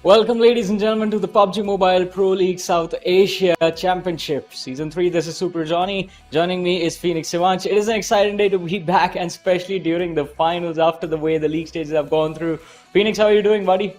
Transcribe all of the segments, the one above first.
Welcome, ladies and gentlemen, to the PUBG Mobile Pro League South Asia Championship Season 3. This is Super Johnny. Joining me is Phoenix Sivanch. It is an exciting day to be back, and especially during the finals after the way the league stages have gone through. Phoenix, how are you doing, buddy?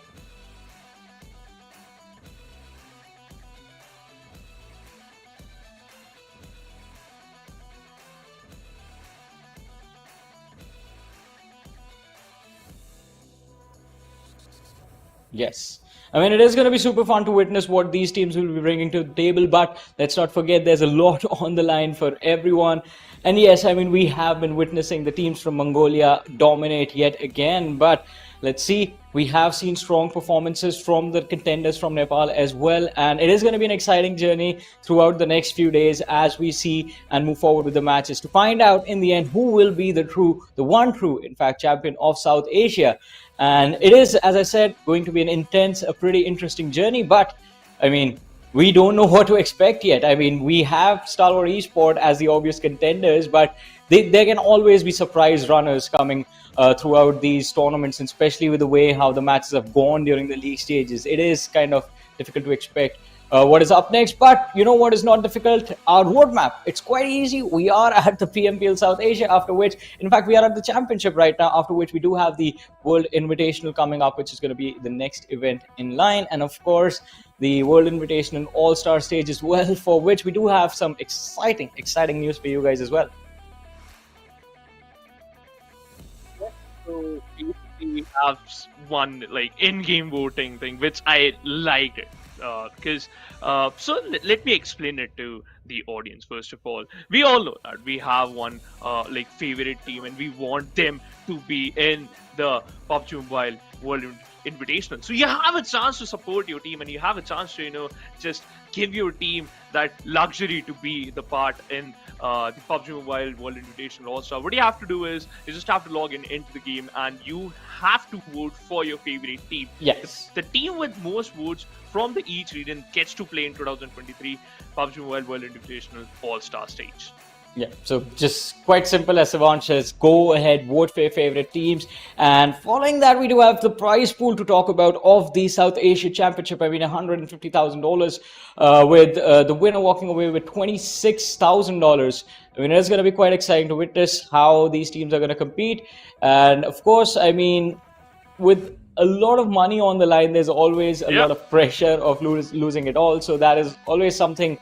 Yes. I mean, it is going to be super fun to witness what these teams will be bringing to the table, but let's not forget there's a lot on the line for everyone. And yes, I mean, we have been witnessing the teams from Mongolia dominate yet again, but let's see. We have seen strong performances from the contenders from Nepal as well, and it is going to be an exciting journey throughout the next few days as we see and move forward with the matches to find out in the end who will be the one true, in fact, champion of South Asia. And it is, as I said, going to be an intense, a pretty interesting journey, but I mean, we don't know what to expect yet. I mean, we have Stalwart Esports as the obvious contenders, but there can always be surprise runners coming throughout these tournaments, and especially with the way how the matches have gone during the league stages. It is kind of difficult to expect what is up next, but you know what is not difficult? Our roadmap. It's quite easy. We are at the PMPL South Asia, after which, in fact, we are at the championship right now, after which we do have the World Invitational coming up, which is going to be the next event in line, and of course, the World Invitational All-Star stage as well, for which we do have some exciting news for you guys as well. So basically we have one like in-game voting thing, which I liked it. Let me explain it to the audience. First of all, we all know that we have one like favorite team, and we want them to be in the PUBG Mobile World Invitational. So you have a chance to support your team, and you have a chance to just give your team that luxury to be the part in the PUBG Mobile World Invitational All-Star. What you have to do is you just have to log into the game, and you have to vote for your favorite team. Yes. The team with most votes from each region gets to play in 2023 PUBG Mobile World Invitational All-Star stage. Yeah, so just quite simple, as Sivanch says, go ahead, vote for your favorite teams. And following that, we do have the prize pool to talk about of the South Asia Championship. I mean, $150,000 with the winner walking away with $26,000. I mean, it's going to be quite exciting to witness how these teams are going to compete. And of course, I mean, with a lot of money on the line, there's always a lot of pressure of losing it all. So that is always something,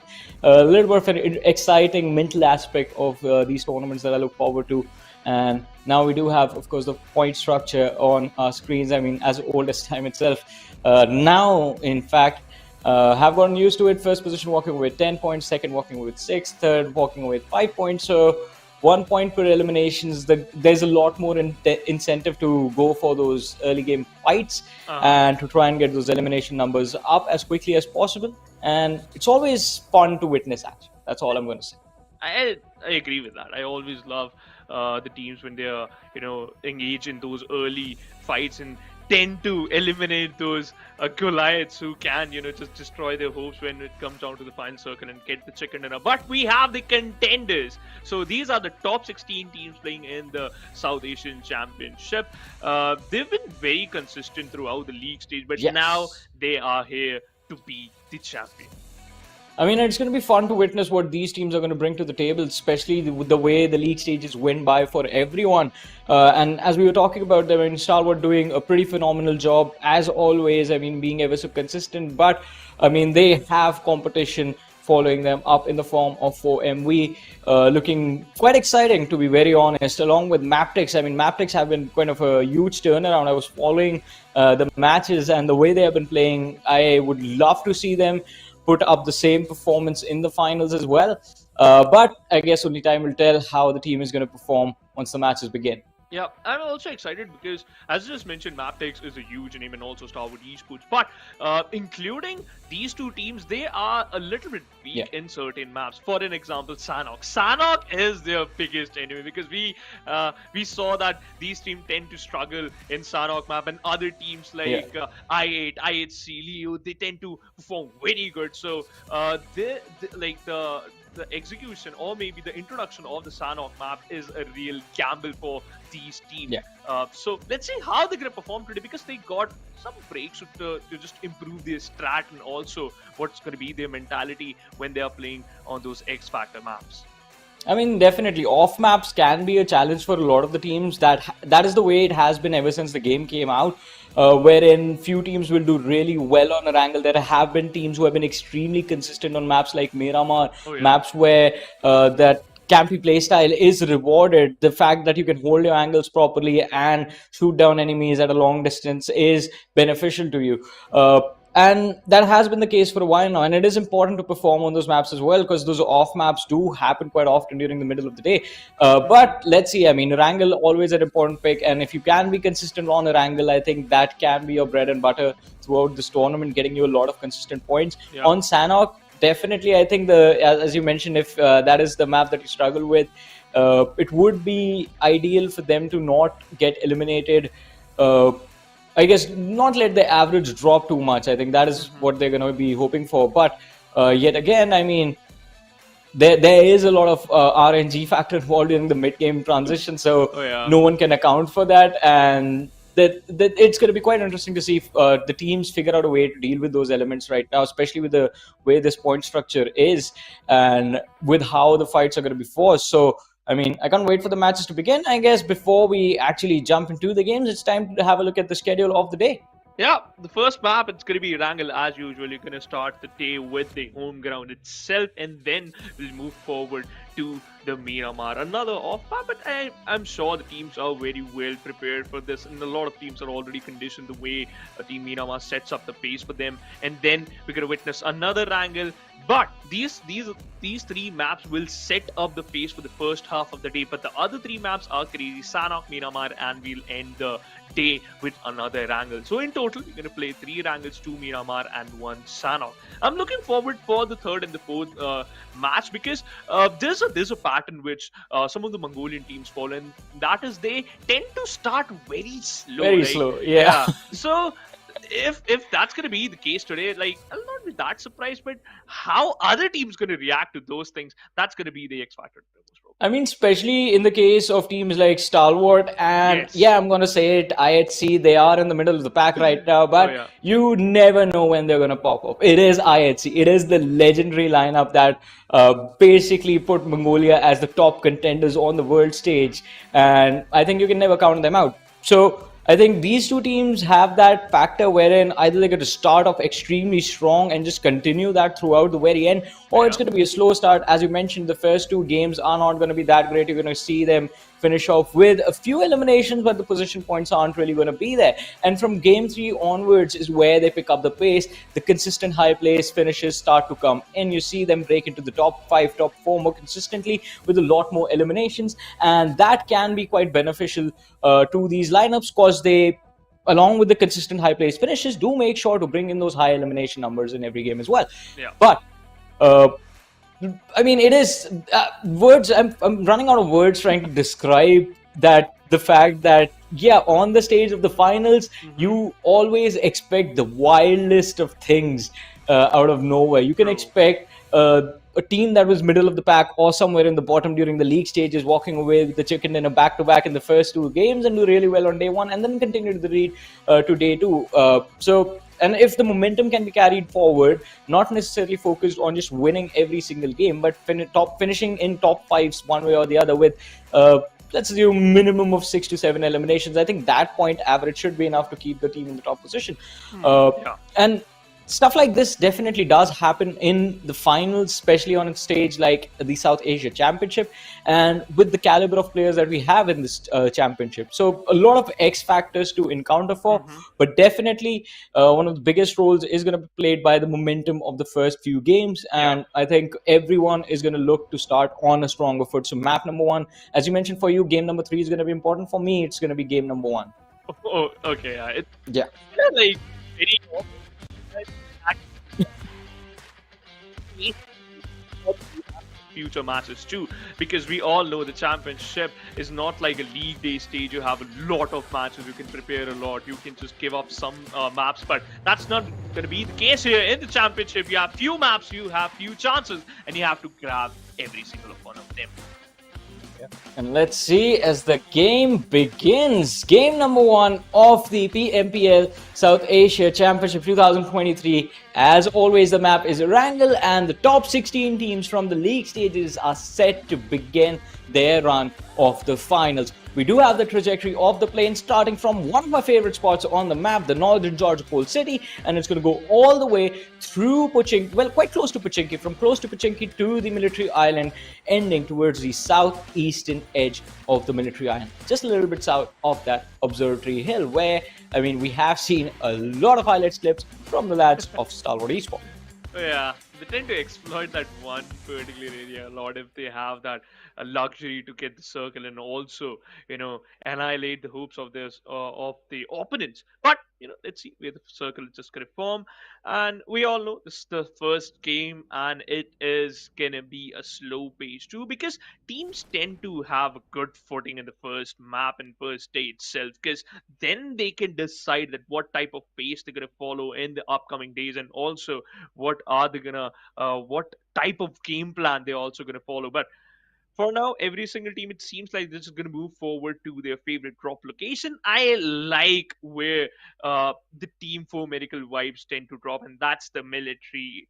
a little bit of an exciting mental aspect of these tournaments that I look forward to. And now we do have, of course, the point structure on our screens. I mean, as old as time itself. Now, in fact, have gotten used to it. First position walking away with 10 points, second walking away with 6, third walking away with 5 points. So 1 point per eliminations. There's a lot more incentive to go for those early game fights and to try and get those elimination numbers up as quickly as possible. And it's always fun to witness action. That's all I'm going to say. I agree with that. I always love the teams when they are engage in those early fights and tend to eliminate those Goliaths who can just destroy their hopes when it comes down to the final circle and get the chicken dinner. But we have the contenders. So these are the top 16 teams playing in the South Asian Championship. They've been very consistent throughout the league stage, but now they are here to be the champion. I mean, it's going to be fun to witness what these teams are going to bring to the table, especially with the way the league stages went by for everyone. And as we were talking about them, I mean, Stalwart doing a pretty phenomenal job, as always. I mean, being ever so consistent. But, I mean, they have competition following them up in the form of 4MV, looking quite exciting, to be very honest, along with MABETEX. I mean, MABETEX have been kind of a huge turnaround. I was following the matches and the way they have been playing. I would love to see them put up the same performance in the finals as well. But I guess only time will tell how the team is going to perform once the matches begin. Yeah, I'm also excited because, as I just mentioned, MABETEX is a huge name, and also Stalwart Esports. But including these two teams, they are a little bit weak in certain maps. For an example, Sanhok. Sanhok is their biggest enemy because we saw that these teams tend to struggle in Sanhok map, and other teams like I8, IHC, Leo, they tend to perform very good. So the the execution or maybe the introduction of the Sanhok map is a real gamble for these teams. Yeah. So let's see how they're going to perform today, because they got some breaks to just improve their strat and also what's going to be their mentality when they are playing on those X Factor maps. I mean, definitely, off maps can be a challenge for a lot of the teams. That is the way it has been ever since the game came out, wherein few teams will do really well on Erangel. There have been teams who have been extremely consistent on maps like Miramar, maps where that campy playstyle is rewarded. The fact that you can hold your angles properly and shoot down enemies at a long distance is beneficial to you. And that has been the case for a while now. And it is important to perform on those maps as well, because those off maps do happen quite often during the middle of the day. But let's see, I mean, Erangel always an important pick. And if you can be consistent on Erangel, I think that can be your bread and butter throughout this tournament, getting you a lot of consistent points. Yeah. On Sanhok, definitely, I think as you mentioned, if that is the map that you struggle with, it would be ideal for them to not get eliminated. I guess not let the average drop too much. I think that is what they're going to be hoping for. But yet again, I mean, there is a lot of RNG factor involved in the mid-game transition, so no one can account for that. And that it's going to be quite interesting to see if the teams figure out a way to deal with those elements right now, especially with the way this point structure is and with how the fights are going to be forced. So, I mean, I can't wait for the matches to begin. I guess before we actually jump into the games, it's time to have a look at the schedule of the day. Yeah, the first map, it's going to be Erangel as usual. You're going to start the day with the home ground itself, and then we'll move forward to the Miramar. Another off map, but I'm sure the teams are very well prepared for this, and a lot of teams are already conditioned the way Team Miramar sets up the pace for them. And then we're going to witness another Erangel. But these three maps will set up the pace for the first half of the day. But the other three maps are crazy: Sanhok, Miramar, and we'll end the day with another Erangel. So in total, we're going to play 3 Erangels, 2 Miramar, and 1 Sanhok. I'm looking forward for the third and the fourth match, because there's a pattern which some of the Mongolian teams follow, and that is they tend to start very slow. Very slow, yeah. So if that's going to be the case today, like, I'll not be that surprised, but how other teams going to react to those things, that's going to be the X factor. I mean, especially in the case of teams like Stalwart and I'm going to say it, IHC, they are in the middle of the pack right now, but you never know when they're going to pop up. It is IHC. It is the legendary lineup that basically put Mongolia as the top contenders on the world stage, and I think you can never count them out. So I think these two teams have that factor wherein either they're going to start off extremely strong and just continue that throughout the very end, or it's going to be a slow start. As you mentioned, the first 2 games are not going to be that great. You're going to see them finish off with a few eliminations, but the position points aren't really going to be there. And from game 3 onwards is where they pick up the pace. The consistent high place finishes start to come in. You see them break into the top 5, top 4 more consistently with a lot more eliminations. And that can be quite beneficial to these lineups, because they, along with the consistent high place finishes, do make sure to bring in those high elimination numbers in every game as well. But I mean, it is words. I'm running out of words trying to describe that. The fact that on the stage of the finals, you always expect the wildest of things out of nowhere. You can expect a team that was middle of the pack or somewhere in the bottom during the league stages walking away with the chicken dinner back-to-back in the first 2 games and do really well on day 1, and then continue to the lead to day 2. And if the momentum can be carried forward, not necessarily focused on just winning every single game, but finishing in top 5s one way or the other with, let's assume, minimum of 6 to 7 eliminations, I think that point average should be enough to keep the team in the top position. And stuff like this definitely does happen in the finals, especially on a stage like the South Asia Championship, and with the caliber of players that we have in this championship. So a lot of X factors to encounter for, but definitely one of the biggest roles is going to be played by the momentum of the first few games. And I think everyone is going to look to start on a stronger foot. So map number 1, as you mentioned, for you, game number 3 is going to be important. For me, it's going to be game number 1. Oh, okay. Yeah. Like very future matches too, because we all know the championship is not like a league day stage. You have a lot of matches, you can prepare a lot, you can just give up some maps, but that's not going to be the case here in the championship. You have few maps, you have few chances, and you have to grab every single one of them. And let's see as the game begins. Game number 1 of the PMPL South Asia Championship 2023. As always, the map is Erangel, and the top 16 teams from the league stages are set to begin their run of the finals. We do have the trajectory of the plane starting from one of my favorite spots on the map, the northern Georgia Pole City, and it's going to go all the way through Pochinki, well, quite close to Pochinki, from close to Pochinki to the military island, ending towards the southeastern edge of the military island, just a little bit south of that observatory hill, where, I mean, we have seen a lot of highlights clips from the lads of Stalwart Esports. Yeah, they tend to exploit that one particular area a lot if they have that luxury to get the circle and also, annihilate the hopes of the opponents. But let's see where the circle is just gonna form. And we all know this is the first game, and it is gonna be a slow pace too, because teams tend to have a good footing in the first map and first day itself, because then they can decide that what type of pace they're gonna follow in the upcoming days, and also what type of game plan they're also gonna follow. But for now, every single team, it seems like this is going to move forward to their favorite drop location. I like where the Team 4 medical vibes tend to drop, and that's the military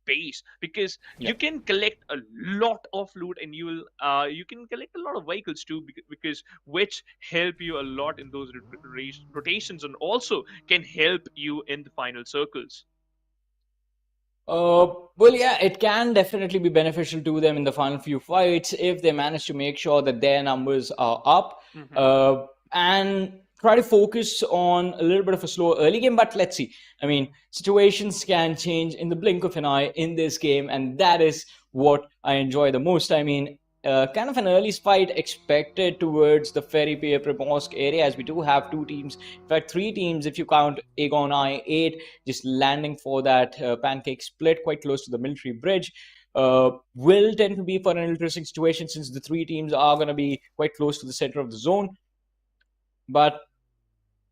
base, because you can collect a lot of loot, and you can collect a lot of vehicles too, because which help you a lot in those rotations, and also can help you in the final circles. Well, yeah, it can definitely be beneficial to them in the final few fights if they manage to make sure that their numbers are up, and try to focus on a little bit of a slower early game. But let's see. I mean, situations can change in the blink of an eye in this game, and that is what I enjoy the most. I mean, kind of an early fight expected towards the Ferry Pier Primorsk area, as we do have two teams, in fact 3 teams if you count Aegon I-8, just landing for that pancake split quite close to the military bridge. Will tend to be for an interesting situation, since the 3 teams are going to be quite close to the center of the zone. But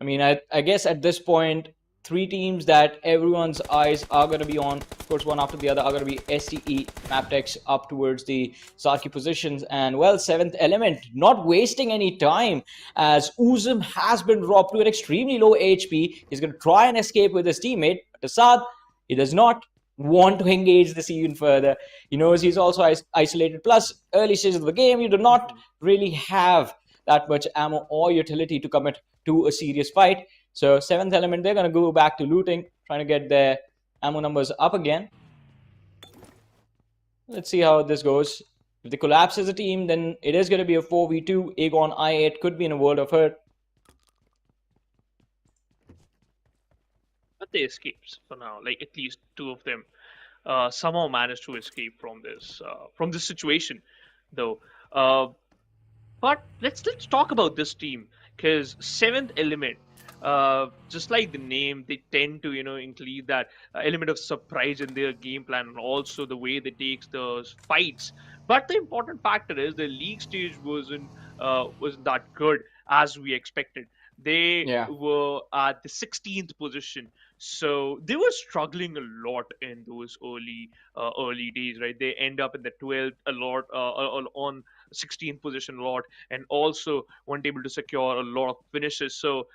I mean, I guess at this point, 3 teams that everyone's eyes are going to be on, of course, one after the other, are going to be STE, MABETEX up towards the Sarki positions. And, well, 7th Element, not wasting any time, as Uzum has been dropped to an extremely low HP. He's going to try and escape with his teammate, but Assad, he does not want to engage this even further. He knows he's also isolated. Plus, early stages of the game, you do not really have that much ammo or utility to commit to a serious fight. So 7th Element, they're going to go back to looting, trying to get their ammo numbers up again. Let's see how this goes. If they collapse as a team, then it is going to be a 4v2. Aegon I-8 could be in a world of hurt. But they escaped for now. Like, at least 2 of them somehow managed to escape from this situation, though. But let's talk about this team, because 7th Element, just like the name, they tend to include that element of surprise in their game plan, and also the way they take those fights. But the important factor is the league stage wasn't that good as we expected. They were at the 16th position, so they were struggling a lot in those early days, right? They end up in the 12th a lot, on 16th position a lot, and also weren't able to secure a lot of finishes. So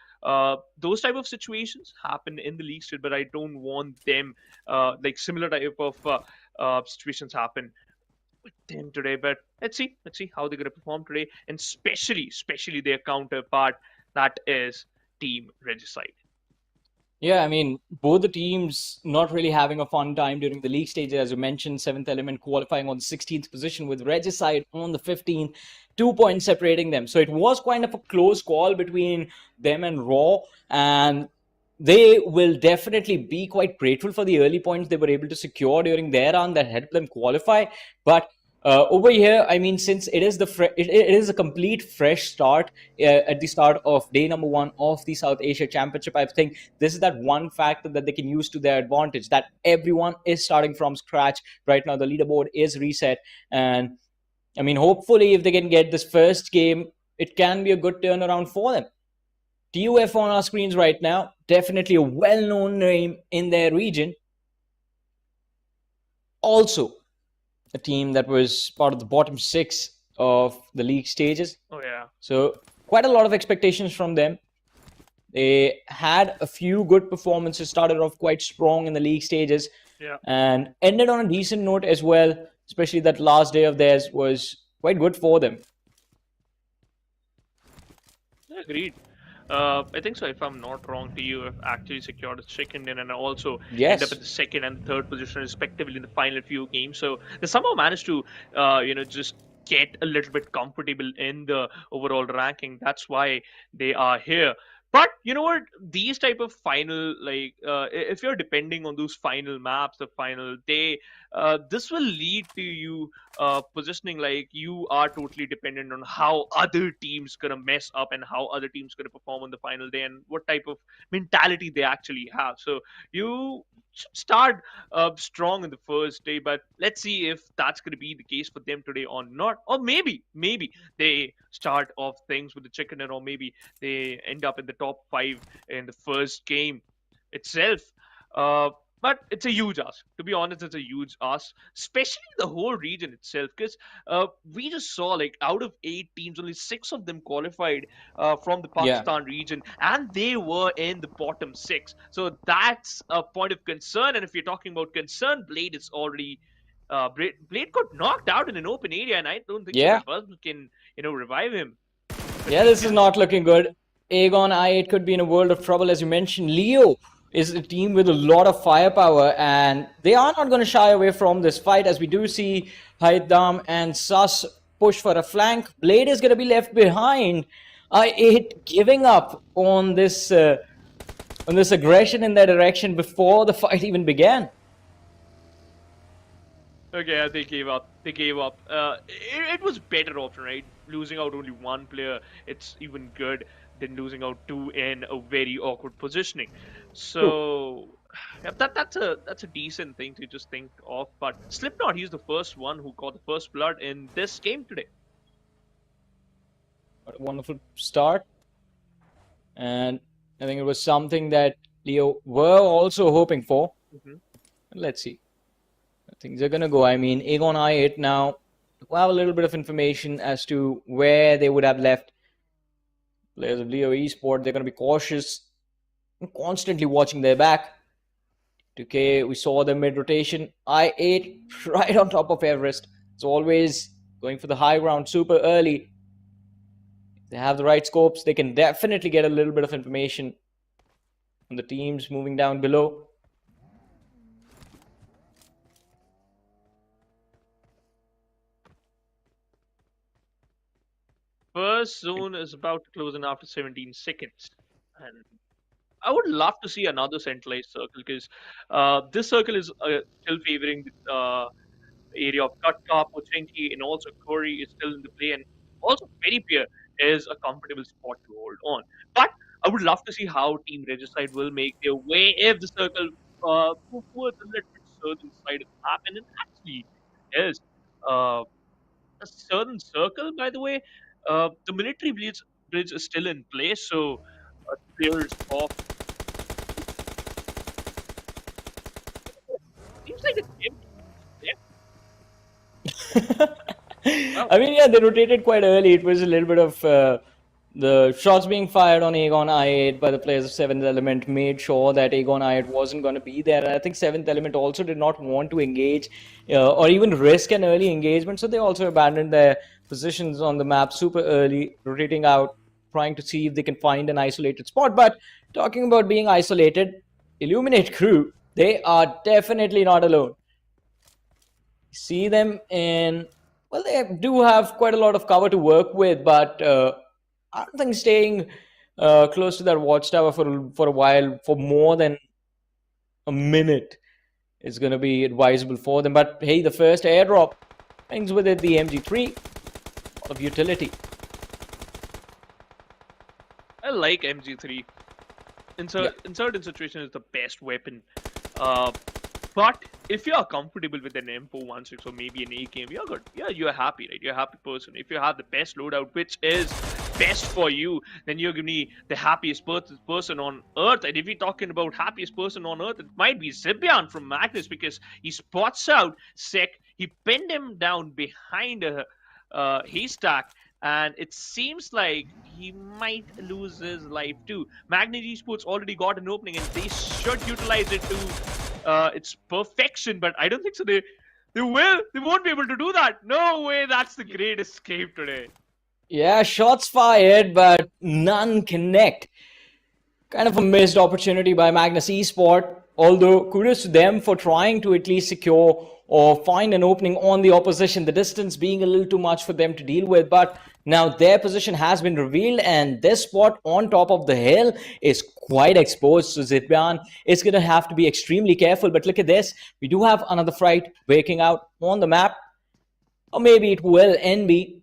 those type of situations happen in the league stage, but I don't want them like similar type of situations happen with them today. But let's see how they're going to perform today, and especially their counterpart, that is Team Regicide. Yeah, I mean, both the teams not really having a fun time during the league stages. As you mentioned, 7th Element qualifying on the 16th position with Regicide on the 15th, 2 points separating them. So it was kind of a close call between them and Raw, and they will definitely be quite grateful for the early points they were able to secure during their run that helped them qualify. But Over here, I mean, since it is it is a complete fresh start at the start of day number 1 of the South Asia Championship, I think this is that one factor that they can use to their advantage, that everyone is starting from scratch right now. The leaderboard is reset, and I mean, hopefully, if they can get this first game, it can be a good turnaround for them. TUF on our screens right now, definitely a well-known name in their region. Also, a team that was part of the bottom 6 of the league stages. Oh yeah. So quite a lot of expectations from them. They had a few good performances, started off quite strong in the league stages, and ended on a decent note as well. Especially that last day of theirs was quite good for them. Agreed. I think so. If I'm not wrong, TU have actually secured a second and also end up in the second and third position respectively in the final few games. So they somehow managed to, just get a little bit comfortable in the overall ranking. That's why they are here. But you know what? These type of final, like, if you're depending on those final maps, the final day, this will lead to you positioning like you are totally dependent on how other teams gonna mess up and how other teams gonna perform on the final day and what type of mentality they actually have. So you should start strong in the first day, but let's see if that's gonna be the case for them today or not. Or maybe they start off things with the chicken, or maybe they end up in the top 5 in the first game itself. But it's a huge ask. To be honest, it's a huge ask, especially the whole region itself, because we just saw like out of 8 teams, only 6 of them qualified from the Pakistan region, and they were in the bottom 6. So that's a point of concern. And if you're talking about concern, Blade is already Blade got knocked out in an open area, and I don't think so Buzz can revive him. Yeah, this is not looking good. Aegon I8 could be in a world of trouble, as you mentioned. Leo is a team with a lot of firepower, and they are not going to shy away from this fight, as we do see Haidam and Sus push for a flank. Blade is going to be left behind. I8 giving up on this aggression in their direction before the fight even began. Okay, they gave up. It was better option, right? Losing out only 1 player, it's even good than losing out 2 in a very awkward positioning. So yeah, that's a decent thing to just think of. But Slipknot, he's the first one who got the first blood in this game today. What a wonderful start. And I think it was something that Leo were also hoping for. Let's see. Things are going to go. I mean, Aegon I8 now will have a little bit of information as to where they would have left. Players of Leo Esports, they're going to be cautious and constantly watching their back. 2K, we saw the mid-rotation. I8 right on top of Everest. It's always going for the high ground super early. If they have the right scopes, they can definitely get a little bit of information on the teams moving down below. First zone is about to close in after 17 seconds. And I would love to see another centralized circle, because this circle is still favoring the area of Katka, Pochinki, and also Kori is still in the play, and also Peripia is a comfortable spot to hold on. But I would love to see how Team Regicide will make their way if the circle moves towards a little bit southern side of the map, and it actually is a southern circle, by the way. The military bridge is still in place, so players of seems like it's empty. I mean, yeah, they rotated quite early. It was a little bit of the shots being fired on Aegon I8 by the players of 7th Element made sure that Aegon I8 wasn't going to be there. And I think 7th Element also did not want to engage or even risk an early engagement. So they also abandoned their positions on the map super early, rotating out, trying to see if they can find an isolated spot. But talking about being isolated, Illuminate crew, they are definitely not alone. See them in, well, they do have quite a lot of cover to work with, but I don't think staying close to that watchtower for a while, for more than a minute, is going to be advisable for them. But hey, the first airdrop Brings with it the MG3. A lot of utility. I like MG3. In certain situations, it's the best weapon. But if you are comfortable with an M416 or maybe an AKM, you're good. Yeah, you're happy, right? You're a happy person. If you have the best loadout, which is best for you, then you're gonna be the happiest person on earth. And if you're talking about happiest person on earth, it might be Zibian from Magnus, because he spots out Sek. He pinned him down behind a haystack, and it seems like he might lose his life too. Magnus Esports already got an opening, and they should utilize it to its perfection, but I don't think so. They won't be able to do that. No way. That's the great escape today. Yeah, shots fired, but none connect. Kind of a missed opportunity by Magnus Esports. Although kudos to them for trying to at least secure or find an opening on the opposition, the distance being a little too much for them to deal with. But now their position has been revealed, and this spot on top of the hill is quite exposed. So Zidbian is going to have to be extremely careful. But look at this. We do have another fight breaking out on the map. Or maybe it will NB.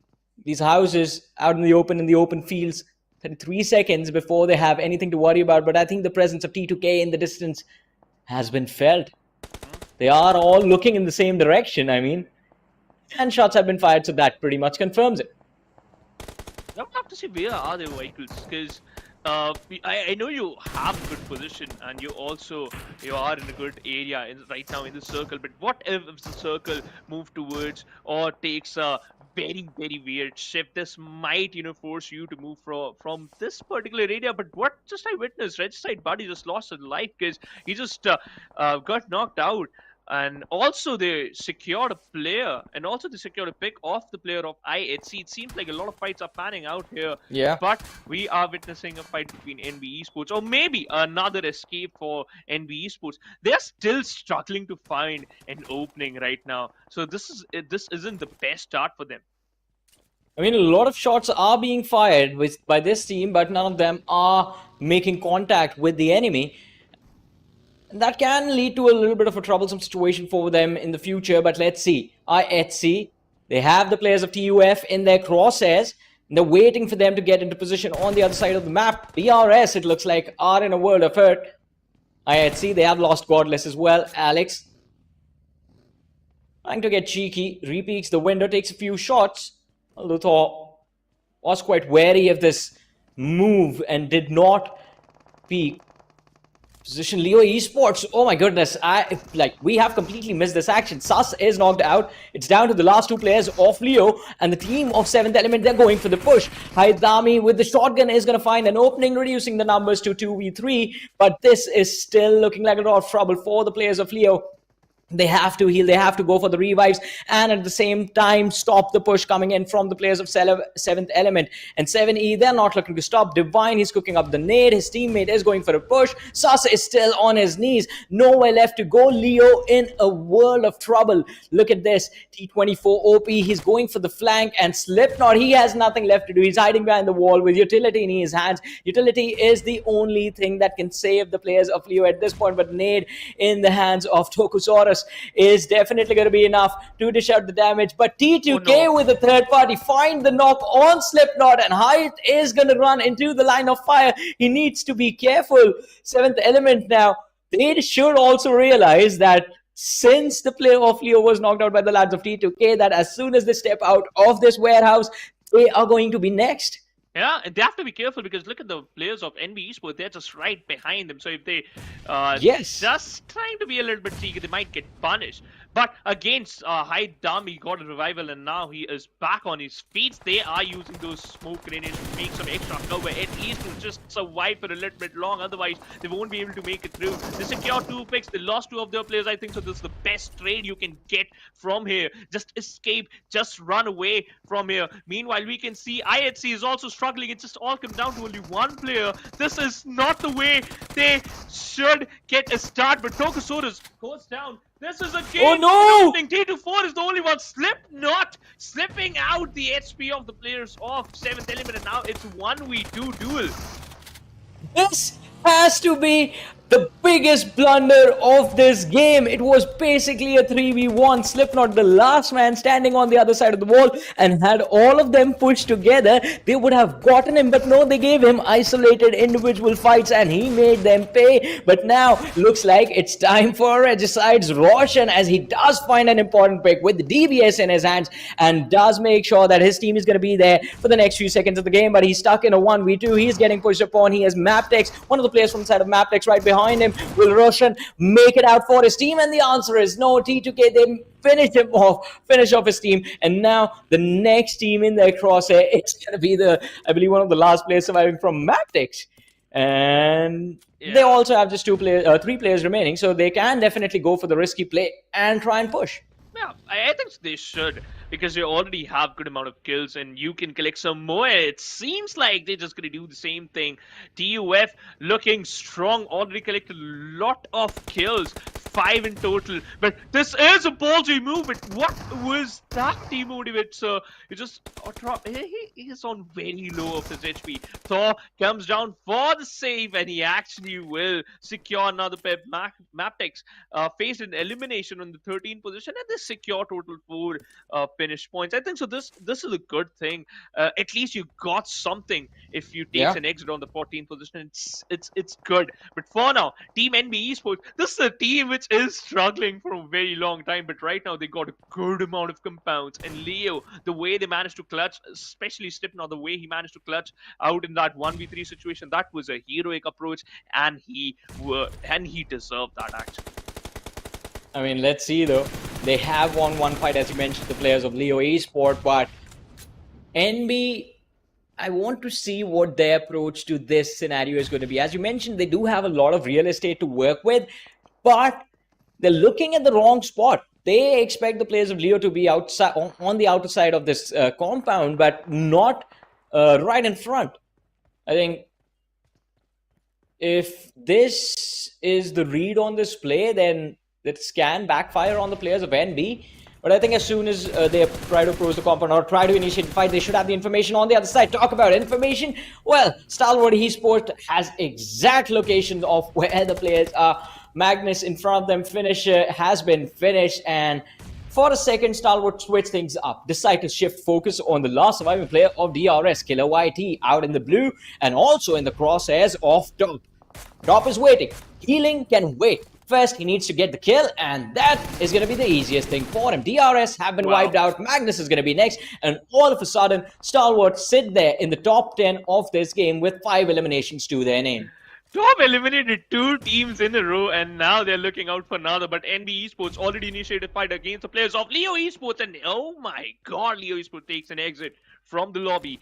These houses out in the open fields, 33 seconds before they have anything to worry about. But I think the presence of T2K in the distance has been felt. They are all looking in the same direction, I mean. And shots have been fired, so that pretty much confirms it. I would have to say, where are the vehicles? Because I know you have a good position, and you are in a good area right now in the circle. But what if the circle moves towards or takes a very, very weird shift? This might, force you to move from this particular area. But what just I witnessed, Regicide Buddy just lost his life because he just got knocked out. And also they secured a player, and also they secured a pick off the player of IHC. It seems like a lot of fights are panning out here. Yeah. But we are witnessing a fight between NB Esports, or maybe another escape for NB Esports. They're still struggling to find an opening right now. So this isn't the best start for them. I mean, a lot of shots are being fired by this team, but none of them are making contact with the enemy. And that can lead to a little bit of a troublesome situation for them in the future, but let's see. IHC, they have the players of TUF in their crosshairs, and they're waiting for them to get into position on the other side of the map. DRS, it looks like, are in a world of hurt. IHC, they have lost Godless as well. Alex, trying to get cheeky, repeats the window, takes a few shots. Luthor was quite wary of this move and did not peek. Position Leo Esports. Oh my goodness. We have completely missed this action. Sus is knocked out. It's down to the last two players of Leo, and the team of 7th Element, they're going for the push. Haidami with the shotgun is going to find an opening, reducing the numbers to 2v3, but this is still looking like a lot of trouble for the players of Leo. They have to heal, they have to go for the revives, and at the same time stop the push coming in from the players of 7th Element. And 7E, they're not looking to stop. Divine, he's cooking up the nade. His teammate is going for a push. Sus is still on his knees. Nowhere left to go. Leo in a world of trouble. Look at this. T24 OP, he's going for the flank, and Slipknot, he has nothing left to do. He's hiding behind the wall with utility in his hands. Utility is the only thing that can save the players of Leo at this point, but nade in the hands of Tokusaurus is definitely going to be enough to dish out the damage. But T2K with the third party find the knock on Slipknot, and Hyde is going to run into the line of fire. He needs to be careful. 7th Element now, they should also realize that since the player of Leo was knocked out by the lads of T2K, that as soon as they step out of this warehouse, they are going to be next. Yeah, and they have to be careful, because look at the players of NB Esports. They're just right behind them. So if they just trying to be a little bit cheeky, they might get punished. But against Haidam, he got a revival, and now he is back on his feet. They are using those smoke grenades to make some extra cover, at least to just survive for a little bit long. Otherwise, they won't be able to make it through. They secured 2 picks. They lost 2 of their players, I think. So this is the best trade you can get from here. Just escape. Just run away from here. Meanwhile, we can see IHC is also struggling. It just all comes down to only one player. This is not the way they should get a start. But Tokusaurus goes down. This is a game. Oh no! T24 is the only one. Slipknot slipping out the HP of the players of 7th Element, and now it's 1v2 duel. This has to be the biggest blunder of this game. It was basically a 3v1. Slipknot, the last man standing on the other side of the wall, and had all of them pushed together, they would have gotten him. But no, they gave him isolated individual fights and he made them pay. But now looks like it's time for Regicide's Roshan, as he does find an important pick with the DBS in his hands and does make sure that his team is going to be there for the next few seconds of the game. But he's stuck in a 1v2. He's getting pushed upon. He has MABETEX, one of the players from the side of MABETEX right behind him. Will Roshan make it out for his team? And the answer is no. T2K, they finish off his team, and now the next team in their crosshair, it's going to be I believe, one of the last players surviving from MABETEX. And they also have just three players remaining, so they can definitely go for the risky play and try and push. Yeah, I think they should, because they already have good amount of kills and you can collect some more. It seems like they're just going to do the same thing. TUF looking strong, already collected a lot of kills, 5 in total. But this is a ballsy move, but what was that demotivate, sir? You just, he is on very low of his HP. Thor comes down for the save and he actually will secure another pep. MABETEX faced an elimination on the 13th position and they secure total 4 finish points. I think so. This is a good thing. At least you got something. If you take an exit on the 14th position, it's good. But for now, Team NB Esports, this is a team which is struggling for a very long time. But right now they got a good amount of compounds. And Leo, the way they managed to clutch, especially Slipknot, the way he managed to clutch out in that 1v3 situation, that was a heroic approach, and he deserved that actually. I mean, let's see though. They have won one fight, as you mentioned, the players of Leo Esports, but NB, I want to see what their approach to this scenario is going to be. As you mentioned, they do have a lot of real estate to work with, but they're looking at the wrong spot. They expect the players of Leo to be outside, on the outer side of this compound, but not right in front. I think if this is the read on this play, then that can backfire on the players of NB. But I think as soon as they try to approach the compound or try to initiate the fight, they should have the information on the other side. Talk about information. Well, Stalwart Esports has exact locations of where the players are. Magnus in front of them, finisher has been finished, and for a second, Stalwart switch things up, decide to shift focus on the last surviving player of DRS, Killer YT, out in the blue, and also in the crosshairs of Top. Top is waiting. Healing can wait. First, he needs to get the kill, and that is going to be the easiest thing for him. DRS have been wiped out. Magnus is going to be next, and all of a sudden, Stalwart sit there in the top 10 of this game with 5 eliminations to their name. Top eliminated 2 teams in a row, and now they're looking out for another. But NB Esports already initiated a fight against the players of Leo Esports, and oh my god, Leo Esports takes an exit from the lobby.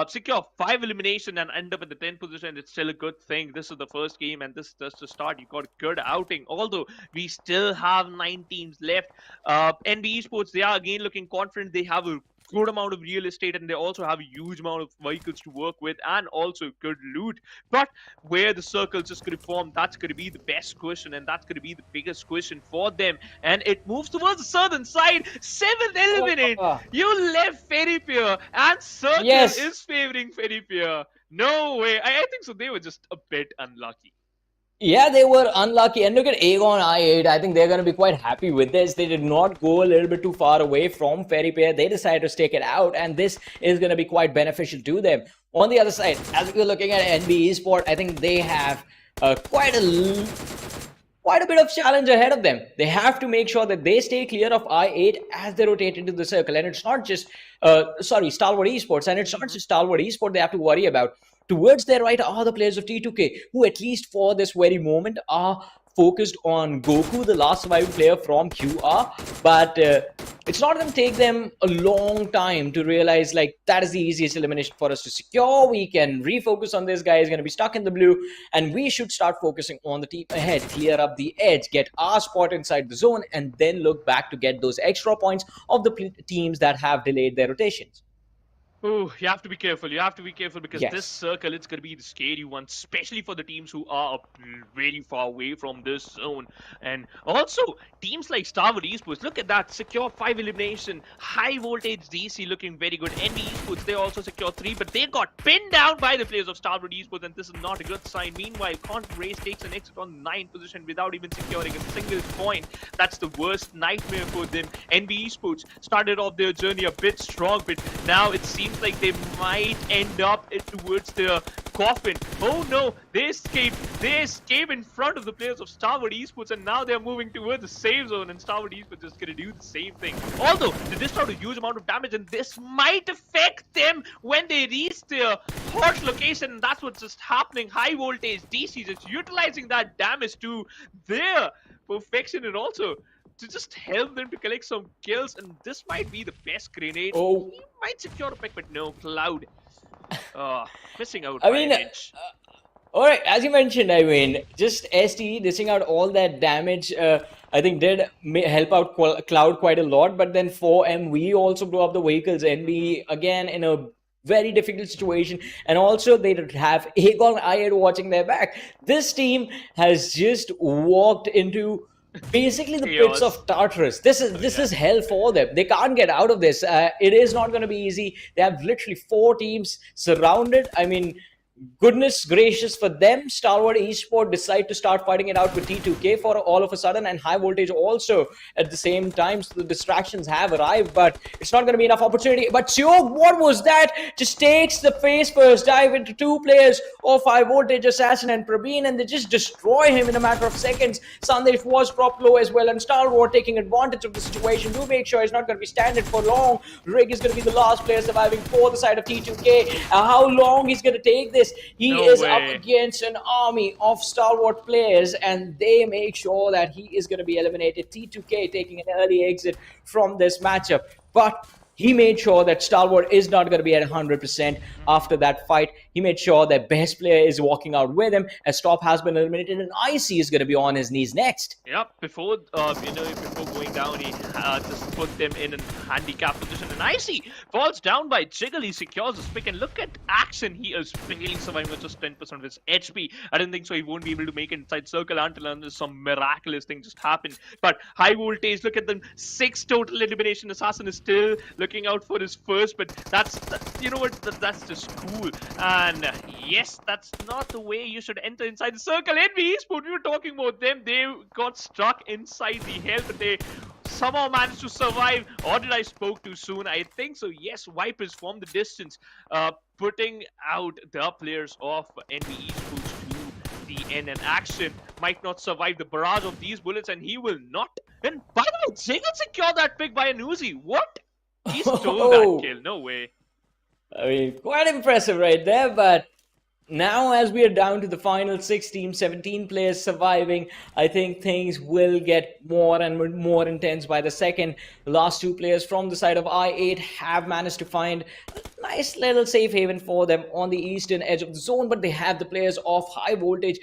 Secure 5 elimination and end up in the 10th position. It's still a good thing. This is the first game, and this is just to start. You got a good outing. Although we still have 9 teams left. NB Esports, they are again looking confident. They have a good amount of real estate, and they also have a huge amount of vehicles to work with, and also good loot. But where the circles is going to form, that's going to be the best question, and that's going to be the biggest question for them. And it moves towards the southern side. 7th eliminate. You left Ferrypier, and circle is favoring Ferrypier. No way. I think so. They were just a bit unlucky. Yeah, they were unlucky. And look at Aegon I8. I think they're going to be quite happy with this. They did not go a little bit too far away from Ferrypier. They decided to stick it out, and this is going to be quite beneficial to them. On the other side, as we're looking at NB Esports, I think they have quite a bit of challenge ahead of them. They have to make sure that they stay clear of I8 as they rotate into the circle. And it's not just, Stalwart Esports. And it's not just Stalwart Esports they have to worry about. Towards their right are the players of T2K, who at least for this very moment are focused on Goku, the last surviving player from QR. But it's not going to take them a long time to realize, like, that is the easiest elimination for us to secure. We can refocus on this guy. He's going to be stuck in the blue, and we should start focusing on the team ahead, clear up the edge, get our spot inside the zone, and then look back to get those extra points of the teams that have delayed their rotations. Oh, you have to be careful. You have to be careful because this Yes. circle, it's going to be the scary one, especially for the teams who are very far away from this zone. And also, teams like Stalwart Esports, look at that. Secure 5 elimination. Highvoltage DC looking very good. NV Esports, they also secure 3, but they got pinned down by the players of Stalwart Esports, and this is not a good sign. Meanwhile, Content Race takes an exit on 9th position without even securing a single point. That's the worst nightmare for them. NV Esports started off their journey a bit strong, but now it seems like they might end up towards their coffin. Oh no, they escaped. They escape in front of the players of Stalwart Esports, and now they're moving towards the safe zone, and Stalwart Esports is going to do the same thing. Although, they dished out a huge amount of damage, and this might affect them when they reach their hot location, and that's what's just happening. Highvoltage DC just utilizing that damage to their perfection, and also to just help them to collect some kills, and this might be the best grenade. Oh, He might secure a pick, but no, Cloud. Missing out I by mean, an inch. all right, as you mentioned, I mean, just STE dishing out all that damage, I think did help out Cloud quite a lot. But then for MV also blew up the vehicles. NV again in a very difficult situation, and also they have Aegon I8 watching their back. This team has just walked into basically the pits Chaos. of Tartarus. This is hell for them. They can't get out of this. It is not going to be easy. They have literally 4 teams surrounded. I mean, goodness gracious for them, Stalwart Esports decide to start fighting it out with T2K for all of a sudden, and Highvoltage also at the same time. So the distractions have arrived, but it's not going to be enough opportunity. But Siog, what was that? Just takes the face first dive into 2 players of Highvoltage, Assassin and Praveen, and they just destroy him in a matter of seconds. Sandesh was dropped low as well, and Stalwart taking advantage of the situation to make sure he's not going to be standing for long. Rig is going to be the last player surviving for the side of T2K. How long he's going to take this? He No is way. up against an army of Stalwart players, and they make sure that he is going to be eliminated. T2K taking an early exit from this matchup, but he made sure that Stalwart is not going to be at 100% after that fight. He made sure that best player is walking out with him, as Top has been eliminated, and IC is going to be on his knees next. Yep, before before going down, he just put them in a handicap position, and Icy falls down by Jiggle. He secures the pick, and look at Action. He is barely surviving with just 10% of his HP. I didn't think so. He won't be able to make it inside circle until some miraculous thing just happened. But Highvoltage, look at them, 6 total elimination. Assassin is still looking out for his first, but that's you know what? That's just cool. And yes, that's not the way you should enter inside the circle. NV Esports, we were talking about them. They got stuck inside the hell, but they somehow managed to survive. Or did I spoke too soon? I think so. Yes, Vipers from the distance, putting out the players of NV Esports to the end. And Action might not survive the barrage of these bullets, and he will not. And by the way, Jiggle secured that pick by an Uzi. What? He stole that kill. No way. I mean, quite impressive right there, but now as we are down to the final 6 teams, 17 players surviving, I think things will get more and more intense by the second. The last 2 players from the side of I8 have managed to find a nice little safe haven for them on the eastern edge of the zone, but they have the players of Highvoltage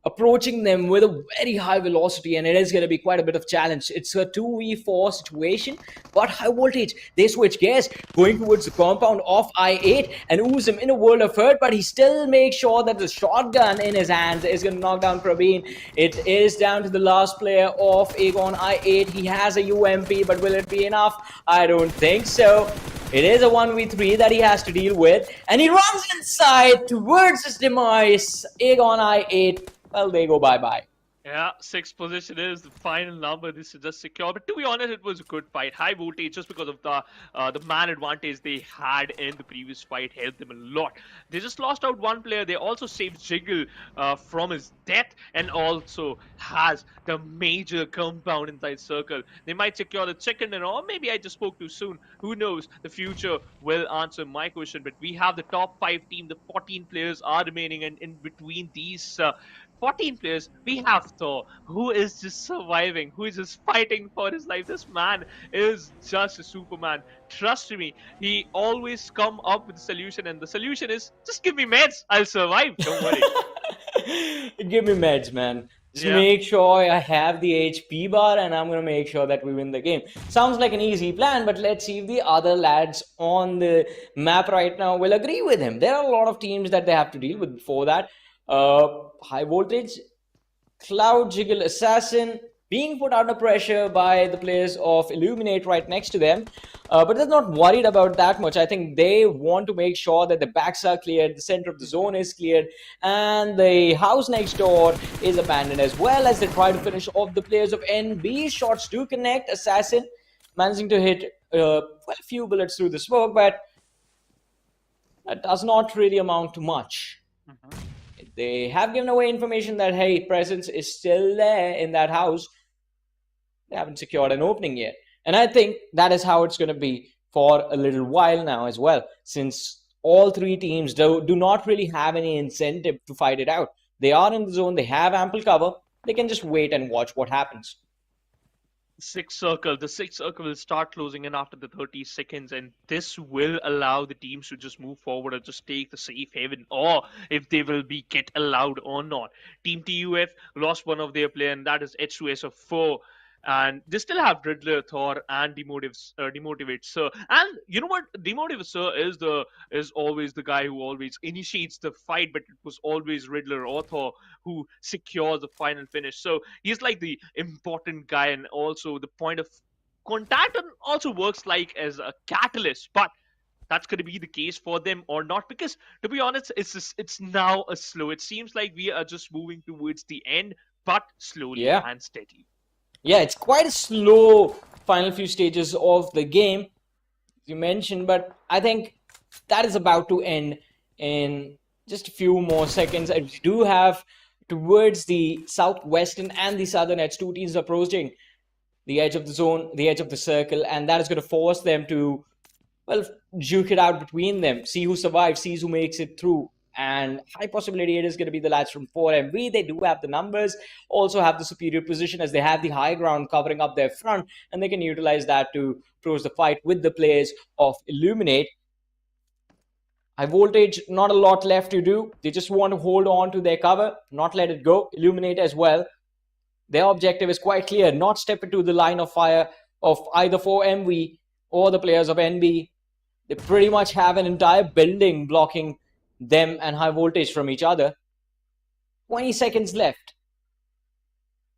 approaching them with a very high velocity, and it is going to be quite a bit of challenge. It's a 2v4 situation, but Highvoltage, they switch gears, going towards the compound of I8, and ooze him in a world of hurt, but he still makes sure that the shotgun in his hands is going to knock down Praveen. It is down to the last player of Aegon I8. He has a UMP, but will it be enough? I don't think so. It is a 1v3 that he has to deal with, and he runs inside towards his demise. Aegon I8, well, they go bye-bye. Yeah, 6th position is the final number. This is just secure. But to be honest, it was a good fight. Highvoltage, just because of the man advantage they had in the previous fight, helped them a lot. They just lost out 1 player. They also saved Jiggle from his death, and also has the major compound inside circle. They might secure the chicken, and or maybe I just spoke too soon. Who knows? The future will answer my question. But we have the top 5 team. The 14 players are remaining, and in between these 14 players, we have Thor, who is just surviving, who is just fighting for his life. This man is just a Superman. Trust me, he always come up with a solution, and the solution is just give me meds, I'll survive. Don't worry. Give me meds, man. Just make sure I have the HP bar and I'm going to make sure that we win the game. Sounds like an easy plan, but let's see if the other lads on the map right now will agree with him. There are a lot of teams that they have to deal with before that. Highvoltage, Cloud Jiggle Assassin, being put under pressure by the players of Illuminate right next to them. But they're not worried about that much. I think they want to make sure that the backs are cleared, the center of the zone is cleared, and the house next door is abandoned, as well as they try to finish off the players of NB. Shots do connect. Assassin managing to hit a few bullets through the smoke, but that does not really amount to much. They have given away information that, hey, presence is still there in that house. They haven't secured an opening yet. And I think that is how it's going to be for a little while now as well, since all three teams do not really have any incentive to fight it out. They are in the zone. They have ample cover. They can just wait and watch what happens. The sixth circle will start closing in after the 30 seconds, and this will allow the teams to just move forward and just take the safe haven, or if they will be get allowed or not. Team TUF lost one of their players, and that is H2SO4. And they still have Riddler, Thor, and Demotivate Sir. And you know what? Demotivate Sir is always the guy who always initiates the fight, but it was always Riddler or Thor who secures the final finish. So he's like the important guy, and also the point of contact, and also works like as a catalyst. But that's going to be the case for them or not, because to be honest, it's now a slow. It seems like we are just moving towards the end, but slowly and steady. Yeah, it's quite a slow final few stages of the game, as you mentioned, but I think that is about to end in just a few more seconds. And we do have towards the southwestern and the southern edge, two teams approaching the edge of the zone, the edge of the circle, and that is going to force them to, well, juke it out between them, see who survives, see who makes it through. And high possibility it is going to be the lads from 4MV. They do have the numbers, also have the superior position, as they have the high ground covering up their front, and they can utilize that to close the fight with the players of Illuminate. Highvoltage, not a lot left to do. They just want to hold on to their cover, not let it go. Illuminate as well. Their objective is quite clear, not step into the line of fire of either 4MV or the players of NB. They pretty much have an entire building blocking them and Highvoltage from each other. 20 seconds left.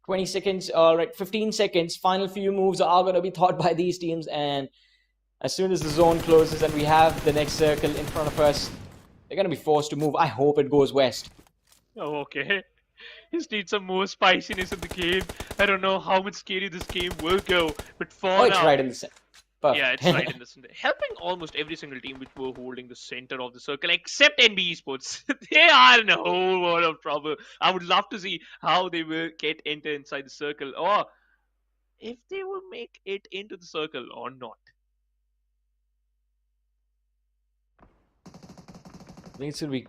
20 seconds, right, 15 seconds. Final few moves are going to be thought by these teams, and as soon as the zone closes and we have the next circle in front of us, they're going to be forced to move. I hope it goes west. Oh, okay. Just need some more spiciness in the game. I don't know how much scary this game will go, but for now... it's right in the center. Perfect. Yeah, it's right in the center. Helping almost every single team which were holding the center of the circle, except NB Esports. They are in a whole world of trouble. I would love to see how they will enter inside the circle, or if they will make it into the circle or not. I think it's going to be...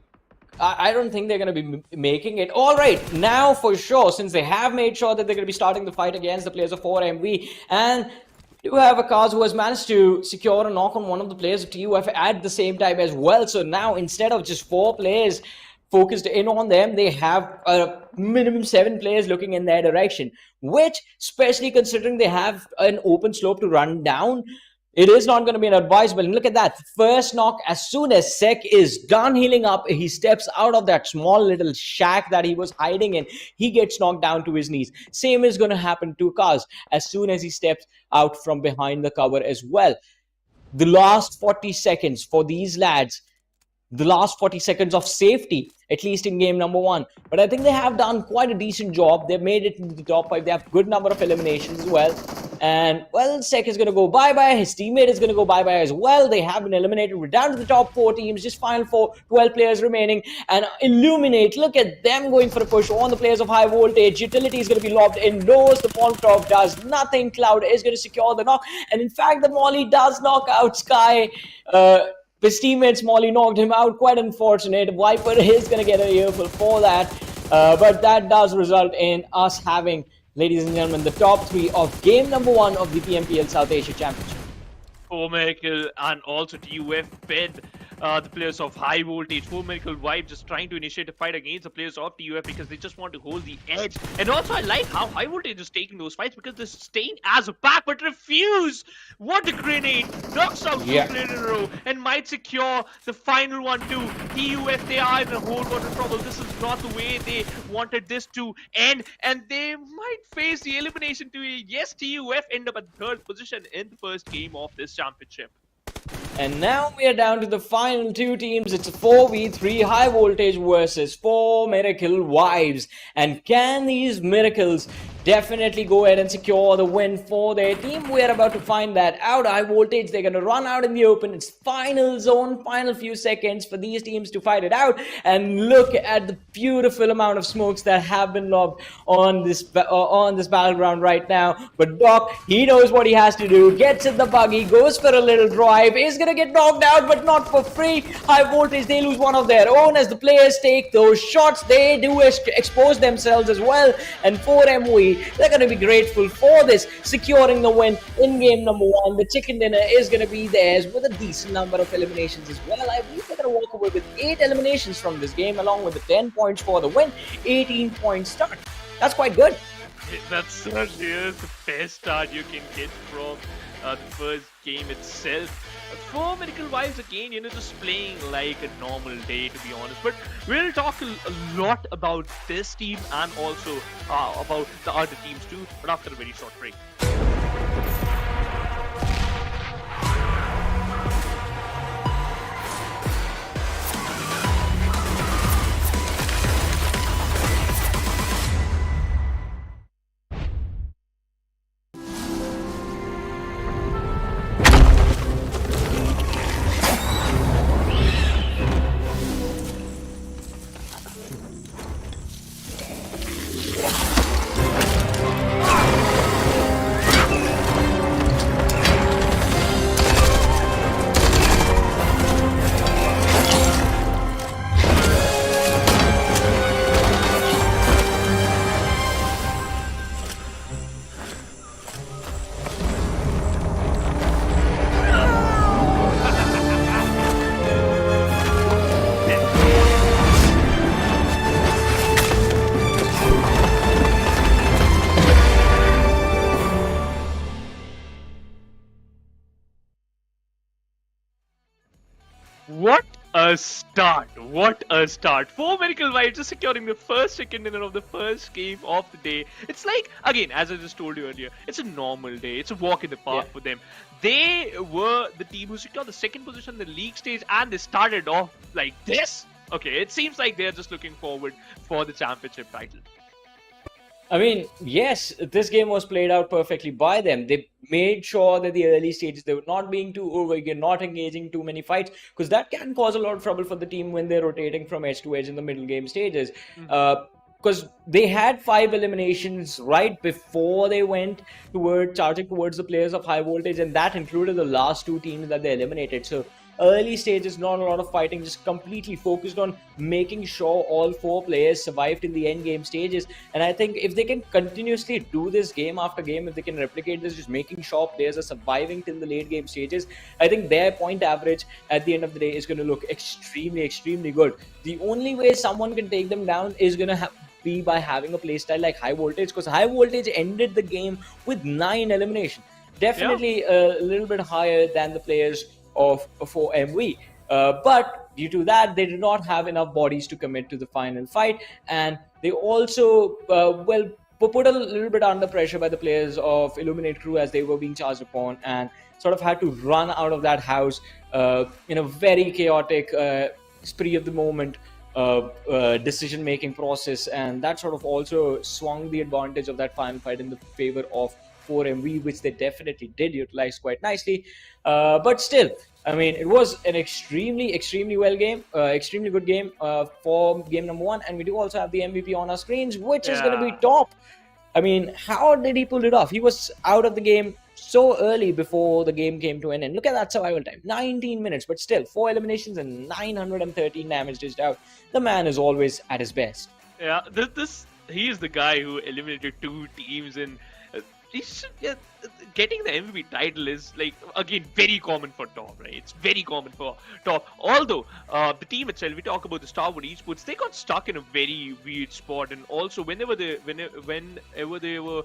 I don't think they're going to be making it. All right, now for sure, since they have made sure that they're going to be starting the fight against the players of 4MV, and do have a Kaz who has managed to secure a knock on one of the players of TUF at the same time as well. So now, instead of just 4 players focused in on them, they have a minimum 7 players looking in their direction, which, especially considering they have an open slope to run down, it is not going to be an advisable. And look at that. First knock, as soon as Sek is done healing up, he steps out of that small little shack that he was hiding in. He gets knocked down to his knees. Same is going to happen to Kaz as soon as he steps out from behind the cover as well. The last 40 seconds for these lads, the last 40 seconds of safety, at least in game number 1. But I think they have done quite a decent job. They've made it into the top 5. They have a good number of eliminations as well. And, well, Sek is going to go bye-bye. His teammate is going to go bye-bye as well. They have been eliminated. We're down to the top 4 teams. Just final 12 players remaining. And Illuminate, look at them going for a push on the players of Highvoltage. Utility is going to be lobbed indoors. The Molotov does nothing. Cloud is going to secure the knock. And, in fact, the Molly does knock out Sky. His teammates Molly knocked him out. Quite unfortunate. Viper is going to get a earful for that. But that does result in us having, ladies and gentlemen, the top 3 of game number 1 of the PMPL South Asia Championship. Michael and also TUF bid the players of Highvoltage, 4 Miracle Vibe just trying to initiate a fight against the players of TUF because they just want to hold the edge. And also I like how Highvoltage is taking those fights because they're staying as a pack but refuse. What a grenade! Knocks out 2 players in a row and might secure the final one too. TUF, they are in a whole lot of trouble. This is not the way they wanted this to end, and they might face the elimination too. Yes, TUF end up at third position in the first game of this championship. And now we are down to the final two teams. It's a 4v3 Highvoltage versus 4 Miracle Wives. And can these Miracles definitely go ahead and secure the win for their team? We are about to find that out. Highvoltage, they're going to run out in the open. It's final zone, final few seconds for these teams to fight it out. And look at the beautiful amount of smokes that have been lobbed on this battleground right now. But Doc, he knows what he has to do. Gets in the buggy, goes for a little drive, is going to get knocked out, but not for free. Highvoltage, they lose one of their own as the players take those shots. They do expose themselves as well. And for MV, they're going to be grateful for this, securing the win in game number 1. The chicken dinner is going to be theirs with a decent number of eliminations as well. I believe they're going to walk away with 8 eliminations from this game, along with the 10 points for the win, 18 points start. That's quite good. That's certainly is the best start you can get from the first game itself. 4 Miracle Wives again, just playing like a normal day, to be honest. But we'll talk a lot about this team and also about the other teams too, but after a very short break. What a start! What a start! 4 Miracle Wives just securing the first chicken dinner of the first game of the day. It's like, again, as I just told you earlier, it's a normal day. It's a walk in the park for them. They were the team who secured the second position in the league stage, and they started off like this. Okay, it seems like they're just looking forward for the championship title. I mean, yes, this game was played out perfectly by them. They made sure that the early stages, they were not being too over, not engaging too many fights, because that can cause a lot of trouble for the team when they're rotating from edge to edge in the middle game stages. Because they had 5 eliminations right before they went charging towards the players of Highvoltage, and that included the last 2 teams that they eliminated. So early stages, not a lot of fighting, just completely focused on making sure all 4 players survived in the end game stages. And I think if they can continuously do this game after game, if they can replicate this, just making sure players are surviving till the late game stages, I think their point average at the end of the day is going to look extremely, extremely good. The only way someone can take them down is going to be by having a playstyle like Highvoltage, because Highvoltage ended the game with 9 eliminations. Definitely a little bit higher than the players of 4MV, but due to that, they did not have enough bodies to commit to the final fight, and they also were put a little bit under pressure by the players of Illuminate Crew as they were being charged upon, and sort of had to run out of that house in a very chaotic spree of the moment decision-making process, and that sort of also swung the advantage of that final fight in the favor of 4MV, which they definitely did utilize quite nicely. But still, I mean, it was an extremely good game for game number 1, and we do also have the MVP on our screens, which is going to be top. I mean, how did he pull it off? He was out of the game so early before the game came to an end. Look at that survival time, 19 minutes, but still 4 eliminations and 913 damage dished out. The man is always at his best. Yeah, he is the guy who eliminated 2 teams in. Getting the MVP title is, like, again, very common for Tom, right? right? It's very common for top. Although the team itself, we talk about the Stalwart Esports, they got stuck in a very weird spot, and also whenever they were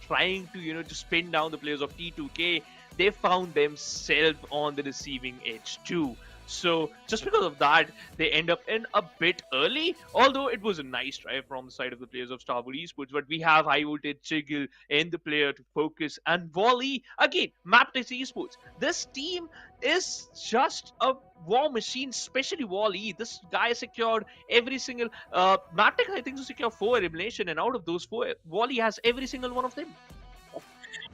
trying to to spin down the players of T2K, they found themselves on the receiving edge too. So just because of that, they end up in a bit early. Although it was a nice try from the side of the players of Stalwart Esports, but we have Highvoltage Jiggle in the player to focus, and Volley again. MABETEX Esports. This team is just a war machine, especially Wally. This guy secured every single MABETEX, I think, to secure 4 elimination, and out of those 4, Wally has every single one of them.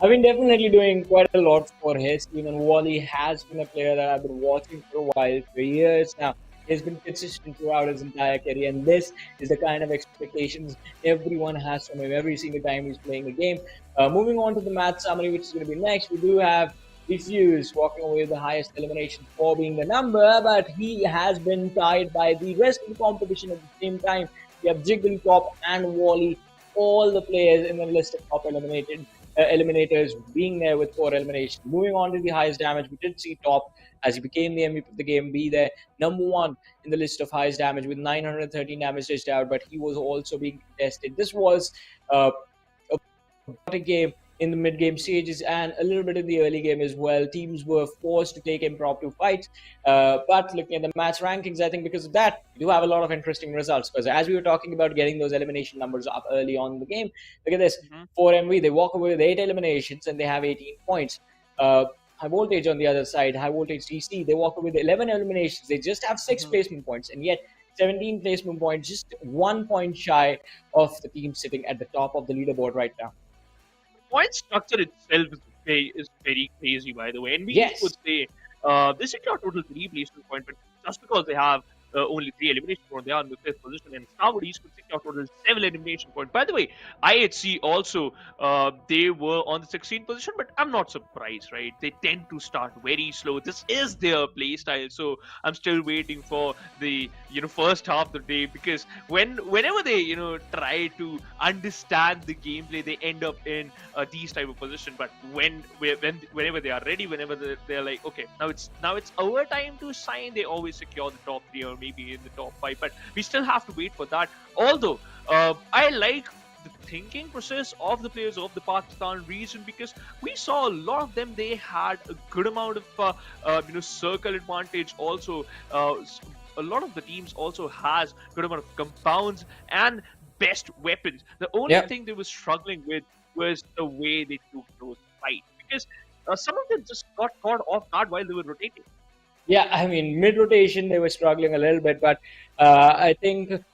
I've been definitely doing quite a lot for his team, and Wally has been a player that I've been watching for a while, for years now. He's been consistent throughout his entire career, and this is the kind of expectations everyone has from him every single time he's playing a game. Moving on to the match summary, which is going to be next, we do have Diffuse walking away with the highest elimination score being the number, but he has been tied by the rest of the competition at the same time. We have Jiggle, Top, and Wally, all the players in the list of top eliminators being there with 4 eliminations. Moving on to the highest damage, we did see Top, as he became the MVP of the game, be there number 1 in the list of highest damage with 913 damage dished out, but he was also being contested. This was a game in the mid-game stages and a little bit in the early game as well. Teams were forced to take impromptu fights, but looking at the match rankings, I think because of that, we do have a lot of interesting results, because as we were talking about getting those elimination numbers up early on in the game, look at this. For MV, they walk away with 8 eliminations and they have 18 points. Highvoltage on the other side, Highvoltage DC, they walk away with 11 eliminations. They just have 6 placement points, and yet 17 placement points, just 1 point shy of the team sitting at the top of the leaderboard right now. Point structure itself is very crazy, by the way. And we would say they secure total 3 placement points, but just because they have only 3 elimination points, they are in the 5th position. And Stalwart Esports secure total 7 elimination points. By the way, IHC also, they were on the 16th position, but I'm not surprised, right? They tend to start very slow. This is their play style, so I'm still waiting for the first half of the day, because whenever they try to understand the gameplay, they end up in these type of position. But whenever they are ready, whenever they're like, okay, now it's our time to shine, they always secure the top 3 or maybe in the top 5. But we still have to wait for that. Although I like the thinking process of the players of the Pakistan region, because we saw a lot of them, they had a good amount of circle advantage. Also a lot of the teams also has good amount of compounds and best weapons. The only thing they were struggling with was the way they took those fights, because some of them just got caught off guard while they were rotating. Yeah, I mean, mid-rotation, they were struggling a little bit, but I think,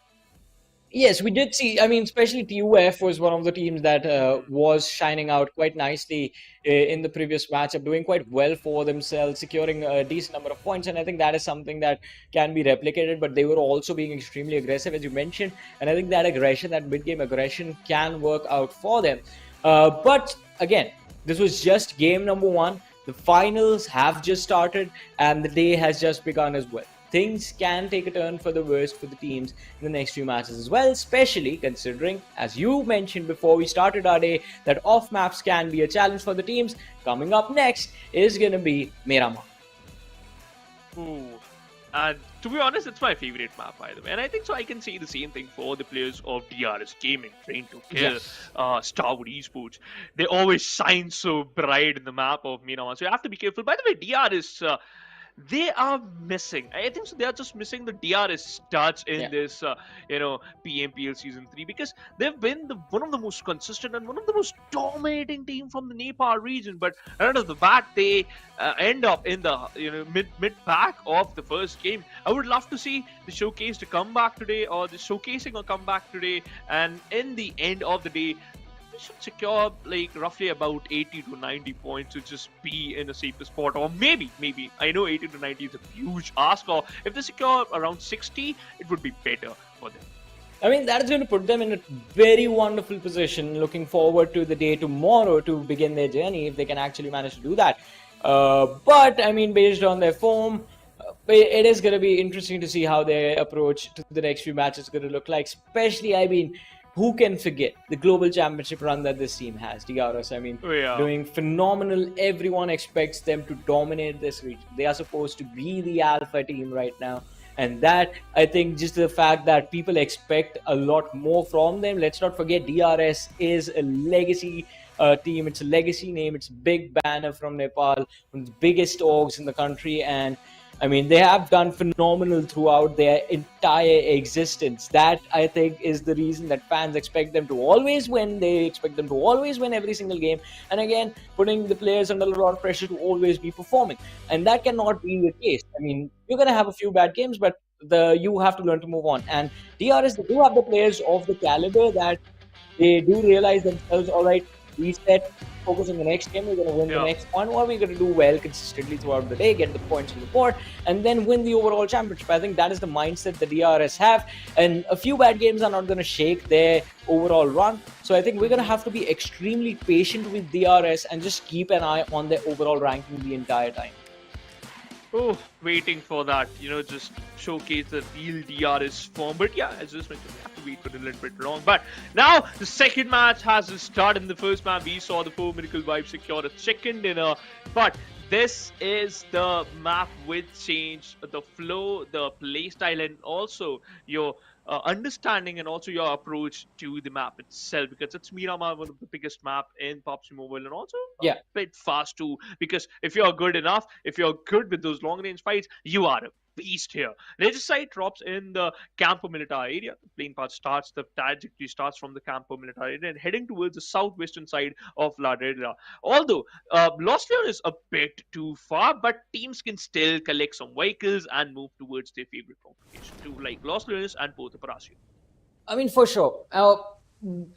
yes, we did see, I mean, especially TUF was one of the teams that was shining out quite nicely in the previous matchup, doing quite well for themselves, securing a decent number of points, and I think that is something that can be replicated, but they were also being extremely aggressive, as you mentioned, and I think that aggression, that mid-game aggression can work out for them. But again, this was just game number 1. The finals have just started and the day has just begun as well. Things can take a turn for the worst for the teams in the next few matches as well, especially considering, as you mentioned before we started our day, that off maps can be a challenge for the teams. Coming up next is going to be Miramar. Ooh. And to be honest, it's my favorite map, by the way. And I think so I can say the same thing for the players of DRS Gaming, trained to kill Stalwart Esports. They always shine so bright in the map of Miramar. So you have to be careful. By the way, DRS, they are missing. I think so they are just missing the DRS touch in this, PMPL Season 3, because they've been one of the most consistent and one of the most dominating team from the Nepal region. But right off the bat, they end up in the mid pack of the first game. I would love to see the showcase to come back today, or the showcasing or come back today, and in the end of the day, should secure like roughly about 80 to 90 points to just be in a safer spot, or maybe I know 80 to 90 is a huge ask, or if they secure around 60, it would be better for them. I mean, that is going to put them in a very wonderful position, looking forward to the day tomorrow to begin their journey, if they can actually manage to do that. But I mean, based on their form, it is going to be interesting to see how their approach to the next few matches is going to look like, especially, I mean, who can forget the global championship run that this team has, DRS? I mean, doing phenomenal. Everyone expects them to dominate this region. They are supposed to be the alpha team right now. And that, I think, just the fact that people expect a lot more from them. Let's not forget, DRS is a legacy team. It's a legacy name. It's a big banner from Nepal, one of the biggest orgs in the country. And I mean, they have done phenomenal throughout their entire existence. That, I think, is the reason that fans expect them to always win. They expect them to always win every single game. And again, putting the players under a lot of pressure to always be performing. And that cannot be the case. I mean, you're going to have a few bad games, but you have to learn to move on. And DRS, they do have the players of the caliber that they do realize themselves, all right, reset, focus on the next game, we're going to win the next one, or we're going to do well consistently throughout the day, get the points on the board, and then win the overall championship. I think that is the mindset the DRS have, and a few bad games are not going to shake their overall run. So I think we're going to have to be extremely patient with DRS and just keep an eye on their overall ranking the entire time. Oh, waiting for that, just showcase the real DRS form. But yeah, as just mentioned, we have to wait for a little bit long. But now the second match has started. In the first match, we saw the 4 Miracle Vibe secure a chicken dinner. But this is the map which changed the flow, the playstyle, and also your understanding and also your approach to the map itself, because it's Miramar, one of the biggest map in PUBG Mobile, and also a bit fast too, because if you're good enough, if you're good with those long range fights, you are a beast here. Regicide drops in the Campo Militar area. The plane path starts, the trajectory starts from the Campo Militar area and heading towards the southwestern side of La Redra. Although Lost Leon is a bit too far, but teams can still collect some vehicles and move towards their favorite configuration too, like Lost Leonis and Porto Parasio. I mean, for sure.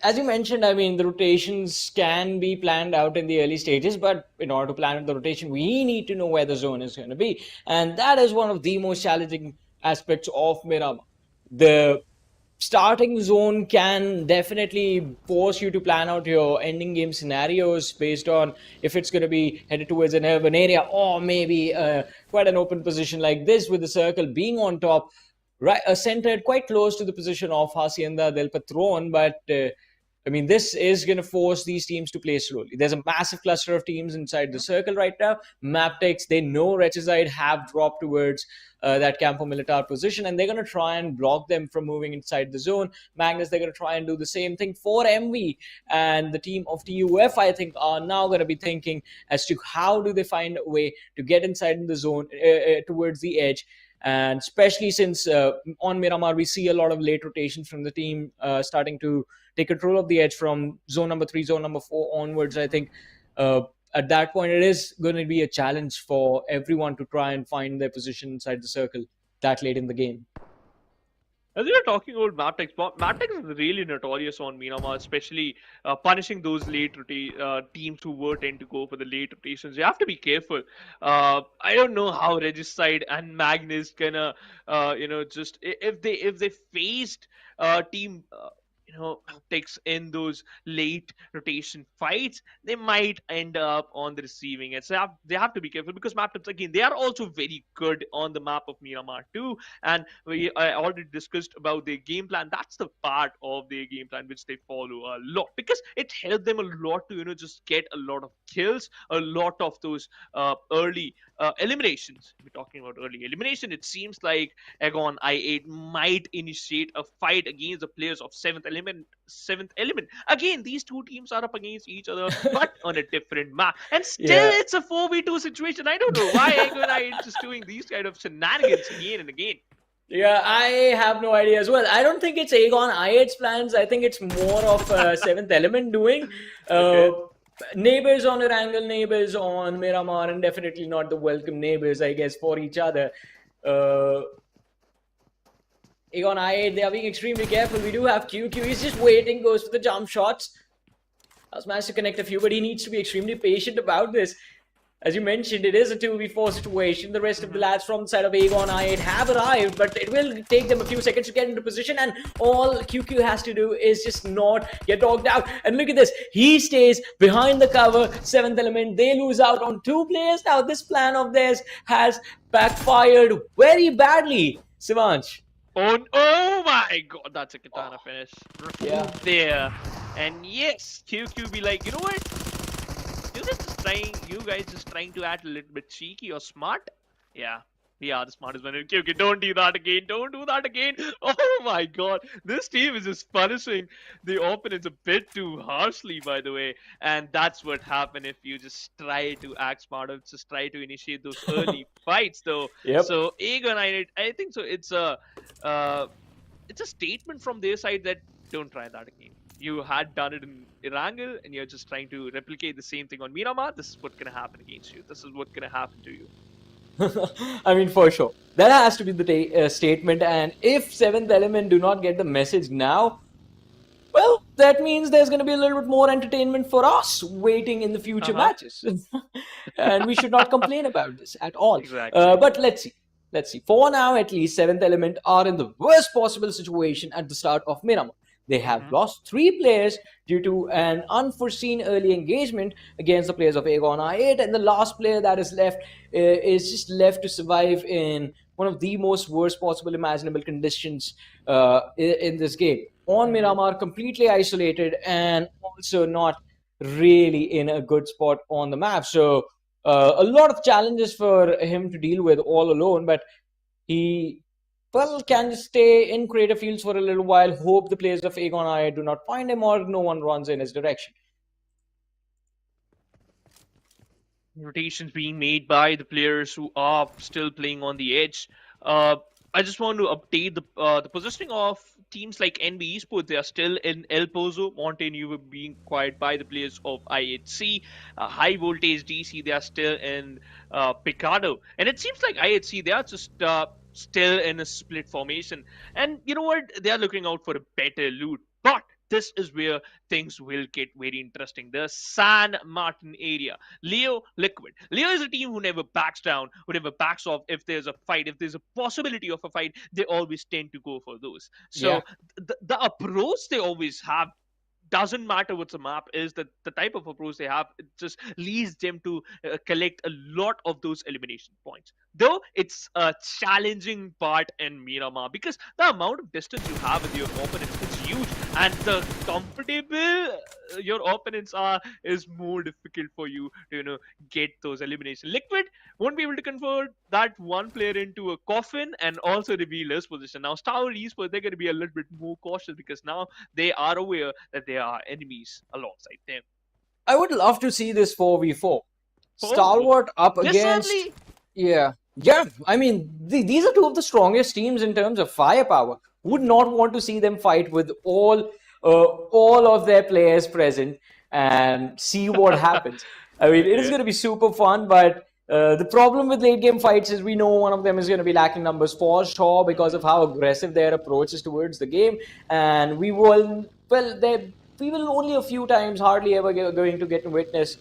As you mentioned, I mean, the rotations can be planned out in the early stages, but in order to plan out the rotation, we need to know where the zone is going to be. And that is one of the most challenging aspects of Miramar. The starting zone can definitely force you to plan out your ending game scenarios based on if it's going to be headed towards an urban area or maybe quite an open position like this with the circle being on top. Right, centered quite close to the position of Hacienda del Patron, but I mean, this is going to force these teams to play slowly. There's a massive cluster of teams inside the circle right now. MABETEX, they know Regicide have dropped towards that Campo Militar position, and they're going to try and block them from moving inside the zone. Magnus, they're going to try and do the same thing for MV, and the team of TUF, I think, are now going to be thinking as to how do they find a way to get inside the zone towards the edge. And especially since on Miramar, we see a lot of late rotations from the team starting to take control of the edge from zone number 3, zone number 4 onwards. I think at that point, it is going to be a challenge for everyone to try and find their position inside the circle that late in the game. As we are talking about MABETEX is really notorious on Miramar, especially punishing those late teams who were tend to go for the late rotations. You have to be careful. I don't know how Regicide and Magnus gonna, just if they faced team. Takes in those late rotation fights, they might end up on the receiving end. So they have to be careful, because MABETEX, again, they are also very good on the map of Miramar too. And I already discussed about their game plan. That's the part of their game plan which they follow a lot, because it helped them a lot to just get a lot of kills, a lot of those early eliminations. We're talking about early elimination. It seems like Agon I8 might initiate a fight against the players of seventh element. Again, these two teams are up against each other, but on a different map. And still, it's a 4v2 situation. I don't know why Agon I8 is doing these kind of shenanigans again and again. Yeah, I have no idea as well. I don't think it's Agon I8's plans. I think it's more of seventh element doing. Neighbors on Erangel, neighbors on Miramar, and definitely not the welcome neighbors, I guess, for each other. Agon I8, they are being extremely careful. We do have QQ. He's just waiting, goes for the jump shots. Has managed to connect a few, but he needs to be extremely patient about this. As you mentioned, it is a 2v4 situation. The rest of the lads from the side of Agon I8 have arrived, but it will take them a few seconds to get into position, and all QQ has to do is just not get dogged out. And look at this. He stays behind the cover, 7th element. They lose out on 2 players. Now, this plan of theirs has backfired very badly. Sivansh. Oh my god, that's a katana Oh, finish. yeah. Removed there. And yes, QQ be like, you know what? You guys just trying to act a little bit cheeky or smart. Yeah, we are the smartest one. Okay, okay, don't do that again. Don't do that again. Oh my god, this team is just punishing the opponents a bit too harshly, by the way. And that's what happened if you just try to act smart or just try to initiate those early fights, though. Yep. So Aegon, I think so. Uh, it's a statement from their side that don't try that again. You had done it in Erangel, and you're just trying to replicate the same thing on Miramar. This is what's gonna happen against you. This is what's gonna happen to you. I mean, for sure. That has to be the statement. And if Seventh Element do not get the message now, well, that means there's going to be a little bit more entertainment for us waiting in the future Uh matches. And we should not complain about this at all. Exactly. But let's see. Let's see. For now, at least, Seventh Element are in the worst possible situation at the start of Miramar. They have Mm-hmm. lost 3 players due to an unforeseen early engagement against the players of Aegon I8, and the last player that is left is just left to survive in one of the most worst possible imaginable conditions in this game. On Mm-hmm. Miramar, completely isolated and also not really in a good spot on the map. So a lot of challenges for him to deal with all alone, but he well can just stay in creative fields for a little while, hope the players of Aegon I do not find him or no one runs in his direction. Rotations being made by the players who are still playing on the edge. Uh, I just want to update the positioning of teams like NB Esports. They are still in El Pozo. Mountain were being acquired by the players of IHC. Highvoltage DC. They are still in Picado, and it seems like IHC they are just still in a split formation. And you know what? They are looking out for a better loot, but this is where things will get very interesting. The San Martin area. Leo Liquid. Leo is a team who never backs down, who never backs off if there's a fight, if there's a possibility of a fight, they always tend to go for those. Yeah. So the approach they always have doesn't matter what the map is, the type of approach they have, it just leads them to collect a lot of those elimination points, though it's a challenging part in Miramar because the amount of distance you have with your opponents is huge, and the comfortable your opponents are is more difficult for you to get those elimination. Liquid won't be able to convert that one player into a coffin and also reveal his position. Now Stalwart Esports, they're going to be a little bit more cautious because now they are aware that there are enemies alongside them. I would love to see this 4v4. Oh, Stalwart up this against. early? Yeah. Yeah. I mean, these are two of the strongest teams in terms of firepower. Would not want to see them fight with all of their players present and see what happens. I mean, it is Okay. going to be super fun, but the problem with late game fights is we know one of them is going to be lacking numbers for sure because of how aggressive their approach is towards the game, and we will only a few times, hardly ever going to get to witness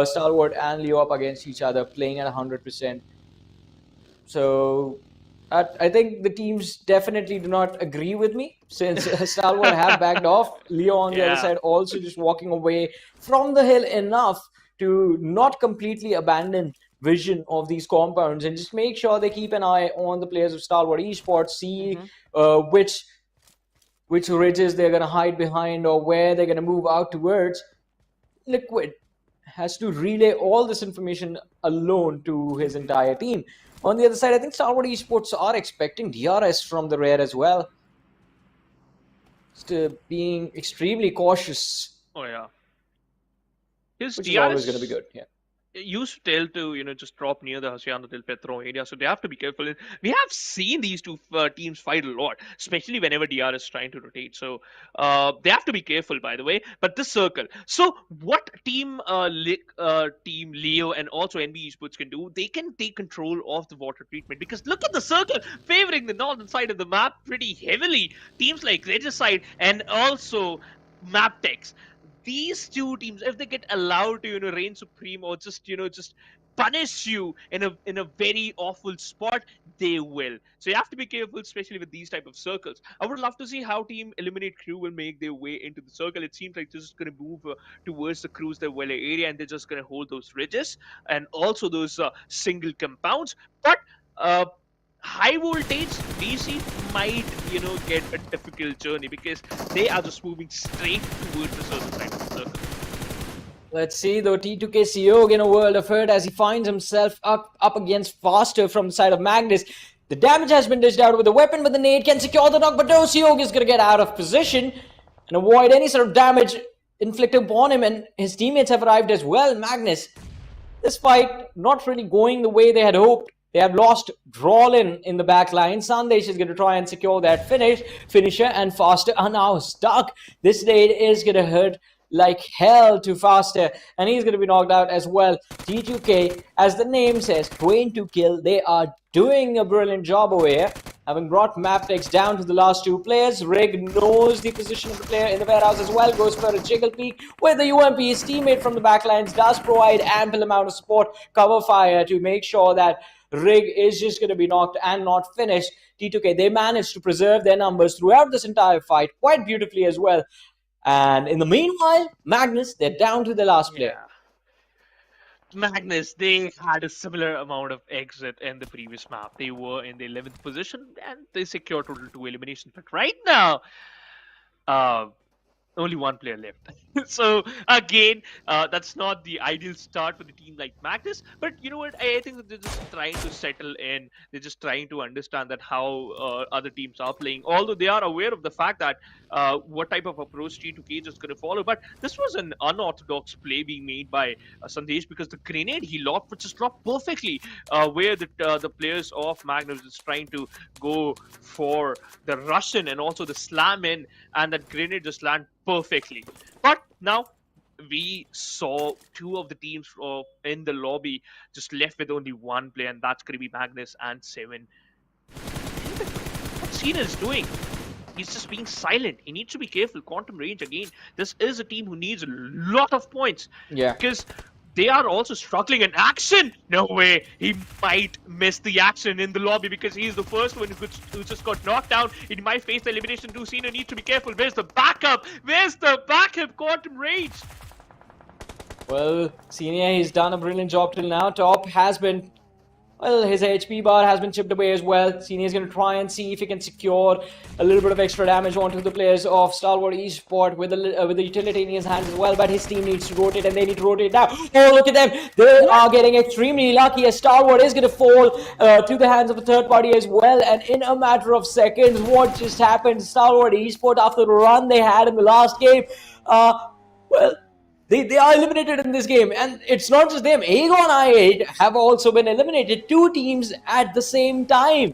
Stalwart and Leo up against each other playing at 100%. So I think the teams definitely do not agree with me since Stalwart have backed off. Leo on the other Yeah. side also just walking away from the hill enough to not completely abandon vision of these compounds and just make sure they keep an eye on the players of Stalwart Esports, see Mm-hmm. which ridges they're going to hide behind or where they're going to move out towards. Liquid has to relay all this information alone to his entire team. On the other side, I think Stalwart Esports are expecting DRS from the rear as well. Just being extremely cautious, Oh yeah. His which is always going to be DRS good. Yeah. used to tell to just drop near the Hacienda del Petro area, so they have to be careful. And we have seen these two teams fight a lot, especially whenever DR is trying to rotate. So they have to be careful, by the way. But this circle. So what team Leo and also NB Esports can do? They can take control of the water treatment because look at the circle favoring the northern side of the map pretty heavily. Teams like Regicide and also MABETEX, these two teams, if they get allowed to reign supreme or just punish you in a very awful spot, they will. So you have to be careful, especially with these type of circles. I would love to see how team eliminate crew will make their way into the circle. It seems like they're just going to move towards the cruise the well area, and they're just going to hold those ridges and also those single compounds. But Highvoltage DC might, get a difficult journey because they are just moving straight towards the certain side of the circle. Let's see though, T2K Siog in a world of hurt as he finds himself up against Faster from the side of Magnus. The damage has been dished out with the weapon, but the nade can secure the knock, but no, Siog is going to get out of position and avoid any sort of damage inflicted upon him, and his teammates have arrived as well. Magnus, this fight not really going the way they had hoped. They have lost Drawlin in the back line. Sandesh is going to try and secure that finisher, and Faster are now stuck. This nade is going to hurt like hell to Faster, and he's going to be knocked out as well. T2K, as the name says, trained to kill. They are doing a brilliant job over here, having brought MABETEX down to the last two players. Rig knows the position of the player in the warehouse as well, goes for a jiggle peek with the UMP. His teammate from the backlines does provide ample amount of support, cover fire to make sure that Rig is just going to be knocked and not finished. T2K, they managed to preserve their numbers throughout this entire fight quite beautifully as well. And in the meanwhile, Magnus, they're down to the last player. Yeah. Magnus, they had a similar amount of exit in the previous map. They were in the 11th position and they secured total 2 eliminations. But right now, only one player left. So again, that's not the ideal start for the team like Magnus. But you know what? I think that they're just trying to settle in. They're just trying to understand that how other teams are playing. Although they are aware of the fact that what type of approach T2K is going to follow. But this was an unorthodox play being made by Sandesh, because the grenade he lobbed, which just dropped perfectly, where the players of Magnus is trying to go for the Russian and also the slam in, and that grenade just landed perfectly. But now we saw two of the teams in the lobby just left with only one player, and that's going to be Magnus and Seven. What Cena is doing? He's just being silent. He needs to be careful. Quantum range again. This is a team who needs a lot of points. Yeah. Because they are also struggling in action. No way. He might miss the action in the lobby because he's the first one who just got knocked down. He might face the elimination too. Cena needs to be careful. Where's the backup? Where's the backup? Quantum range. Well, Senior, he's done a brilliant job till now. Top has been... Well, his HP bar has been chipped away as well. Senior is going to try and see if he can secure a little bit of extra damage onto the players of Stalwart Esports with the utility in his hands as well. But his team needs to rotate, and they need to rotate now. Oh, look at them. They are getting extremely lucky as Stalwart is going to fall to the hands of a third party as well. And in a matter of seconds, what just happened? Stalwart Esports, after the run they had in the last game, well... They are eliminated in this game, and it's not just them. Aegon I8 have also been eliminated. Two teams at the same time.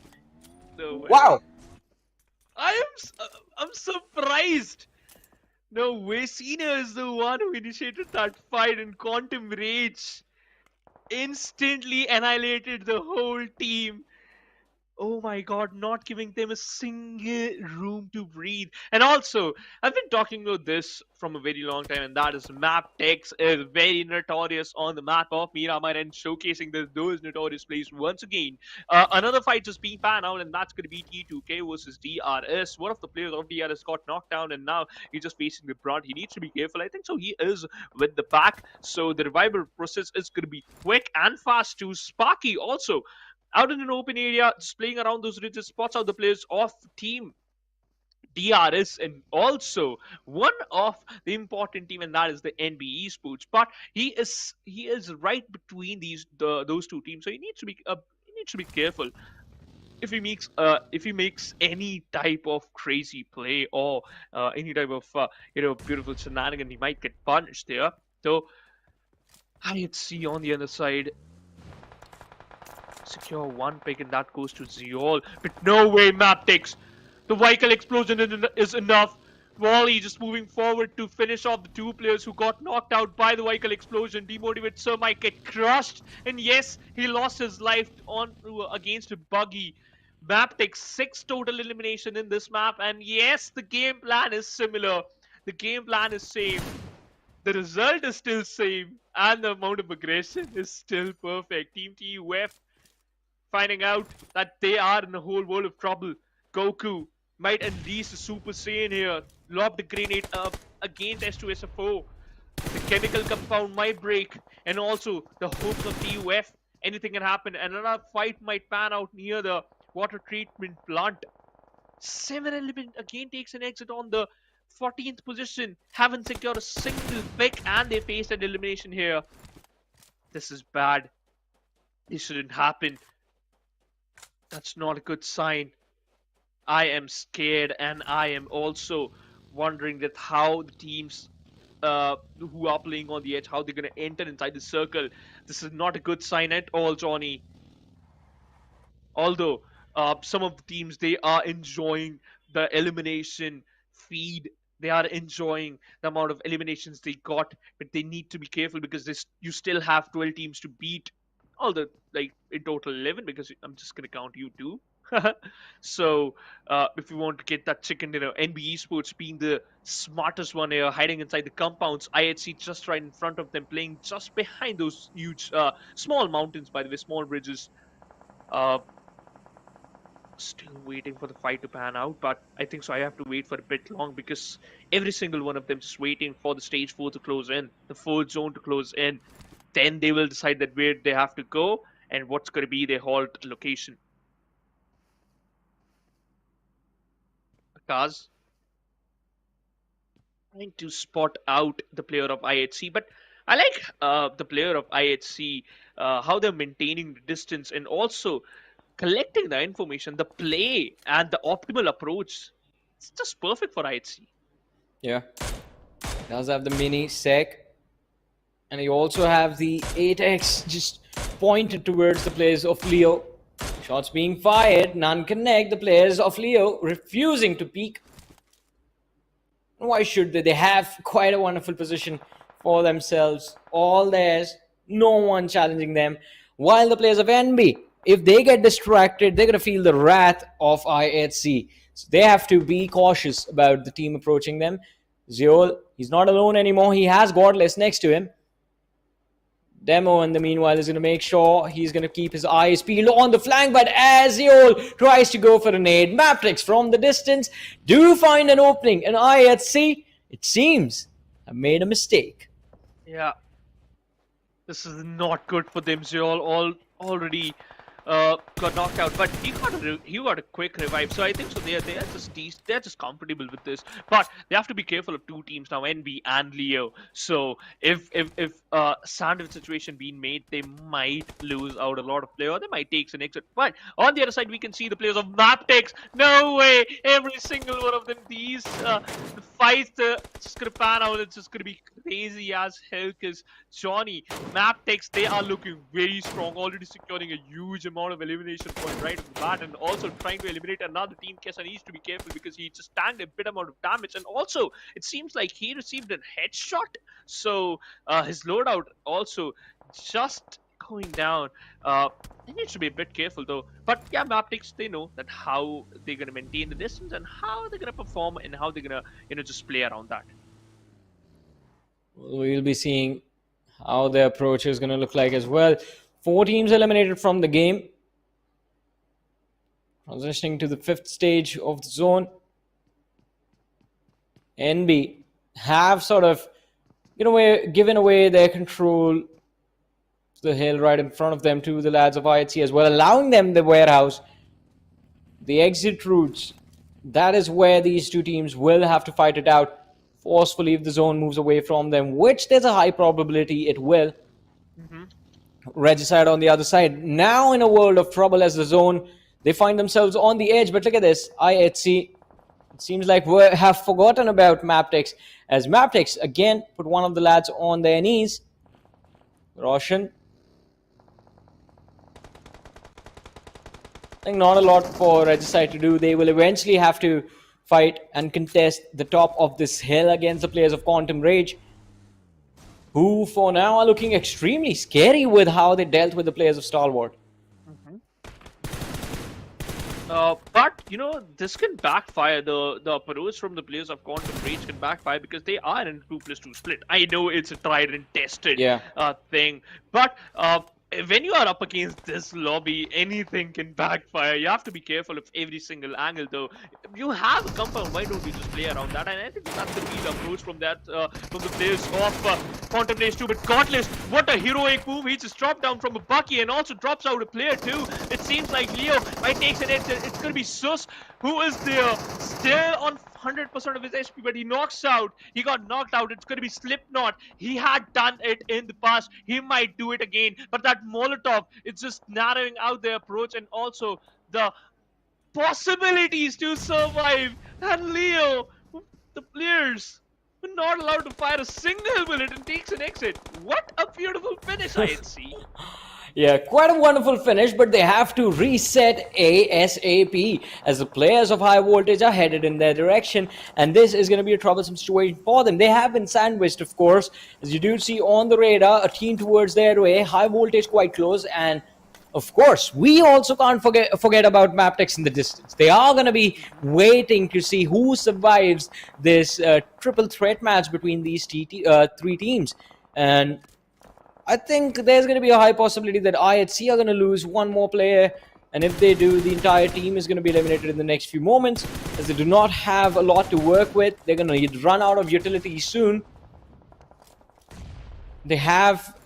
No way. Wow. I'm surprised. No way. Cena is the one who initiated that fight, and Quantum Rage instantly annihilated the whole team. Oh my god, not giving them a single room to breathe. And also, I've been talking about this from a very long time, and that is MABETEX is very notorious on the map of Miramar and showcasing those notorious plays once again. Another fight just being panned out, and that's going to be T2K versus DRS. One of the players of DRS got knocked down, and now he's just facing the brunt. He needs to be careful. I think so. He is with the back, so the revival process is going to be quick and fast too. Sparky also out in an open area, just playing around those rigid spots, out the players of team DRS, and also one of the important team, and that is the NB Esports. But he is right between those two teams, so he needs to be careful. If he makes any type of crazy play or any type of beautiful shenanigan, he might get punished there. So I see on the other side. Secure one pick, and that goes to Zeol. But no way, MABETEX. The vehicle explosion is enough. Wally just moving forward to finish off the two players who got knocked out by the vehicle explosion. Demotivated Sir might get crushed. And yes, he lost his life against a buggy. MABETEX 6 total elimination in this map. And yes, the game plan is similar. The game plan is same. The result is still same. And the amount of aggression is still perfect. Team TUF finding out that they are in a whole world of trouble. Goku might unleash the Super Saiyan here. Lob the grenade up against S2SFO. The chemical compound might break. And also the hopes of TUF. Anything can happen. Another fight might pan out near the water treatment plant. 7 element again takes an exit on the 14th position. Haven't secured a single pick and they face an elimination here. This is bad. This shouldn't happen. That's not a good sign. I am scared, and I am also wondering that how the teams who are playing on the edge, how they're going to enter inside the circle. This is not a good sign at all, Johnny. Although some of the teams, they are enjoying the elimination feed. They are enjoying the amount of eliminations they got, but they need to be careful because you still have 12 teams to beat. Although, like, in total 11, because I'm just going to count you two. So, if you want to get that chicken dinner, NB Esports being the smartest one here, hiding inside the compounds, IHC just right in front of them, playing just behind those huge, small mountains, by the way, small bridges. Still waiting for the fight to pan out, but I think so I have to wait for a bit long because every single one of them just waiting for the stage 4 to close in, the 4th zone to close in. Then they will decide that where they have to go and what's going to be their halt location. Kaz trying to spot out the player of IHC, but I like the player of IHC, how they're maintaining the distance and also collecting the information, the play, and the optimal approach. It's just perfect for IHC. Yeah. Does have the mini sec. And you also have the 8x just pointed towards the players of Leo. Shots being fired, none connect. The players of Leo refusing to peek. Why should they? They have quite a wonderful position for themselves. All theirs. No one challenging them. While the players of NB, if they get distracted, they're going to feel the wrath of IHC. So they have to be cautious about the team approaching them. Zeol, he's not alone anymore. He has Godless next to him. Demo, in the meanwhile, is going to make sure he's going to keep his eyes peeled on the flank. But as Zeol tries to go for a nade, MABETEX from the distance do find an opening. And IHC, it seems, have made a mistake. Yeah. This is not good for them. Zeol already got knocked out, but he got a quick revive. So I think so they're just comfortable with this. But they have to be careful of two teams now, NB and Leo. So if sandwich situation being made, they might lose out a lot of players. They might take an exit. But on the other side, we can see the players of MABETEX. No way! Every single one of them. These the fights just gonna pan out. It's just gonna be crazy as hell. Because Johnny, MABETEX, they are looking very strong, already securing a huge amount of elimination point right off the bat, and also trying to eliminate another team. Kesa needs to be careful because he just tanked a bit amount of damage, and also it seems like he received a headshot, so his loadout also just going down. He needs to be a bit careful though. But yeah, MABETEX, they know that how they're gonna maintain the distance and how they're gonna perform and how they're gonna just play around that. We'll be seeing how their approach is going to look like as well. 4 teams eliminated from the game. Transitioning to the 5th stage of the zone. NB have sort of given away their control to the hill right in front of them to the lads of IHC as well, allowing them the warehouse. The exit routes, that is where these two teams will have to fight it out forcefully if the zone moves away from them, which there's a high probability it will. Regicide on the other side, now in a world of trouble as the zone, they find themselves on the edge. But look at this, IHC, it seems like we have forgotten about MABETEX, as MABETEX again put one of the lads on their knees. Roshan, I think not a lot for Regicide to do. They will eventually have to fight and contest the top of this hill against the players of Quantum Rage, who for now are looking extremely scary with how they dealt with the players of Stalwart. But this can backfire. The approach from the players of Quantum Rage can backfire because they are in 2+2 split. I know it's a tried and tested thing, but when you are up against this lobby, anything can backfire. You have to be careful of every single angle, though. You have a compound, why don't you just play around that? And I think that's the real approach from the players of Quantum Race 2, but Godless, what a heroic move. He just dropped down from a Bucky and also drops out a player too. It seems like Leo might take an exit. It's going to be Sus who is there, still on 100% of his HP, but he knocks out. He got knocked out. It's going to be Slipknot. He had done it in the past. He might do it again, but that Molotov, it's just narrowing out the approach and also the possibilities to survive. And Leo, the players, were not allowed to fire a single bullet and takes an exit. What a beautiful finish, INC. Yeah, quite a wonderful finish, but they have to reset ASAP as the players of Highvoltage are headed in their direction, and this is going to be a troublesome situation for them. They have been sandwiched, of course, as you do see on the radar, a team towards their way, Highvoltage quite close, and of course, we also can't forget about MABETEX in the distance. They are going to be waiting to see who survives this triple threat match between these three teams, and I think there's going to be a high possibility that IHC are going to lose one more player, and if they do, the entire team is going to be eliminated in the next few moments, as they do not have a lot to work with. They're going to run out of utility soon. They have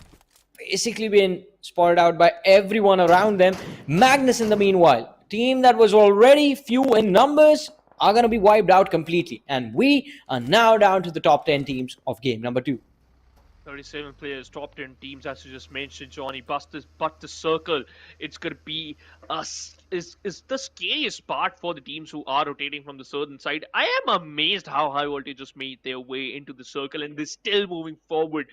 basically been spotted out by everyone around them. Magnus, in the meanwhile, team that was already few in numbers, are going to be wiped out completely, and we are now down to the top 10 teams of game number 2. 37 players, top 10 teams, as you just mentioned, Johnny. But the circle, it's going to be is the scariest part for the teams who are rotating from the southern side. I am amazed how Highvoltage just made their way into the circle and they're still moving forward.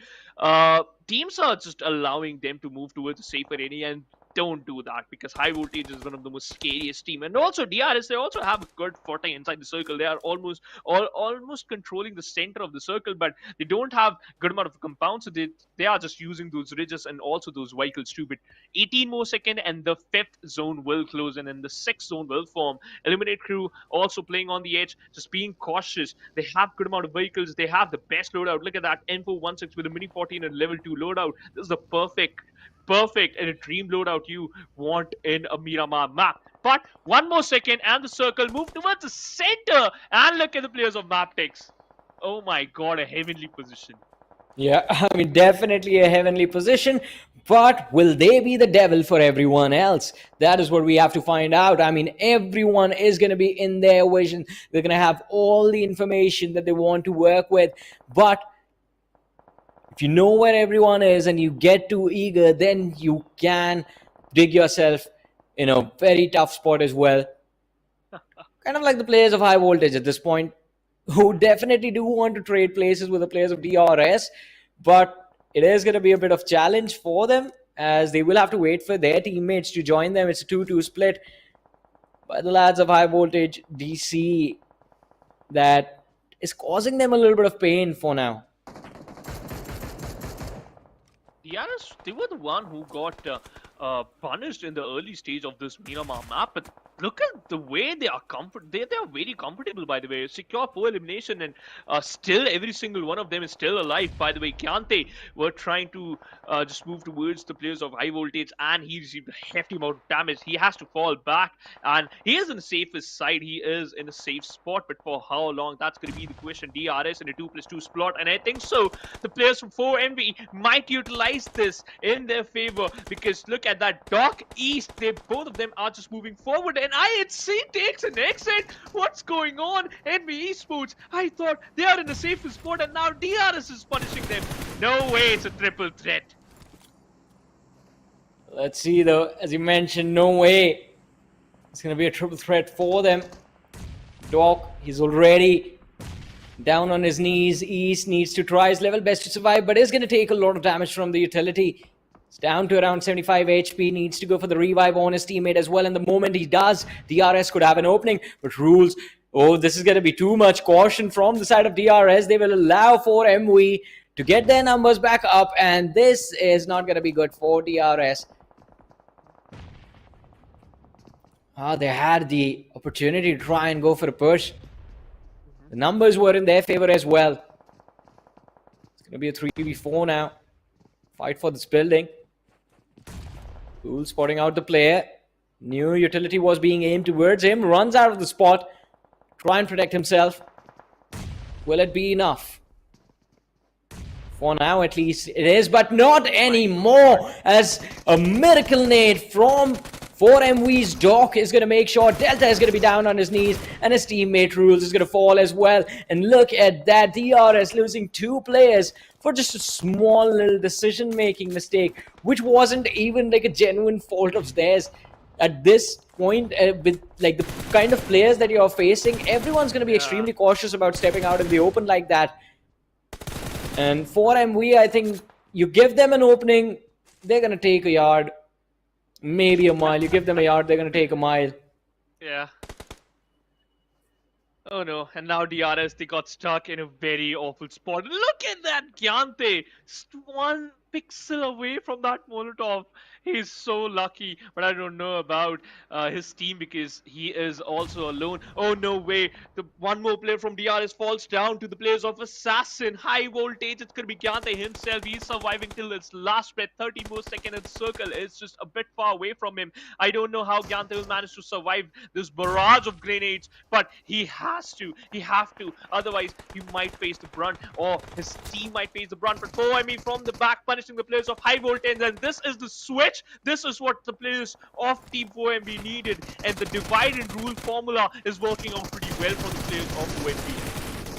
Teams are just allowing them to move towards a safer area, and don't do that, because Highvoltage is one of the most scariest team. And also DRS, they also have a good footing inside the circle. They are almost controlling the center of the circle, but they don't have good amount of compounds, so they are just using those ridges and also those vehicles too. But 18 more seconds and the 5th zone will close, and then the 6th zone will form. Eliminate crew also playing on the edge, just being cautious. They have good amount of vehicles. They have the best loadout. Look at that M416 with a Mini 14 and level 2 loadout. This is the perfect and a dream loadout you want in a Miramar map. But one more second and the circle move towards the center, and look at the players of MABETEX. Oh my god, a heavenly position. Yeah, I mean, definitely a heavenly position, but will they be the devil for everyone else? That is what we have to find out. I mean, everyone is going to be in their vision. They're going to have all the information that they want to work with, but if you know where everyone is and you get too eager, then you can dig yourself in a very tough spot as well. Kind of like the players of Highvoltage at this point, who definitely do want to trade places with the players of DRS, but it is going to be a bit of challenge for them, as they will have to wait for their teammates to join them. It's a 2-2 split by the lads of Highvoltage DC that is causing them a little bit of pain for now. DRS, they were the one who got punished in the early stage of this Miramar map, but look at the way they are they are very comfortable, by the way. Secure 4 elimination, and still every single one of them is still alive. By the way, Kyante were trying to just move towards the players of Highvoltage, and he received a hefty amount of damage. He has to fall back, and he is on the safest side. He is in a safe spot, but for how long, that's going to be the question. DRS in a 2+2 spot, and I think so the players from 4MV might utilize this in their favor, because look at that Dock East. Both of them are just moving forward, and IHC takes an exit. What's going on? NV Esports, I thought they are in the safest spot, and now DRS is punishing them. No way, it's a triple threat. Let's see though, as you mentioned, no way. It's going to be a triple threat for them. Doc, he's already down on his knees. East needs to try his level best to survive, but is going to take a lot of damage from the utility. It's down to around 75 HP, needs to go for the revive on his teammate as well, and the moment he does, DRS could have an opening, but rules, oh, this is going to be too much caution from the side of DRS. They will allow for MV to get their numbers back up, and this is not going to be good for DRS. They had the opportunity to try and go for a push. The numbers were in their favor as well. It's going to be a 3v4 now. Fight for this building. Cool, spotting out the player. New utility was being aimed towards him. Runs out of the spot. Try and protect himself. Will it be enough? For now, at least it is, but not anymore. As a miracle nade from 4MV's Doc is going to make sure Delta is going to be down on his knees, and his teammate Rules is going to fall as well. And look at that, DRS losing 2 players for just a small little decision-making mistake, which wasn't even like a genuine fault of theirs. At this point, with like the kind of players that you're facing, everyone's going to be extremely cautious about stepping out in the open like that. And for MV, I think you give them an opening, they're going to take a yard, maybe a mile. You give them a yard, they're going to take a mile. Yeah. Oh no, and now DRS, they got stuck in a very awful spot. Look at that Gyante! 1 pixel away from that Molotov. He's so lucky, but I don't know about his team because he is also alone. Oh no way, the one more player from DRS falls down to the players of Assassin. Highvoltage, it's gonna be Gyante himself. He's surviving till his last breath. 30 more seconds in circle is just a bit far away from him. I don't know how Gyante will manage to survive this barrage of grenades, but he have to, otherwise he might face the brunt, or his team might face the brunt. But 4ME from the back punishing the players of Highvoltage, and this is the switch. This is what the players of Team 4MB needed, and the divide and rule formula is working out pretty well for the players of 4MB.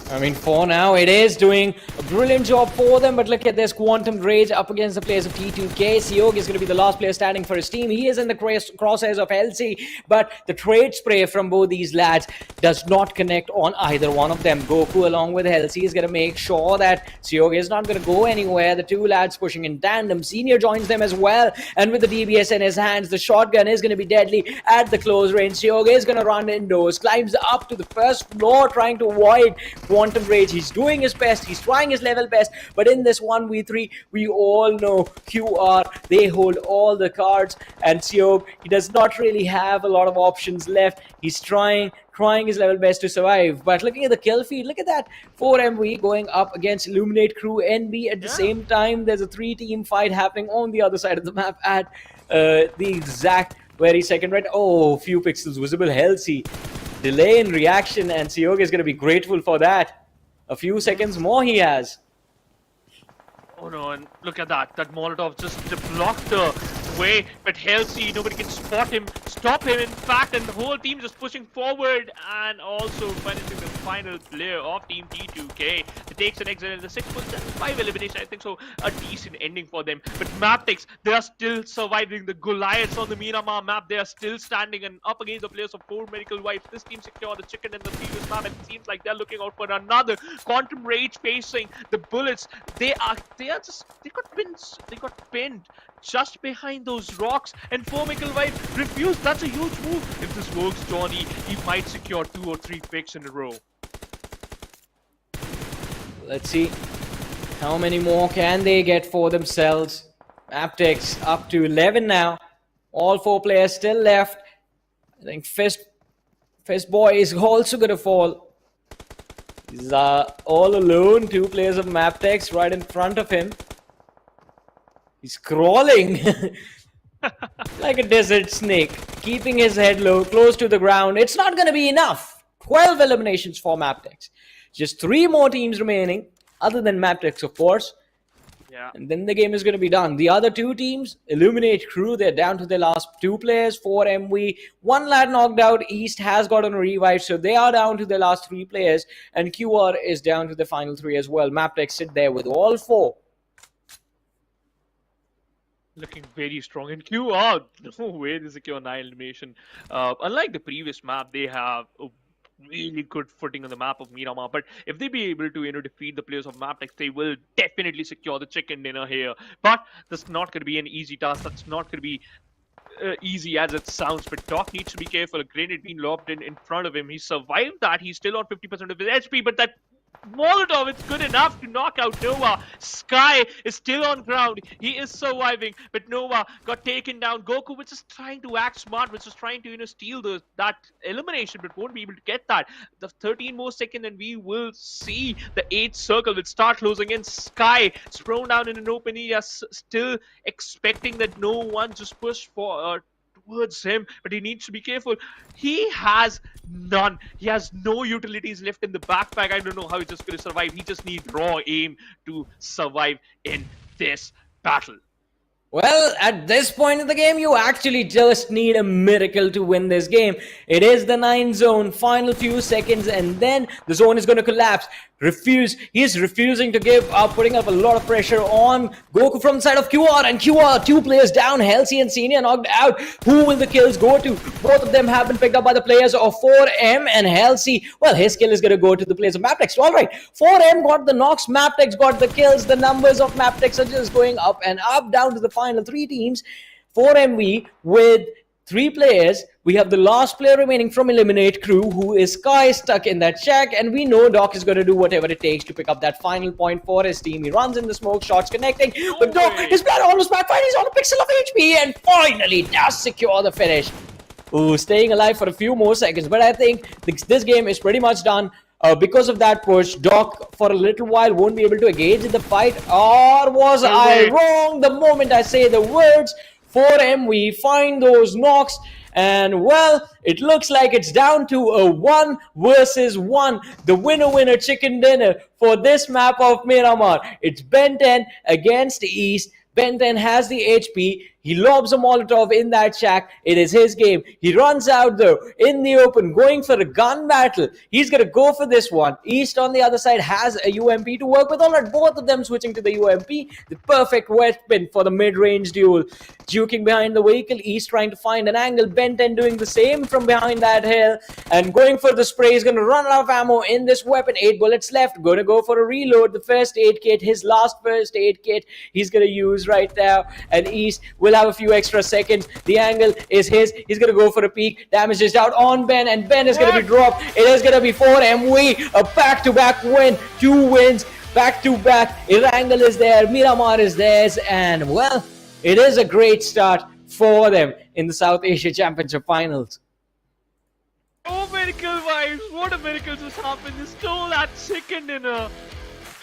I mean, for now, it is doing a brilliant job for them, but look at this Quantum Rage up against the players of T2K. Seog is going to be the last player standing for his team. He is in the crosshairs of LC, but the trade spray from both these lads does not connect on either one of them. Goku, along with LC, is going to make sure that Seog is not going to go anywhere. The 2 lads pushing in tandem. Senior joins them as well, and with the DBS in his hands, the shotgun is going to be deadly at the close range. Seog is going to run indoors, climbs up to the first floor, trying to avoid Quantum Rage. He's doing his best, he's trying his level best, but in this 1v3, we all know QR, they hold all the cards, and Seog, he does not really have a lot of options left. He's trying his level best to survive. But looking at the kill feed, look at that 4MV going up against Illuminate Crew NB at the same time. There's a 3-team fight happening on the other side of the map at the exact very second, right? Oh, few pixels visible. Halsey, delay in reaction, and Seog is going to be grateful for that. A few seconds more he has. Oh no, and look at that. That Molotov just blocked the way, but Halsey, nobody can stop him. In fact, and the whole team just pushing forward, and also punishing the final player of Team T2K. It takes an exit in the 6.75 elimination. I think so, a decent ending for them. But MABETEX, they are still surviving. The Goliaths on the Miramar map, they are still standing and up against the players of 4 Medical Wife. This team secured the chicken in the previous map, and it seems like they're looking out for another. Quantum Rage facing the bullets. They got pinned just behind those rocks, and 4 Medical Wife refused. That's a huge move. If this works, Johnny, he might secure 2 or 3 picks in a row. Let's see how many more can they get for themselves. MABETEX up to 11 now. All 4 players still left. I think Fist Boy is also going to fall. He's all alone. 2 players of MABETEX right in front of him. He's crawling like a desert snake, keeping his head low, close to the ground. It's not going to be enough. 12 eliminations for MABETEX. Just 3 more teams remaining, other than MABETEX, of course. Yeah. And then the game is going to be done. The other 2 teams, Illuminate Crew, they're down to their last 2 players. 4MV, 1 lad knocked out. East has gotten a revive, so they are down to their last 3 players. And QR is down to the final 3 as well. MABETEX sit there with all 4. Looking very strong, and QR, no way they secure 9 elimination. Unlike the previous map, they have a really good footing on the map of Miramar. But if they be able to, defeat the players of MABETEX, they will definitely secure the chicken dinner here. But that's not going to be an easy task. That's not going to be easy as it sounds. But Doc needs to be careful. A grenade being lobbed in front of him. He survived that. He's still on 50% of his HP, but that Molotov, it's good enough to knock out Nova. Sky is still on ground. He is surviving, but Nova got taken down. Goku was just trying to act smart, was just trying to, steal that elimination, but won't be able to get that. The 13 more seconds, and we will see the 8th circle will start closing in. Sky is thrown down in an open area, still expecting that no one just push for towards him, but he needs to be careful. He has none. He has no utilities left in the backpack. I don't know how he's just going to survive. He just needs raw aim to survive in this battle. Well, at this point in the game, you actually just need a miracle to win this game. It is the 9 zone, final few seconds, and then the zone is going to collapse. He's refusing to give up, putting up a lot of pressure on Goku from the side of QR, and QR, 2 players down, Halsey and Senior knocked out. Who will the kills go to? Both of them have been picked up by the players of 4M and Halsey. Well, his kill is going to go to the players of MABETEX. Alright, 4M got the knocks, MABETEX got the kills. The numbers of MABETEX are just going up and up, down to the final 3 teams. 4MV with 3 players. We have the last player remaining from Eliminate Crew, who is Sky, stuck in that shack, and we know Doc is going to do whatever it takes to pick up that final point for his team. He runs in the smoke, shots connecting, but Doc, his blood almost backfired. He's on a pixel of HP and finally does secure the finish. Ooh, staying alive for a few more seconds, but I think this game is pretty much done. Because of that push, Doc for a little while won't be able to engage in the fight. Or was I wrong? The moment I say the words 4M, we find those knocks, and well, it looks like it's down to a 1 versus 1. The winner chicken dinner for this map of Miramar. It's Ben 10 against East. Ben 10 has the HP. He lobs a Molotov in that shack. It is his game. He runs out though in the open, going for a gun battle. He's going to go for this one. East on the other side has a UMP to work with. Alright, both of them switching to the UMP. The perfect weapon for the mid-range duel. Juking behind the vehicle. East trying to find an angle. Ben 10 doing the same from behind that hill. And going for the spray. He's going to run out of ammo in this weapon. 8 bullets left. Going to go for a reload. The first aid kit. His last first aid kit he's going to use right now. And East will have a few extra seconds. The angle is his. He's going to go for a peek. Damage is out on Ben, and Ben is going to be dropped. It is going to be 4MV. A back-to-back win. 2 wins back-to-back. Erangel is there. Miramar is theirs. And, well, it is a great start for them in the South Asia Championship Finals. Oh, miracle vibes. What a miracle just happened. They stole that chicken dinner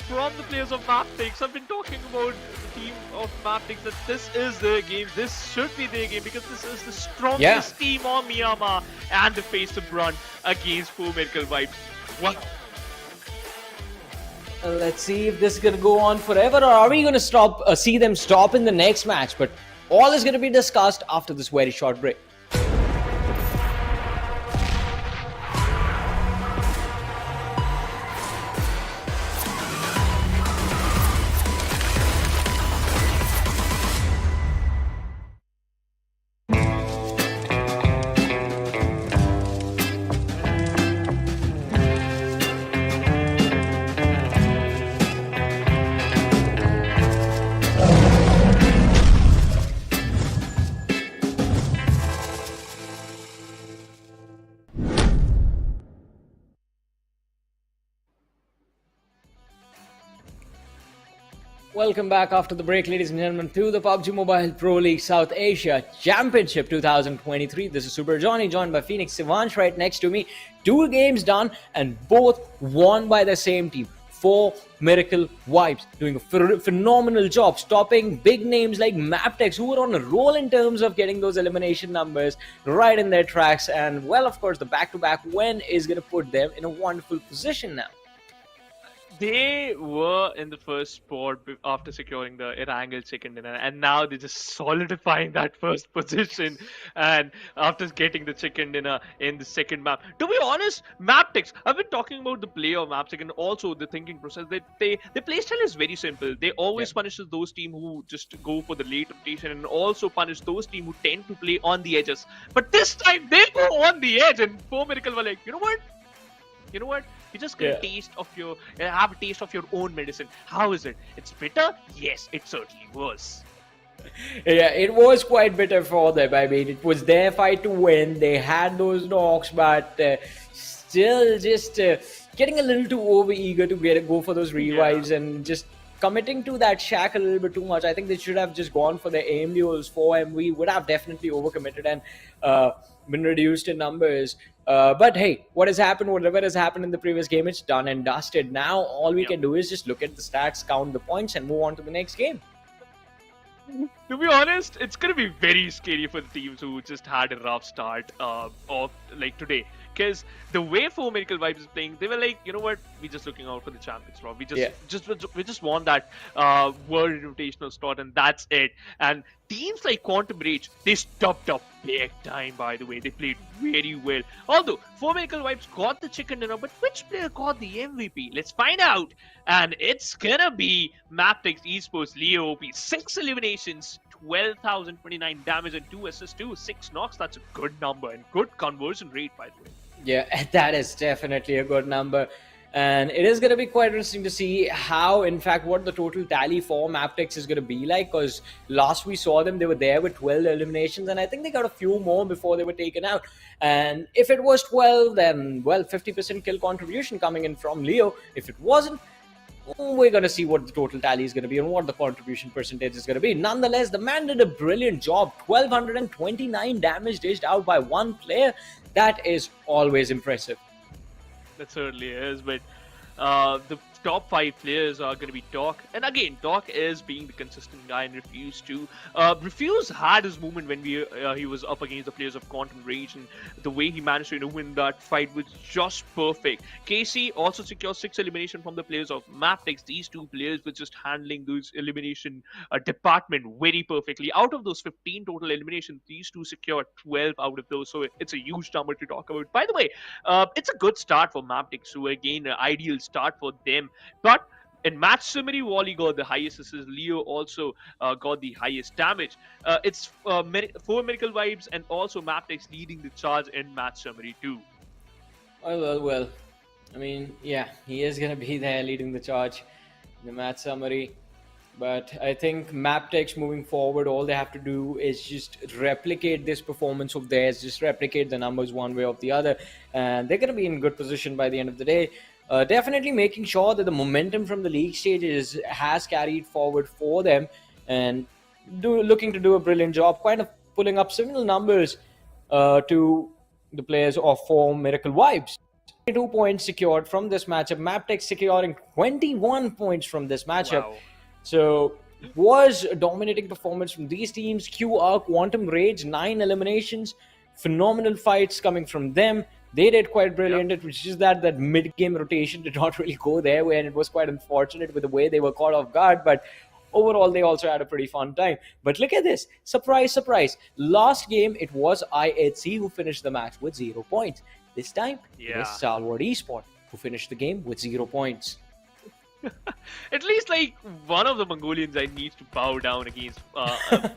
from the players of MABETEX. I've been talking about the team of MABETEX that this is their game. This should be their game because this is the strongest team on Miramar, and they face the brunt against 4 Miracle Vibes. Wow. Let's see if this is going to go on forever, or are we going to see them stop in the next match? But all is going to be discussed after this very short break. Welcome back after the break, ladies and gentlemen, to the PUBG Mobile Pro League South Asia Championship 2023. This is Super Johnny, joined by Phoenix Sivansh right next to me. 2 games done, and both won by the same team. 4 Miracle Vibes doing a phenomenal job, stopping big names like MABETEX, who were on a roll in terms of getting those elimination numbers right in their tracks. And, well, of course, the back-to-back win is going to put them in a wonderful position now. They were in the first spot after securing the Erangel chicken dinner, and now they're just solidifying that first position. And after getting the chicken dinner in the second map, to be honest, MABETEX, I've been talking about the play of MABETEX and also the thinking process. Their playstyle is very simple. They always punish those teams who just go for the late rotation, and also punish those teams who tend to play on the edges. But this time they go on the edge, and 4 Miracle were like, you know what? You just get a taste of have a taste of your own medicine. How is it? It's bitter? Yes, it certainly was. Yeah, it was quite bitter for them. I mean, it was their fight to win. They had those knocks, but still just getting a little too over-eager to go for those revives and just committing to that shack a little bit too much. I think they should have just gone for the aim duels. 4MV would have definitely overcommitted and been reduced in numbers. But hey, whatever has happened in the previous game, it's done and dusted. Now all we can do is just look at the stats, count the points, and move on to the next game. To To be honest, it's gonna be very scary for the teams who just had a rough start of like today. Because the way Four Miracle Vibes is playing, they were like, you know what? We're just looking out for the champions slot. Yeah. We just want that world invitational slot, and that's it. And teams like Quantum Rage, they stepped up big time. By the way, they played very well. Although Four Miracle Vibes got the chicken dinner, but which player got the MVP? Let's find out. And it's gonna be MABETEX Esports Leo OP. 6 eliminations, 12,029 damage, and 2 assists, 6 knocks. That's a good number and good conversion rate, by the way. Yeah, that is definitely a good number. And it is going to be quite interesting to see how, in fact, what the total tally for MABETEX is going to be like. Because last we saw them, they were there with 12 eliminations. And I think they got a few more before they were taken out. And if it was 12, then, well, 50% kill contribution coming in from Leo. If it wasn't, we're going to see what the total tally is going to be and what the contribution percentage is going to be. Nonetheless, the man did a brilliant job. 1,229 damage dished out by one player. That is always impressive. That certainly is, but the top 5 players are going to be Doc, and again, Doc is being the consistent guy and Refuse had his moment when he was up against the players of Quantum Rage, and the way he managed to win that fight was just perfect. KC also secured 6 elimination from the players of MABETEX. These 2 players were just handling those elimination department very perfectly. Out of those 15 total eliminations, these 2 secured 12 out of those, so it's a huge number to talk about. By the way, it's a good start for MABETEX, so again, an ideal start for them. But in match summary, Wally got the highest assists. Leo also got the highest damage. It's 4 Miracle Vibes and also MABETEX leading the charge in match summary too. Well. I mean, yeah, he is going to be there leading the charge in the match summary. But I think MABETEX moving forward, all they have to do is just replicate this performance of theirs, just replicate the numbers one way or the other, and they're going to be in good position by the end of the day. Definitely making sure that the momentum from the league stages has carried forward for them, and looking to do a brilliant job, kind of pulling up similar numbers to the players of 4 Miracle Vibes. 22 points secured from this matchup. MABETEX securing 21 points from this matchup. Wow. So it was a dominating performance from these teams. QR, Quantum Rage, 9 eliminations, phenomenal fights coming from them. They did quite brilliant. It was just that mid-game rotation did not really go their way, and it was quite unfortunate with the way they were caught off guard. But overall, they also had a pretty fun time. But look at this. Surprise, surprise. Last game, it was IHC who finished the match with 0 points. This time, it is Stalwart Esports who finished the game with 0 points. At least like one of the Mongolians I need to bow down against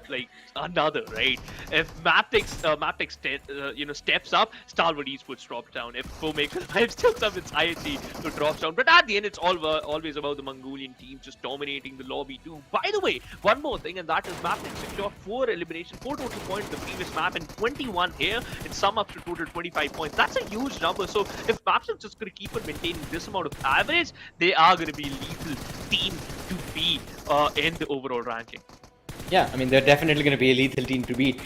like another, right? If MABETEX steps up, Stalwart Esports drops down. If 4 Miracle Vibes steps up, it's IHC who drops down. But at the end, it's always about the Mongolian team just dominating the lobby too. By the way, one more thing, and that is MABETEX secured 4 eliminations, 4 total points in the previous map, and 21 here. It sums up to total 25 points. That's a huge number. So if MABETEX just going to keep on maintaining this amount of average, they are going to be lethal team to be in the overall ranking. Yeah, I mean, they're definitely going to be a lethal team to beat.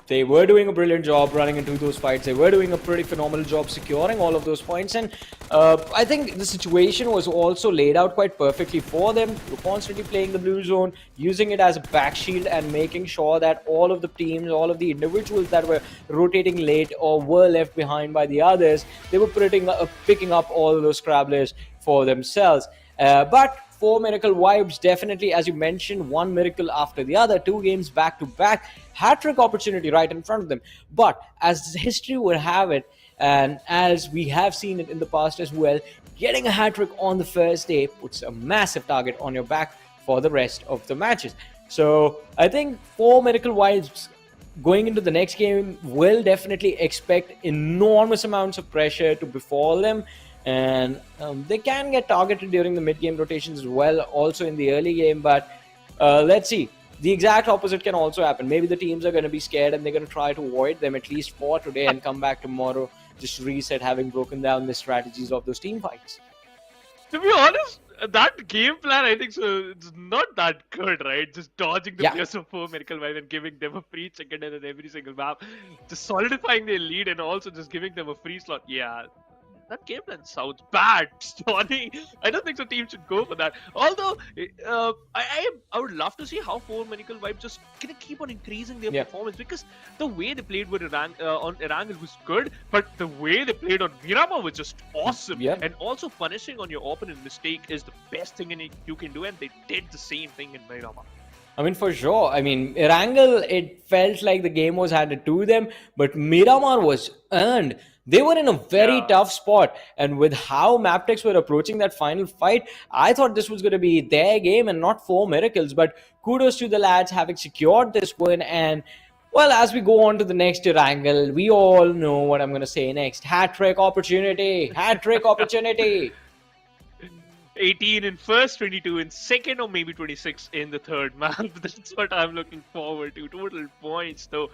They were doing a brilliant job running into those fights. They were doing a pretty phenomenal job securing all of those points. And I think the situation was also laid out quite perfectly for them. They were constantly playing the blue zone, using it as a back shield and making sure that all of the teams, all of the individuals that were rotating late or were left behind by the others, they were picking up all of those scrabblers for themselves. But 4 Miracle Vibes, definitely, as you mentioned, 1 miracle after the other, 2 games back-to-back, hat-trick opportunity right in front of them. But as history would have it, and as we have seen it in the past as well, getting a hat-trick on the first day puts a massive target on your back for the rest of the matches. So I think 4 Miracle Vibes going into the next game will definitely expect enormous amounts of pressure to befall them. And they can get targeted during the mid-game rotations as well, also in the early game. But let's see. The exact opposite can also happen. Maybe the teams are going to be scared and they're going to try to avoid them at least for today and come back tomorrow, just reset, having broken down the strategies of those team fights. To be honest, that game plan, I think so, it's not that good, right? Just dodging the players of 4 Miracle Vibe and giving them a free chicken in every single map. Just solidifying their lead and also just giving them a free slot. Yeah. that game plan sounds bad, Johnny. I don't think the team should go for that. Although, I would love to see how Four Medical Vibe just gonna keep on increasing their Yeah. performance, because the way they played with on Erangel was good, but the way they played on Miramar was just awesome. Yeah. And also punishing on your opponent mistake is the best thing you can do, and they did the same thing in Miramar. I mean, for sure. I mean, Erangel, it felt like the game was handed to them, but Miramar was earned. They were in a very tough spot. And with how MABETEX were approaching that final fight, I thought this was going to be their game and not Four Miracles. But kudos to the lads having secured this win. And, well, as we go on to the next Erangel, we all know what I'm going to say next. Hat-trick opportunity. Hat-trick opportunity. 18 in first, 22 in second, or maybe 26 in the third map. That's what I'm looking forward to. Total points, though.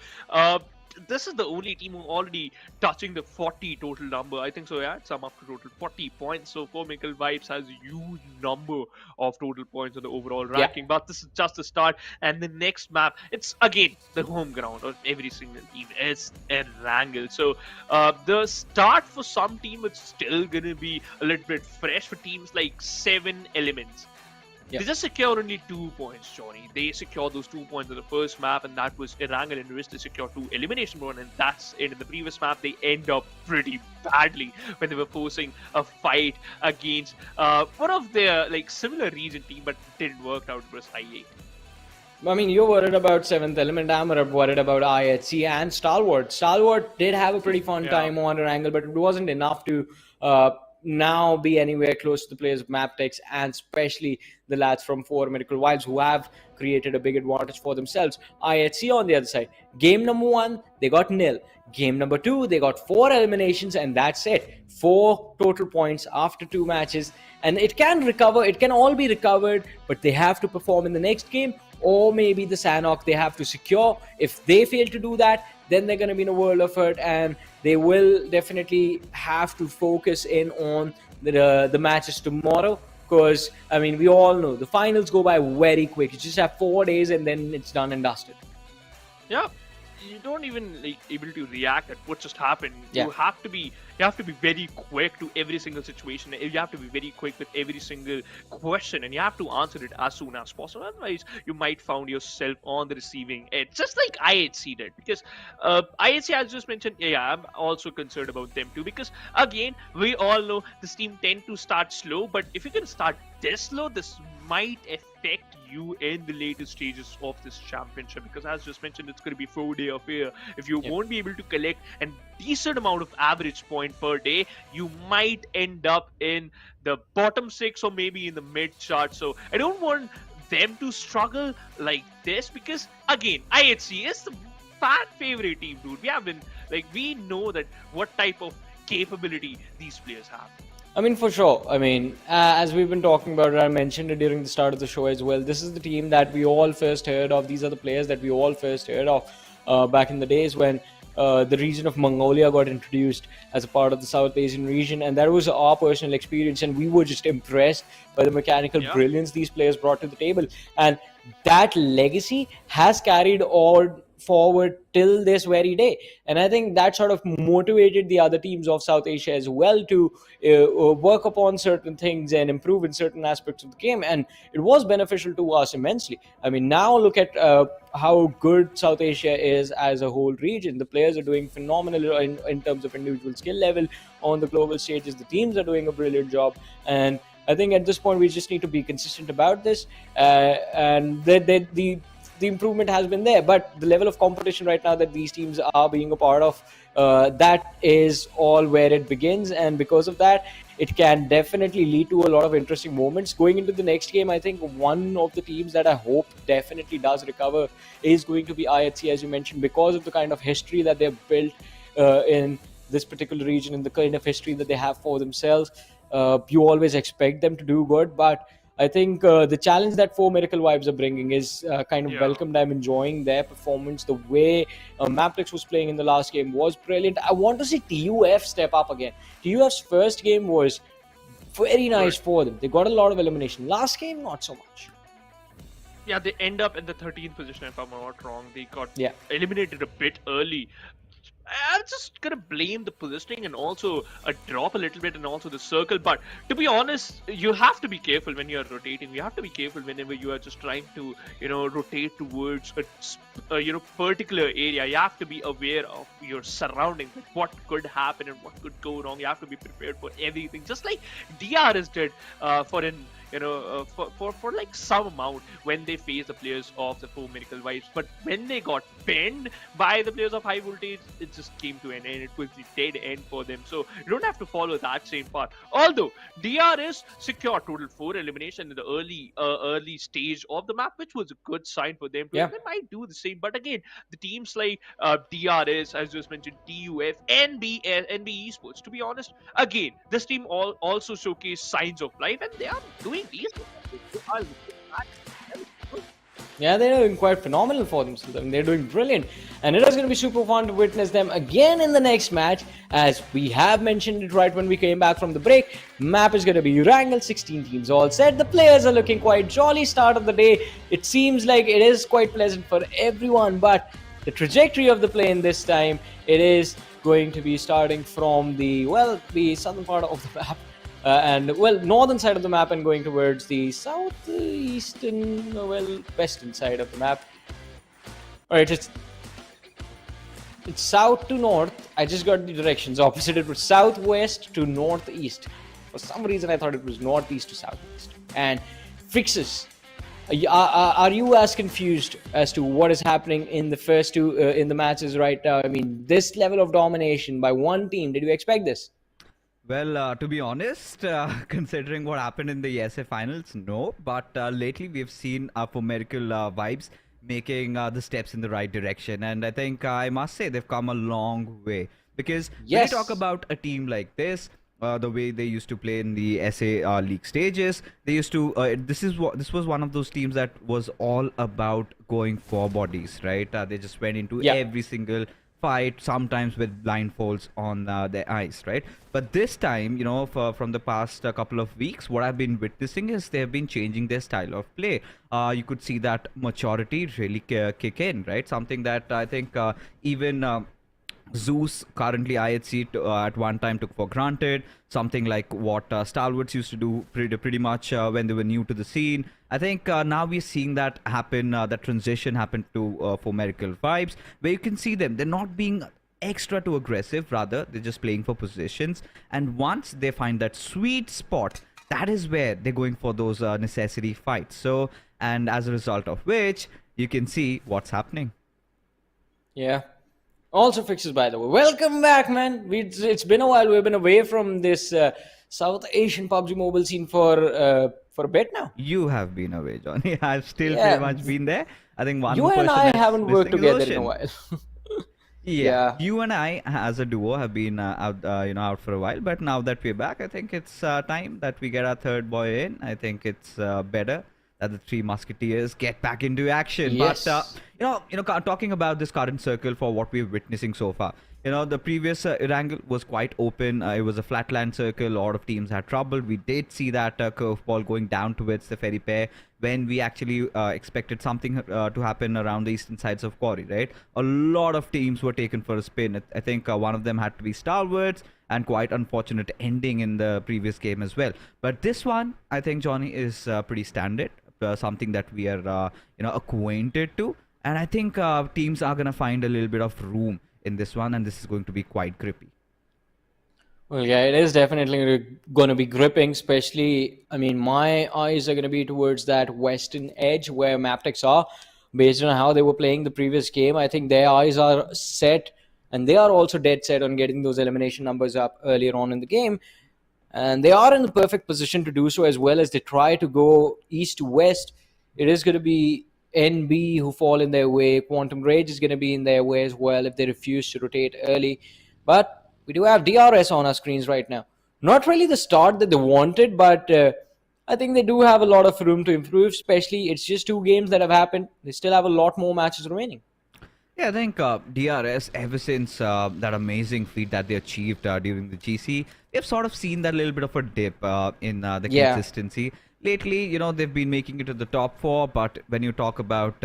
This is the only team who already touching the 40 total number. I think so, yeah. It's up to total 40 points. So Four Michael Vibes has a huge number of total points on the overall ranking. But this is just the start. And the next map, it's again the home ground of every single team. It's Erangel. So the start for some team, it's still gonna be a little bit fresh for teams like 7 Elements. They just secured only 2 points, Johnny. They secured those 2 points in the first map, and that was Erangel and Risk. They secured 2 elimination rounds, and that's it. In the previous map, they end up pretty badly when they were forcing a fight against one of their similar region team, but didn't work out. It was I8. I mean, you're worried about 7th Element. I'm worried about IHC and Stalwart. Stalwart did have a pretty fun time on Erangel, but it wasn't enough to now be anywhere close to the players of MABETEX, and especially the lads from Four Medical Vibes, who have created a big advantage for themselves. IHC on the other side, game number 1, they got nil. Game number 2, they got 4 eliminations, and that's it. 4 total points after 2 matches. And it can recover, it can all be recovered, but they have to perform in the next game, or maybe the Sanhok they have to secure. If they fail to do that, then they're going to be in a world of hurt, and they will definitely have to focus in on the matches tomorrow. Because, I mean, we all know the finals go by very quick. You just have 4 days and then it's done and dusted. Yeah, you don't even able to react at what just happened. Yeah. You have to be very quick to every single situation. You have to be very quick with every single question, and you have to answer it as soon as possible. Otherwise, you might find yourself on the receiving end, just like IHC did. Because IHC, as just mentioned, I'm also concerned about them too. Because again, we all know this team tend to start slow, but if you can start this slow, this might affect you in the later stages of this championship. Because as just mentioned, it's going to be 4-day affair. If you won't be able to collect a decent amount of average point per day, you might end up in the bottom 6 or maybe in the mid chart. So I don't want them to struggle like this, because again, IHC is the fan favorite team, dude. We know that what type of capability these players have. I mean, for sure. I mean, as we've been talking about it, I mentioned it during the start of the show as well. This is the team that we all first heard of. These are the players that we all first heard of back in the days when the region of Mongolia got introduced as a part of the South Asian region. And that was our personal experience. And we were just impressed by the mechanical brilliance these players brought to the table. And that legacy has carried on forward till this very day, and I think that sort of motivated the other teams of South Asia as well to work upon certain things and improve in certain aspects of the game, and it was beneficial to us immensely. I mean, now look at how good South Asia is as a whole region. The players are doing phenomenal in terms of individual skill level on the global stages. The teams are doing a brilliant job, and I think at this point we just need to be consistent about this, and the improvement has been there, but the level of competition right now that these teams are being a part of, that is all where it begins, and because of that, it can definitely lead to a lot of interesting moments going into the next game. I think one of the teams that I hope definitely does recover is going to be IHC, as you mentioned, because of the kind of history that they've built in this particular region and the kind of history that they have for themselves. You always expect them to do good, but I think the challenge that Four Miracle Vibes are bringing is kind of welcomed. I'm enjoying their performance. The way MABETEX was playing in the last game was brilliant. I want to see TUF step up again. TUF's first game was very nice for them. They got a lot of elimination. Last game, not so much. Yeah, they end up in the 13th position, if I'm not wrong. They got eliminated a bit early. I'm just gonna blame the positioning and also a drop a little bit and also the circle. But to be honest, you have to be careful when you are rotating. You have to be careful whenever you are just trying to, rotate towards a particular area. You have to be aware of your surroundings, like what could happen and what could go wrong. You have to be prepared for everything, just like DRS did for an for like some amount when they faced the players of the four medical vibes. But when they got pinned by the players of high voltage, it just came to an end. It was the dead end for them. So you don't have to follow that same path. Although DRS secured total 4 elimination in the early stage of the map, which was a good sign for them. Yeah. They might do the same. But again, the teams like DRS, as just mentioned, TUF, NB Esports, to be honest, again, this team also showcased signs of life, and they are doing decent. They are looking back. Yeah, they're doing quite phenomenal for themselves. I mean, they're doing brilliant. And it is going to be super fun to witness them again in the next match. As we have mentioned it right when we came back from the break, map is going to be Erangel, 16 teams all set. The players are looking quite jolly start of the day. It seems like it is quite pleasant for everyone, but the trajectory of the play in this time, it is going to be starting from the southern part of the map. Northern side of the map and going towards the southeastern, western side of the map. All right, it's south to north. I just got the directions opposite. It was southwest to northeast. For some reason, I thought it was northeast to southeast. And fixes. Are you as confused as to what is happening in the first two in the matches right now? I mean, this level of domination by one team. Did you expect this? Well, to be honest, considering what happened in the ESA finals, no. But lately we've seen for Miracle Vibes making the steps in the right direction. And I think I must say they've come a long way. Because when you talk about a team like this, the way they used to play in the SA league stages, they used to. This was one of those teams that was all about going for bodies, right? They just went into every single fight, sometimes with blindfolds on their eyes, right? But this time, from the past couple of weeks, what I've been witnessing is they've been changing their style of play. You could see that maturity really kick in, right? Something that I think even Zeus currently IHC at one time took for granted. Something like what Stalwarts used to do pretty much when they were new to the scene. I think now we're seeing that happen, that transition happen to for Miracle Vibes, where you can see them. They're not being extra too aggressive, rather they're just playing for positions. And once they find that sweet spot, that is where they're going for those necessity fights. So, and as a result of which, you can see what's happening. Yeah. Also fixes, by the way. Welcome back, man. It's been a while. We've been away from this South Asian PUBG Mobile scene for a bit now. You have been away, Johnny. I've still pretty much been there. I think one you and I haven't worked together in a while. Yeah, you and I as a duo have been out for a while. But now that we're back, I think it's time that we get our third boy in. I think it's better that the three musketeers get back into action. Yes. But talking about this current circle for what we're witnessing so far, the previous Erangel was quite open. It was a flatland circle. A lot of teams had trouble. We did see that curveball going down towards the ferry pair when we actually expected something to happen around the eastern sides of Quarry, right? A lot of teams were taken for a spin. I think one of them had to be Stalwarts, and quite unfortunate ending in the previous game as well. But this one, I think, Johnny, is pretty standard. Something that we are acquainted to, and I think teams are gonna find a little bit of room in this one, and this is going to be quite grippy. Well, yeah, it is definitely going to be gripping, especially, I mean, my eyes are going to be towards that western edge where MABETEX are. Based on how they were playing the previous game, I think their eyes are set, and they are also dead set on getting those elimination numbers up earlier on in the game. And they are in the perfect position to do so, as well as they try to go east to west. It is going to be NB who fall in their way. Quantum Rage is going to be in their way as well if they refuse to rotate early. But we do have DRS on our screens right now. Not really the start that they wanted, but I think they do have a lot of room to improve, especially it's just 2 games that have happened. They still have a lot more matches remaining. Yeah, I think DRS, ever since that amazing feat that they achieved during the GC, they've sort of seen that little bit of a dip in the consistency. Lately, they've been making it to the top 4, but when you talk about,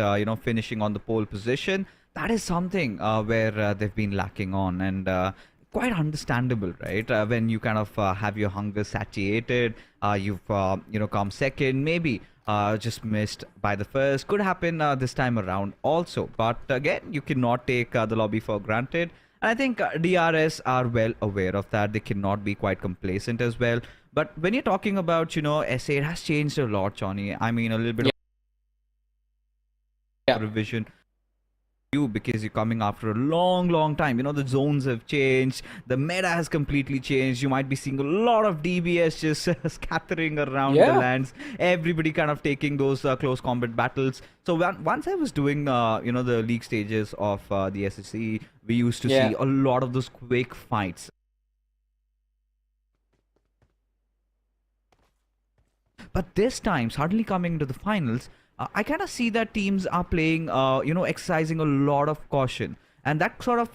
finishing on the pole position, that is something where they've been lacking on, and quite understandable, right? When you kind of have your hunger satiated, you've come second, maybe just missed by the first. Could happen this time around also, but again, you cannot take the lobby for granted. And I think DRS are well aware of that. They cannot be quite complacent as well. But when you're talking about, SA, it has changed a lot, Johnny. I mean, a little bit Yeah. of revision you, because you're coming after a long time. The zones have changed, the meta has completely changed. You might be seeing a lot of DBS just scattering around the lands, everybody kind of taking those close combat battles. So once I was doing the league stages of the SSC, we used to see a lot of those quick fights. But this time, suddenly coming into the finals, I kind of see that teams are playing, exercising a lot of caution. And that sort of,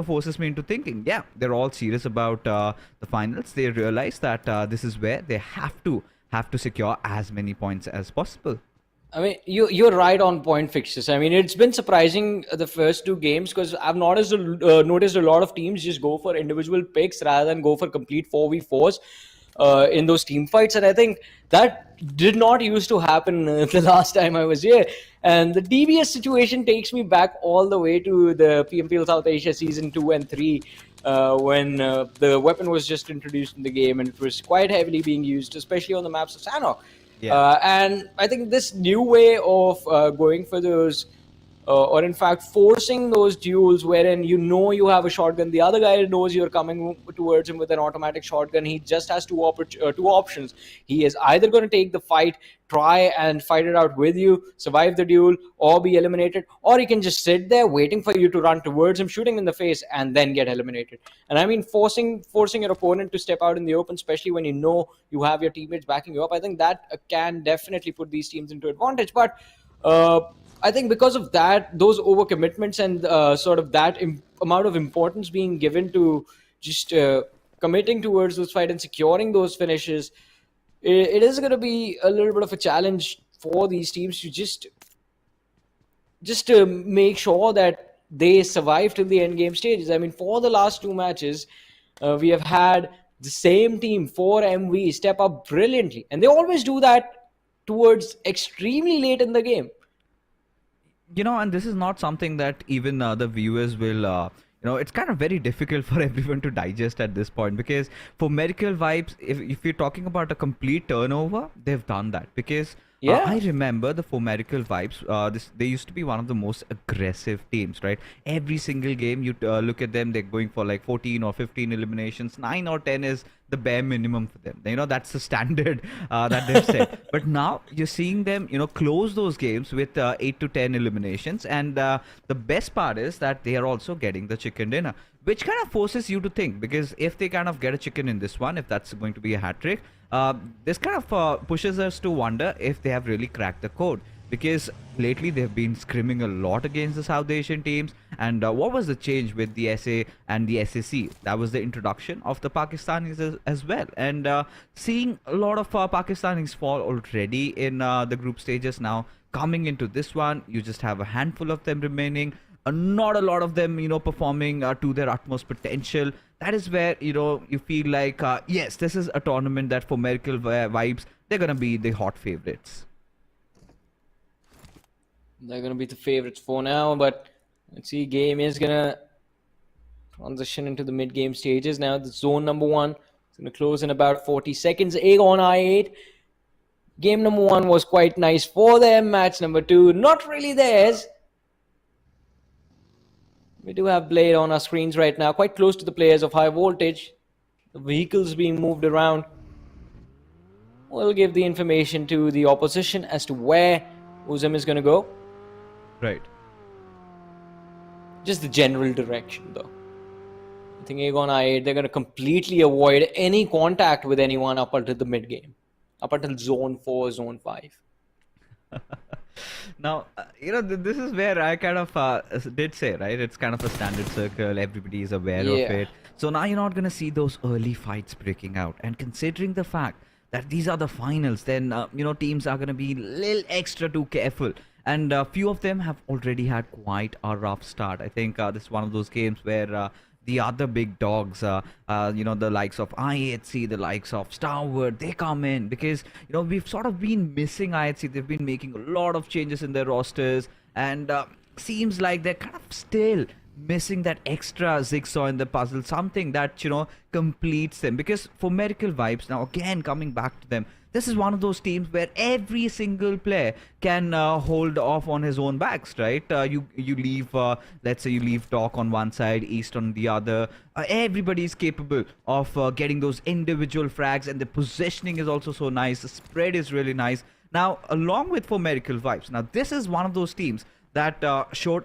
forces me into thinking, yeah, they're all serious about the finals. They realize that this is where they have to secure as many points as possible. I mean, you're right on point fixes. I mean, it's been surprising the first two games, because I've noticed a lot of teams just go for individual picks rather than go for complete 4v4s. In those team fights, and I think that did not used to happen the last time I was here. And the DBS situation takes me back all the way to the PMPL South Asia Season 2 and 3, when the weapon was just introduced in the game, and it was quite heavily being used, especially on the maps of Sanhok. And I think this new way of going for those or in fact forcing those duels wherein you have a shotgun, the other guy knows you're coming towards him with an automatic shotgun. He just has two options. He is either going to take the fight, try and fight it out with you, survive the duel, or be eliminated, or he can just sit there waiting for you to run towards him, shooting in the face, and then get eliminated. And I mean, forcing your opponent to step out in the open, especially when you have your teammates backing you up, I think that can definitely put these teams into advantage. But I think because of that, those overcommitments and sort of that amount of importance being given to just committing towards this fight and securing those finishes, it is going to be a little bit of a challenge for these teams to just to make sure that they survive till the end game stages. I mean, for the last two matches, we have had the same team, 4MV, step up brilliantly, and they always do that towards extremely late in the game. And this is not something that even the viewers will, it's kind of very difficult for everyone to digest at this point, because for Medical Vibes, if you're talking about a complete turnover, they've done that. Because I remember the For Medical Vibes, they used to be one of the most aggressive teams, right? Every single game, you look at them, they're going for like 14 or 15 eliminations. 9 or 10 is the bare minimum for them. That's the standard that they've set. But now you're seeing them, close those games with 8 to 10 eliminations. And the best part is that they are also getting the chicken dinner, which kind of forces you to think, because if they kind of get a chicken in this one, if that's going to be a hat trick, this kind of pushes us to wonder if they have really cracked the code. Because lately they've been scrimming a lot against the South Asian teams. And what was the change with the SA and the SSC? That was the introduction of the Pakistanis as well. And seeing a lot of Pakistanis fall already in the group stages now, coming into this one, you just have a handful of them remaining. Not a lot of them, performing to their utmost potential. That is where, you feel like, yes, this is a tournament that for Medical Vibes, they're going to be the hot favorites. They're going to be the favorites for now, but let's see, game is going to transition into the mid-game stages now. The zone number 1 is going to close in about 40 seconds. Aegon I8. Game number 1 was quite nice for them. Match number 2, not really theirs. We do have Blade on our screens right now, quite close to the players of Highvoltage. The vehicles being moved around. We'll give the information to the opposition as to where Uzum is going to go. Right. Just the general direction, though. I think Aegon I8, they're going to completely avoid any contact with anyone up until the mid-game. Up until Zone 4, Zone 5. Now, this is where I kind of did say, right? It's kind of a standard circle. Everybody is aware of it. So now you're not going to see those early fights breaking out. And considering the fact that these are the finals, then, teams are going to be a little extra too careful. and a few of them have already had quite a rough start. I think this is one of those games where the other big dogs, the likes of IHC, the likes of Stalwart, they come in because, we've sort of been missing IHC. They've been making a lot of changes in their rosters, and seems like they're kind of still missing that extra jigsaw in the puzzle, something that, completes them. Because for Miracle Vibes, now again, coming back to them, this is one of those teams where every single player can hold off on his own backs, right? You leave, let's say you leave Talk on one side, East on the other. Everybody is capable of getting those individual frags, and the positioning is also so nice. The spread is really nice. Now, along with for Miracle Vibes, now this is one of those teams that showed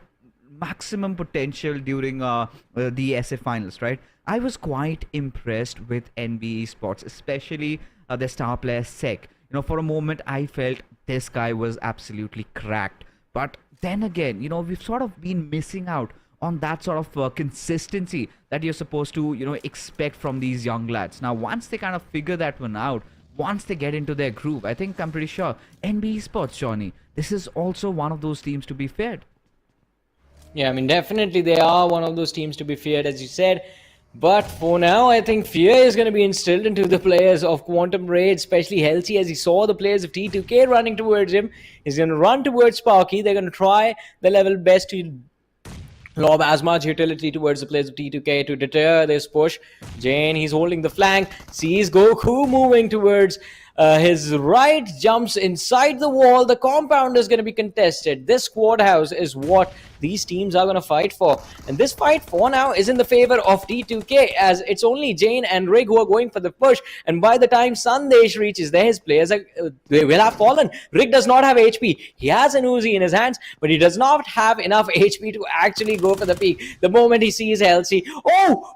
maximum potential during the SF finals, right? I was quite impressed with NB Esports, especially the star player Sek. For a moment I felt this guy was absolutely cracked. But then again, we've sort of been missing out on that sort of consistency that you're supposed to, expect from these young lads. Now, once they kind of figure that one out, once they get into their groove, I'm pretty sure NB Esports, Johnny, this is also one of those teams to be feared. Yeah, definitely they are one of those teams to be feared, as you said. But for now, I think fear is going to be instilled into the players of Quantum Rage, especially Helsi, as he saw the players of T2K running towards him. He's going to run towards Sparky. They're going to try their level best to lob as much utility towards the players of T2K to deter this push. Jane, he's holding the flank, sees Goku moving towards his right, jumps inside the wall. The compound is going to be contested. This squad house is what these teams are going to fight for. And this fight for now is in the favor of T2K, as it's only Jane and Rig who are going for the push. And by the time Sandesh reaches there, his players they will have fallen. Rig does not have HP. He has an Uzi in his hands, but he does not have enough HP to actually go for the peak. The moment he sees Helsi,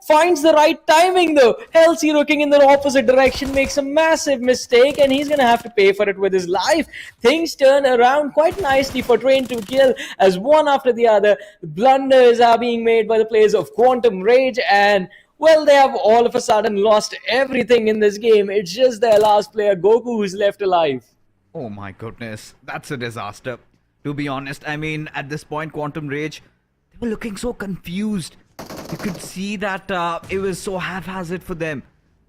finds the right timing though. Helsi looking in the opposite direction makes a massive mistake, and he's going to have to pay for it with his life. Things turn around quite nicely for Train to Kill, as one after the other blunders are being made by the players of Quantum Rage, and well, they have all of a sudden lost everything in this game. It's just their last player, Goku, who's left alive. Oh my goodness, that's a disaster. To be honest, at this point, Quantum Rage, they were looking so confused. You could see that it was so haphazard for them.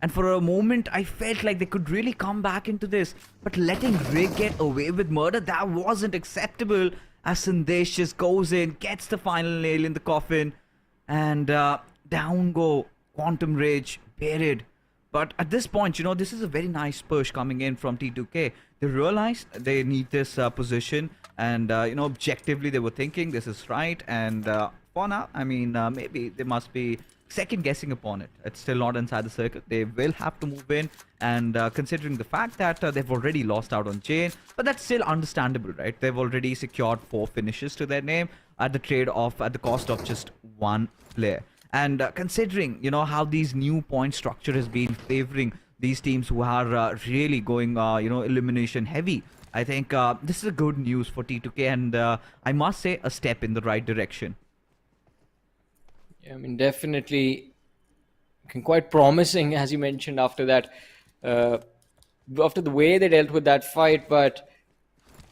And for a moment, I felt like they could really come back into this. But letting Rig get away with murder, that wasn't acceptable. As Sandesh just goes in, gets the final nail in the coffin, and down go Quantum Rage, buried. But at this point, this is a very nice push coming in from T2K. They realized they need this position, and, objectively they were thinking this is right. And for now, maybe they must be second guessing upon it. It's still not inside the circle. They will have to move in, and considering the fact that they've already lost out on Jane, but that's still understandable, right? They've already secured 4 finishes to their name at the cost of just 1 player. And considering how these new point structure has been favoring these teams who are really going elimination heavy, I think this is a good news for T2K, and I must say a step in the right direction. Yeah, definitely quite promising, as you mentioned, after that, after the way they dealt with that fight. But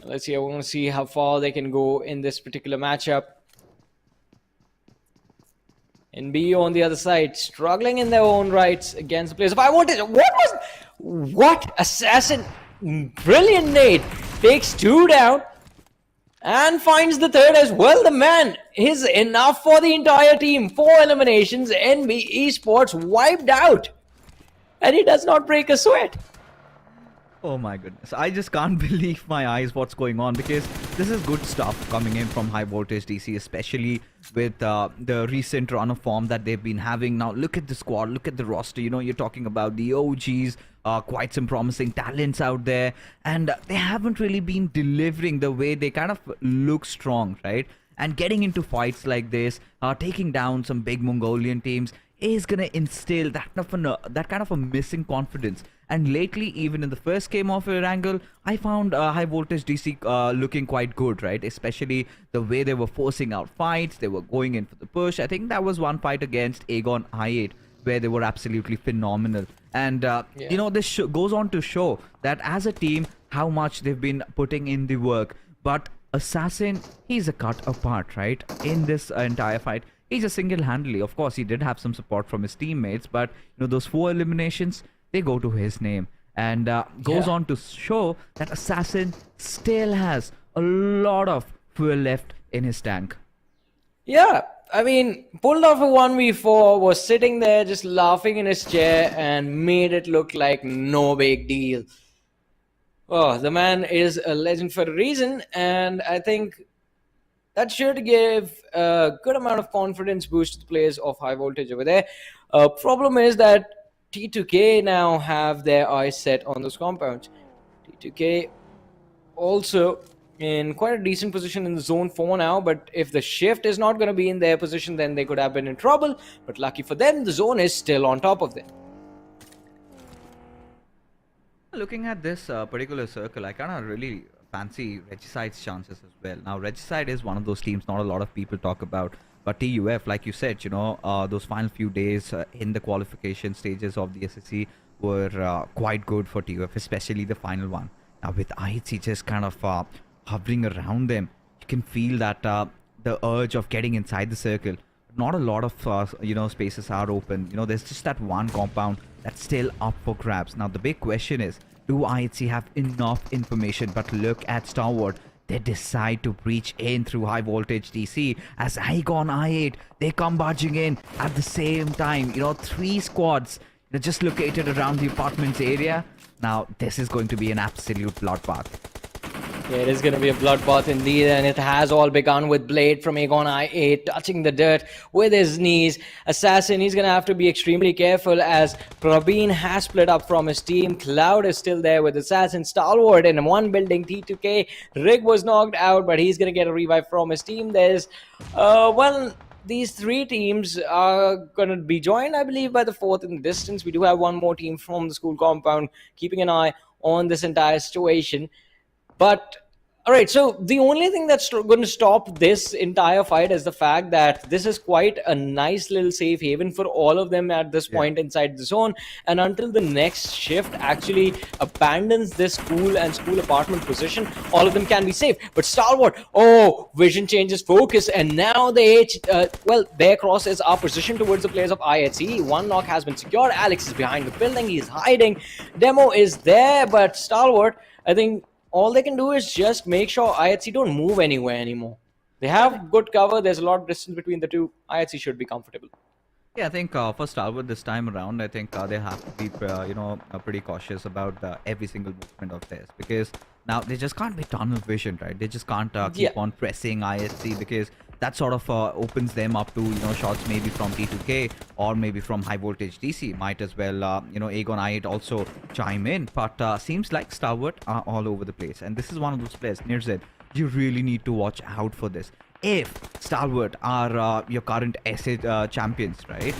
let's see, I want to see how far they can go in this particular matchup. NBO on the other side, struggling in their own rights against the players of Highvoltage. What assassin? Brilliant nade. Takes 2 down. And finds the 3rd as well. The man is enough for the entire team. 4 eliminations. NB Esports wiped out. And he does not break a sweat. Oh my goodness. I just can't believe my eyes what's going on, because this is good stuff coming in from Highvoltage DC, especially with the recent run of form that they've been having. Now look at the squad, look at the roster. You're talking about the OGs, quite some promising talents out there, and they haven't really been delivering the way they kind of look strong, right? And getting into fights like this, taking down some big Mongolian teams, is gonna instill that kind of a missing confidence. And lately, even in the first game of Erangel, I found Highvoltage DC looking quite good, right? Especially the way they were forcing out fights, they were going in for the push. I think that was one fight against Aegon I8 where they were absolutely phenomenal. And this goes on to show that as a team, how much they've been putting in the work. But Assassin, he's a cut apart, right? In this entire fight, he just single-handedly, of course, he did have some support from his teammates, but those 4 eliminations, they go to his name. And goes Yeah. on to show that Assassin still has a lot of fuel left in his tank. Yeah, I mean, pulled off a 1v4, was sitting there just laughing in his chair and made it look like no big deal. Oh, the man is a legend for a reason, and I think that should give a good amount of confidence boost to the players of high voltage over there. Problem is that T2K now have their eyes set on those compounds. T2K also in quite a decent position in the zone 4 now, but if the shift is not going to be in their position, then they could have been in trouble. But lucky for them, the zone is still on top of them. Looking at this particular circle, I kind of really fancy Regicide's chances as well. Now, Regicide is one of those teams not a lot of people talk about, but TUF, like you said, those final few days in the qualification stages of the SSC were quite good for TUF, especially the final one. Now, with IHC just kind of hovering around them, you can feel that the urge of getting inside the circle. Not a lot of spaces are open. There's just that one compound that's still up for grabs. Now the big question is, do IHC have enough information? But look at Stalwart. They decide to breach in through Highvoltage DC as Igon I8, they come barging in at the same time. 3 squads just located around the apartments area. Now this is going to be an absolute bloodbath. Yeah, it is going to be a bloodbath indeed, and it has all begun with Blade from Aegon I8 touching the dirt with his knees. Assassin, he's going to have to be extremely careful as Praveen has split up from his team. Cloud is still there with Assassin. Stalwart in one building, T2K. Rig was knocked out, but he's going to get a revive from his team. There's, these 3 teams are going to be joined, I believe, by the 4th in the distance. We do have one more team from the school compound keeping an eye on this entire situation. But all right, so the only thing that's going to stop this entire fight is the fact that this is quite a nice little safe haven for all of them at this point inside the zone. And until the next shift actually abandons this school and school apartment position, all of them can be safe. But Stalwart, vision changes focus, and now their crosses are positioned towards the players of IHC. One knock has been secured. Alex is behind the building. He is hiding. Demo is there, but Stalwart, I think all they can do is just make sure IHC don't move anywhere anymore. They have good cover. There's a lot of distance between the two. IHC should be comfortable. Yeah, I think for Stalwart this time around, I think they have to be, pretty cautious about every single movement of theirs, because now they just can't be tunnel vision, right? They just can't keep on pressing IHC, because that sort of opens them up to shots maybe from T2K or maybe from Highvoltage DC. Might as well Aegon I8 also chime in, but seems like Stalwart are all over the place, and this is one of those players. Nirzed, you really need to watch out for this. If Stalwart are your current SA champions, right?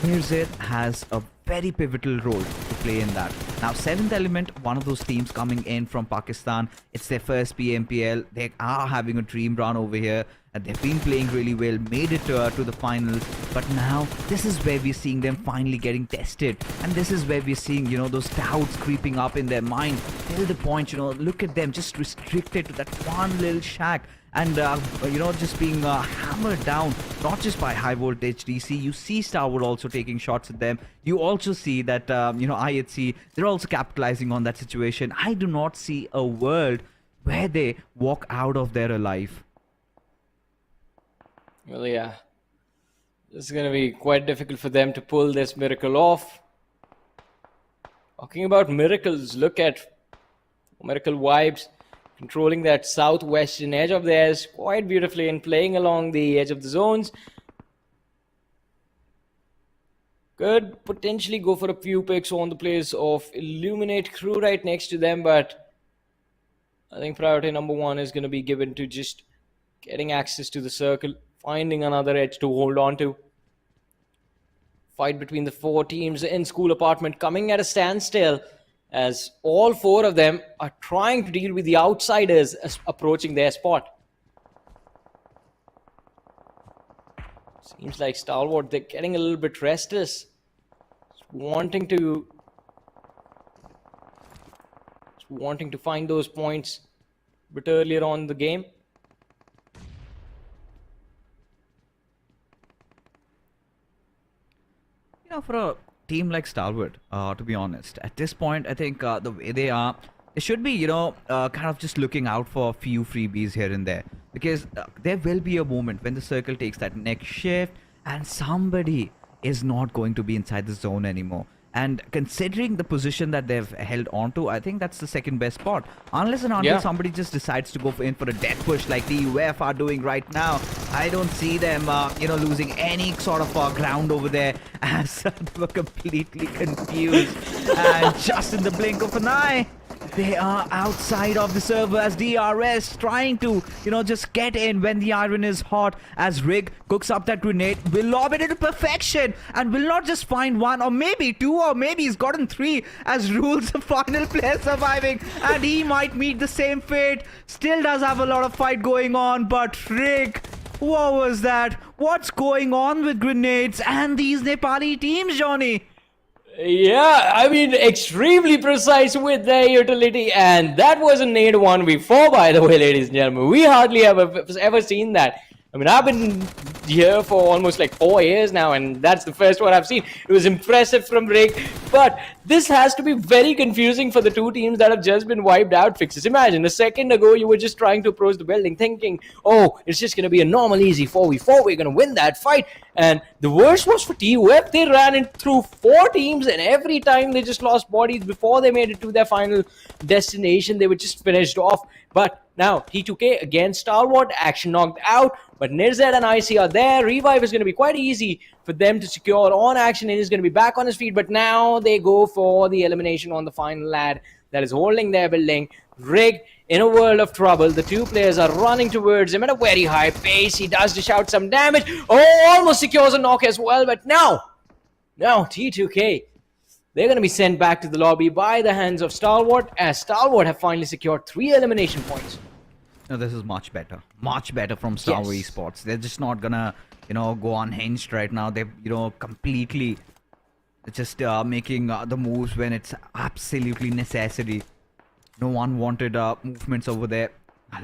Nirzed has a very pivotal role to play in that. Now, 7th Element, one of those teams coming in from Pakistan. It's their first PMPL. They are having a dream run over here, and they've been playing really well, made it to the finals. But now, this is where we're seeing them finally getting tested. And this is where we're seeing, those doubts creeping up in their mind. Till the point, look at them just restricted to that one little shack. And, just being hammered down, not just by Highvoltage DC. You see Stalwart also taking shots at them. You also see that, IHC, they're also capitalizing on that situation. I do not see a world where they walk out of there alive. Well, yeah. This is going to be quite difficult for them to pull this miracle off. Talking about miracles, look at Miracle Vibes controlling that southwestern edge of theirs quite beautifully and playing along the edge of the zones. Could potentially go for a few picks on the place of Illuminate Crew right next to them, but I think priority number 1 is going to be given to just getting access to the circle, finding another edge to hold on to. Fight between the 4 teams in school apartment coming at a standstill, as all 4 of them are trying to deal with the outsiders approaching their spot. Seems like Stalwart, they're getting a little bit restless. Wanting to find those points. bit earlier on in the game. You know, for a team like Stalwart, to be honest, at this point, I think the way they are, they should be, kind of just looking out for a few freebies here and there. Because there will be a moment when the circle takes that next shift and somebody is not going to be inside the zone anymore. And considering the position that they've held onto, I think that's the second best spot. Unless and until somebody just decides to go in for a death push like the UF are doing right now, I don't see them, losing any sort of ground over there, as they were completely confused. And just in the blink of an eye, they are outside of the server as DRS trying to, just get in when the iron is hot, as Rig cooks up that grenade, will lob it into perfection and will not just find one or maybe two or maybe he's gotten three, as Rules the final player surviving, and he might meet the same fate. Still does have a lot of fight going on, but Rig, what was that? What's going on with grenades and these Nepali teams, Johnny? Yeah, I mean, extremely precise with their utility, and that was a nade 1v4, by the way, ladies and gentlemen. We hardly have ever seen that. I mean, I've been here for almost like 4 years now, and that's the first one I've seen. It was impressive from Rick, but this has to be very confusing for the two teams that have just been wiped out. Fixes. Imagine a second ago you were just trying to approach the building thinking, oh, it's just going to be a normal easy 4v4, we're going to win that fight. And the worst was for TUF. They ran in through 4 teams, and every time they just lost bodies before they made it to their final destination. They were just finished off. But now T2K against Stalwart, action knocked out, but Nirzad and IC are there. Revive is going to be quite easy for them to secure on action, and he's going to be back on his feet. But now they go for the elimination on the final lad that is holding their building. Rig in a world of trouble. The two players are running towards him at a very high pace. He does dish out some damage. Oh, almost secures a knock as well. But now T2K, they're going to be sent back to the lobby by the hands of Stalwart, as Stalwart have finally secured 3 elimination points. No, this is much better. Much better from Stalwart Esports. They're just not gonna, go unhinged right now. They're, completely just making the moves when it's absolutely necessary. No one wanted movements over there.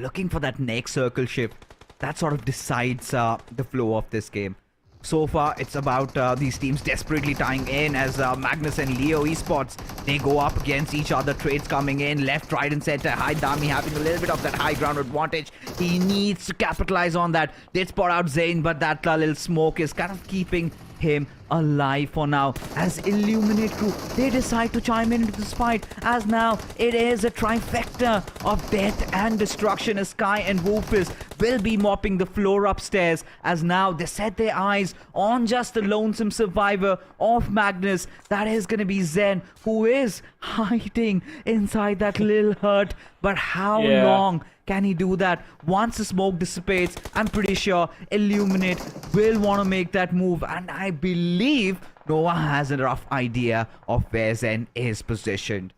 Looking for that next circle shift. That sort of decides the flow of this game. So far, it's about these teams desperately tying in, as Magnus and Leo Esports, they go up against each other. Trades coming in, left, right, and center. High Dami having a little bit of that high ground advantage. He needs to capitalize on that. Did spot out Zayn, but that little smoke is kind of keeping him alive for now, as Illuminate crew, they decide to chime in into this fight, as now it is a trifecta of death and destruction, as Sky and Wolfis will be mopping the floor upstairs, as now they set their eyes on just the lonesome survivor of Magnus. That is going to be Zen, who is hiding inside that little hut. But how long can he do that? Once the smoke dissipates, I'm pretty sure Illuminate will want to make that move, and I believe Noah has a rough idea of where Zen is positioned.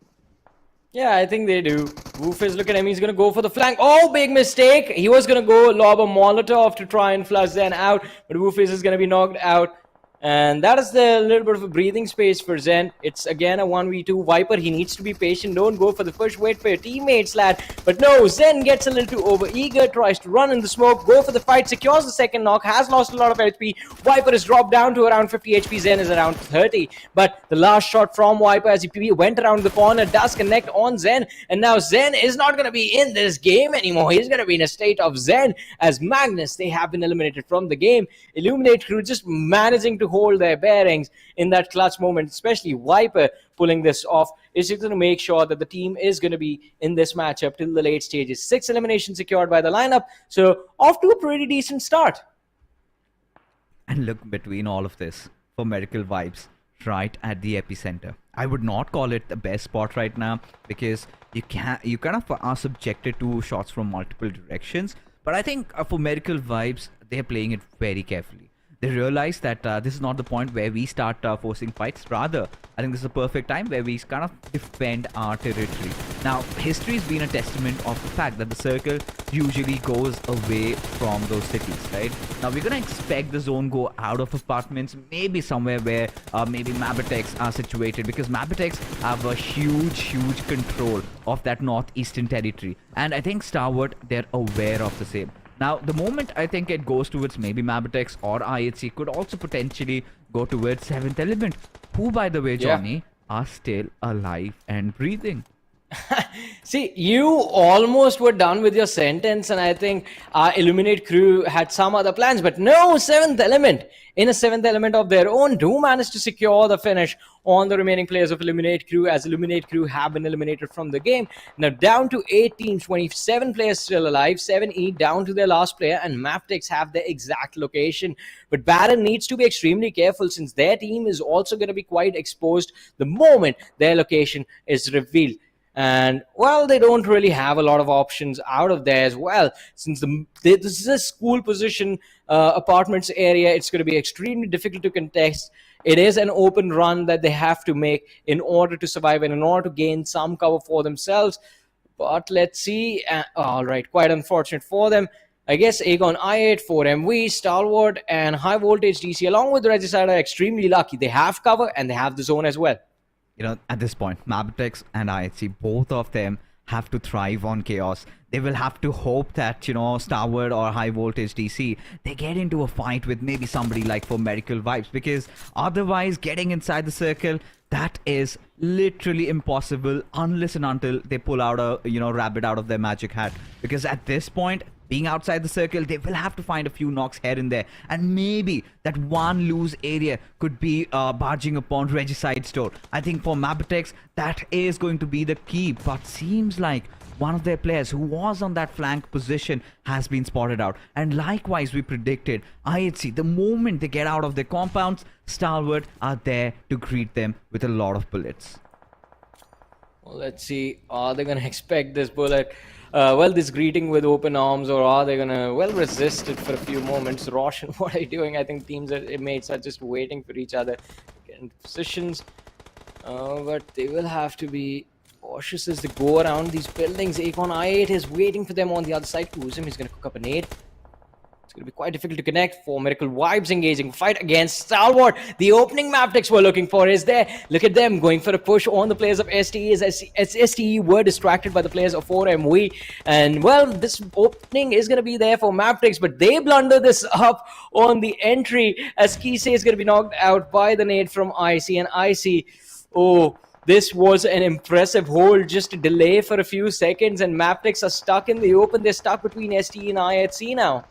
Yeah, I think they do. Woofus, look at him. He's going to go for the flank. Oh, big mistake. He was going to go lob a Molotov to try and flush Zen out, but Woofus is going to be knocked out. And that is the little bit of a breathing space for Zen. It's again a 1v2 Viper. He needs to be patient. Don't go for the push. Wait for your teammates, lad. But no, Zen gets a little too over-eager. Tries to run in the smoke. Go for the fight. Secures the second knock. Has lost a lot of HP. Viper is dropped down to around 50 HP. Zen is around 30. But the last shot from Viper as he went around the corner does connect on Zen. And now Zen is not going to be in this game anymore. He's going to be in a state of Zen, as Magnus, they have been eliminated from the game. Illuminate crew just managing to hold their bearings in that clutch moment, especially Viper pulling this off. Is just going to make sure that the team is going to be in this matchup till the late stages. 6 eliminations secured by the lineup, so off to a pretty decent start. And look between all of this for Miracle Vibes right at the epicenter. I would not call it the best spot right now, because you kind of are subjected to shots from multiple directions. But I think for Miracle Vibes, they're playing it very carefully. they realize that this is not the point where we start forcing fights. Rather, I think this is a perfect time where we kind of defend our territory. Now, history has been a testament of the fact that the circle usually goes away from those cities, right? Now, we're going to expect the zone go out of apartments, maybe somewhere where maybe MABETEX are situated, because MABETEX have a huge control of that northeastern territory. And I think Stalwart, they're aware of the same. Now, the moment I think it goes towards maybe MABETEX or IHC could also potentially go towards 7th Element, who, by the way, Johnny, are still alive and breathing. See, you almost were done with your sentence, and I think our Illuminate crew had some other plans, but no, 7th Element, in a 7th Element of their own, do manage to secure the finish on the remaining players of Illuminate crew, as Illuminate crew have been eliminated from the game. Now down to 8 teams, 27 players still alive, 7E down to their last player, and MABETEX have the exact location. But Baron needs to be extremely careful, since their team is also going to be quite exposed the moment their location is revealed. And, well, they don't really have a lot of options out of there as well. Since this is a school position, apartments area, it's going to be extremely difficult to contest. It is an open run that they have to make in order to survive and in order to gain some cover for themselves. But let's see. All right, quite unfortunate for them. I guess Aegon I8, 4MV, Stalwart, and Highvoltage DC, along with Regicide, are extremely lucky. They have cover and they have the zone as well. You know, at this point, MABETEX and IHC, both of them have to thrive on chaos. They will have to hope that, you know, Stalwart or Highvoltage DC, they get into a fight with maybe somebody like for Miracle Vibes, because otherwise getting inside the circle, that is literally impossible unless and until they pull out a, you know, rabbit out of their magic hat. Because at this point, being outside the circle, they will have to find a few knocks here and there. And maybe that one loose area could be barging upon Regicide store. I think for MABETEX, that is going to be the key. But seems like one of their players who was on that flank position has been spotted out. And likewise, we predicted IHC, the moment they get out of their compounds, Stalwart are there to greet them with a lot of bullets. Well, let's see. Are they going to expect this bullet? Well, this greeting with open arms, or are they going to, well, resist it for a few moments? Roshan, what are you doing? I think mates are just waiting for each other to get into positions. But they will have to be cautious as they go around these buildings. Aegon I8 is waiting for them on the other side. Uzim is going to cook up a nade. It's going to be quite difficult to connect for Miracle Vibes engaging fight against Stalwart. The opening MABETEX we're looking for is there. Look at them going for a push on the players of STE as STE were distracted by the players of 4MV. And, well, this opening is going to be there for MABETEX, but they blunder this up on the entry as Kisei is going to be knocked out by the nade from IC. And IC, oh, this was an impressive hold, just a delay for a few seconds, and MABETEX are stuck in the open. They're stuck between STE and IHC now.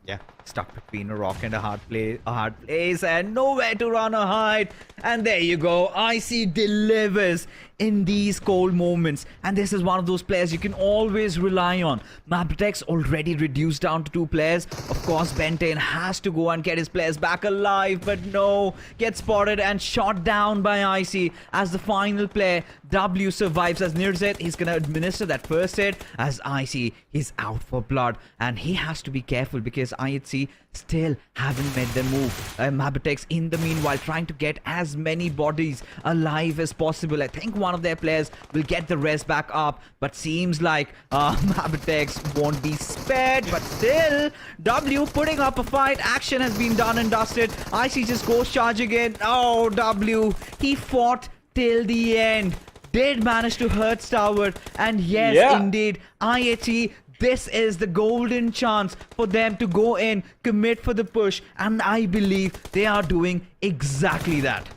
Yeah, stuck between a rock and a hard place, and nowhere to run or hide. And there you go. IC delivers in these cold moments, and this is one of those players you can always rely on. MABETEX already reduced down to 2 players. Of course, Benten has to go and get his players back alive, but no, gets spotted and shot down by IC as the final player. W survives as Nirzet. He's gonna administer that first hit as IC is out for blood, and he has to be careful because IHC still haven't made their move. MABETEX in the meanwhile trying to get as many bodies alive as possible. I think one of their players will get the rest back up, but seems like MABETEX won't be spared. But still, W putting up a fight. Action has been done and dusted. IC just goes charging in. Oh, W, he fought till the end. Did manage to hurt Stalwart, and yes, indeed, IHE, this is the golden chance for them to go in, commit for the push, and I believe they are doing exactly that.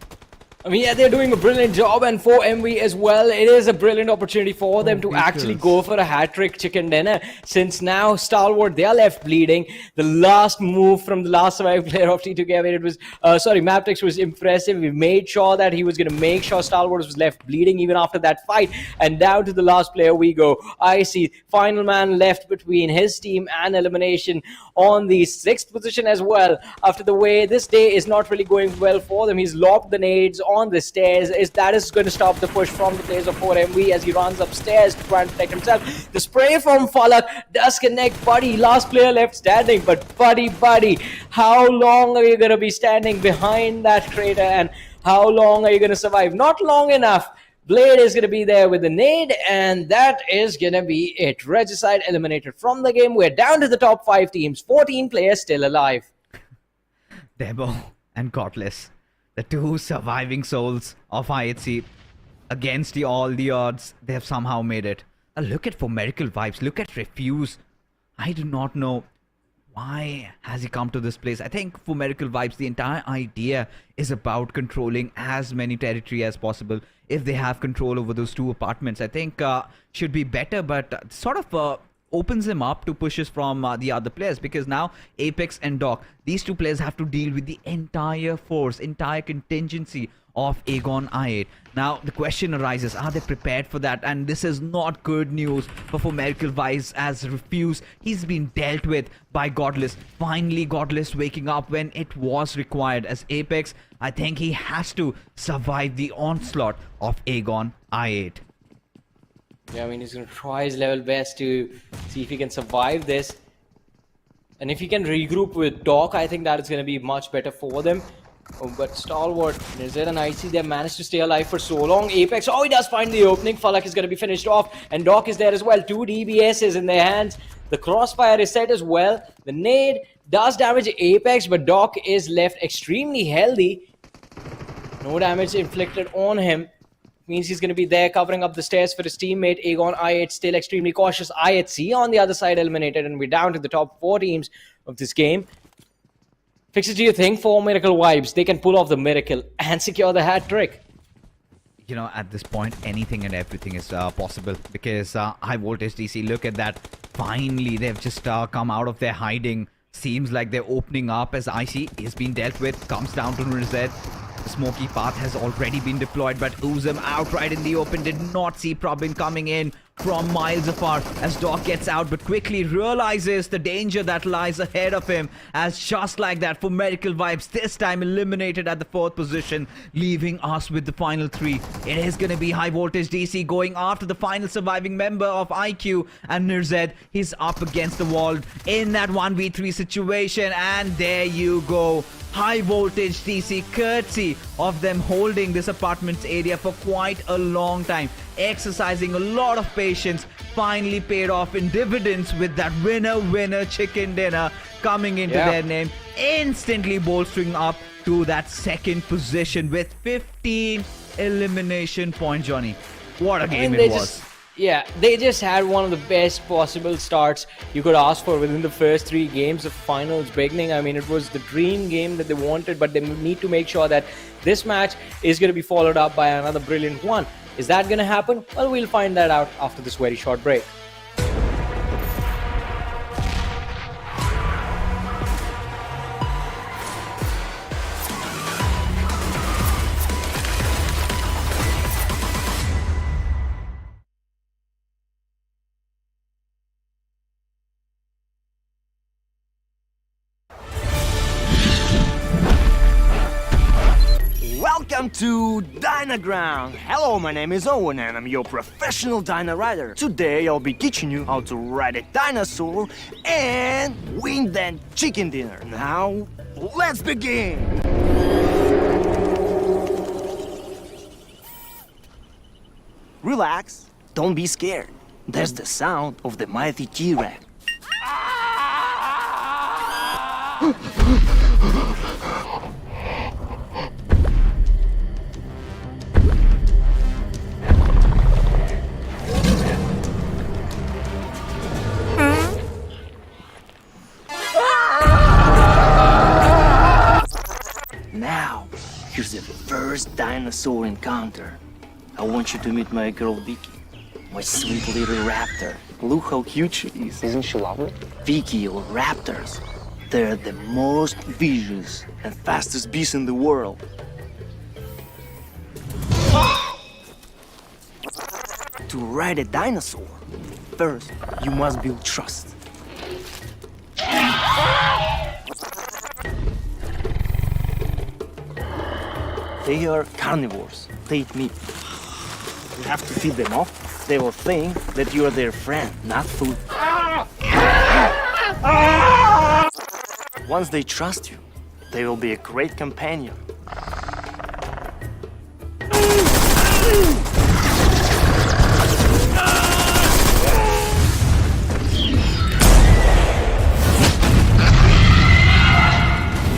I mean, yeah, they're doing a brilliant job, and for MV as well, it is a brilliant opportunity for them to actually go for a hat-trick chicken dinner, since now Stalwart, they are left bleeding. The last move from the last surviving player of T2K, it was, MABETEX was impressive. We made sure that he was going to make sure Stalwart was left bleeding even after that fight, and down to the last player we go. I see final man left between his team and elimination on the 6th position as well. After the way this day is not really going well for them, he's lobbed the nades on the stairs. That is going to stop the push from the players of 4MV as he runs upstairs to try and protect himself. The spray from Falak does connect Buddy, last player left standing. But Buddy, how long are you going to be standing behind that crater, and how long are you going to survive? Not long enough. Blade is going to be there with the nade, and that is going to be it. Regicide eliminated from the game. We're down to the top 5 teams. 14 players still alive. Debo and Godless, the two surviving souls of IHC, against all the odds, they have somehow made it. Look at For Miracle Vibes. Look at Refuse. I do not know why has he come to this place. I think For Miracle Vibes, the entire idea is about controlling as many territory as possible. If they have control over those 2 apartments, I think should be better, but sort of opens him up to pushes from the other players, because now Apex and Doc, these 2 players have to deal with the entire force, entire contingency of Aegon I8. Now the question arises, are they prepared for that? And this is not good news for Miracle Vibes, as Refuse, he's been dealt with by Godless. Finally Godless waking up when it was required. As Apex, I think he has to survive the onslaught of Aegon I8. Yeah, I mean, he's going to try his level best to see if he can survive this. And if he can regroup with Doc, I think that is going to be much better for them. But Stalwart, Nizet and IC, they managed to stay alive for so long. Apex, he does find the opening. Falak is going to be finished off, and Doc is there as well. 2 DBSs in their hands. The crossfire is set as well. The nade does damage Apex, but Doc is left extremely healthy. No damage inflicted on him. Means he's going to be there covering up the stairs for his teammate. Aegon I8 still extremely cautious. IHC on the other side eliminated, and we're down to the top 4 teams of this game. Fixes, do you think For Miracle Vibes, they can pull off the miracle and secure the hat trick? You know, at this point, anything and everything is possible, because Highvoltage DC, look at that. Finally, they've just come out of their hiding. Seems like they're opening up as IC is being dealt with. Comes down to Rizet. The smoky path has already been deployed, but Uzum outright in the open did not see Pubgm coming in from miles afar as Doc gets out, but quickly realizes the danger that lies ahead of him, as just like that, For Miracle Vibes this time eliminated at the 4th position, leaving us with the final 3. It is going to be Highvoltage DC going after the final surviving member of IQ, and Nirzed, he's up against the wall in that 1v3 situation, and there you go. Highvoltage DC, courtesy of them holding this apartments area for quite a long time, exercising a lot of patience, finally paid off in dividends with that winner chicken dinner coming into their name, instantly bolstering up to that 2nd position with 15 elimination points. Johnny, what a game it was. They just had one of the best possible starts you could ask for within the first 3 games of finals beginning. I mean, it was the dream game that they wanted, but they need to make sure that this match is going to be followed up by another brilliant one. Is that going to happen? Well, we'll find that out after this very short break. Welcome to Dynaground! Hello, my name is Owen and I'm your professional Dyna rider. Today I'll be teaching you how to ride a dinosaur and win that chicken dinner. Now, let's begin! Relax, don't be scared. That's the sound of the mighty T-Rex. Now, here's the first dinosaur encounter. I want you to meet my girl Vicky, my sweet little raptor. Look how cute she is. Isn't she lovely? Vicky or raptors, they're the most vicious and fastest beasts in the world. To ride a dinosaur, first you must build trust. They are carnivores. They eat meat. You have to feed them off. They will think that you are their friend, not food. Once they trust you, they will be a great companion.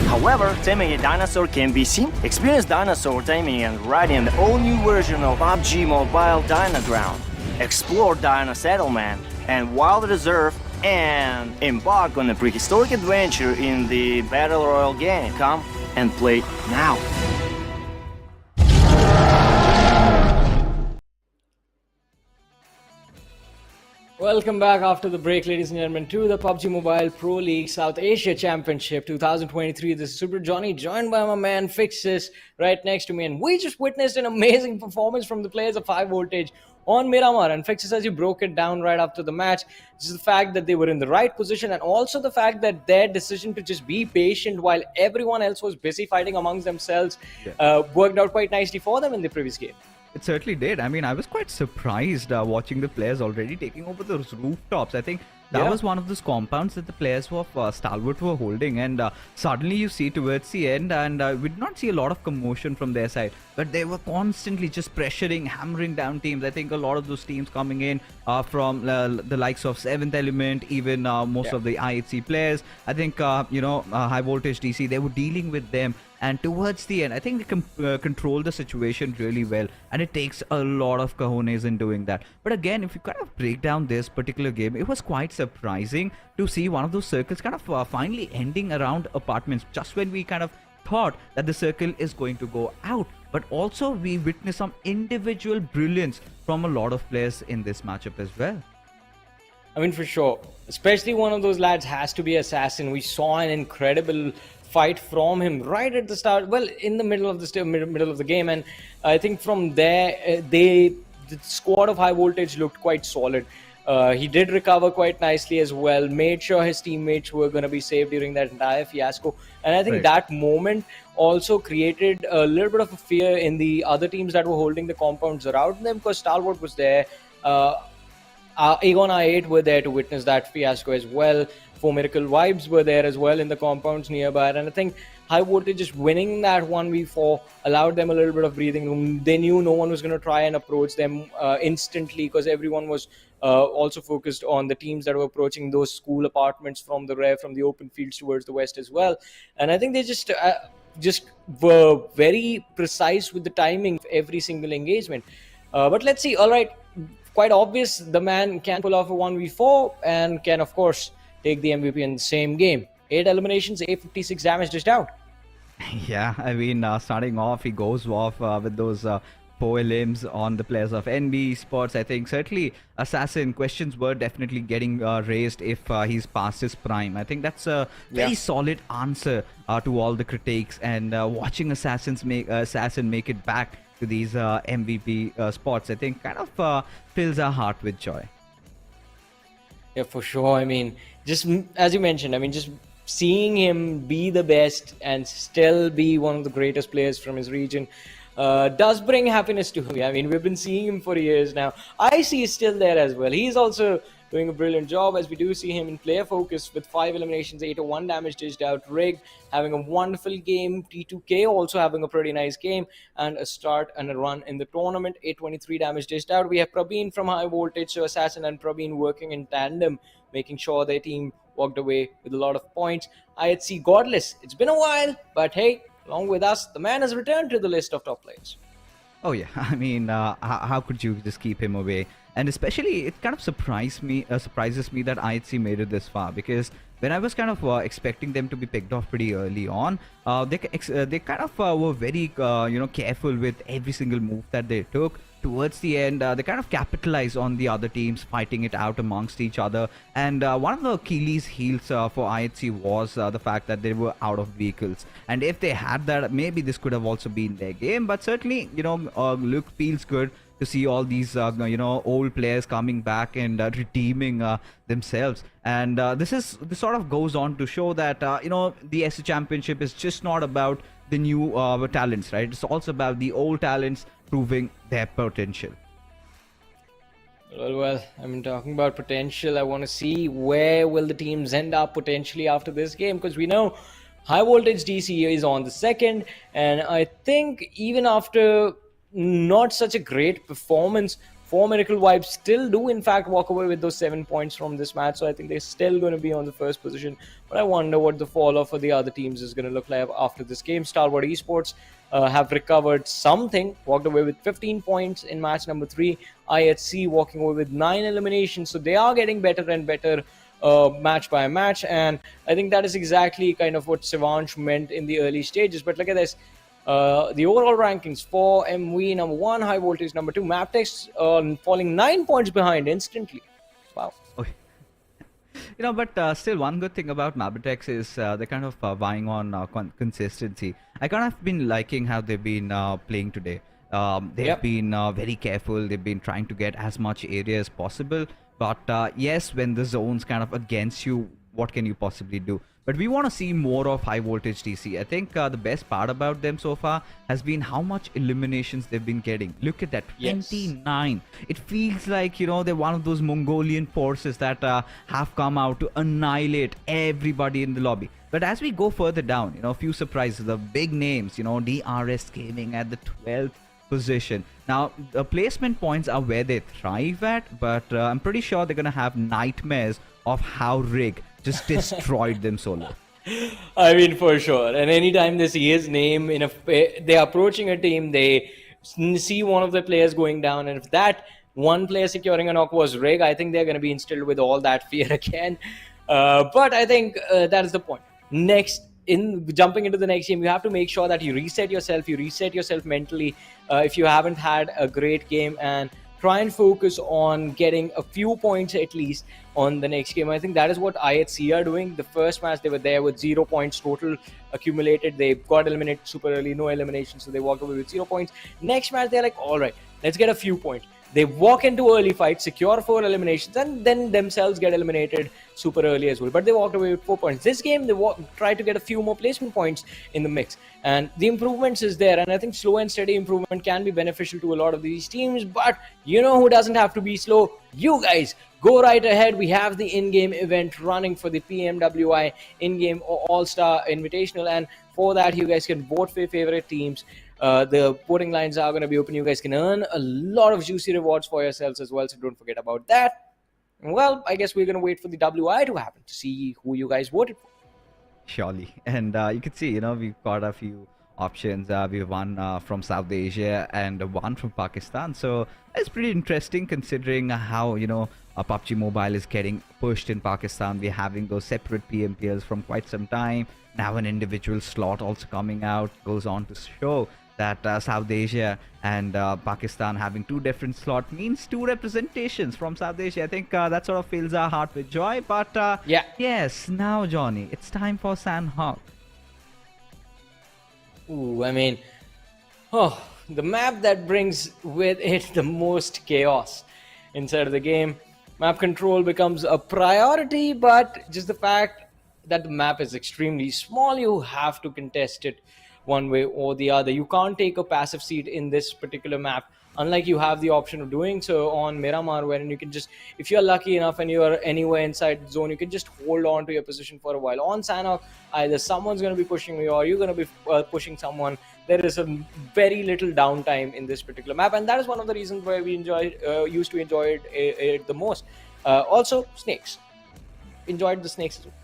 However, taming a dinosaur can be seen. Experience dinosaur taming and riding an all-new version of PUBG Mobile Dynaground. Explore Dino Settlement and Wild Reserve and embark on a prehistoric adventure in the Battle Royale game. Come and play now. Welcome back after the break, ladies and gentlemen, to the PUBG Mobile Pro League South Asia Championship 2023. This is Super Johnny, joined by my man Fixes right next to me, and we just witnessed an amazing performance from the players of Highvoltage on Miramar. And Fixes, as you broke it down right after the match, this is the fact that they were in the right position, and also the fact that their decision to just be patient while everyone else was busy fighting amongst themselves worked out quite nicely for them in the previous game. It certainly did. I mean, I was quite surprised watching the players already taking over those rooftops. I think that was one of those compounds that the players of Stalwart were holding, and suddenly you see towards the end, and we did not see a lot of commotion from their side, but they were constantly just pressuring, hammering down teams. I think a lot of those teams coming in from the likes of 7th Element, even most of the IHC players. I think, Highvoltage DC, they were dealing with them. And towards the end, I think they control the situation really well. And it takes a lot of cojones in doing that. But again, if you kind of break down this particular game, it was quite surprising to see one of those circles kind of finally ending around apartments. Just when we kind of thought that the circle is going to go out. But also we witnessed some individual brilliance from a lot of players in this matchup as well. I mean, for sure. Especially one of those lads has to be Assassin. We saw an incredible fight from him right at the start, well, in the middle of the game, and I think from there the squad of Highvoltage looked quite solid. He did recover quite nicely as well, made sure his teammates were going to be safe during that entire fiasco, and I think that moment also created a little bit of a fear in the other teams that were holding the compounds around them, because Stalwart was there, Aegon I8 were there to witness that fiasco as well. For Miracle Vibes were there as well in the compounds nearby, and I think Highvoltage just winning that 1v4 allowed them a little bit of breathing room. They knew no one was going to try and approach them instantly, because everyone was also focused on the teams that were approaching those school apartments from the open fields towards the west as well. And I think they just were very precise with the timing of every single engagement. But let's see. All right, quite obvious the man can pull off a 1v4 and can, of course, take the MVP in the same game. 8 eliminations, 856 damage dished out. Yeah, I mean, starting off, he goes off with those 4 limbs on the players of NB Esports. I think certainly Assassin questions were definitely getting raised if he's past his prime. I think that's a very solid answer to all the critiques, and watching Assassin make it back to these MVP spots, I think kind of fills our heart with joy. Yeah, for sure. I mean, just as you mentioned, I mean, just seeing him be the best and still be one of the greatest players from his region does bring happiness to me. I mean, we've been seeing him for years now. IC is still there as well. He's also doing a brilliant job, as we do see him in player focus with 5 eliminations, 801 damage dished out. Rig having a wonderful game. T2K also having a pretty nice game and a start and a run in the tournament. 823 damage dished out. We have Prabeen from Highvoltage, so Assassin and Prabeen working in tandem, making sure their team walked away with a lot of points. IHC Godless. It's been a while, but hey, along with us, the man has returned to the list of top players. Oh yeah, I mean, how could you just keep him away? And especially, it kind of surprises me that IHC made it this far, because when I was kind of expecting them to be picked off pretty early on, they kind of were very careful with every single move that they took. Towards the end, they kind of capitalized on the other teams fighting it out amongst each other. And one of the Achilles heels for IHC was the fact that they were out of vehicles. And if they had that, maybe this could have also been their game. But certainly, feels good to see all these old players coming back and redeeming themselves. And this sort of goes on to show that the SC Championship is just not about the new talents, right? It's also about the old talents proving their potential. Well, I mean, talking about potential, I want to see where will the teams end up potentially after this game, because we know Highvoltage DC is on the second, and I think even after not such a great performance, 4 Miracle Vibes still do in fact walk away with those 7 points from this match, so I think they're still going to be on the first position. But I wonder what the fall off for the other teams is going to look like after this game. Stalwart Esports have recovered something, walked away with 15 points in match number 3. IHC walking away with 9 eliminations, so they are getting better and better match by match, and I think that is exactly kind of what Sivansh meant in the early stages. But look at this. The overall rankings for MV number 1, Highvoltage number 2, MABETEX falling 9 points behind instantly. Wow. Okay. But still, one good thing about MABETEX is they're kind of vying on consistency. I kind of been liking how they've been playing today. They've been very careful. They've been trying to get as much area as possible. But yes, when the zone's kind of against you, what can you possibly do? But we want to see more of Highvoltage DC. I think the best part about them so far has been how much eliminations they've been getting. Look at that, 29. It feels like, they're one of those Mongolian forces that have come out to annihilate everybody in the lobby. But as we go further down, a few surprises, the big names, DRS Gaming at the 12th position. Now, the placement points are where they thrive at, but I'm pretty sure they're going to have nightmares of how Rig just destroyed them solo. I mean, for sure. And anytime they see his name they're approaching a team, they see one of the players going down, and if that one player securing a knock was Rig, I think they're going to be instilled with all that fear again. But I think that is the point. Next, in jumping into the next game, you have to make sure that you reset yourself mentally if you haven't had a great game, and try and focus on getting a few points at least on the next game. I think that is what IHC are doing. The first match, they were there with 0 points total accumulated. They got eliminated super early, no elimination, so they walked away with 0 points. Next match, they're like, all right, let's get a few points. They walk into early fight, secure 4 eliminations, and then themselves get eliminated super early as well. But they walked away with 4 points. This game, they tried to get a few more placement points in the mix. And the improvements is there. And I think slow and steady improvement can be beneficial to a lot of these teams. But you know who doesn't have to be slow? You guys. Go right ahead. We have the in-game event running for the PMWI in-game All-Star Invitational. And for that, you guys can vote for your favorite teams. The voting lines are going to be open. You guys can earn a lot of juicy rewards for yourselves as well, so don't forget about that. Well, I guess we're going to wait for the WI to happen to see who you guys voted for. Surely. And you can see, we've got a few options. We have one from South Asia and one from Pakistan. So it's pretty interesting considering how, PUBG Mobile is getting pushed in Pakistan. We're having those separate PMPLs from quite some time. Now an individual slot also coming out goes on to show that South Asia and Pakistan having 2 different slots means 2 representations from South Asia. I think that sort of fills our heart with joy. But yes, now Johnny, it's time for Sanhok. Ooh, I mean, the map that brings with it the most chaos inside of the game. Map control becomes a priority, but just the fact that the map is extremely small, you have to contest it one way or the other. You can't take a passive seat in this particular map, unlike you have the option of doing so on Miramar, wherein you can just, if you're lucky enough and you're anywhere inside the zone, you can just hold on to your position for a while. On Sanhok, either someone's going to be pushing you or you're going to be pushing someone. There is a very little downtime in this particular map, and that is one of the reasons why we used to enjoy it the most. Also, snakes. Enjoyed the snakes as well.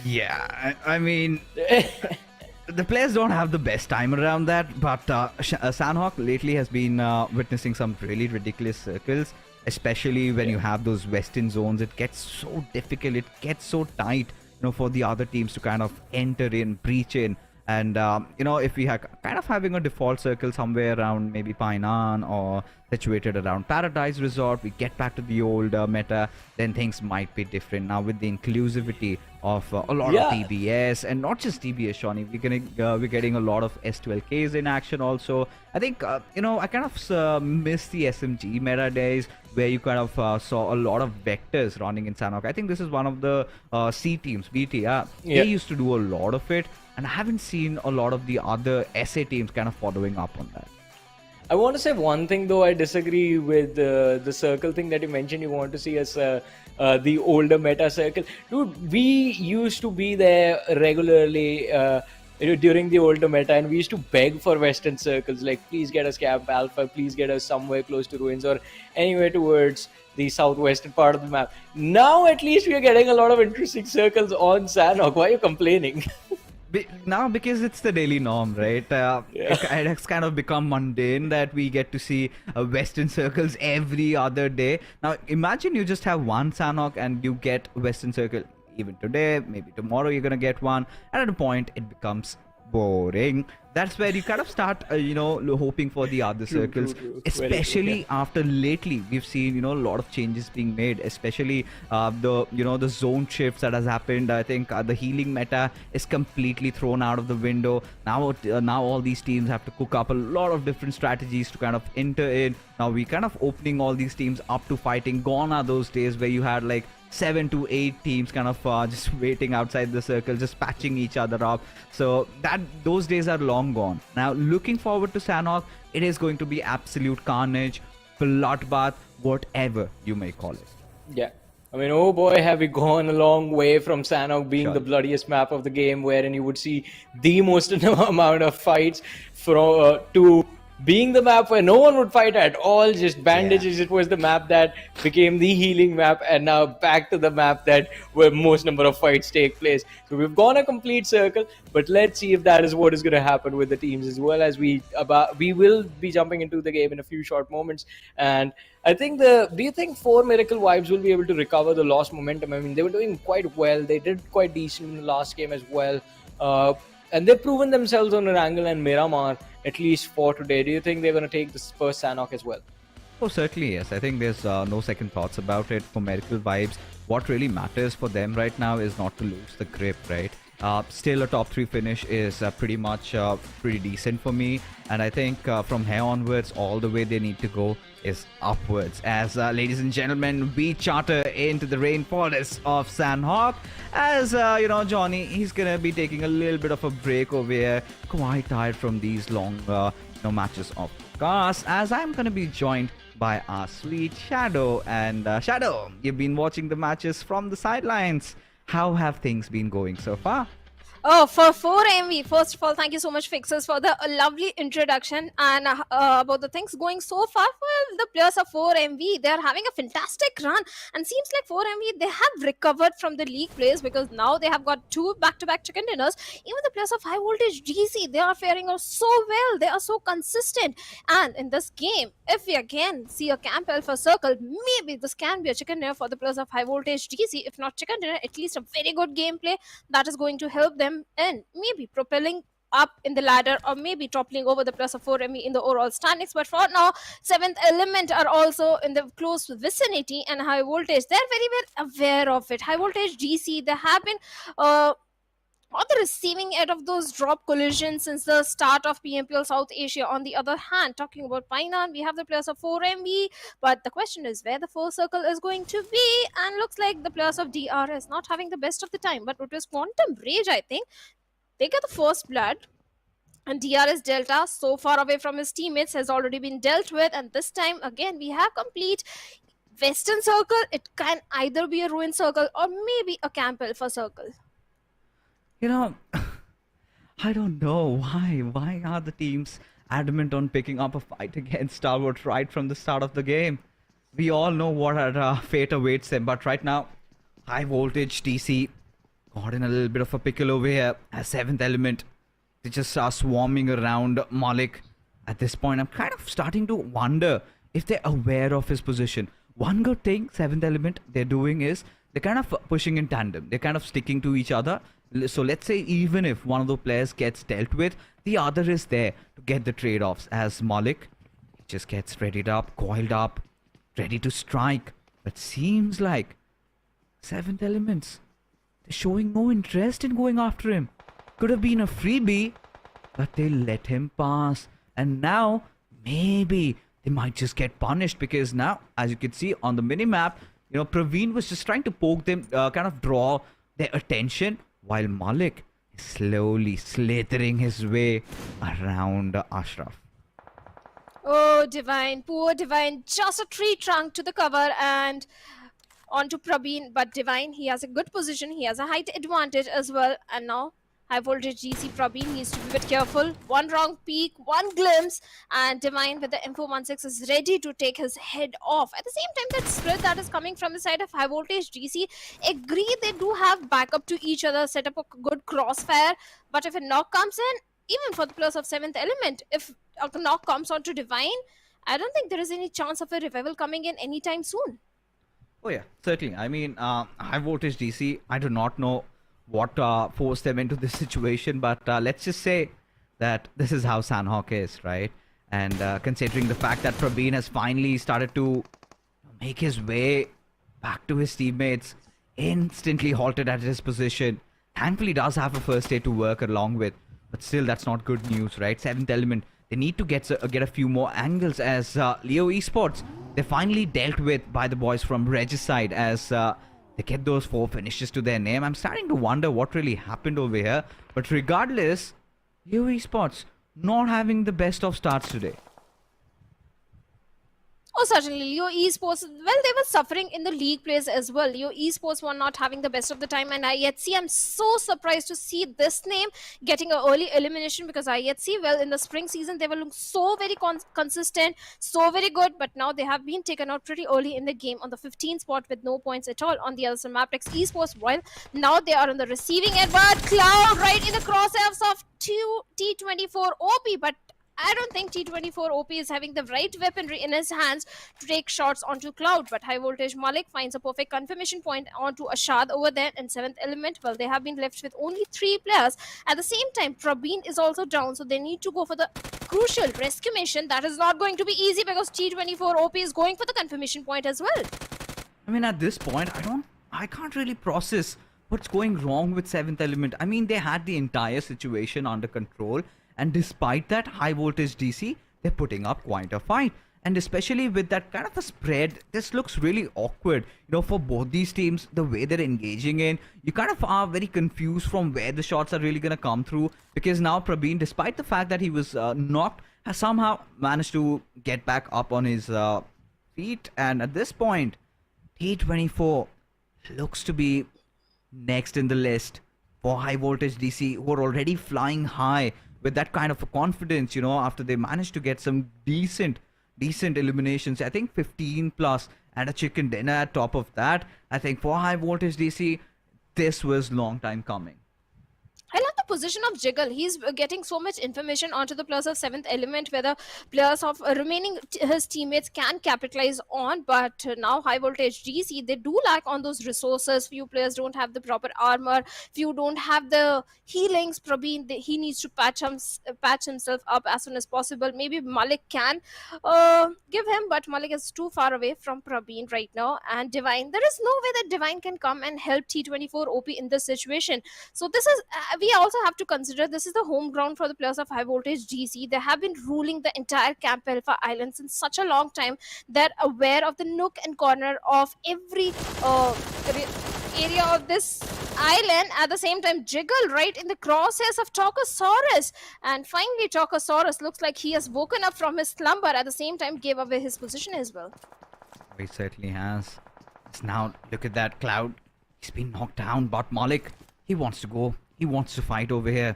Yeah, I mean, the players don't have the best time around that, but Sanhok lately has been witnessing some really ridiculous circles, especially when you have those western zones. It gets so difficult, it gets so tight, for the other teams to kind of enter in, breach in. And, if we are kind of having a default circle somewhere around maybe Painan or situated around Paradise Resort, we get back to the old meta, then things might be different. Now with the inclusivity of a lot of DBS, and not just DBS, Shawnee, we're getting a lot of S12Ks in action also. I think, I kind of miss the SMG meta days where you kind of saw a lot of vectors running in Sanhok. I think this is one of the C teams, BT, they used to do a lot of it. and I haven't seen a lot of the other SA teams kind of following up on that. I want to say one thing though. I disagree with the circle thing that you mentioned. You want to see us the older meta circle, dude. We used to be there regularly. During the older meta, and we used to beg for Western circles, like please get us Camp Alpha, please get us somewhere close to Ruins or anywhere towards the southwestern part of the map. Now at least we are getting a lot of interesting circles on Sanhok. Why are you complaining? Now, because it's the daily norm, right? It's kind of become mundane that we get to see Western circles every other day. Now, imagine you just have one Sanhok and you get Western circle even today, maybe tomorrow you're gonna get one, and at a point it becomes boring. That's where you kind of start hoping for the other circles. True. Especially after lately we've seen a lot of changes being made, especially the zone shifts that has happened. I think the healing meta is completely thrown out of the window now. Now all these teams have to cook up a lot of different strategies to kind of enter in. Now we kind of opening all these teams up to fighting. Gone are those days where you had like 7 to 8 teams kind of just waiting outside the circle, just patching each other up. So those days are long gone. Now looking forward to Sanhok, it is going to be absolute carnage, bloodbath, whatever you may call it. Yeah. I mean, oh boy, have we gone a long way from Sanhok being Sure. the bloodiest map of the game, wherein you would see the most amount of fights to being the map where no one would fight at all, just bandages. Yeah. It was the map that became the healing map, and now back to the map that where most number of fights take place. So we've gone a complete circle, but let's see if that is what is going to happen with the teams as well, as we will be jumping into the game in a few short moments. And I think do you think 4 Miracle Vibes will be able to recover the lost momentum? I mean, they were doing quite well. They did quite decent in the last game as well. And they've proven themselves on Erangel and Miramar, at least for today. Do you think they're going to take this first Sanhok as well? Oh, certainly, yes. I think there's no second thoughts about it. For Miracle Vibes, what really matters for them right now is not to lose the grip, right? Still, a top 3 finish is pretty decent for me. And I think from here onwards, all the way they need to go is upwards. As ladies and gentlemen, we charter into the rainforest of Sanhok. As Johnny, he's gonna be taking a little bit of a break over here. Quite tired from these long matches of cars. As I'm gonna be joined by our sweet Shadow. And Shadow, you've been watching the matches from the sidelines. How have things been going so far? Oh, for 4MV, first of all, thank you so much, Fixers, for the lovely introduction and about the things going so far for the players of 4MV. They are having a fantastic run, and seems like 4MV, they have recovered from the league plays because now they have got 2 back-to-back chicken dinners. Even the players of Highvoltage DC, they are faring so well. They are so consistent. And in this game, if we again see a Camp Alpha circle, maybe this can be a chicken dinner for the players of Highvoltage DC. If not chicken dinner, at least a very good gameplay that is going to help them in maybe propelling up in the ladder, or maybe toppling over the plus of 4ME in the overall standings. But for now, 7th Element are also in the close vicinity, and Highvoltage, they're very well aware of it. Highvoltage DC, they have been on the receiving end of those drop collisions since the start of PMPL South Asia. On the other hand, talking about Painan, we have the players of 4MB, but the question is where the first circle is going to be, and looks like the players of DRS not having the best of the time, but it was Quantum Rage, I think. They get the first blood, and DRS Delta, so far away from his teammates, has already been dealt with, and this time again we have complete Western circle. It can either be a Ruin circle or maybe a Camp Alpha circle. I don't know why. Why are the teams adamant on picking up a fight against Stalwart right from the start of the game? We all know what our fate awaits them, but right now, Highvoltage DC got in a little bit of a pickle over here as 7th Element. They just are swarming around Malik. At this point, I'm kind of starting to wonder if they're aware of his position. One good thing 7th Element they're doing is they're kind of pushing in tandem. They're kind of sticking to each other. So let's say even if one of the players gets dealt with, the other is there to get the trade-offs, as Malik just gets readied up, coiled up, ready to strike. But seems like 7th Elements, they're showing no interest in going after him. Could have been a freebie, but they let him pass. And now, maybe they might just get punished, because now, as you can see on the minimap, Praveen was just trying to poke them, kind of draw their attention, while Malik slowly slithering his way around Ashraf. Oh, Divine, poor Divine, just a tree trunk to the cover and onto Prabeen. But Divine, he has a good position, he has a height advantage as well. And now, high voltage GC Prabeen needs to be a bit careful. One wrong peek, one glimpse, and Divine with the M416 is ready to take his head off. At the same time, that split that is coming from the side of high voltage GC, agree they do have backup to each other, set up a good crossfire. But if a knock comes in, even for the players of 7th element, if a knock comes onto Divine, I don't think there is any chance of a revival coming in anytime soon. Oh yeah, certainly. I mean, high voltage DC, I do not know what forced them into this situation, but let's just say that this is how Sanhok is, right? And considering the fact that Prabeen has finally started to make his way back to his teammates, instantly halted at his position. Thankfully does have a first aid to work along with, but still that's not good news, right? 7th element, they need to get a few more angles as Leo Esports, they're finally dealt with by the boys from Regicide as they get those 4 finishes to their name. I'm starting to wonder what really happened over here, but regardless, Leo Esports not having the best of starts today. Oh, certainly. Leo Esports, well, they were suffering in the league plays as well. Leo Esports were not having the best of the time, and IHC, I'm so surprised to see this name getting an early elimination because IHC, well, in the spring season, they were looking so very consistent, so very good, but now they have been taken out pretty early in the game on the 15th spot with no points at all. On the other side, MABETEX Esports, well, now they are on the receiving end, but Cloud right in the crosshairs of T24 OP, but I don't think T24 OP is having the right weaponry in his hands to take shots onto Cloud. But high voltage Malik finds a perfect confirmation point onto Ashad over there in 7th element. Well, they have been left with only 3 players. At the same time, Prabeen is also down, so they need to go for the crucial rescue mission. That is not going to be easy because T24 OP is going for the confirmation point as well. I mean, at this point, I can't really process what's going wrong with 7th element. I mean, they had the entire situation under control. And despite that, high voltage DC, they're putting up quite a fight. And especially with that kind of a spread, this looks really awkward. You know, for both these teams, the way they're engaging in, you kind of are very confused from where the shots are really going to come through. Because now Prabeen, despite the fact that he was knocked, has somehow managed to get back up on his feet. And at this point, T24 looks to be next in the list for high voltage DC, who are already flying high with that kind of a confidence, you know, after they managed to get some decent eliminations. I think 15 plus and a chicken dinner at top of that. I think for high voltage DC, this was long time coming. I love the position of Jiggle. He's getting so much information onto the players of 7th element where the players of remaining his teammates can capitalize on. But now high voltage GC, they do lack on those resources. Few players don't have the proper armor. Few don't have the healings. Prabeen, he needs to patch himself up as soon as possible. Maybe Malik can give him, but Malik is too far away from Prabeen right now. And Divine, there is no way that Divine can come and help T24 OP in this situation. So this is... we also have to consider this is the home ground for the players of high voltage GC. They have been ruling the entire Camp Alpha Islands in such a long time. They're aware of the nook and corner of every area of this island. At the same time, Jiggle right in the crosshairs of Tokosaurus. And finally, Tokosaurus looks like he has woken up from his slumber. At the same time, gave away his position as well. He certainly has. Now, look at that Cloud. He's been knocked down, but Malik, he wants to go. He wants to fight over here.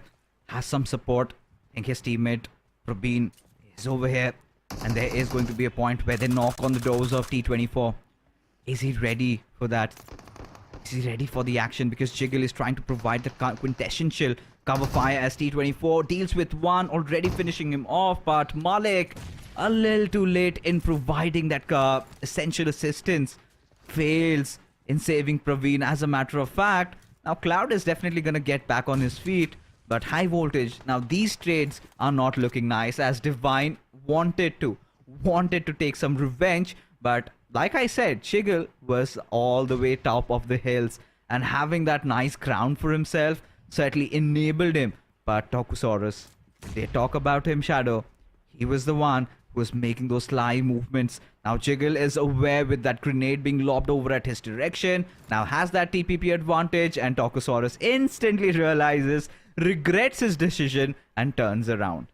Has some support. I think his teammate Prabeen is over here. And there is going to be a point where they knock on the doors of T24. Is he ready for that? Is he ready for the action? Because Jiggle is trying to provide the quintessential cover fire as T24 deals with one, already finishing him off. But Malik, a little too late in providing that essential assistance. Fails in saving Praveen. As a matter of fact, now Cloud is definitely going to get back on his feet, but high voltage, now these trades are not looking nice as Divine wanted to take some revenge, but like I said, Jiggle was all the way top of the hills and having that nice crown for himself certainly enabled him. But Tokusaurus, they talk about him, Shadow, he was the one was making those sly movements. Now Jiggle is aware with that grenade being lobbed over at his direction. Now has that TPP advantage, and Tokosaurus instantly realizes, regrets his decision, and turns around.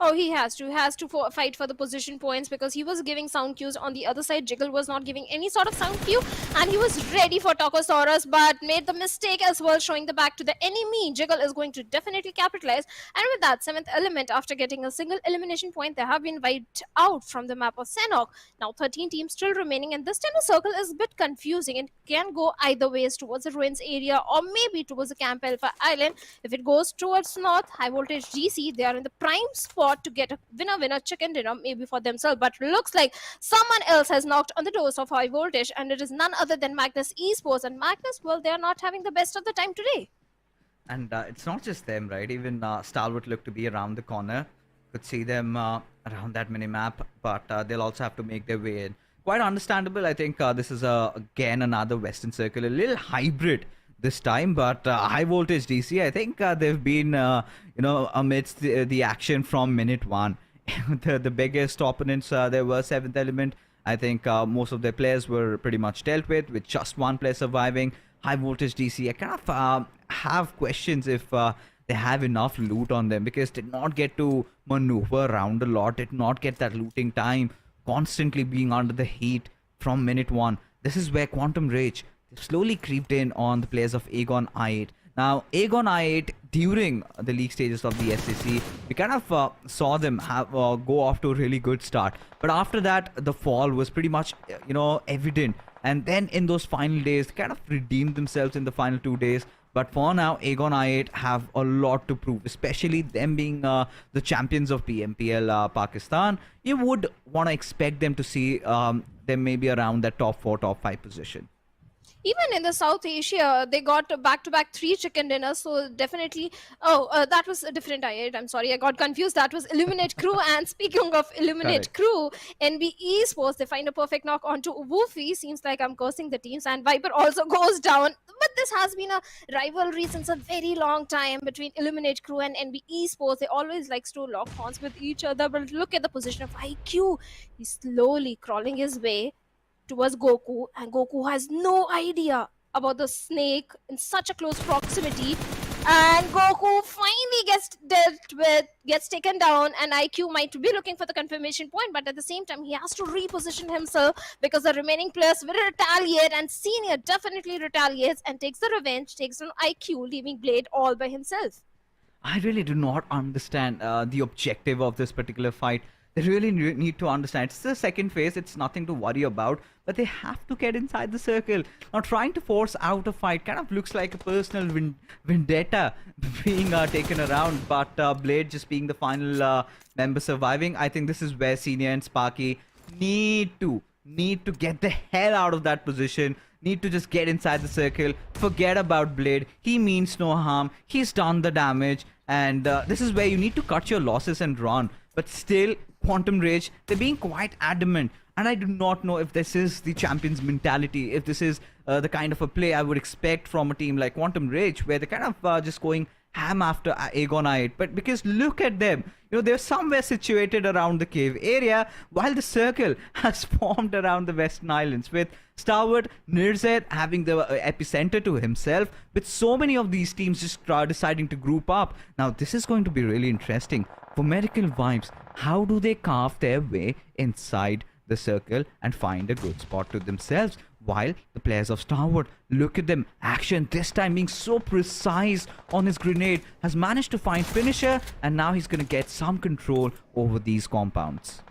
Oh, he has to fight for the position points because he was giving sound cues on the other side. Jiggle was not giving any sort of sound cue, and he was ready for Tokosaurus, but made the mistake as well, showing the back to the enemy. Jiggle is going to definitely capitalize, and with that 7th element, after getting a single elimination point, they have been wiped out from the map of Sanhok. Now 13 teams still remaining, and this time the circle is a bit confusing and can go either ways, towards the ruins area or maybe towards the Camp Alpha Island. If it goes towards north, Highvoltage DC, they are in the prime spot to get a winner chicken dinner maybe for themselves, but looks like someone else has knocked on the doors of Highvoltage, and it is none other than Magnus Esports. And Magnus, well, they are not having the best of the time today. And it's not just them, right? Even Stalwart looked to be around the corner. Could see them around that mini-map, but they'll also have to make their way in. Quite understandable. I think this is again another Western Circle, a little hybrid this time, but Highvoltage DC, I think they've been, amidst the action from minute one. the biggest opponents there were 7th element. I think most of their players were pretty much dealt with just one player surviving. Highvoltage DC, I kind of have questions if they have enough loot on them, because did not get to maneuver around a lot, did not get that looting time, constantly being under the heat from minute one. This is where Quantum Rage slowly creeped in on the players of Aegon I8. Now, Aegon I8, during the league stages of the SCC, we kind of saw them have go off to a really good start. But after that, the fall was pretty much, evident. And then in those final days, they kind of redeemed themselves in the final 2 days. But for now, Aegon I8 have a lot to prove, especially them being the champions of PMPL Pakistan. You would want to expect them to see them maybe around that top 4, top 5 position. Even in the South Asia, they got back-to-back 3 chicken dinners. So definitely, that was a different I8. I'm sorry, I got confused. That was Illuminate Crew. And speaking of Illuminate Crew, NB Esports, they find a perfect knock onto Woofy. Seems like I'm cursing the teams. And Viper also goes down. But this has been a rivalry since a very long time between Illuminate Crew and NB Esports. They always likes to lock horns with each other. But look at the position of IQ. He's slowly crawling his way towards Goku, and Goku has no idea about the snake in such a close proximity, and Goku finally gets taken down, and IQ might be looking for the confirmation point, but at the same time he has to reposition himself because the remaining players will retaliate, and Senior definitely retaliates and takes the revenge, takes on IQ, leaving Blade all by himself. I really do not understand the objective of this particular fight. They really need to understand. It's the second phase. It's nothing to worry about. But they have to get inside the circle. Now, trying to force out a fight kind of looks like a personal vendetta being taken around. But Blade just being the final member surviving. I think this is where Senior and Sparky need to get the hell out of that position. Need to just get inside the circle. Forget about Blade. He means no harm. He's done the damage. And this is where you need to cut your losses and run. But still, Quantum Rage, they're being quite adamant. And I do not know if this is the champion's mentality, if this is the kind of a play I would expect from a team like Quantum Rage, where they're kind of just going ham after Aegon I8. But because look at them, they're somewhere situated around the cave area, while the circle has formed around the Western Islands, with Stalwart, Nirzet having the epicenter to himself, with so many of these teams just deciding to group up. Now, this is going to be really interesting. For Medical Vibes, how do they carve their way inside the circle and find a good spot to themselves? While the players of Stalwart, look at them, action this time being so precise on his grenade, has managed to find finisher, and now he's going to get some control over these compounds.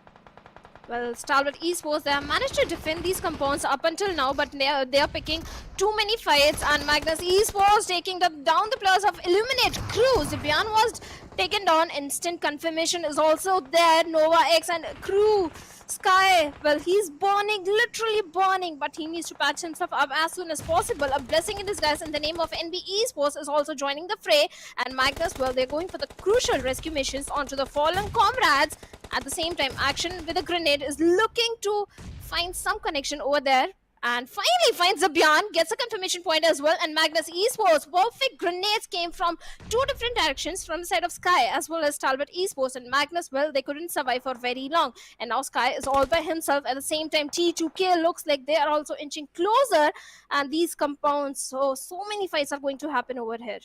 Well, Stalwart Esports, they have managed to defend these compounds up until now, but they are picking too many fights, and Magnus Esports taking down the players of Illuminate Crew. Zibian was taken down, instant confirmation is also there, Nova X and Crew. Sky, well, he's burning, literally burning, but he needs to patch himself up as soon as possible. A blessing in disguise in the name of NB Esports is also joining the fray, and Magnus, well, they're going for the crucial rescue missions onto the fallen comrades. At the same time, Action with a grenade is looking to find some connection over there, And finally finds Zabyan, gets a confirmation point as well, and Magnus Esports. Perfect grenades came from two different directions, from the side of Sky as well as Stalwart Esports. And Magnus, well, they couldn't survive for very long. And now Sky is all by himself. At the same time, T2K looks like they are also inching closer. And these compounds, so many fights are going to happen over here.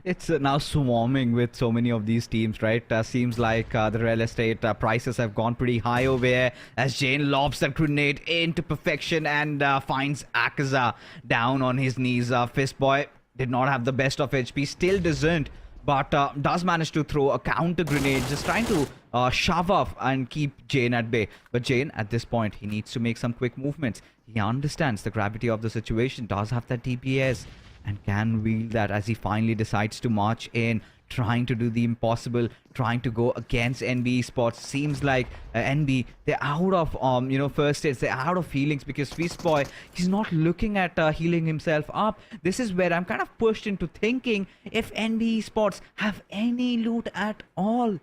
It's now swarming with so many of these teams, right? Seems like the real estate prices have gone pretty high over here as Jane lobs that grenade into perfection and finds Akaza down on his knees. Fistboy did not have the best of HP, still doesn't, but does manage to throw a counter grenade, just trying to shove off and keep Jane at bay. But Jane, at this point, he needs to make some quick movements. He understands the gravity of the situation, does have that DPS, and can wield that as he finally decides to march in, trying to do the impossible, trying to go against NB Esports. Seems like NB, they're out of first aids, they're out of healings, because Fistboy, he's not looking at healing himself up. This is where I'm kind of pushed into thinking if NB Esports have any loot at all.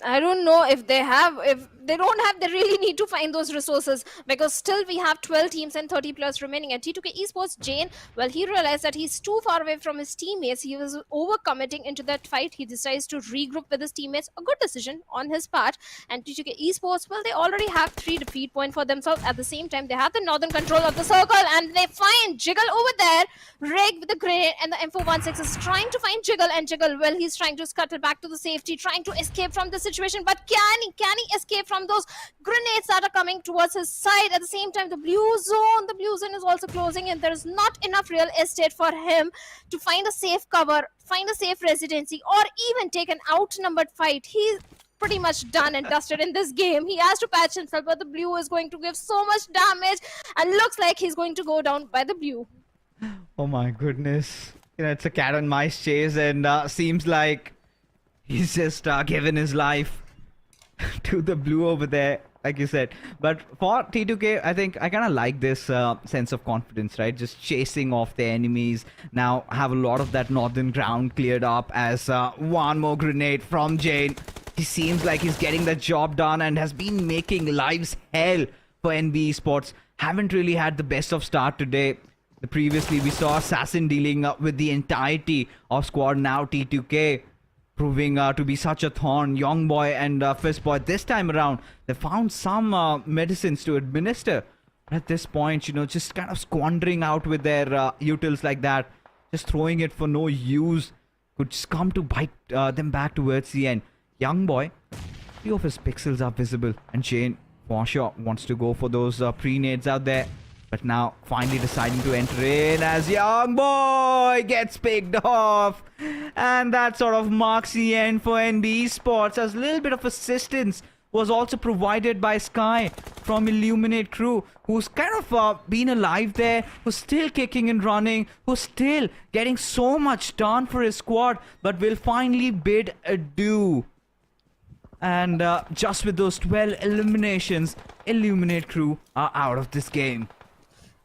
I don't know if they have. If they don't have, they really need to find those resources, because still we have 12 teams and 30 players remaining. And T2K Esports, Jane, well, he realized that he's too far away from his teammates. He was overcommitting into that fight. He decides to regroup with his teammates. A good decision on his part. And T2K Esports, well, they already have 3 defeat points for themselves. At the same time, they have the northern control of the circle, and they find Jiggle over there, Reg with the grenade, and the M416 is trying to find Jiggle. And Jiggle, well, he's trying to scuttle back to the safety, trying to escape from the situation. But can he escape from those grenades that are coming towards his side? At the same time, the blue zone is also closing, and there is not enough real estate for him to find a safe cover, find a safe residency, or even take an outnumbered fight. He's pretty much done and dusted in this game. He has to patch himself, but the blue is going to give so much damage, and looks like he's going to go down by the blue. Oh my goodness. It's a cat and mice chase, and seems like he's just given his life to the blue over there, like you said. But for T2K, I think I kind of like this sense of confidence, right? Just chasing off the enemies. Now have a lot of that northern ground cleared up as one more grenade from Jane. He seems like he's getting the job done and has been making lives hell for NB Esports. Haven't really had the best of start today. Previously, we saw Assassin dealing with the entirety of squad. Now T2K proving to be such a thorn. Young Boy and Fistboy, this time around, they found some medicines to administer. But at this point, just kind of squandering out with their utils like that, just throwing it for no use, could just come to bite them back towards the end. Young Boy, few of his pixels are visible, and Jane for sure wants to go for those pre-nades out there. But now finally deciding to enter in as Young Boy gets picked off. And that sort of marks the end for NB Esports, as a little bit of assistance was also provided by Sky from Illuminate crew, who's kind of been alive there, who's still kicking and running, who's still getting so much done for his squad, but will finally bid adieu. And just with those 12 eliminations, Illuminate crew are out of this game.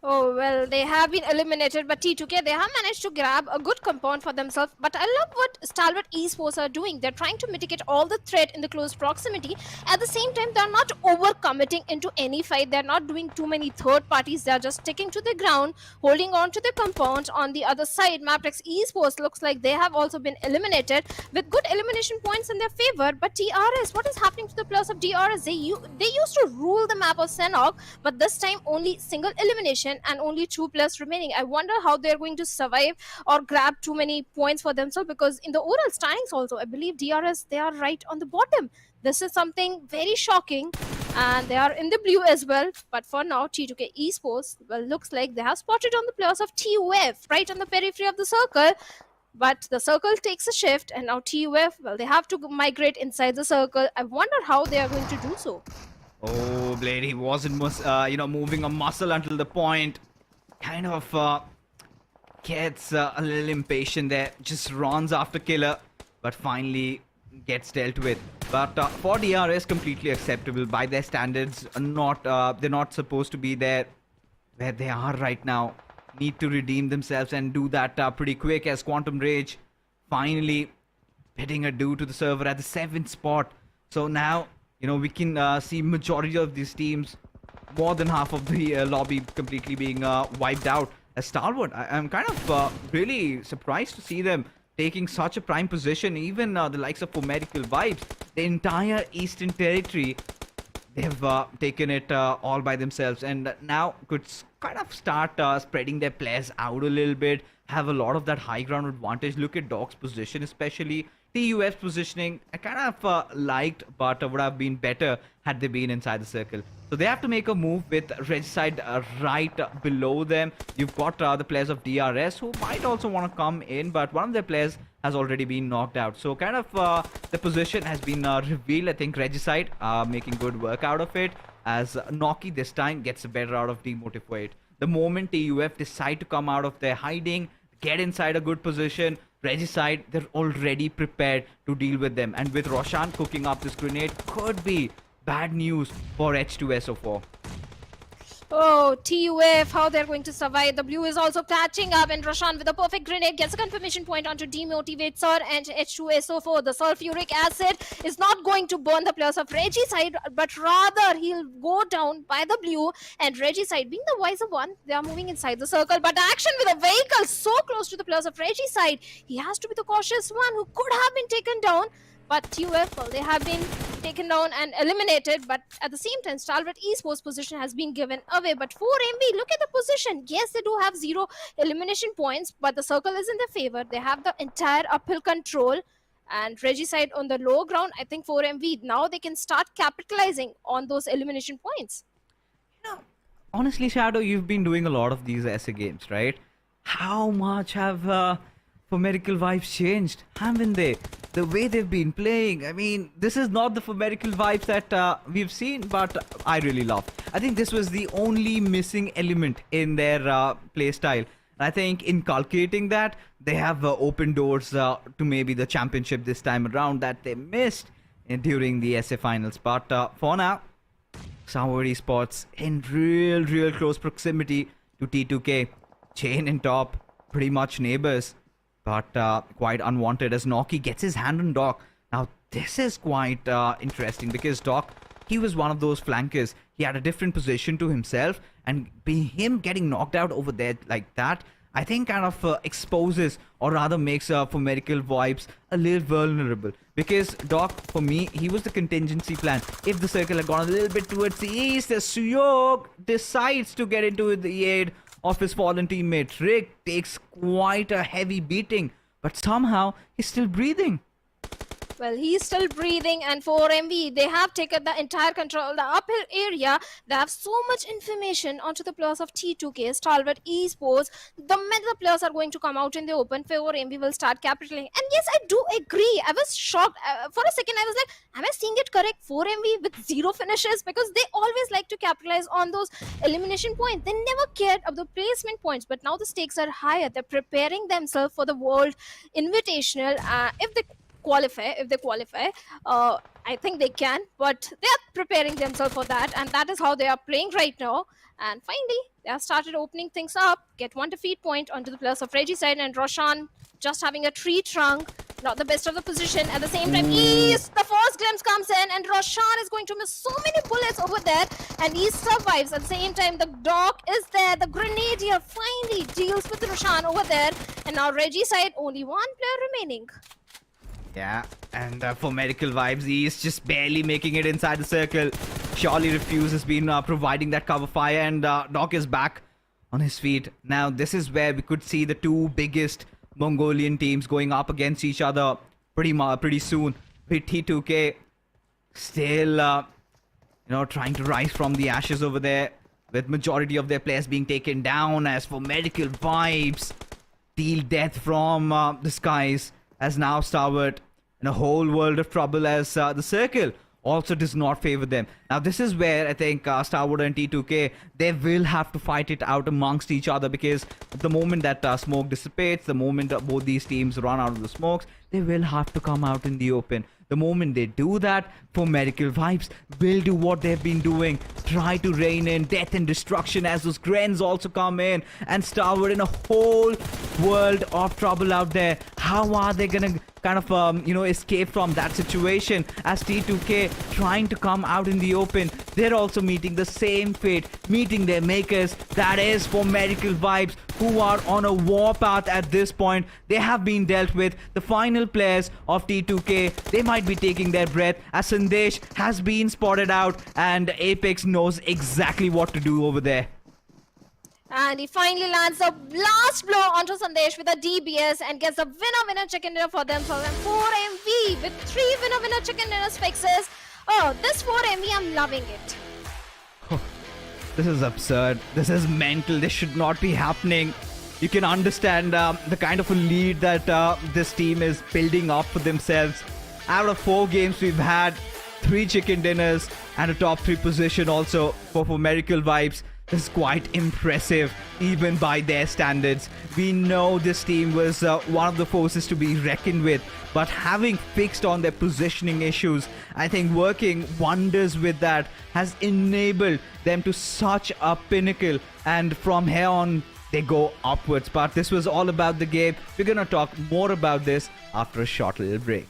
Oh, well, they have been eliminated, but T2K, they have managed to grab a good compound for themselves. But I love what Stalwart Esports are doing. They're trying to mitigate all the threat in the close proximity. At the same time, they're not over-committing into any fight. They're not doing too many third parties. They're just sticking to the ground, holding on to the compound. On the other side, MABETEX Esports looks like they have also been eliminated with good elimination points in their favor. But DRS, what is happening to the players of DRS? They used to rule the map of Sanhok, but this time only single elimination and only 2 players remaining. I wonder how they're going to survive or grab too many points for themselves, because in the overall standings also, I believe DRS, they are right on the bottom. This is something very shocking, and they are in the blue as well. But for now, T2K Esports, well, looks like they have spotted on the players of TUF right on the periphery of the circle. But the circle takes a shift, and now TUF, well, they have to migrate inside the circle. I wonder how they are going to do so. Oh, Blade, he wasn't moving a muscle until the point. Kind of gets a little impatient there. Just runs after Killer, but finally gets dealt with. But for DRS, completely acceptable by their standards. They're not supposed to be there where they are right now. Need to redeem themselves and do that pretty quick, as Quantum Rage finally bidding adieu to the server at the 7th spot. So now, we can see majority of these teams more than half of the lobby completely being wiped out. As Stalwart, I'm kind of really surprised to see them taking such a prime position. Even the likes of Medical Vibes, the entire Eastern Territory, they've taken it all by themselves, and now could kind of start spreading their players out a little bit, have a lot of that high ground advantage. Look at Doc's position, especially TUF's positioning. I kind of liked, but would have been better had they been inside the circle. So they have to make a move with Regicide right below them. You've got the players of DRS who might also want to come in, but one of their players has already been knocked out. So kind of the position has been revealed. I think Regicide making good work out of it, as Noki this time gets the better out of Demotivate. The moment TUF decide to come out of their hiding, get inside a good position, Regicide, they're already prepared to deal with them. And with Roshan cooking up this grenade, could be bad news for H2SO4. Oh, TUF, how they're going to survive. The blue is also catching up, and Roshan with a perfect grenade gets a confirmation point onto Demotivate Sir and H2SO4. The sulfuric acid is not going to burn the players of Regicide, but rather he'll go down by the blue, and Regicide, being the wiser one, they are moving inside the circle. But action with a vehicle so close to the players of Regicide, he has to be the cautious one who could have been taken down. But TUF, well, they have been taken down and eliminated, but at the same time, Stalwart Esports position has been given away. But 4MB, look at the position. Yes, they do have 0 elimination points, but the circle is in their favor. They have the entire uphill control, and Regicide on the low ground. I think 4MB, now they can start capitalizing on those elimination points. You know, honestly, Shadow, you've been doing a lot of these essay games, right? How much have Medical Vibes changed, haven't they? The way they've been playing, I mean, this is not the Medical Vibes that we've seen, but I really love. I think this was the only missing element in their play style. I think inculcating that, they have opened doors to maybe the championship this time around that they missed during the SA finals. But for now, Stalwart Esports in real close proximity to T2K. Chain and top, pretty much neighbors, but quite unwanted as Noki gets his hand on Doc. Now, this is quite interesting because Doc, he was one of those flankers. He had a different position to himself, and him getting knocked out over there like that, I think kind of exposes, or rather makes for Medical Vibes a little vulnerable. Because Doc, for me, he was the contingency plan. If the circle had gone a little bit towards the east, as Suyok decides to get into the aid of his fallen teammate, Rick takes quite a heavy beating, but somehow he's still breathing. Well, he's still breathing, and 4MV, they have taken the entire control of the uphill area. They have so much information onto the players of T2K, Stalwart Esports. The minute the players are going to come out in the open, 4MV will start capitalizing. And yes, I do agree. I was shocked. For a second, I was like, am I seeing it correct? 4MV with 0 finishes? Because they always like to capitalize on those elimination points. They never cared of the placement points, but now the stakes are higher. They're preparing themselves for the World Invitational. If they qualify, I think they can, but they are preparing themselves for that, and that is how they are playing right now. And finally, they have started opening things up, get 1 defeat point onto the players of Regicide, and Roshan just having a tree trunk, not the best of the position. At the same time, East, the first glimpse comes in, and Roshan is going to miss so many bullets over there, and East survives. At the same time, the Doc is there, the Grenadier finally deals with Roshan over there, and now Regicide, only 1 player remaining. Yeah, and for Medical Vibes, he's just barely making it inside the circle. Surely Refuse has been providing that cover fire, and Doc is back on his feet. Now, this is where we could see the 2 biggest Mongolian teams going up against each other pretty soon. With T2K still, trying to rise from the ashes over there, with majority of their players being taken down. As for Medical Vibes, deal death from the skies, as now Stalwart in a whole world of trouble, as the circle also does not favor them. Now, this is where I think Stalwart and T2K, they will have to fight it out amongst each other, because the moment that smoke dissipates, the moment both these teams run out of the smokes, they will have to come out in the open. The moment they do that, for Medical Vibes will do what they've been doing. Try to rein in death and destruction as those Grens also come in. And Stalwart in a whole world of trouble out there. How are they gonna kind of escape from that situation, as T2K trying to come out in the open? They're also meeting the same fate, meeting their makers, that is for Medical Vibes, who are on a war path at this point. They have been dealt with. The final players of T2K, they might be taking their breath, as Sandesh has been spotted out and Apex knows exactly what to do over there. And he finally lands a blast blow onto Sandesh with a DBS and gets a winner chicken dinner for themselves. And 4 MV with 3 winner chicken dinners fixes. Oh, this 4 MV, I'm loving it. This is absurd. This is mental. This should not be happening. You can understand the kind of a lead that this team is building up for themselves. Out of 4 games, we've had 3 chicken dinners and a top 3 position also for Medical Vibes. This is quite impressive, even by their standards. We know this team was one of the forces to be reckoned with, but having fixed on their positioning issues, I think working wonders with that has enabled them to such a pinnacle, and from here on they go upwards. But this was all about the game. We're gonna talk more about this after a short little break.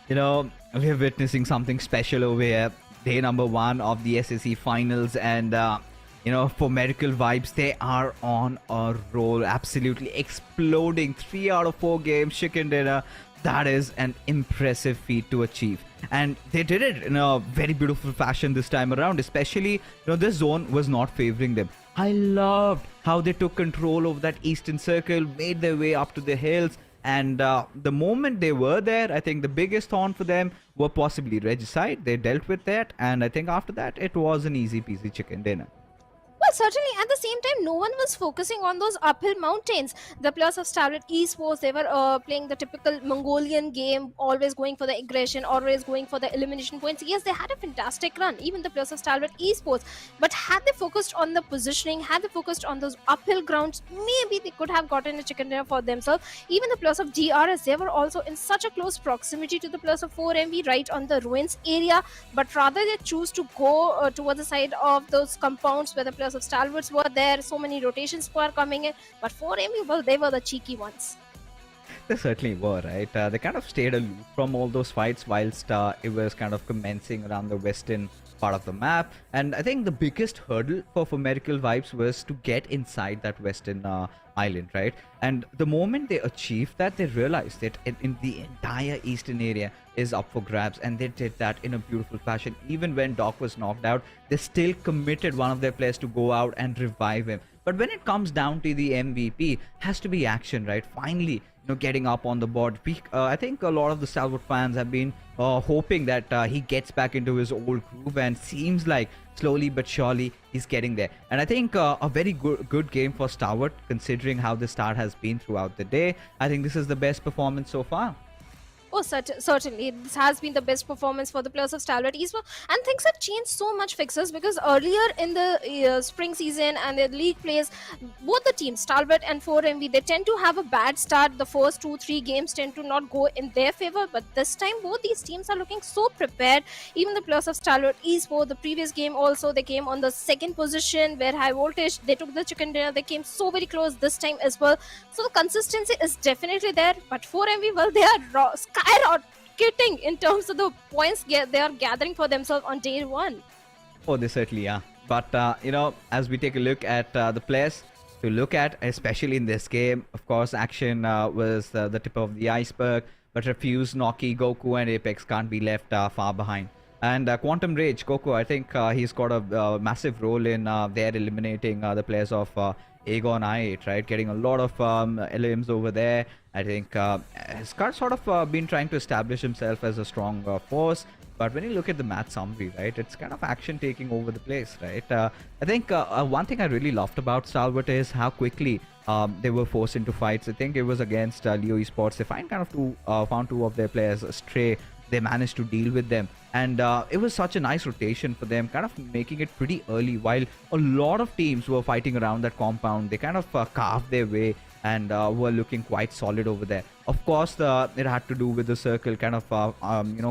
You know, we're witnessing something special over here. Day number 1 of the SSE finals, and for Medical Vibes, they are on a roll, absolutely exploding. 3 out of 4 games, chicken dinner. That is an impressive feat to achieve, and they did it in a very beautiful fashion this time around. Especially, this zone was not favoring them. I loved how they took control over that eastern circle, made their way up to the hills. And the moment they were there, I think the biggest thorn for them were possibly Regicide. They dealt with that, and I think after that, it was an easy peasy chicken dinner. Well, certainly at the same time, no one was focusing on those uphill mountains. The players of Stalwart Esports, they were playing the typical Mongolian game, always going for the aggression, always going for the elimination points. Yes, they had a fantastic run, even the players of Stalwart Esports. But had they focused on the positioning, had they focused on those uphill grounds, maybe they could have gotten a chicken dinner for themselves. Even the players of DRS, they were also in such a close proximity to the players of 4MV, right on the ruins area. But rather they choose to go towards the side of those compounds where the players of Stalwarts were there. So many rotations were coming in, but 4MV, well, they were the cheeky ones. They certainly were, right? They kind of stayed aloof from all those fights whilst it was kind of commencing around the western part of the map. And I think the biggest hurdle for Medical Vibes was to get inside that western island, right? And the moment they achieved that, they realized that in the entire eastern area is up for grabs, and they did that in a beautiful fashion. Even when Doc was knocked out, they still committed one of their players to go out and revive him. But when it comes down to the MVP, has to be action, right? Finally, getting up on the board. I think a lot of the Stalwart fans have been hoping that he gets back into his old groove, and seems like slowly but surely he's getting there. And I think a very good game for Stalwart, considering how the start has been throughout the day. I think this is the best performance so far. Oh, certainly. This has been the best performance for the players of Stalwart Esports. And things have changed so much, Fixes, because earlier in the spring season and the league plays, both the teams, Stalwart and 4MV, they tend to have a bad start. The first 2-3 games tend to not go in their favor. But this time, both these teams are looking so prepared. Even the players of Stalwart Esports, the previous game also, they came on the second position, where Highvoltage, they took the chicken dinner. They came so very close this time as well. So the consistency is definitely there. But 4MV, well, they are skyrocketing in terms of the points they are gathering for themselves on day one. Oh, they certainly are. But, as we take a look at the players to look at, especially in this game, of course, Action was the tip of the iceberg, but Refuse, Noki, Goku, and Apex can't be left far behind. And Quantum Rage, Goku, I think he's got a massive role in there eliminating the players of Aegon I8, right? Getting a lot of LMs over there. I think he's sort of been trying to establish himself as a strong force. But when you look at the match summary, right, it's kind of Action taking over the place, right? I think one thing I really loved about Stalwart is how quickly they were forced into fights. I think it was against Leo Esports. They found two of their players stray. They managed to deal with them, and it was such a nice rotation for them, kind of making it pretty early. While a lot of teams were fighting around that compound, they kind of carved their way and were looking quite solid over there. Of course, it had to do with the circle kind of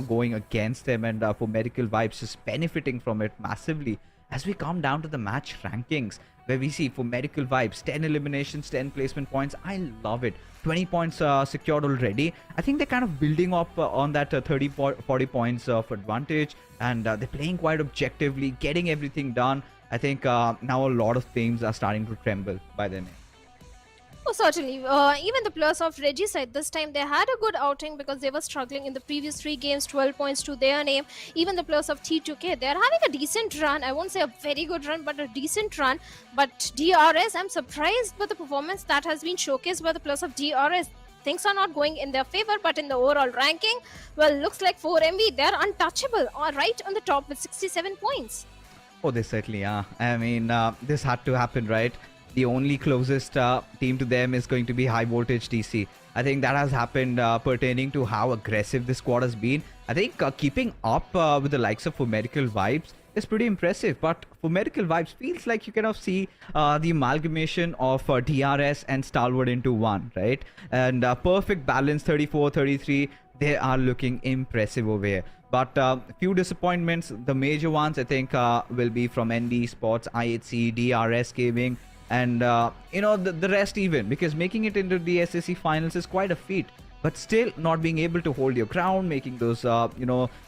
going against them, and for Medical Vibes just benefiting from it massively. As we come down to the match rankings, where we see for Medical Vibes 10 eliminations, 10 placement points. I love it. 20 points secured already. I think they're kind of building up on that 40 points of advantage, and they're playing quite objectively, getting everything done. I think now a lot of teams are starting to tremble by their name. Oh, certainly. Even the players of Reggie side this time, they had a good outing because they were struggling in the previous 3 games, 12 points to their name. Even the players of T2K, they are having a decent run. I won't say a very good run, but a decent run. But DRS, I'm surprised by the performance that has been showcased by the players of DRS. Things are not going in their favor, but in the overall ranking, well, looks like 4MV, they're untouchable, right on the top with 67 points. Oh, they certainly are. I mean, this had to happen, right? The only closest team to them is going to be Highvoltage DC. I think that has happened pertaining to how aggressive this squad has been. I think keeping up with the likes of Medical Vibes is pretty impressive. But for Medical Vibes, feels like you kind of see the amalgamation of DRS and Stalwart into one, right? And perfect balance, 34-33. They are looking impressive over here. But few disappointments. The major ones, I think, will be from ND Sports, I8C, DRS Gaming, and the rest even, because making it into the SSC finals is quite a feat. But still not being able to hold your ground, making those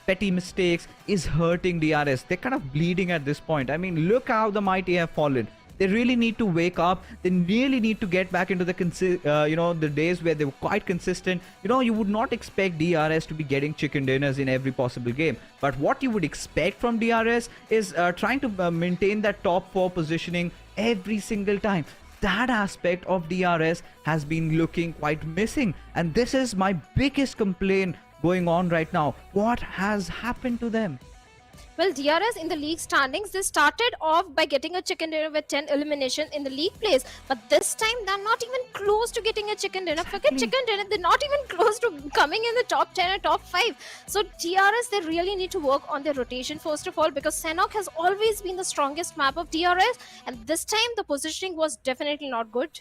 petty mistakes is hurting DRS. They're kind of bleeding at this point. I mean, look how the mighty have fallen. They really need to wake up. They really need to get back into the the days where they were quite consistent. You would not expect DRS to be getting chicken dinners in every possible game. But what you would expect from DRS is trying to maintain that top 4 positioning every single time. That aspect of DRS has been looking quite missing. And this is my biggest complaint going on right now. What has happened to them? Well, DRS in the league standings, they started off by getting a chicken dinner with 10 eliminations in the league plays. But this time, they're not even close to getting a chicken dinner. Forget chicken dinner, they're not even close to coming in the top 10 or top 5. So DRS, they really need to work on their rotation first of all, because Sanhok has always been the strongest map of DRS. And this time, the positioning was definitely not good.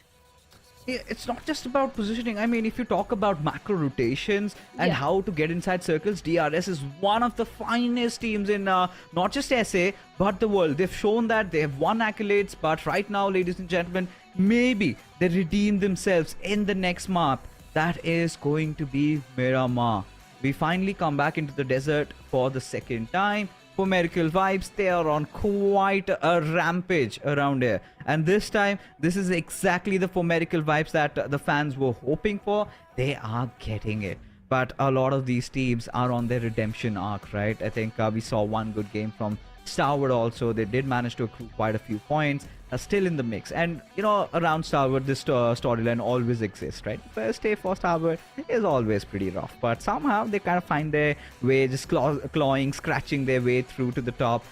It's not just about positioning. I mean, if you talk about macro rotations and how to get inside circles, DRS is one of the finest teams in not just SA, but the world. They've shown that they have won accolades, but right now, ladies and gentlemen, maybe they redeem themselves in the next map. That is going to be Miramar. We finally come back into the desert for the second time. For Medical Vibes, they are on quite a rampage around here. And this time, this is exactly the Medical Vibes that the fans were hoping for. They are getting it. But a lot of these teams are on their redemption arc, right? I think we saw one good game from Stalwart also. They did manage to accrue quite a few points. Are still in the mix. And, around Stalwart, this storyline always exists, right? First day for Stalwart is always pretty rough. But somehow they kind of find their way, just clawing, scratching their way through to the top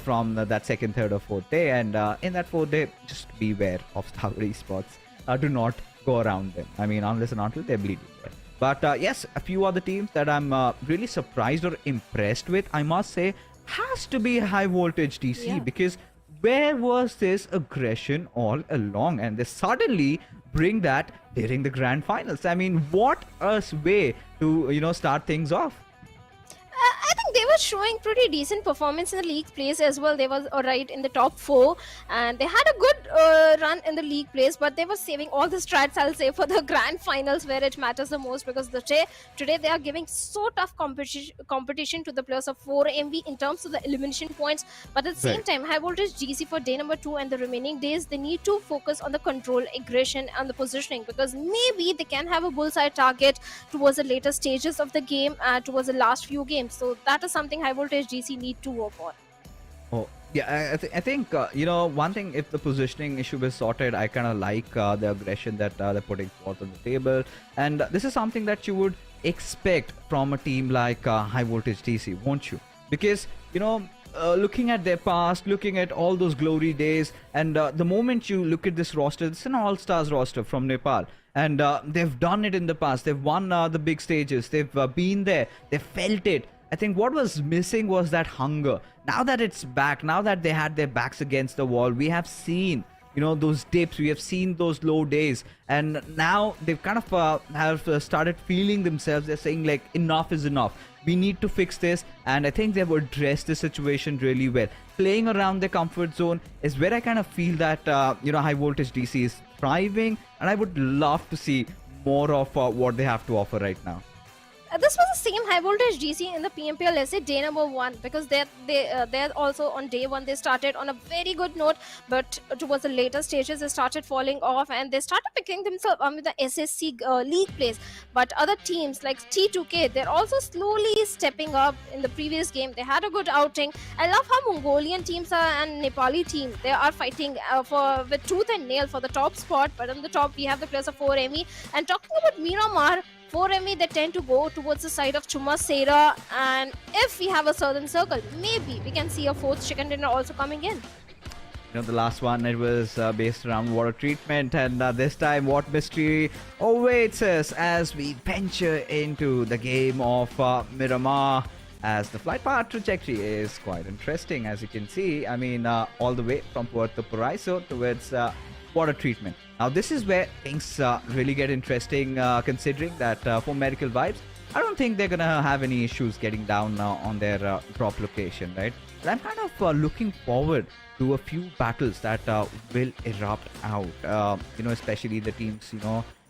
from that second, third, or fourth day. And in that fourth day, just beware of Stalwart Esports. Do not go around them. I mean, unless and until they're bleeding. But yes, a few other teams that I'm really surprised or impressed with, I must say, has to be Highvoltage DC, Yeah. because where was this aggression all along? And they suddenly bring that during the grand finals. I mean, what a way to, start things off. I think they were showing pretty decent performance in the league plays as well. They were right in the top 4, and they had a good run in the league plays, but they were saving all the strats, I'll say, for the grand finals where it matters the most, because today they are giving so tough competition to the players of 4MV in terms of the elimination points. But at the same Right. time, Highvoltage GC for day number 2 and the remaining days, they need to focus on the control, aggression, and the positioning, because maybe they can have a bullseye target towards the later stages of the game and towards the last few games. So that is something Highvoltage GC need to work on. Oh, yeah, I think, one thing, if the positioning issue is sorted, I kind of like the aggression that they're putting forth on the table. And this is something that you would expect from a team like Highvoltage DC, won't you? Because, looking at their past, looking at all those glory days, and the moment you look at this roster, it's an all-stars roster from Nepal. And they've done it in the past. They've won the big stages. They've been there. They felt it. I think what was missing was that hunger. Now that it's back, now that they had their backs against the wall, we have seen, those dips. We have seen those low days. And now they've kind of have started feeling themselves. They're saying, like, enough is enough. We need to fix this. And I think they've addressed the situation really well. Playing around their comfort zone is where I kind of feel that, Highvoltage DC is thriving. And I would love to see more of what they have to offer right now. This was the same Highvoltage DC in the PMPL SA day number 1, because they're also on day 1 they started on a very good note, but towards the later stages they started falling off and they started picking themselves up with the SSC league plays. But other teams like T2K, they're also slowly stepping up. In the previous game they had a good outing. I love how Mongolian teams and Nepali team, they are fighting with tooth and nail for the top spot. But on the top we have the players of 4ME. And talking about Miramar, 4ME, they tend to go towards the side of Chumasera, and if we have a southern circle, maybe we can see a 4th chicken dinner also coming in. The last one, it was based around water treatment, and this time what mystery awaits us as we venture into the game of Miramar, as the flight path trajectory is quite interesting, as you can see. I mean, all the way from Puerto Paraiso towards water treatment. Now this is where things really get interesting, considering that for Medical Vibes, I don't think they're gonna have any issues getting down on their drop location, right? But I'm kind of looking forward to a few battles that will erupt out, especially the teams,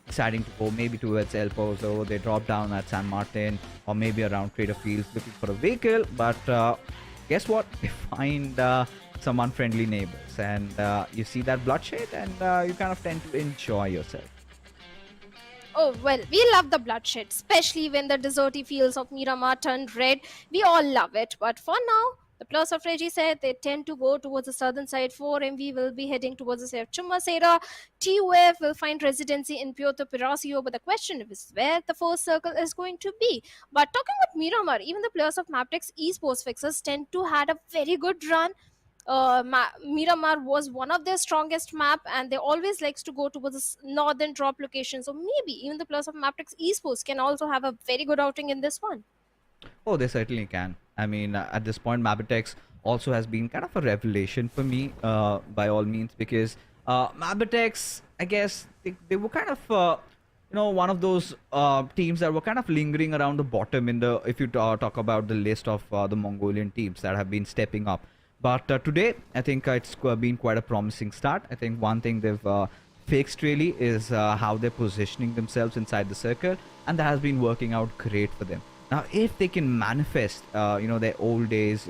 deciding to go maybe towards El Pozo, they drop down at San Martin, or maybe around Trader Fields looking for a vehicle. But guess what? They find some unfriendly neighbors, and you see that bloodshed, and you kind of tend to enjoy yourself. Oh, well, we love the bloodshed, especially when the deserty fields of Miramar turned red. We all love it. But for now, the players of Reggie said they tend to go towards the southern side. 4MV will be heading towards the side of Chumasera. TUF will find residency in Puerto Pirasio, but the question is where the first circle is going to be. But talking about Miramar, even the players of MABETEX Esports fixers tend to had a very good run. Miramar was one of their strongest map, and they always likes to go towards the northern drop location. So maybe even the players of MABETEX Esports can also have a very good outing in this one. Oh, they certainly can. I mean, at this point, MABETEX also has been kind of a revelation for me, by all means, because MABETEX, I guess, they were kind of, one of those teams that were kind of lingering around the bottom in the, if you talk about the list of the Mongolian teams that have been stepping up. But today, I think it's been quite a promising start. I think one thing they've fixed really is how they're positioning themselves inside the circle, and that has been working out great for them. Now, if they can manifest, their old days,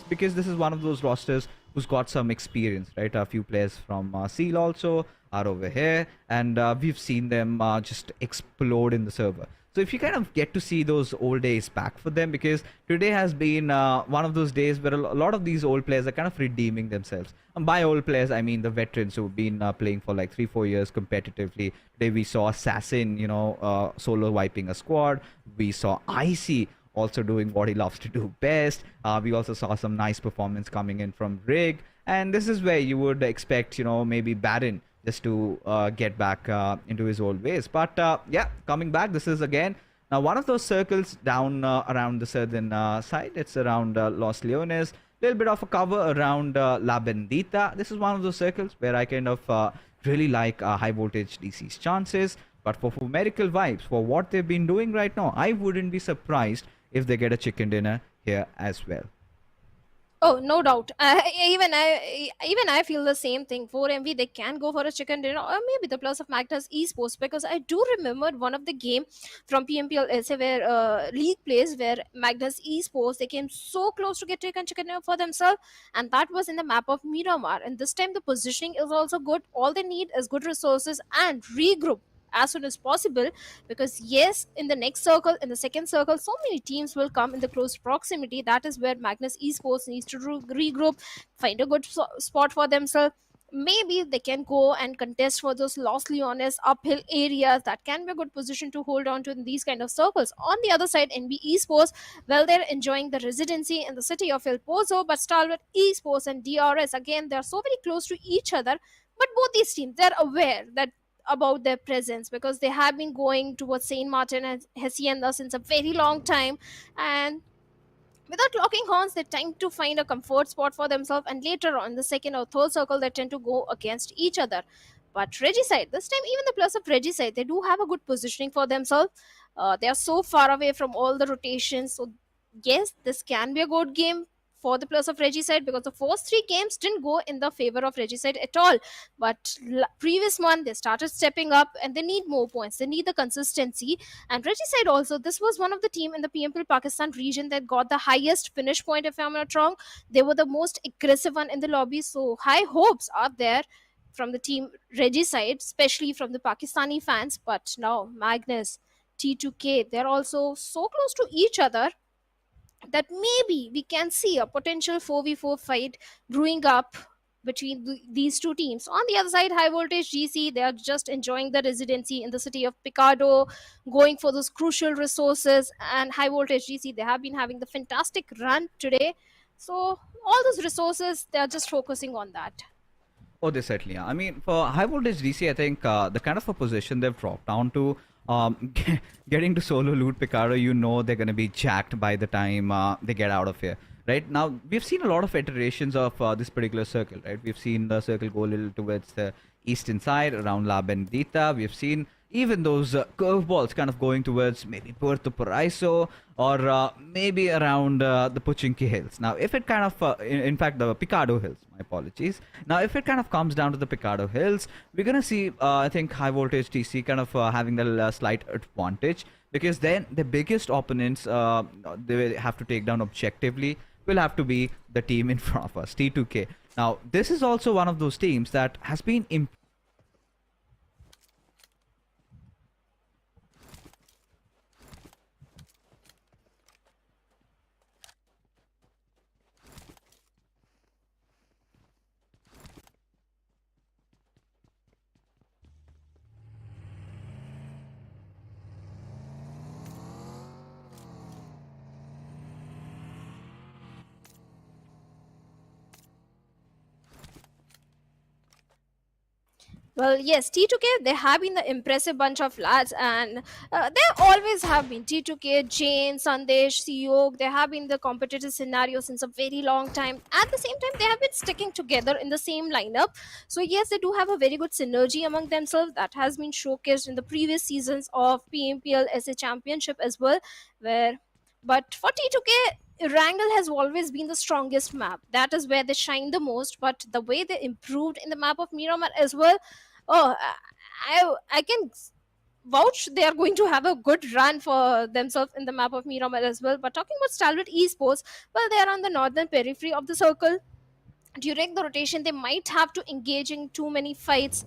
because this is one of those rosters who's got some experience, right? A few players from Seal also are over here, and we've seen them just explode in the server. So if you kind of get to see those old days back for them, because today has been one of those days where a lot of these old players are kind of redeeming themselves. And by old players, I mean the veterans who've been playing for like 3-4 years competitively. Today we saw Assassin, solo wiping a squad. We saw Icy also doing what he loves to do best. We also saw some nice performance coming in from Rig. And this is where you would expect, maybe Baron just to get back into his old ways. But yeah, coming back, this is again now one of those circles down around the southern side. It's around Los Leones. Little bit of a cover around La Bendita. This is one of those circles where I kind of really like Highvoltage DC's chances. But for Medical Vibes, for what they've been doing right now, I wouldn't be surprised if they get a chicken dinner here as well. Oh, no doubt. Even I feel the same thing. 4MV, they can go for a chicken dinner, or maybe the plus of Magnus Esports, because I do remember one of the game from PMPL SA where League plays, where Magnus Esports, they came so close to get chicken dinner for themselves, and that was in the map of Miramar. And this time the positioning is also good. All they need is good resources and regroup as soon as possible, because yes, in the next circle, in the second circle, so many teams will come in the close proximity. That is where Magnus Esports needs to regroup, find a good spot for themselves. Maybe they can go and contest for those Los Leones uphill areas. That can be a good position to hold on to in these kind of circles. On the other side, NB Esports, well, they're enjoying the residency in the city of El Pozo, but Stalwart Esports and DRS, again, they're so very close to each other. But both these teams, they're aware that about their presence, because they have been going towards Saint Martin and Hacienda since a very long time, and without locking horns, they tend to find a comfort spot for themselves, and later on the second or third circle, they tend to go against each other. But Regicide, this time, even the plus of Regicide, they do have a good positioning for themselves. They are so far away from all the rotations, so yes, this can be a good game for the plus of Regicide, because the first three games didn't go in the favor of Regicide at all. But previous one, they started stepping up, and they need more points. They need the consistency. And Regicide also, this was one of the team in the PMPL Pakistan region that got the highest finish point, if I'm not wrong. They were the most aggressive one in the lobby, so high hopes are there from the team Regicide, especially from the Pakistani fans. But now Magnus, T2K, they're also so close to each other that maybe we can see a potential 4v4 fight brewing up between these two teams. On the other side, Highvoltage DC, they are just enjoying the residency in the city of Picado, going for those crucial resources. And Highvoltage DC, they have been having the fantastic run today. So all those resources, they are just focusing on that. Oh, they certainly are. I mean, for Highvoltage DC, I think the kind of a position they've dropped down to, getting to solo loot Picaro, you know they're going to be jacked by the time they get out of here. Right now, we've seen a lot of iterations of this particular circle, right? We've seen the circle go a little towards the eastern side, around La Bendita. We've seen even those curveballs kind of going towards maybe Puerto Paraiso, or maybe around the Puchinki Hills. Now, if it kind of, in fact, the Picado Hills, my apologies. Now, if it kind of comes down to the Picado Hills, we're going to see, I think, Highvoltage TC kind of having the slight advantage, because then the biggest opponents they have to take down objectively will have to be the team in front of us, T2K. Now, this is also one of those teams that has been Well, yes, T2K, they have been the impressive bunch of lads, and they always have been. T2K, Jane, Sandesh, Siyok, they have been the competitive scenario since a very long time. At the same time, they have been sticking together in the same lineup. So, yes, they do have a very good synergy among themselves that has been showcased in the previous seasons of PMPL SA Championship as well. But for T2K, Erangel has always been the strongest map. That is where they shine the most. But the way they improved in the map of Miramar as well, oh, I can vouch they are going to have a good run for themselves in the map of Miramar as well. But talking about Stalwart Esports, well, they are on the northern periphery of the circle. During the rotation, they might have to engage in too many fights.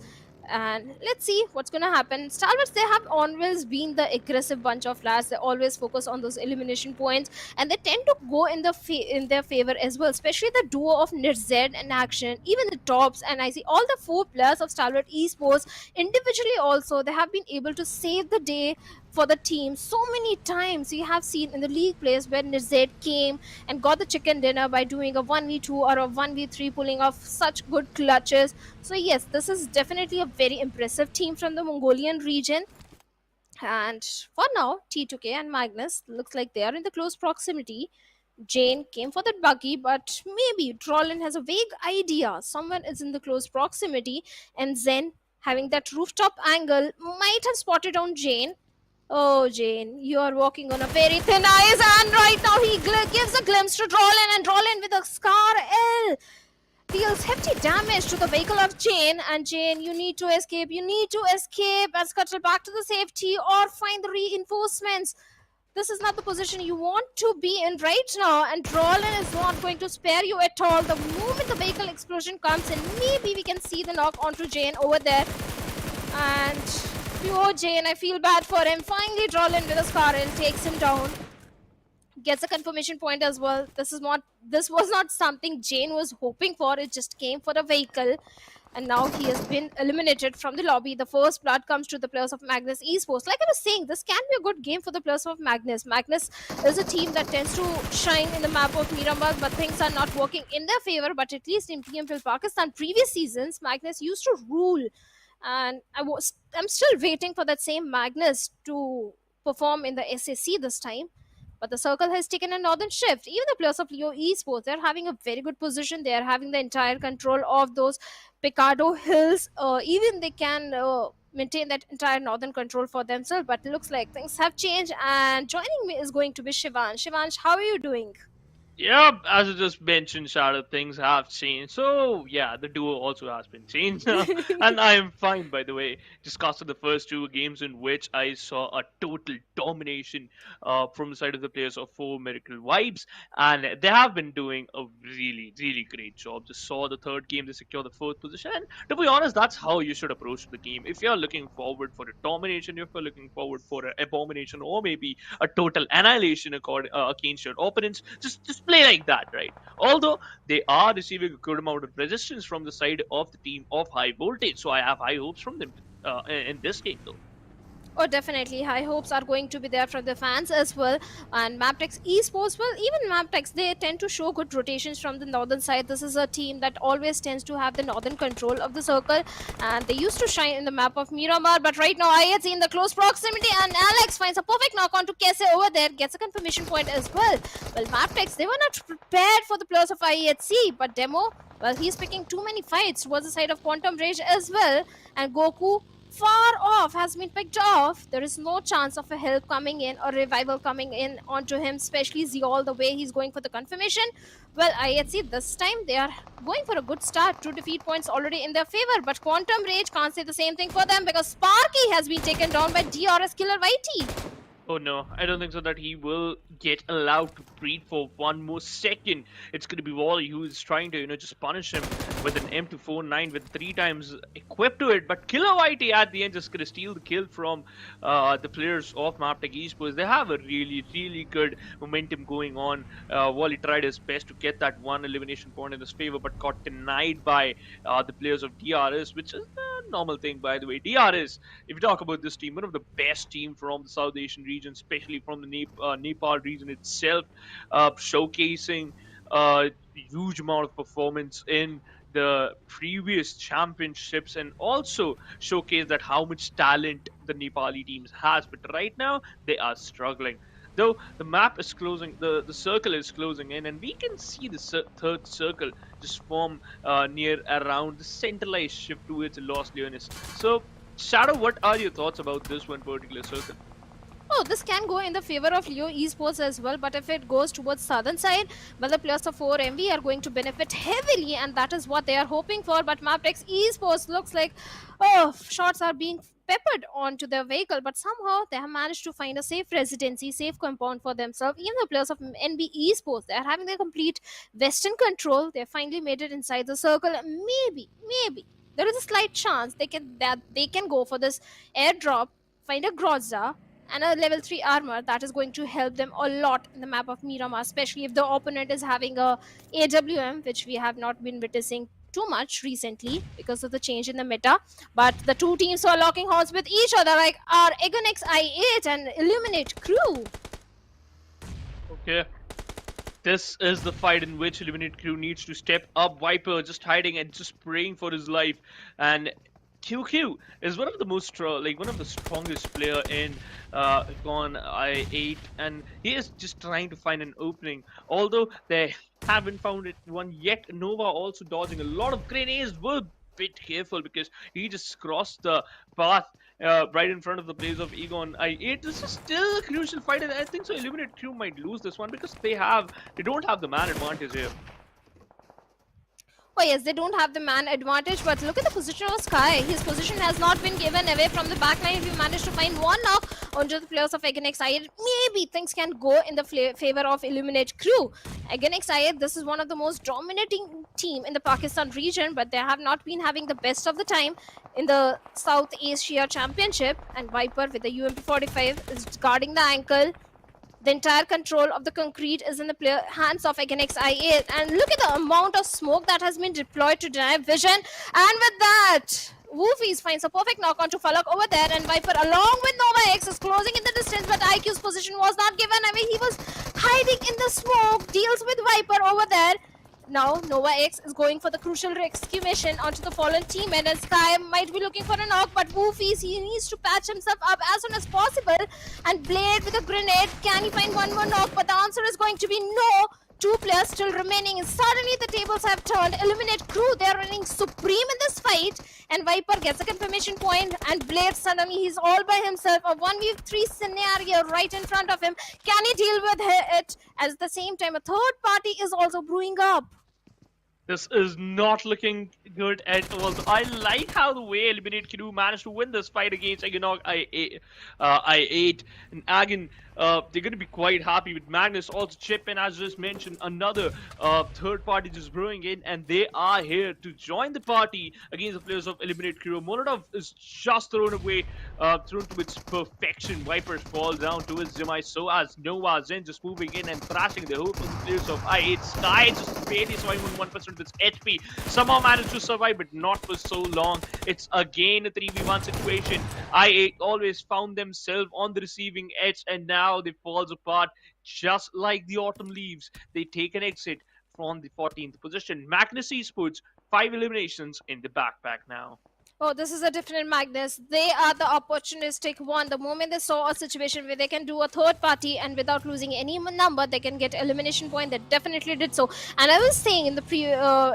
And let's see what's going to happen. Stalwarts, they have always been the aggressive bunch of lads. They always focus on those elimination points, and they tend to go in their favor as well, especially the duo of Nirzed and Action, even the tops. And I see all the 4 players of Stalwart Esports individually also, they have been able to save the day for the team. So many times we have seen in the league plays where Nizet came and got the chicken dinner by doing a 1v2 or a 1v3, pulling off such good clutches. So yes, this is definitely a very impressive team from the Mongolian region. And for now, T2K and Magnus looks like they are in the close proximity. Jane came for that buggy, but maybe Trollin has a vague idea. Someone is in the close proximity, and Zen, having that rooftop angle, might have spotted on Jane. Oh, Jane, you are walking on a very thin ice, and right now he gives a glimpse to Trollin, and Trollin with a Scar L deals hefty damage to the vehicle of Jane. And Jane, you need to escape. You need to escape and scuttle back to the safety or find the reinforcements. This is not the position you want to be in right now, and Roland is not going to spare you at all. The moment the vehicle explosion comes in, maybe we can see the knock onto Jane over there. And poor Jane, I feel bad for him. Finally, Roland with a Scarlet takes him down. Gets a confirmation point as well. This was not something Jane was hoping for. It just came for the vehicle. And now he has been eliminated from the lobby. The first blood comes to the players of Magnus Esports. Like I was saying, this can be a good game for the players of Magnus. Magnus is a team that tends to shine in the map of Miramar, but things are not working in their favor. But at least in PMPL Pakistan, previous seasons, Magnus used to rule. And I'm still waiting for that same Magnus to perform in the SAC this time. But the circle has taken a northern shift. Even the players of Leo Esports, they're having a very good position. They're having the entire control of those Picardo Hills. Even they can maintain that entire northern control for themselves. But it looks like things have changed. And joining me is going to be Shivansh. Shivansh, how are you doing? Yeah, as I just mentioned, Shadow, things have changed. So, yeah, the duo also has been changed. And I am fine, by the way. Just after the first two games in which I saw a total domination from the side of the players of Four Miracle Vibes. And they have been doing a really, really great job. Just saw the third game, they secured the fourth position. And to be honest, that's how you should approach the game. If you're looking forward for a domination, if you're looking forward for an abomination, or maybe a total annihilation against your opponents, just play like that, right? Although they are receiving a good amount of resistance from the side of the team of Highvoltage, so I have high hopes from them in this game, though. Oh, definitely. High hopes are going to be there from the fans as well. And MABETEX Esports, well, even MABETEX, they tend to show good rotations from the northern side. This is a team that always tends to have the northern control of the circle. And they used to shine in the map of Miramar. But right now, IHC in the close proximity. And Alex finds a perfect knock on to Kese over there. Gets a confirmation point as well. Well, MABETEX, they were not prepared for the players of IHC. But Demo, well, he's picking too many fights towards the side of Quantum Rage as well. And Goku, far off, has been picked off. There is no chance of a help coming in or revival coming in onto him, especially Zeol, the way he's going for the confirmation. Well, IHC this time they are going for a good start. 2 defeat points already in their favor, but Quantum Rage can't say the same thing for them because Sparky has been taken down by DRS Killer YT. Oh no, I don't think so that he will get allowed to breathe for one more second. It's going to be Wally who is trying to, just punish him with an M249 with 3 times equipped to it. But Killer Whitey at the end just going to steal the kill from the players of MABETEX Esports. They have a really, really good momentum going on. Wally tried his best to get that one elimination point in his favor, but got denied by the players of DRS, which is a normal thing, by the way. DRS, if you talk about this team, one of the best teams from the South Asian region, especially from the Nepal region itself, showcasing a huge amount of performance in the previous championships and also showcase that how much talent the Nepali teams has. But right now they are struggling. Though the map is closing, the circle is closing in, and we can see the third circle just form near around the centralized shift towards Los Leones. So, Shadow, what are your thoughts about this one particular circle? Oh, this can go in the favor of Leo Esports as well, but if it goes towards southern side, well, the players of 4MV are going to benefit heavily, and that is what they are hoping for. But MABETEX Esports looks like, shots are being peppered onto their vehicle, but somehow they have managed to find a safe residency, safe compound for themselves. Even the players of NB Esports, they are having their complete western control. They finally made it inside the circle. Maybe there is a slight chance they can go for this airdrop, find a Groza and a level 3 armor that is going to help them a lot in the map of Miramar, especially if the opponent is having a AWM, which we have not been witnessing too much recently because of the change in the meta, but the two teams are locking horns with each other, like our Egonix I8 and Illuminate Crew. Okay. This is the fight in which Eliminate Crew needs to step up. Viper just hiding and just praying for his life. And QQ is one of the most one of the strongest player in Gone I8, and he is just trying to find an opening. Although they haven't found it one yet. Nova also dodging a lot of grenades. Were a bit careful because he just crossed the path right in front of the place of Egon I8. This is still a crucial fight, and I think so Eliminate Crew might lose this one because they don't have the man advantage here. Oh yes, they don't have the man advantage, but look at the position of Sky. His position has not been given away from the backline. If you manage to find one knock onto the players of Egonix I8, maybe things can go in the favor of Illuminate Crew. Egonix I8, this is one of the most dominating team in the Pakistan region, but they have not been having the best of the time in the South Asia Championship, and Viper with the UMP45 is guarding the ankle. The entire control of the concrete is in the hands of Egonix I8. And look at the amount of smoke that has been deployed to deny vision. And with that, Woofies finds a perfect knock onto Falak over there. And Viper, along with Nova X, is closing in the distance. But IQ's position was not given away. He was hiding in the smoke. Deals with Viper over there. Now, Nova X is going for the crucial rescue mission onto the fallen teammate, and Sky might be looking for a knock, but Woofies, he needs to patch himself up as soon as possible. And Blade with a grenade, can he find one more knock? But the answer is going to be no. Two players still remaining, and suddenly the tables have turned. Eliminate Crew, they are running supreme in this fight, and Viper gets a confirmation point, and Blade suddenly he's all by himself. A 1v3 scenario right in front of him. Can he deal with it? At the same time, a third party is also brewing up. This is not looking good at all. So I like how the way Eliminate Crew managed to win this fight against Egonok I8. And Agon, they're going to be quite happy with Magnus. Also chip in, as just mentioned, another third party just brewing in. And they are here to join the party against the players of Eliminate Crew. Molotov is just thrown away, thrown to its perfection. Vipers fall down to his demise. So as Nova Zen just moving in and thrashing the hope of the players of I8. Sky just barely surviving with 1% of its HP. Somehow managed to survive, but not for so long. It's again a 3v1 situation. I8 always found themselves on the receiving edge, and now they falls apart just like the autumn leaves. They take an exit from the 14th position. Magnus Esports, 5 eliminations in the backpack now. Oh, this is a different Magnus. They are the opportunistic one. The moment they saw a situation where they can do a third party and without losing any number, they can get elimination point. They definitely did so. And I was saying in the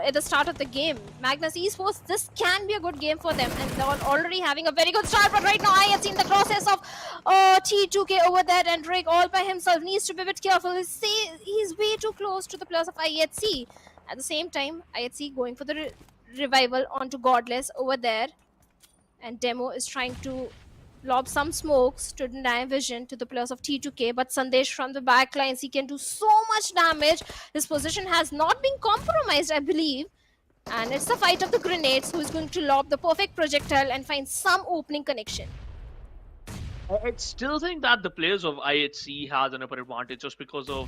at the start of the game, Magnus Esports, this can be a good game for them, and they're already having a very good start. But right now, I have seen the process of T2K over there, and Drake all by himself needs to be a bit careful. He's way too close to the players of IHC. At the same time, IHC going for the revival onto Godless over there, and Demo is trying to lob some smokes to deny vision to the players of T2K, but Sandesh from the back lines, he can do so much damage. His position has not been compromised, I believe, and it's the fight of the grenades who is going to lob the perfect projectile and find some opening connection. I still think that the players of IHC has an upper advantage just because of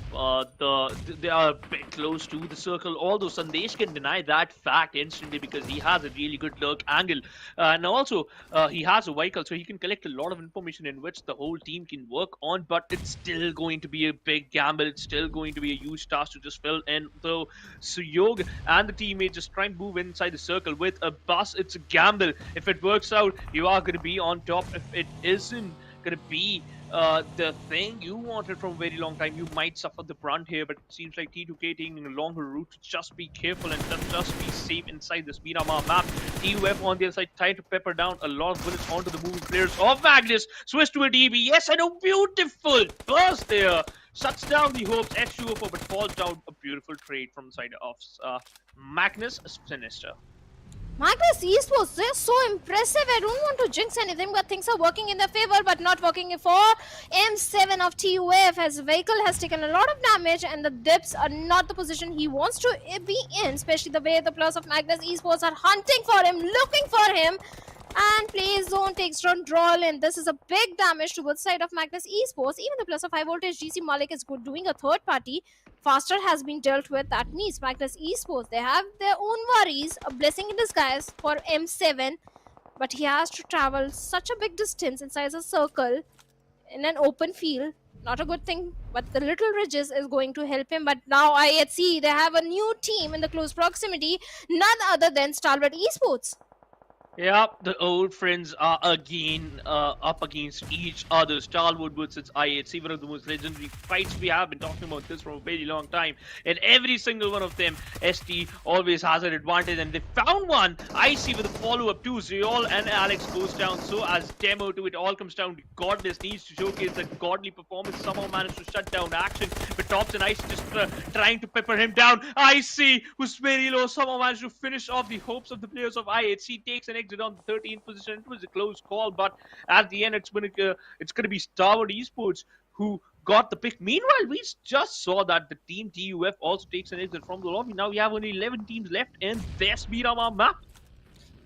they are a bit close to the circle. Although Sandesh can deny that fact instantly because he has a really good lurk angle, and also he has a vehicle, so he can collect a lot of information in which the whole team can work on. But it's still going to be a big gamble. It's still going to be a huge task to just fill in. Though Suyog and the teammate just try and move inside the circle with a bus. It's a gamble. If it works out, you are going to be on top. If it isn't going to be the thing you wanted from a very long time, you might suffer the brunt here. But it seems like T2K taking a longer route. Just be careful and just be safe inside this Miramar map. TUF on the other side trying to pepper down a lot of bullets onto the moving players of Magnus. Switch to a DB. Yes, I know, beautiful burst there. Shuts down the hopes. X204, but falls down. A beautiful trade from the side of Magnus Sinister. Magnus Esports, they're so impressive. I don't want to jinx anything, but things are working in their favor, but not working for M7 of TUF, as vehicle has taken a lot of damage, and the dips are not the position he wants to be in, especially the way the players of Magnus Esports are hunting for him, looking for him. And plays zone, takes down Droll, and this is a big damage towards side of Magnus Esports. Even the plus of Highvoltage DC Malik is good doing a third party. Faster has been dealt with. That means Magnus Esports, they have their own worries. A blessing in disguise for M7, but he has to travel such a big distance inside a circle in an open field. Not a good thing, but the little ridges is going to help him. But now IHC, they have a new team in the close proximity, none other than Stalwart Esports. Yeah, the old friends are again up against each other. Stalwart versus IHC, one of the most legendary fights we have been talking about this for a very long time. And every single one of them, ST always has an advantage, and they found one. IC with a follow-up too. Zreal and Alex goes down. So as demo to it all comes down to Godless needs to showcase that godly performance. Somehow managed to shut down action, but Tops and IC just trying to pepper him down. IC, who's very low, somehow managed to finish off the hopes of the players of IHC. Takes an exit on the 13th position. It was a close call, but at the end, it's going to be Stalwart Esports who got the pick. Meanwhile, we just saw that the team TUF also takes an exit from the lobby. Now we have only 11 teams left in this Miramar map.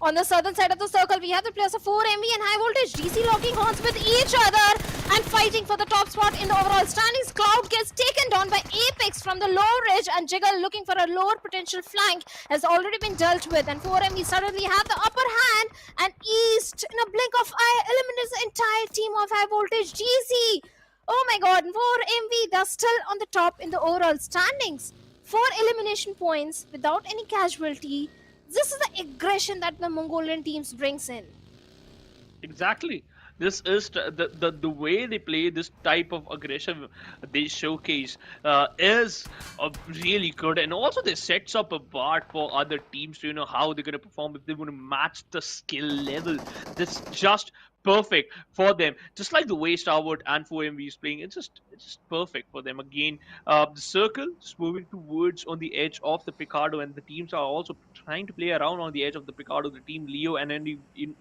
On the southern side of the circle, we have the players of 4MV and Highvoltage DC locking horns with each other and fighting for the top spot in the overall standings. Cloud gets taken down by Apex from the low ridge, and Jiggle looking for a lower potential flank has already been dealt with, and 4MV suddenly have the upper hand, and East in a blink of eye eliminates the entire team of Highvoltage DC. Oh my god, 4MV, they're still on the top in the overall standings. 4 elimination points without any casualty. This is the aggression that the Mongolian teams brings in. Exactly. This is the way they play this type of aggression they showcase is really good, and also this sets up a bar for other teams to how they're going to perform if they want to match the skill level. This just perfect for them, just like the way Stalwart and 4MV is playing. It's just perfect for them. Again, the circle is moving towards on the edge of the Picardo, and the teams are also trying to play around on the edge of the Picardo. The team Leo and NB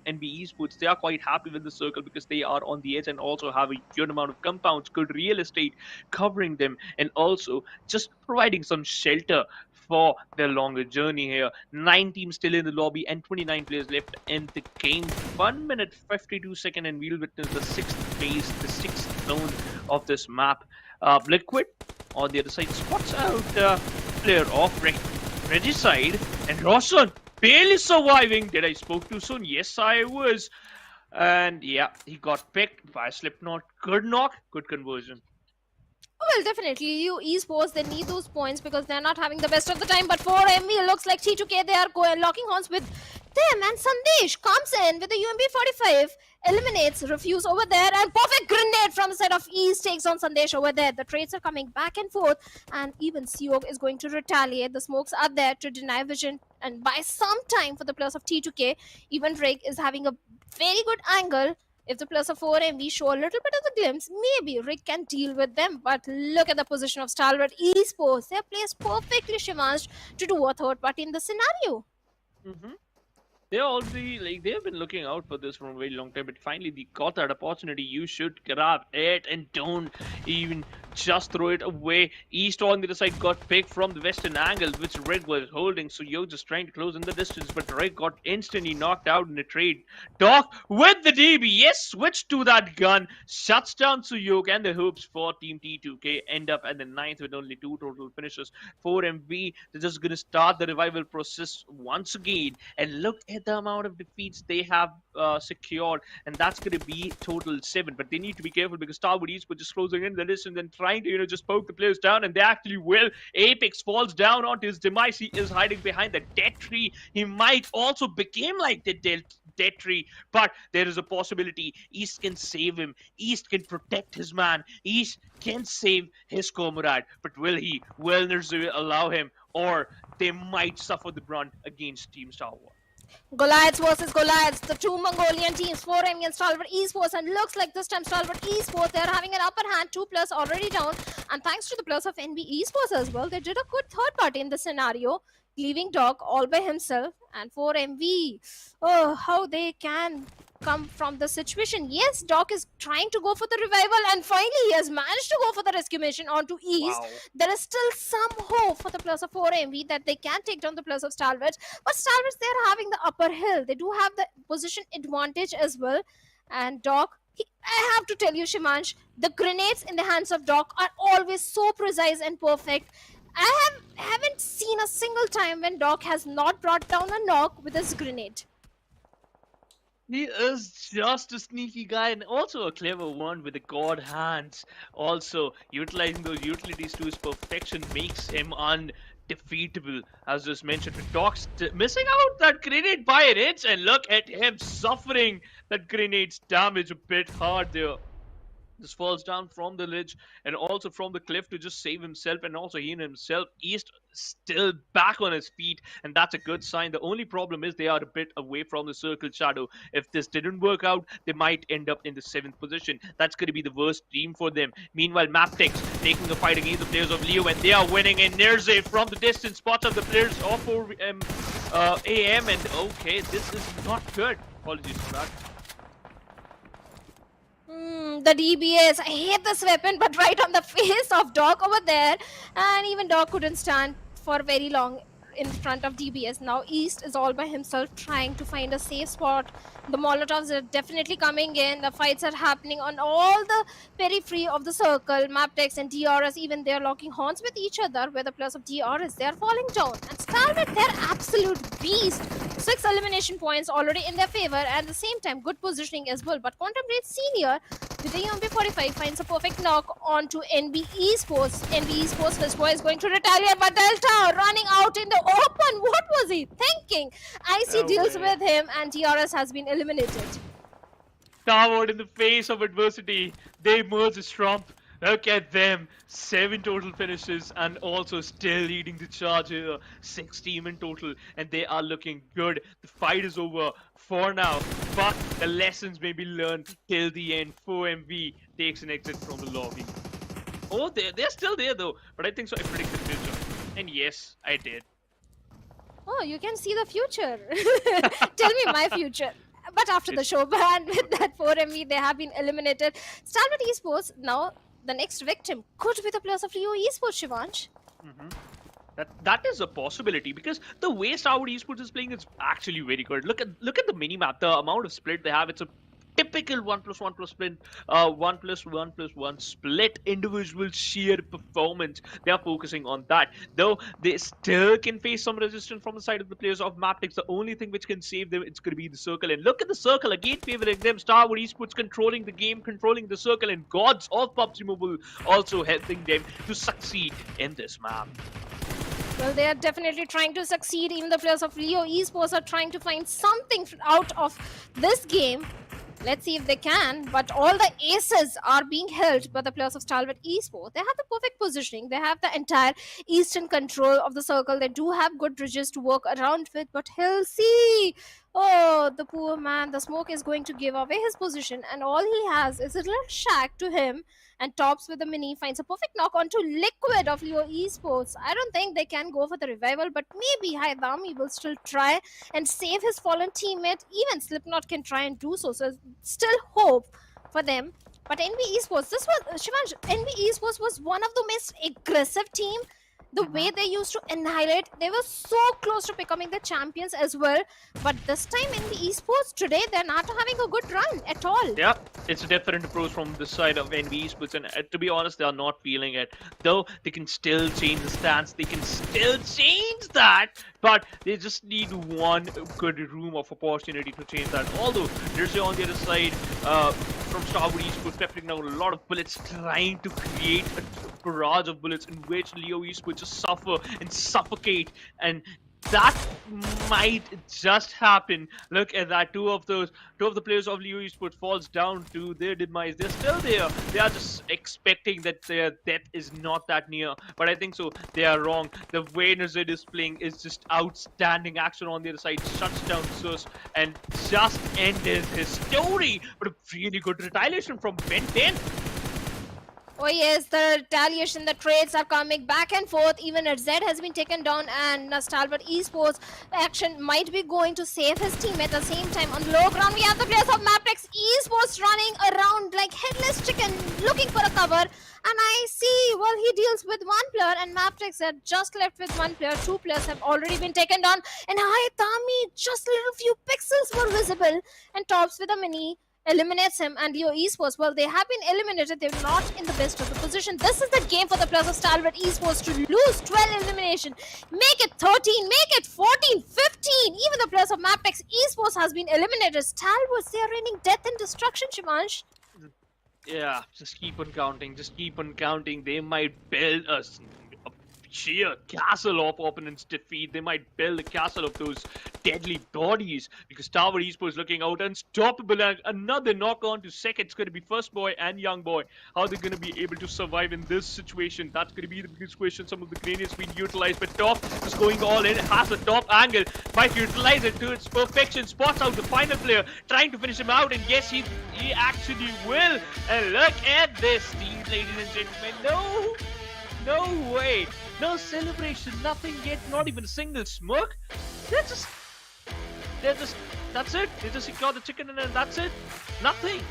Esports, they are quite happy with the circle because they are on the edge and also have a good amount of compounds, good real estate covering them, and also just providing some shelter for their longer journey here. 9 teams still in the lobby and 29 players left in the game. 1 minute 52 seconds, and we'll witness the 6th phase, the 6th zone of this map. Liquid on the other side spots out player of Regicide, and Roshan barely surviving. Did I spoke too soon? Yes, I was. And yeah, he got picked by Slipknot. Good knock, good conversion. Well, definitely, you esports, they need those points because they're not having the best of the time. But 4MV looks like T2K, they are locking horns with them. And Sandesh comes in with the UMP45, eliminates Refuse over there. And perfect grenade from the side of East takes on Sandesh over there. The trades are coming back and forth. And even Seok is going to retaliate. The smokes are there to deny vision. And by some time for the players of T2K, even Drake is having a very good angle. If the players of 4MV show a little bit of the glimpse, maybe Rick can deal with them. But look at the position of Stalwart Esports. They're placed perfectly Shivansh to do a third party in the scenario. They're already they have been looking out for this for a very long time, but finally they got that opportunity. You should grab it and don't even just throw it away. East on the other side got picked from the western angle, which Red was holding, so you're just trying to close in the distance, but Red got instantly knocked out in a trade. Doc with the DBS switch to that gun, shuts down Suyok, and the hopes for Team T2K end up at the 9th with only 2 total finishes. 4MV, they're just going to start the revival process once again, and look at the amount of defeats they have secured, and that's going to be total 7. But they need to be careful because Stalwart Esports just closing in the distance and trying to just poke the players down, and they actually will. Apex falls down onto his demise. He is hiding behind the dead tree. He might also become like the dead tree, but there is a possibility East can save him. East can protect his man. East can save his comrade, but will he? Will Nerzu allow him, or they might suffer the brunt against Team Stalwart? Goliaths versus Goliaths, the two Mongolian teams, 4MV and Stalwart Esports, and looks like this time Stalwart Esports, they're having an upper hand, 2 players already down, And thanks to the players of NB Esports as well, they did a good third party in the scenario, leaving Doc all by himself. And for MV, oh, how they can come from the situation. Yes, Doc is trying to go for the revival, and finally he has managed to go for the rescue mission onto East. Wow. There is still some hope for the players of 4MV that they can take down the players of Stalwart. But Stalwart, they're having the upper hill. They do have the position advantage as well. And Doc, I have to tell you, Shimansh, the grenades in the hands of Doc are always so precise and perfect. I haven't seen a single time when Doc has not brought down a knock with his grenade. He is just a sneaky guy and also a clever one with the god hands. Also, utilizing those utilities to his perfection makes him undefeatable. As just mentioned, with Doc's missing out that grenade by an inch, and look at him suffering that grenade's damage a bit hard there. Just falls down from the ledge and also from the cliff to just save himself, and also he and himself. East still back on his feet, and that's a good sign. The only problem is they are a bit away from the circle shadow. If this didn't work out, they might end up in the 7th position. That's going to be the worst team for them. Meanwhile, MABETEX taking the fight against the players of Leo, and they are winning. And Nerze from the distance spots up the players of 4 AM, and okay, this is not good. Apologies for that. The DBS, I hate this weapon, but right on the face of Doc over there, and even Doc couldn't stand for very long in front of DBS. Now East is all by himself trying to find a safe spot. The Molotovs are definitely coming in. The fights are happening on all the periphery of the circle. MABETEX and DRS, even they're locking horns with each other, where the players of DRS, they're falling down. And Stalwart, they're absolute beast. 6 elimination points already in their favor, and at the same time, good positioning as well. But Contemplate Senior, with the UMP45, finds a perfect knock onto NB Esports. NB Esports, his boy is going to retaliate, but Delta running out in the open. What was he thinking? IC deals with him, and DRS has been eliminated. Stalwart in the face of adversity. They emerge as Trump. Look at them. 7 total finishes and also still leading the charge here. 6 team in total, and they are looking good. The fight is over for now, but the lessons may be learned till the end. 4MV takes an exit from the lobby. Oh, they're still there though, but I think so. I predicted future. And yes, I did. Oh, you can see the future. Tell me my future. But after the show ban, with that 4MV, they have been eliminated. Stalwart Esports, now the next victim could be the players of Leo Esports, Shivansh. That is a possibility, because the way Stalwart Esports is playing is actually very good. Look at the mini map, the amount of split they have. It's a typical 1+1+ split, 1+1+1 split, individual sheer performance. They are focusing on that, though they still can face some resistance from the side of the players of MABETEX. The only thing which can save them, it's going to be the circle. And look at the circle again favoring them. Stalwart Esports controlling the game, controlling the circle, and gods of PUBG Mobile also helping them to succeed in this map. Well, they are definitely trying to succeed. Even the players of Leo Esports are trying to find something out of this game. Let's see if they can, but all the aces are being held by the players of Stalwart Esports. They have the perfect positioning. They have the entire eastern control of the circle. They do have good bridges to work around with, but he'll see. Oh, the poor man. The smoke is going to give away his position, and all he has is a little shack to him. And tops with the mini finds a perfect knock onto Liquid of Leo Esports. I don't think they can go for the revival, but maybe Haidami will still try and save his fallen teammate. Even Slipknot can try and do so. So still hope for them. But NB Esports, this was Shivansh, NB Esports was one of the most aggressive team. The way they used to annihilate, they were so close to becoming the champions as well. But this time in the esports today, they're not having a good run at all. Yeah, it's a different approach from the side of NB Esports, and to be honest, they are not feeling it. Though they can still change the stance, they can still change that, but they just need one good room of opportunity to change that. Although there's on the other side from Stalwart Esports peppering down a lot of bullets, trying to create a barrage of bullets in which Leo Esports just suffer and suffocate, and that might just happen. Look at that. Two of the players of Leo Esports falls down to their demise. They're still there. They are just expecting that their death is not that near, but I think so they are wrong. The way Nazid is playing is just outstanding. Action on the other side shuts down Sus and just ended his story. But a really good retaliation from Ben 10. Oh yes, the retaliation, the trades are coming back and forth. Even Z has been taken down, and Stalwart Esports action might be going to save his team. At the same time, on low ground, we have the players of MABETEX Esports running around like headless chicken, looking for a cover. And I see, well, he deals with one player, and MABETEX are just left with one player. Two players have already been taken down, and Haitami, just a little few pixels were visible, and tops with a mini eliminates him. And Leo Esports, well, they have been eliminated. They're not in the best of the position. This is the game for the players of Stalwart Esports to lose 12 elimination. Make it 13, make it 14, 15. Even the players of MABETEX Esports has been eliminated. Stalwarts, they are raining death and destruction, Shivansh. Yeah, just keep on counting. Just keep on counting. They might build a sheer castle of opponents' defeat. They might build a castle of those deadly bodies, because Stalwart Esports looking out unstoppable. And another knock on to second. It's going to be First Boy and Young Boy. How they're going to be able to survive in this situation, that's going to be the biggest question. Some of the grenades being utilized, but Top is going all in. Has the top angle, might utilize it to its perfection. Spots out the final player, trying to finish him out, and yes, he actually will. And look at this team, ladies and gentlemen. No way. No celebration, nothing yet, not even a single smirk. That's it. They just secure the chicken and then that's it. Nothing.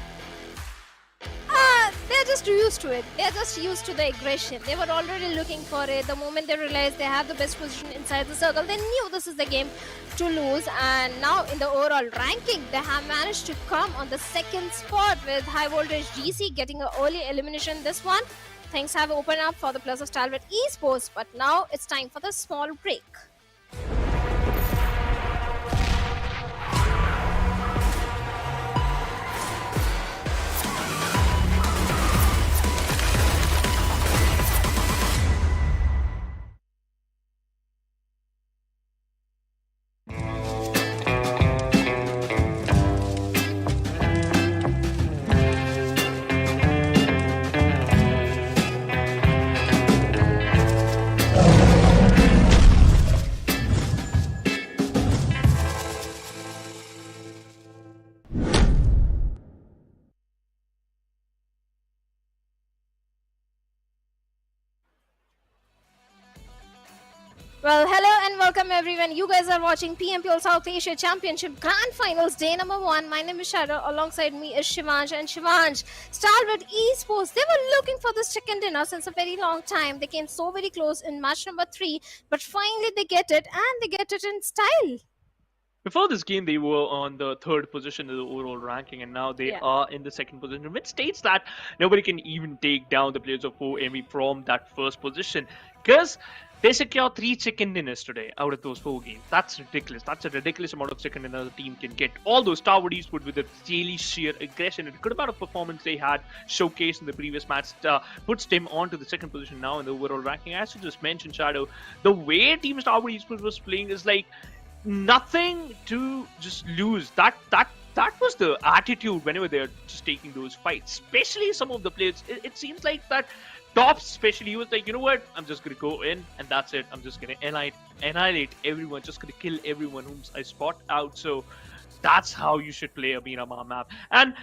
They're just used to it. They're just used to the aggression. They were already looking for it. The moment they realized they have the best position inside the circle, they knew this is the game to lose. And now in the overall ranking, they have managed to come on the second spot with Highvoltage DC getting an early elimination. This one, things have opened up for the players of Stalwart Esports, but now it's time for the small break. Well, hello and welcome everyone. You guys are watching PMPL South Asia Championship Grand Finals Day number 1. My name is Shadow. Alongside me is Shivansh. And Shivansh, Stalwart Esports, they were looking for this chicken dinner since a very long time. They came so very close in match number 3, but finally they get it, and they get it in style. Before this game, they were on the 3rd position in the overall ranking, and now they are in the 2nd position, which states that nobody can even take down the players of 4ME from that 1st position, because they secured 3 chicken dinners today out of those 4 games. That's ridiculous. That's a ridiculous amount of chicken dinner the team can get. Although Stalwart Esports, with the daily sheer aggression and good amount of performance they had showcased in the previous match, puts them onto the 2nd position now in the overall ranking. As you just mentioned, Shadow, the way Team Stalwart Esports was playing is like nothing to just lose. That was the attitude whenever they're just taking those fights. Especially some of the players. It seems like that Top especially, he was like, you know what, I'm just going to go in and that's it. I'm just going to annihilate everyone, just going to kill everyone whom I spot out. So that's how you should play a Miramar map. And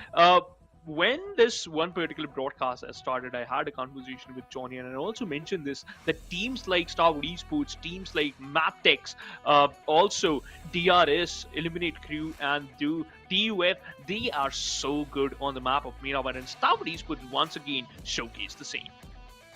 when this one particular broadcast has started, I had a conversation with Johnny, and I also mentioned this, that teams like Stalwart Esports, teams like MABETEX, also DRS, Eliminate Crew, and DUF, they are so good on the map of Miramar, and Stalwart Esports once again showcased the same.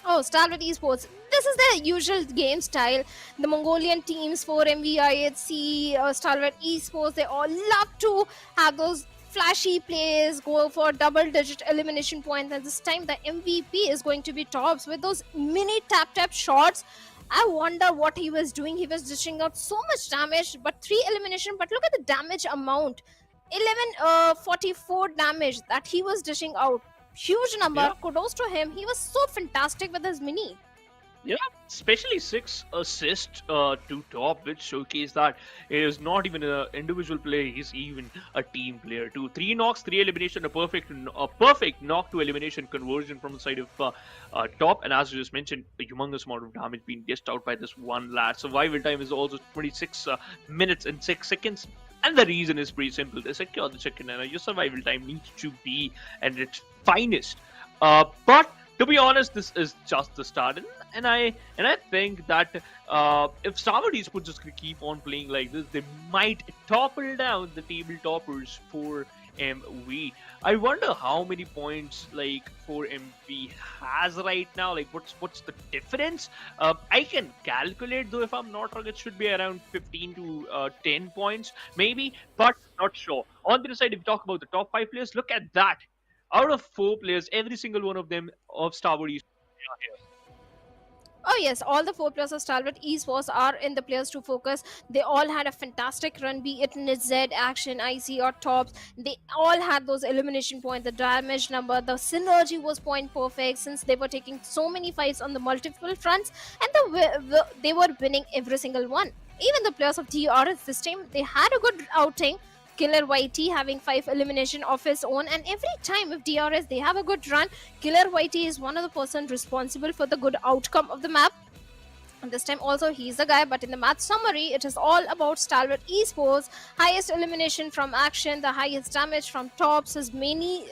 Oh, Stalwart Esports. This is their usual game style. The Mongolian teams, 4MV, IHC, Stalwart Esports, they all love to have those flashy plays, go for double-digit elimination points. And this time, the MVP is going to be Tops with those mini tap-tap shots. I wonder what he was doing. He was dishing out so much damage, but 3 elimination. But look at the damage amount. 1144 damage that he was dishing out. Huge number. Yeah. Kudos to him. He was so fantastic with his mini. Yeah, especially 6 assists to Top, which showcase that he is not even an individual player, he's even a team player too. 3 knocks, 3 elimination, a perfect knock to elimination conversion from the side of Top, and as you just mentioned, a humongous amount of damage being dished out by this one lad. Survival time is also 26 minutes and 6 seconds. And the reason is pretty simple. They secure the chicken, and your survival time needs to be at its finest. But to be honest, this is just the start, and I think that if Stalwart Esports just keep on playing like this, they might topple down the table toppers for MV. I wonder how many points like 4MV has right now. Like what's the difference? I can calculate though. If I'm not wrong, it should be around 15 to 10 points maybe, but not sure. On the other side, if you talk about the top 5 players, look at that. Out of 4 players, every single one of them of Stalwart Esports are here. Oh yes, all the 4 players of Stalwart Esports are in the players to focus. They all had a fantastic run, be it in Z, Action, IC or Tops. They all had those elimination points, the damage number, the synergy was point perfect since they were taking so many fights on the multiple fronts, and they were winning every single one. Even the players of DRS this time, they had a good outing. Killer YT having 5 elimination of his own, and every time if DRS they have a good run, Killer YT is one of the person responsible for the good outcome of the map. And this time also he's the guy, but in the match summary it is all about Stalwart Esports. Highest elimination from Action, the highest damage from Tops, his mini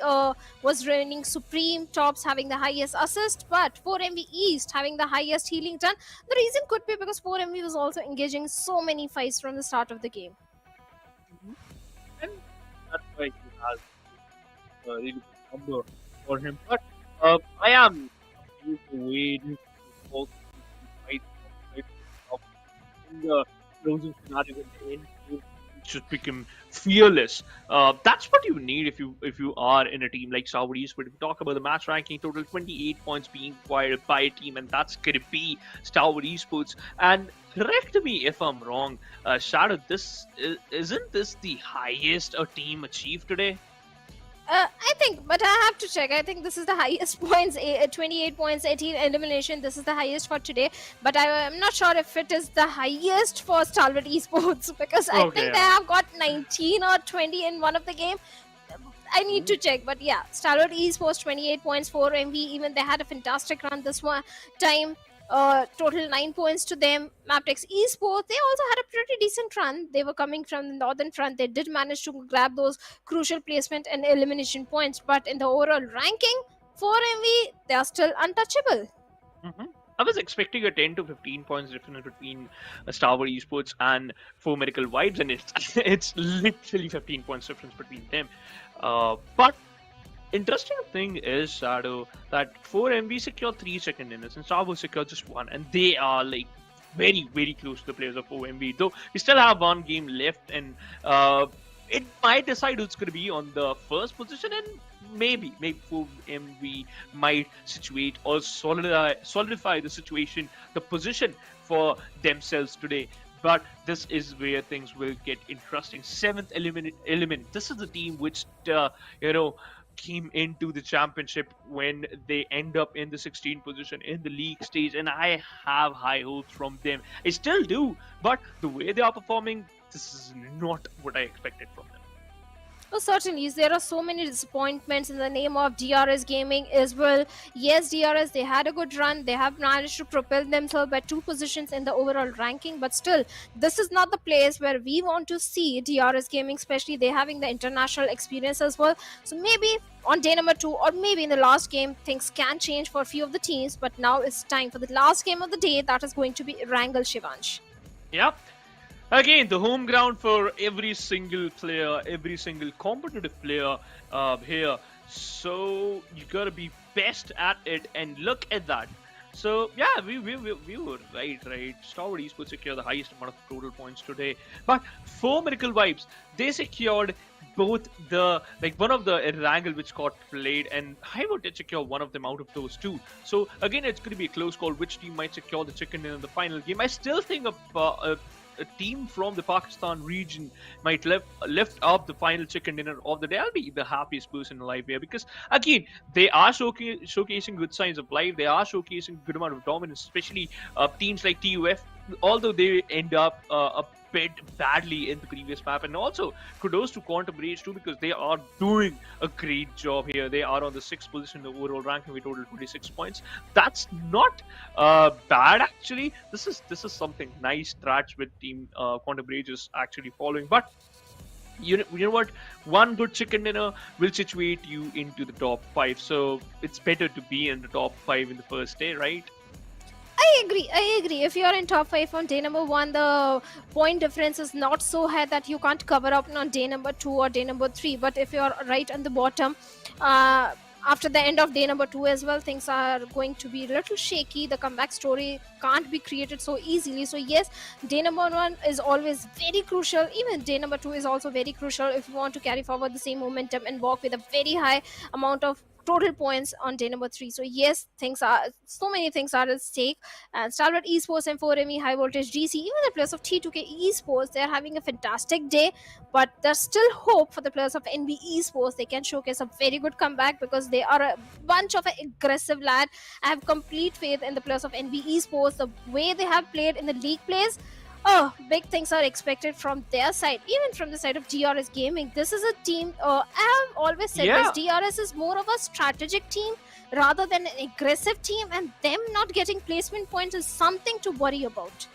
was reigning supreme, Tops having the highest assist, but 4MV East having the highest healing done. The reason could be because 4MV was also engaging so many fights from the start of the game. And that's why he has a really good number for him. But I am waiting for fight in the closing scenario at the end. You just become fearless. That's what you need if you are in a team like Stalwart Esports. If you talk about the match ranking, total 28 points being acquired by a team, and that's gonna be Stalwart Esports. And correct me if I'm wrong, Shadow. Isn't this the highest a team achieved today? I think, but I have to check. I think this is the highest points, 28 points, 18 elimination. This is the highest for today. But I'm not sure if it is the highest for Stalwart Esports because I think they have got 19 or 20 in one of the game. I need to check, but yeah, Stalwart Esports 28 points, 4MV. Even they had a fantastic run this one time. Total 9 points to them. MABETEX Esports, they also had a pretty decent run. They were coming from the northern front. They did manage to grab those crucial placement and elimination points, but in the overall ranking, 4MV, they are still untouchable. I was expecting a 10 to 15 points difference between Stalwart Esports and 4Medical Vibes, and it's literally 15 points difference between them. But interesting thing is, Shadow, that 4MV secured 3 second inners and Stalwart secured just 1, and they are like very, very close to the players of 4MV. Though we still have 1 game left, and it might decide who's going to be on the first position, and maybe 4MV might situate or solidify the situation, the position for themselves today. But this is where things will get interesting. 7th element. This is the team which came into the championship when they end up in the 16th position in the league stage, and I have high hopes from them. I still do, but the way they are performing, this is not what I expected from them. Oh, certainly, there are so many disappointments in the name of DRS Gaming as well. Yes, DRS, they had a good run. They have managed to propel themselves by 2 positions in the overall ranking. But still, this is not the place where we want to see DRS Gaming, especially they having the international experience as well. So maybe on day number 2 or maybe in the last game, things can change for a few of the teams. But now it's time for the last game of the day. That is going to be Erangel, Shivansh. Yep. Again, the home ground for every single player, every single competitive player here. So you gotta be best at it, and look at that. So yeah, we were right. Stalwart Esports secured the highest amount of total points today, but 4Medical Vibes, they secured both one of the Erangel which got played, and Highvoltage secured one of them out of those 2. So again, it's going to be a close call which team might secure the chicken dinner in the final game. I still think a team from the Pakistan region might lift up the final chicken dinner of the day. I'll be the happiest person alive here, because again, they are showcasing good signs of life. They are showcasing good amount of dominance, especially teams like TUF, although they end up a bit badly in the previous map. And also kudos to Quantum Rage too, because they are doing a great job here. They are on the 6th position in the overall ranking with total 26 points. That's not bad actually. This is something nice. Trats with team Quantum Rage is actually following. But you know what? One good chicken dinner will situate you into the top 5. So it's better to be in the top 5 in the first day, right? I agree. I agree. If you're in top 5 on day number 1, the point difference is not so high that you can't cover up on day number 2 or day number 3. But if you're right on the bottom, after the end of day number 2 as well, things are going to be a little shaky. The comeback story can't be created so easily. So yes, day number 1 is always very crucial. Even day number 2 is also very crucial if you want to carry forward the same momentum and walk with a very high amount of total points on day number 3. So yes, so many things are at stake. And Stalwart Esports and 4ME Highvoltage DC, even the players of T2K Esports, they're having a fantastic day. But there's still hope for the players of NB Esports. They can showcase a very good comeback because they are a bunch of aggressive lad. I have complete faith in the players of NB Esports. The way they have played in the league plays, oh, big things are expected from their side, even from the side of DRS Gaming. This is a team, I have always said Yeah. this, DRS is more of a strategic team rather than an aggressive team, and them not getting placement points is something to worry about.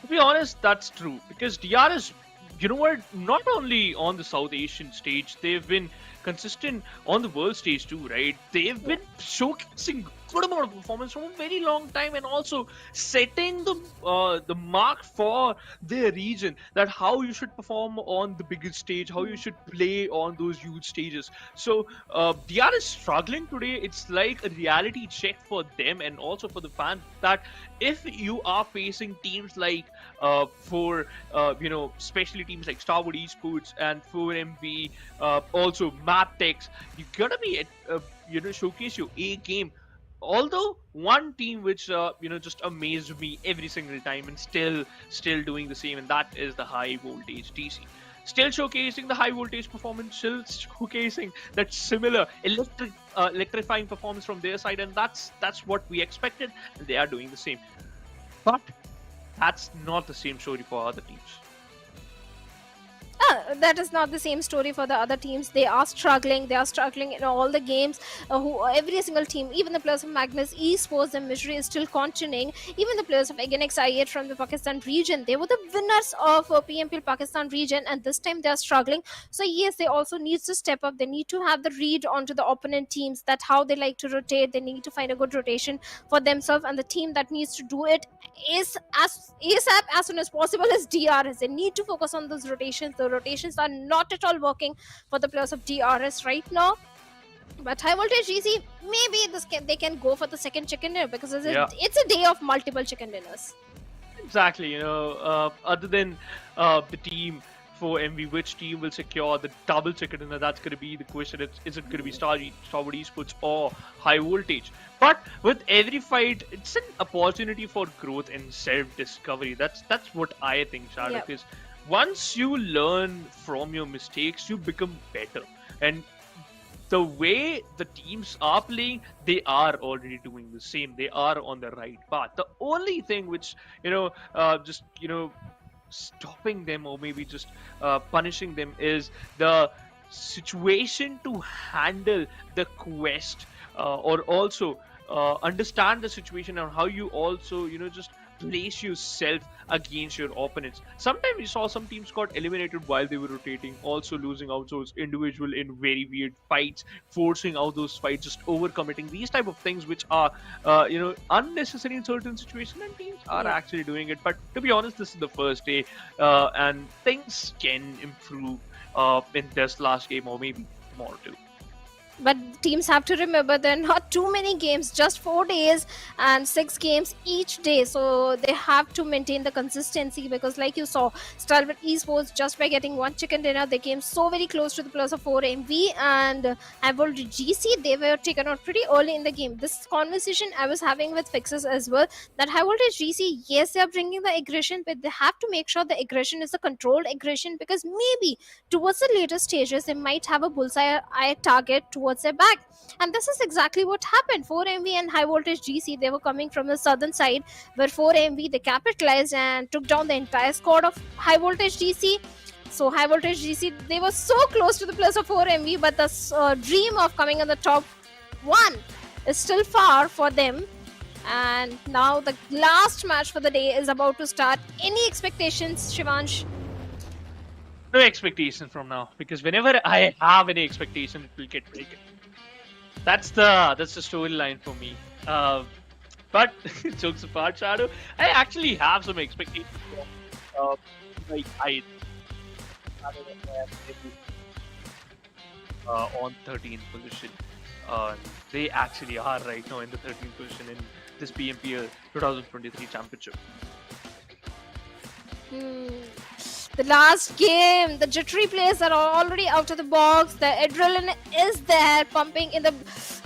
To be honest, that's true because DRS, you know what? Not only on the South Asian stage, they've been consistent on the world stage too, right? They've been showcasing good amount of performance from a very long time and also setting the mark for their region, that how you should perform on the biggest stage, how you should play on those huge stages. So DRS struggling today, it's like a reality check for them and also for the fans, that if you are facing teams like especially teams like Stalwart Esports and 4MB, also MABETEX, you gotta be showcase your A game. Although one team which just amazed me every single time and still doing the same, and that is the Highvoltage DC. Still showcasing the high voltage performance, still showcasing that similar electrifying performance from their side, and that's what we expected, and they are doing the same. But that's not the same story for other teams. That is not the same story for the other teams. They are struggling. They are struggling in all the games. Every single team, even the players of Magnus Esports, the misery is still continuing. Even the players of Againx I8 from the Pakistan region, they were the winners of PMPL Pakistan region, and this time they are struggling. So yes, they also need to step up. They need to have the read onto the opponent teams, that how they like to rotate. They need to find a good rotation for themselves, and the team that needs to do it is ASAP, as soon as possible, is DRS. They need to focus on those rotations. The rotations are not at all working for the players of DRS right now. But Highvoltage DC, maybe they can go for the second chicken dinner, because it's a day of multiple chicken dinners. Exactly. Other than the team for MV, which team will secure the double chicken dinner? That's going to be the question. Is it going to be Stalwart Esports or Highvoltage? But with every fight, it's an opportunity for growth and self-discovery. That's what I think, Shada. Because once you learn from your mistakes, you become better. And the way the teams are playing, they are already doing the same. They are on the right path. The only thing which stopping them or maybe just punishing them is the situation to handle the quest, or also understand the situation and how you also just place yourself against your opponents. Sometimes we saw some teams got eliminated while they were rotating, also losing out those individual in very weird fights, forcing out those fights, just overcommitting, these type of things which are unnecessary in certain situations, and teams are actually doing it. But to be honest, this is the first day, and things can improve in this last game or maybe tomorrow too. But teams have to remember there are not too many games, just 4 days and 6 games each day. So they have to maintain the consistency, because like you saw, Stalwart Esports, just by getting one chicken dinner, they came so very close to the plus of 4MV, and Highvoltage GC, they were taken out pretty early in the game. This conversation I was having with Fixes as well, that Highvoltage GC, yes, they are bringing the aggression, but they have to make sure the aggression is a controlled aggression, because maybe towards the later stages, they might have a bullseye target towards their back, and this is exactly what happened. 4MV and Highvoltage GC, they were coming from the southern side, where 4MV, they capitalized and took down the entire squad of Highvoltage DC. So Highvoltage GC, they were so close to the plus of 4MV, but the dream of coming on the top 1 is still far for them. And now the last match for the day is about to start. Any expectations, Shivansh? No expectation from now, because whenever I have any expectation, it will get breaking. That's the storyline for me. But jokes apart, Shadow, I actually have some expectations from like I on 13th position. They actually are right now in the 13th position in this PMPL 2023 championship. The last game, the jittery players are already out of the box. The adrenaline is there, pumping in the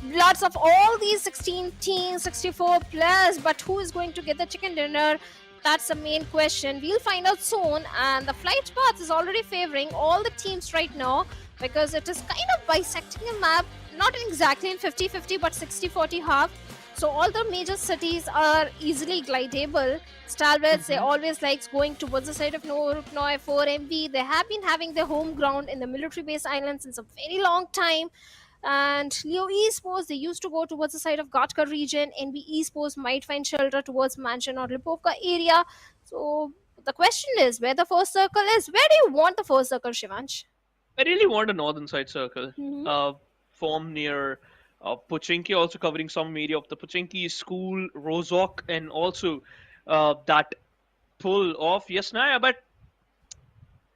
bloods of all these 16 teams, 64 players. But who is going to get the chicken dinner? That's the main question. We'll find out soon. And the flight path is already favoring all the teams right now, because it is kind of bisecting a map, not exactly in 50-50, but 60-40 half. So all the major cities are easily glidable. Stalwarts, they always likes going towards the side of Noruknoy, 4MV. They have been having their home ground in the military base island since a very long time. And Leo Esports, they used to go towards the side of Gatka region. NB Esports might find shelter towards Mansion or Lipovka area. So the question is, where the first circle is? Where do you want the first circle, Shivansh? I really want a northern side circle. Form near Pochinki, also covering some area of the Pochinki school, Rozok, and also that pull of Yasnaya. But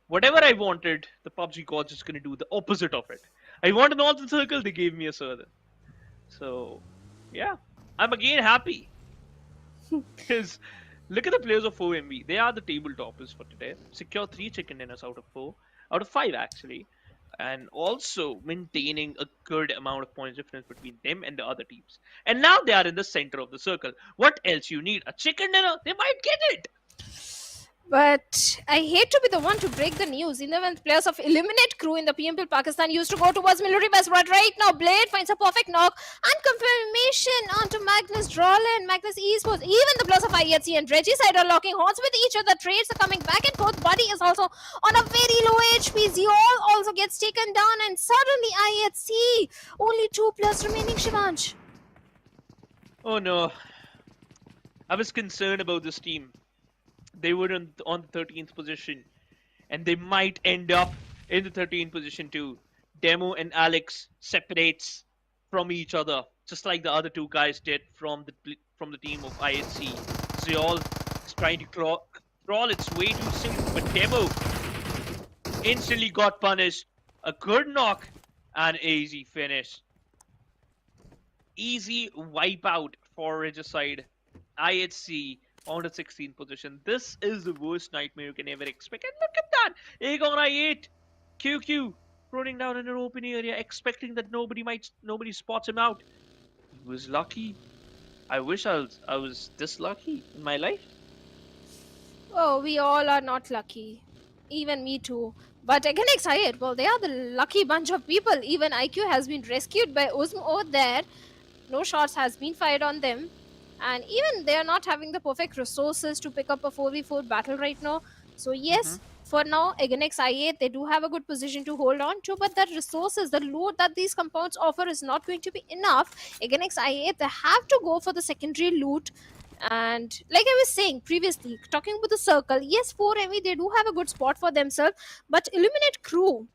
whatever I wanted, the PUBG gods is going to do the opposite of it. I want a northern circle, they gave me a southern. So, yeah, I'm again happy. Because look at the players of 4MV. They are the table toppers for today. Secure 3 chicken dinners out of 5 actually. And also maintaining a good amount of points difference between them and the other teams. And now they are in the center of the circle. What else you need? A chicken dinner? They might get it. But I hate to be the one to break the news. Even when players of Eliminate crew in the PMPL Pakistan used to go towards military base, but right now Blade finds a perfect knock and confirmation onto Magnus Drawlin, Magnus Esports. Even the players of IHC and Reggie side are locking horns with each other. Trades are coming back and forth. Buddy is also on a very low HP. Zeol also gets taken down, and suddenly IHC. Only 2 players remaining, Shivansh. Oh no. I was concerned about this team. They were on the 13th position, and they might end up in the 13th position too. Demo and Alex separates from each other, just like the other 2 guys did from the team of IHC. Zeol is trying to crawl its way too soon, but Demo instantly got punished. A good knock and easy finish. Easy wipeout for Regicide. IHC on the 16th position. This is the worst nightmare you can ever expect. And look at that! Aegon I8, QQ running down in an open area, expecting that nobody spots him out. He was lucky. I wish I was this lucky in my life. Oh, we all are not lucky. Even me too. But again, excited. Well, they are the lucky bunch of people. Even IQ has been rescued by Uzm over there. No shots has been fired on them. And even they are not having the perfect resources to pick up a 4v4 battle right now. So yes, for now, Aganex IA, they do have a good position to hold on to, but the resources, the load that these compounds offer is not going to be enough. Aganex IA, they have to go for the secondary loot. And like I was saying previously, talking about the circle, yes, 4ME, they do have a good spot for themselves, but Eliminate Crew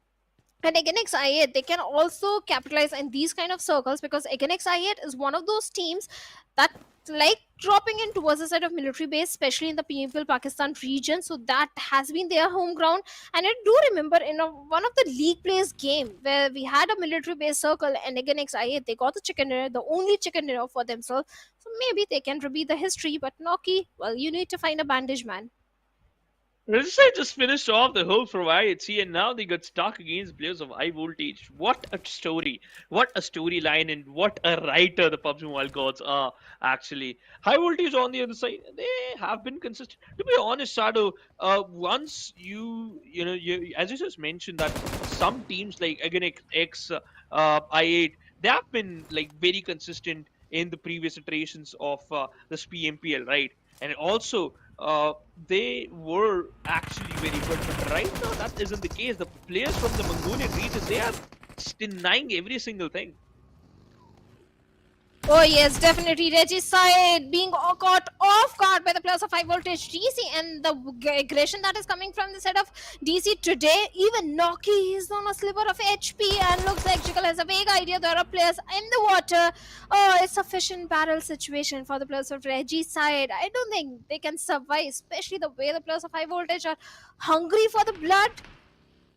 and Aganex I8, they can also capitalize in these kind of circles, because Aganex I8 is one of those teams that like dropping in towards the side of military base, especially in the PMPL Pakistan region. So that has been their home ground. And I do remember in one of the league plays game where we had a military base circle and Aganex I8, they got the chicken dinner, the only chicken dinner for themselves. So maybe they can repeat the history. But Noki, well, you need to find a bandage, man. Regicide just finished off the whole for IHC, and now they got stuck against players of Highvoltage. What a story. What a storyline, and what a writer the PUBG Mobile gods are, actually. Highvoltage on the other side, they have been consistent. To be honest, Shadow, once you as you just mentioned that some teams like Aganex X, I8, they have been like very consistent in the previous iterations of this PMPL, right? And also, they were actually very good, but right now that isn't the case. The players from the Mongolian region, they are denying every single thing. Oh yes, definitely. Regicide being caught off guard by the players of Highvoltage DC, and the aggression that is coming from the side of DC today. Even Noki is on a sliver of HP, and looks like Jigal has a vague idea. There are players in the water. Oh, it's a fish and barrel situation for the players of Regicide. I don't think they can survive, especially the way the players of Highvoltage are hungry for the blood.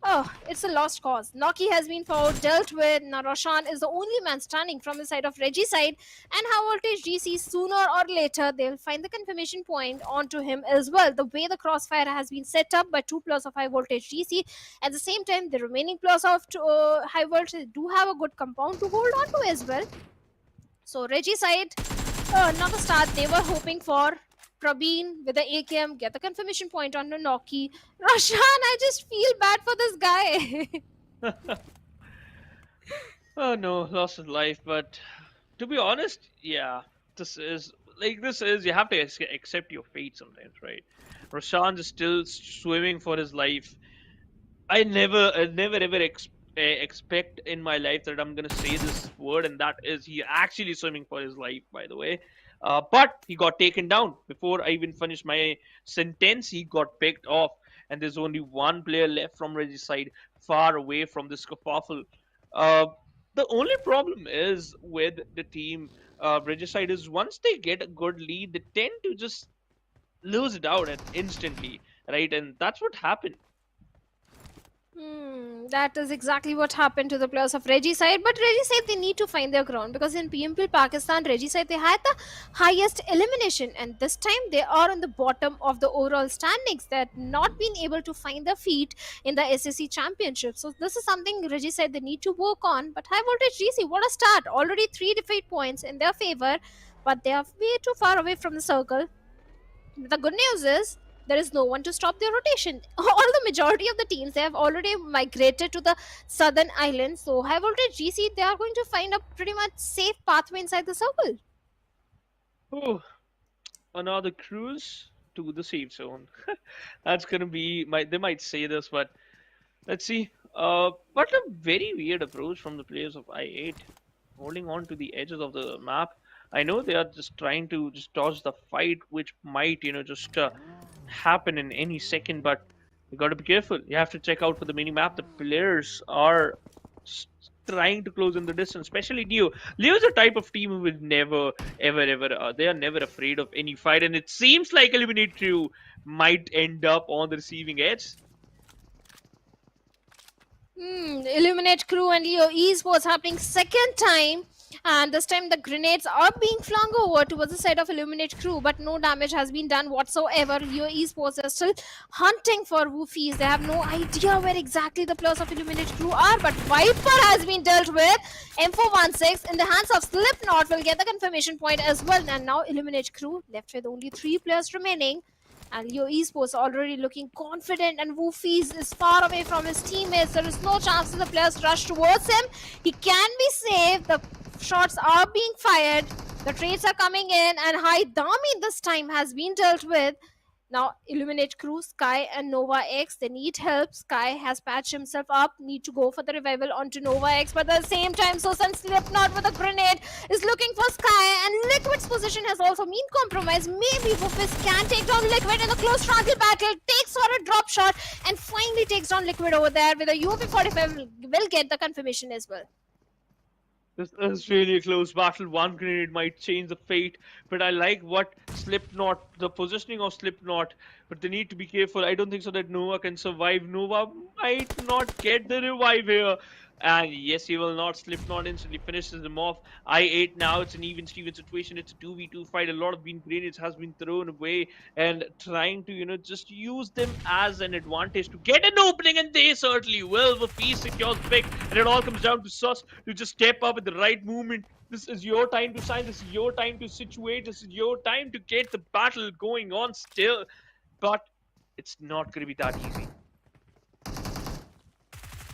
Oh, it's a lost cause. Noki has been dealt with. Now Roshan is the only man standing from the side of Regicide, and Highvoltage DC, sooner or later they'll find the confirmation point onto him as well. The way the crossfire has been set up by 2 players of Highvoltage DC, at the same time the remaining players of Highvoltage do have a good compound to hold on to as well. So Regicide, not the start they were hoping for. Praveen with the AKM get the confirmation point on the Noki. Roshan, I just feel bad for this guy. Oh no, lost his life. But to be honest, yeah, this is you have to accept your fate sometimes, right? Roshan is still swimming for his life. I never ever expect in my life that I'm gonna say this word, and that is he actually swimming for his life. By the way, but he got taken down before I even finished my sentence. He got picked off, and there's only one player left from Regicide, far away from this kerfuffle. Uh, the only problem is with the team Regicide is once they get a good lead, they tend to just lose it out and instantly, right? And that's what happened. That is exactly what happened to the players of Regicide. But Regicide, they need to find their ground, because in PMPL Pakistan, Regicide, they had the highest elimination, and this time they are on the bottom of the overall standings. They had not been able to find their feet in the SSC Championship. So this is something Regicide they need to work on. But Highvoltage DC, what a start! Already 3 defeat points in their favor, but they are way too far away from the circle. The good news is there is no one to stop their rotation. All the majority of the teams, they have already migrated to the southern islands. So Highvoltage GC, they are going to find a pretty much safe pathway inside the circle. Oh, another cruise to the safe zone. That's gonna be they might say this, but let's see. But a very weird approach from the players of I8, holding on to the edges of the map. I know they are just trying to just dodge the fight, which might, just happen in any second, but you got to be careful. You have to check out for the mini map. The players are trying to close in the distance, especially Leo. Leo is a type of team who will never, ever, they are never afraid of any fight, and it seems like Eliminate Crew might end up on the receiving edge. Illuminate Crew and Leo Esports happening second time, and this time the grenades are being flung over towards the side of Illuminate Crew, but no damage has been done whatsoever. Leo Esports are still hunting for woofies. They have no idea where exactly the players of Illuminate Crew are, but Viper has been dealt with. M416 in the hands of Slipknot will get the confirmation point as well, and now Illuminate Crew left with only 3 players remaining. And Leo Esports already looking confident, and Woofies is far away from his teammates. There is no chance that the players rush towards him. He can be saved. The shots are being fired. The trades are coming in, and Haidami this time has been dealt with. Now, Illuminate Crew, Sky and Nova X, they need help. Sky has patched himself up, need to go for the revival onto Nova X, but at the same time, Sosan Slipknot with a grenade is looking for Sky, and Liquid's position has also been compromised. Maybe Woofus can take down Liquid in a close triangle battle, takes for a drop shot, and finally takes down Liquid over there with a UAV-45 will get the confirmation as well. This is really a close battle. One grenade might change the fate, but I like what Slipknot, the positioning of Slipknot, but they need to be careful. I don't think so that Nova can survive. Nova might not get the revive here. And yes, he will not. Slipknot instantly finishes him off. I8 now, it's an even-Steven situation. It's a 2v2 fight. A lot of bean grenades has been thrown away, and trying to, just use them as an advantage to get an opening, and they certainly will. Wafis secures the pick, and it all comes down to Sus to just step up at the right moment. This is your time to shine. This is your time to situate. This is your time to get the battle going on still. But it's not going to be that easy.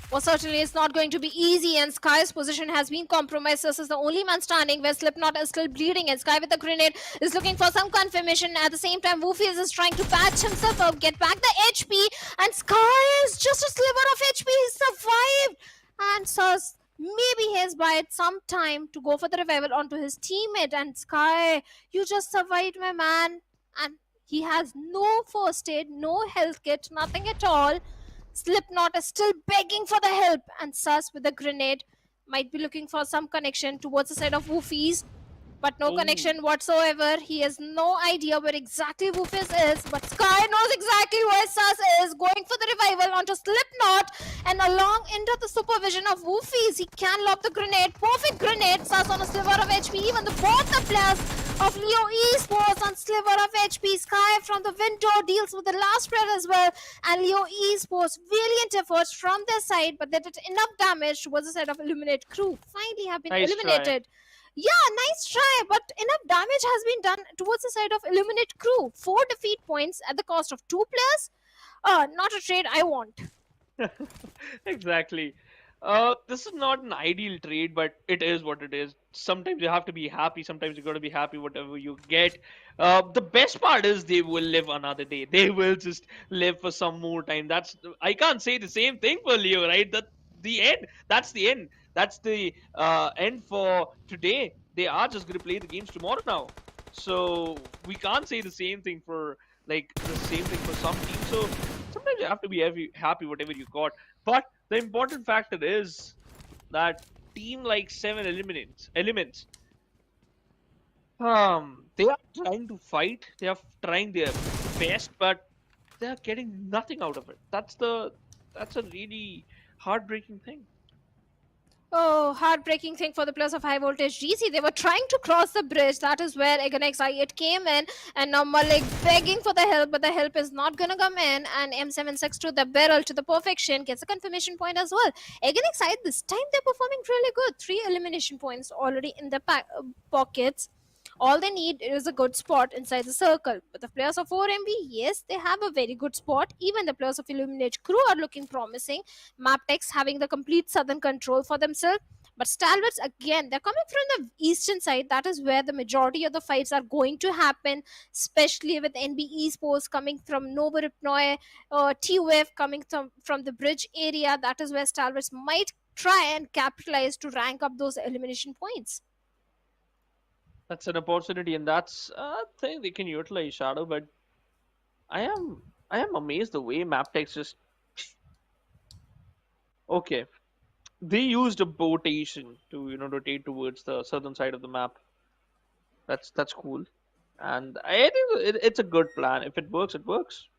Well, certainly it's not going to be easy, and Sky's position has been compromised. This is the only man standing where Slipknot is still bleeding, and Sky with the grenade is looking for some confirmation. At the same time, Woofies is trying to patch himself up, get back the HP, and Sky is just a sliver of HP. He survived, and Sus Maybe he has bought some time to go for the revival onto his teammate. And Sky, you just survived, my man. And he has no first aid, no health kit, nothing at all. Slipknot is still begging for the help, and Sus with a grenade might be looking for some connection towards the side of Woofies, but no connection whatsoever. He has no idea where exactly Woofies is, but Sky knows exactly where Sus is, going for the revival onto Slipknot, and along into the supervision of Woofies. He can lob the grenade, perfect grenade. Sus on a sliver of HP, even the both the players of Leo Esports on sliver of HP. Sky from the window deals with the last player as well, and Leo Esports valiant efforts from their side, but they did enough damage towards the side of Illuminate crew. Finally have been Nice eliminated. Yeah, nice try, but enough damage has been done towards the side of Illuminate crew. 4 defeat points at the cost of 2 players. Not a trade I want. Exactly. This is not an ideal trade, but it is what it is. Sometimes you have to be happy. Sometimes you got to be happy whatever you get. The best part is they will live another day. They will just live for some more time. I can't say the same thing for Leo, right? The end. That's the end. That's the end for today. They are just gonna play the games tomorrow now. So we can't say the same thing for some teams. So sometimes you have to be happy whatever you got. But the important factor is that team like 7 elements, they are trying to fight, they are trying their best, but they are getting nothing out of it. That's a really heartbreaking thing. Oh, heartbreaking thing for the players of Highvoltage DC. They were trying to cross the bridge. That is where Aganex I8 came in, and now Malik begging for the help, but the help is not gonna come in. And M762, the barrel to the perfection, gets a confirmation point as well. Aganex I8 this time they're performing really good. 3 elimination points already in the pockets. All they need is a good spot inside the circle. But the players of 4MB, yes, they have a very good spot. Even the players of Illuminate crew are looking promising. MABETEX having the complete southern control for themselves. But Stalwarts, again, they're coming from the eastern side. That is where the majority of the fights are going to happen, especially with NB Esports coming from Novoripnoy, TUF coming from the bridge area. That is where Stalwarts might try and capitalize to rank up those elimination points. That's an opportunity, and that's a thing they can utilize, Shadow. But I am amazed the way MapTex just okay. They used a botation to rotate towards the southern side of the map. That's cool, and I think it's a good plan. If it works, it works.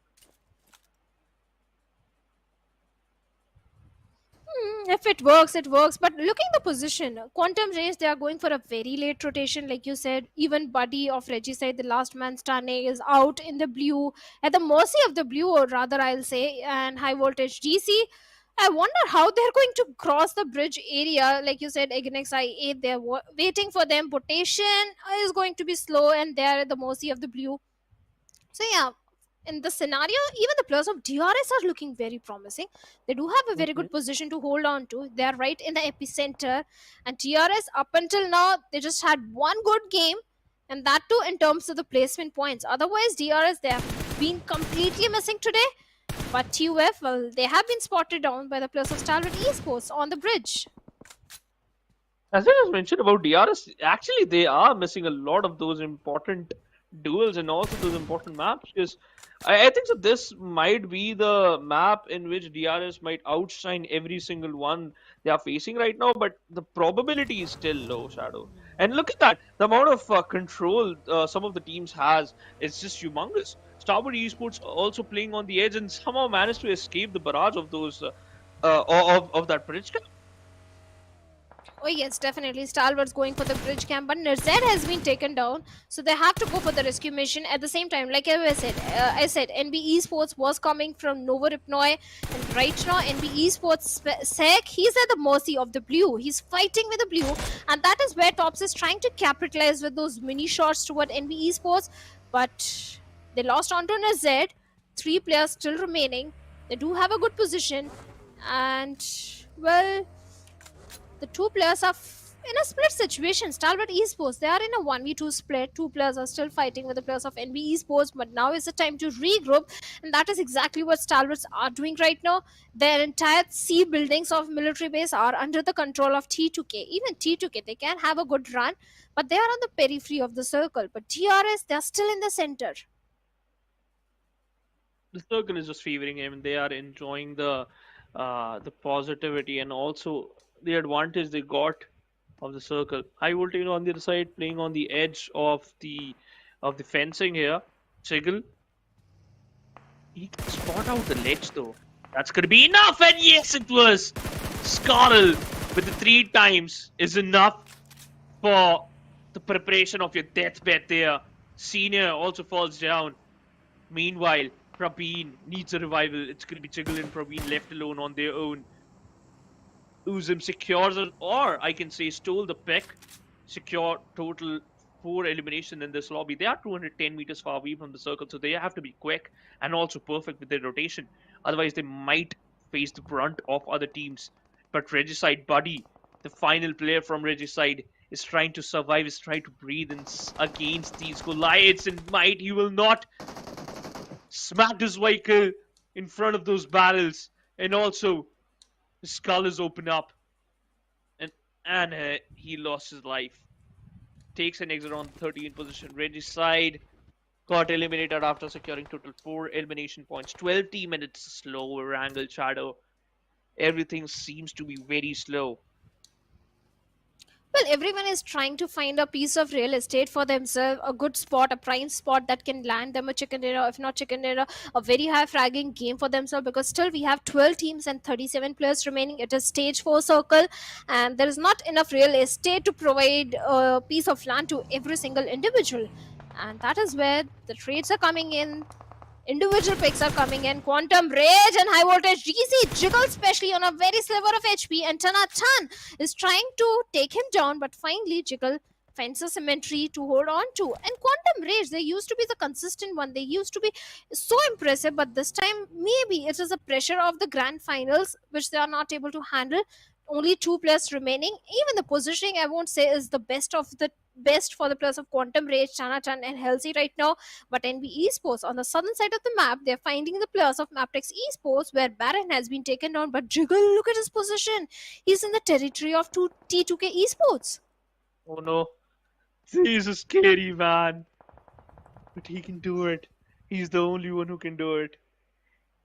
If it works, it works. But looking the position, Quantum Race, they are going for a very late rotation, like you said. Even Buddy of Regicide, the last man standing, is out in the blue, at the mercy of the blue, or rather, I'll say. And Highvoltage DC, I wonder how they're going to cross the bridge area. Like you said, Ignex I8, they're waiting for them. Rotation is going to be slow, and they're at the mercy of the blue. So, yeah, in the scenario, even the players of DRS are looking very promising. They do have a very good position to hold on to. They are right in the epicenter. And DRS, up until now, they just had one good game, and that too in terms of the placement points. Otherwise, DRS, they have been completely missing today. But TUF, well, they have been spotted down by the players of Stalwart Esports on the bridge. As I just mentioned about DRS, actually they are missing a lot of those important duels and also those important maps. Because I think so. This might be the map in which DRS might outshine every single one they are facing right now, but the probability is still low, Shadow. And look at that, the amount of control some of the teams has is just humongous. Stalwart Esports also playing on the edge and somehow managed to escape the barrage of those of that bridge cap. Oh yes, definitely. Stalwart's going for the bridge camp, but Nirzad has been taken down, so they have to go for the rescue mission at the same time. Like I said, NB Esports was coming from Novoripnoy, and right now NB Esports Sek, he's at the mercy of the blue. He's fighting with the blue, and that is where Tops is trying to capitalize with those mini shots toward NB Esports, but they lost onto Nirzad. 3 players still remaining. They do have a good position, and well, the 2 players are in a split situation. Stalwart Esports, they are in a 1v2 split. Two players are still fighting with the players of NB Esports, but now is the time to regroup, and that is exactly what Stalwarts are doing right now. Their entire C buildings of military base are under the control of T2K. Even T2K, they can have a good run, but they are on the periphery of the circle. But DRS, they are still in the center. The circle is just favoring him. They are enjoying the positivity and also the advantage they got of the circle. Highvoltage on the other side, playing on the edge of the fencing here. Chiggle. He can spot out the ledge though. That's gonna be enough, and yes, it was. Scarl with the 3 times is enough for the preparation of your deathbed there. Senior also falls down. Meanwhile, Praveen needs a revival. It's gonna be Chiggle and Praveen left alone on their own. Uzum secures it, or I can say stole the pick. Secure total 4 elimination in this lobby. They are 210 meters far away from the circle, so they have to be quick and also perfect with their rotation. Otherwise, they might face the brunt of other teams. But Regicide Buddy, the final player from Regicide, is trying to survive, is trying to breathe against these Goliaths, and might he will not. Smacked his vehicle in front of those barrels, and also his skull is open up, and he lost his life. Takes an exit on 13th position. Regicide got eliminated after securing total 4 elimination points. 20 minutes slow. Erangel Shadow. Everything seems to be very slow. Well, everyone is trying to find a piece of real estate for themselves, a good spot, a prime spot that can land them a chicken dinner, if not chicken dinner, a very high fragging game for themselves, because still we have 12 teams and 37 players remaining. It is stage 4 circle, and there is not enough real estate to provide a piece of land to every single individual. And that is where the trades are coming in. Individual picks are coming in. Quantum Rage and Highvoltage DC Jiggle, especially on a very sliver of HP, and Tan is trying to take him down, but finally Jiggle finds a cemetery to hold on to. And Quantum Rage, they used to be the consistent one. They used to be so impressive, but this time maybe it is the pressure of the grand finals which they are not able to handle. Only 2 players remaining. Even the positioning, I won't say is the best of the best for the players of Quantum Rage, Chanatan and Halsey right now. But NB Esports on the southern side of the map, they're finding the players of MABETEX Esports, where Baron has been taken down. But Jiggle, look at his position. He's in the territory of T2K Esports. Oh no. He's a scary man. But he can do it. He's the only one who can do it.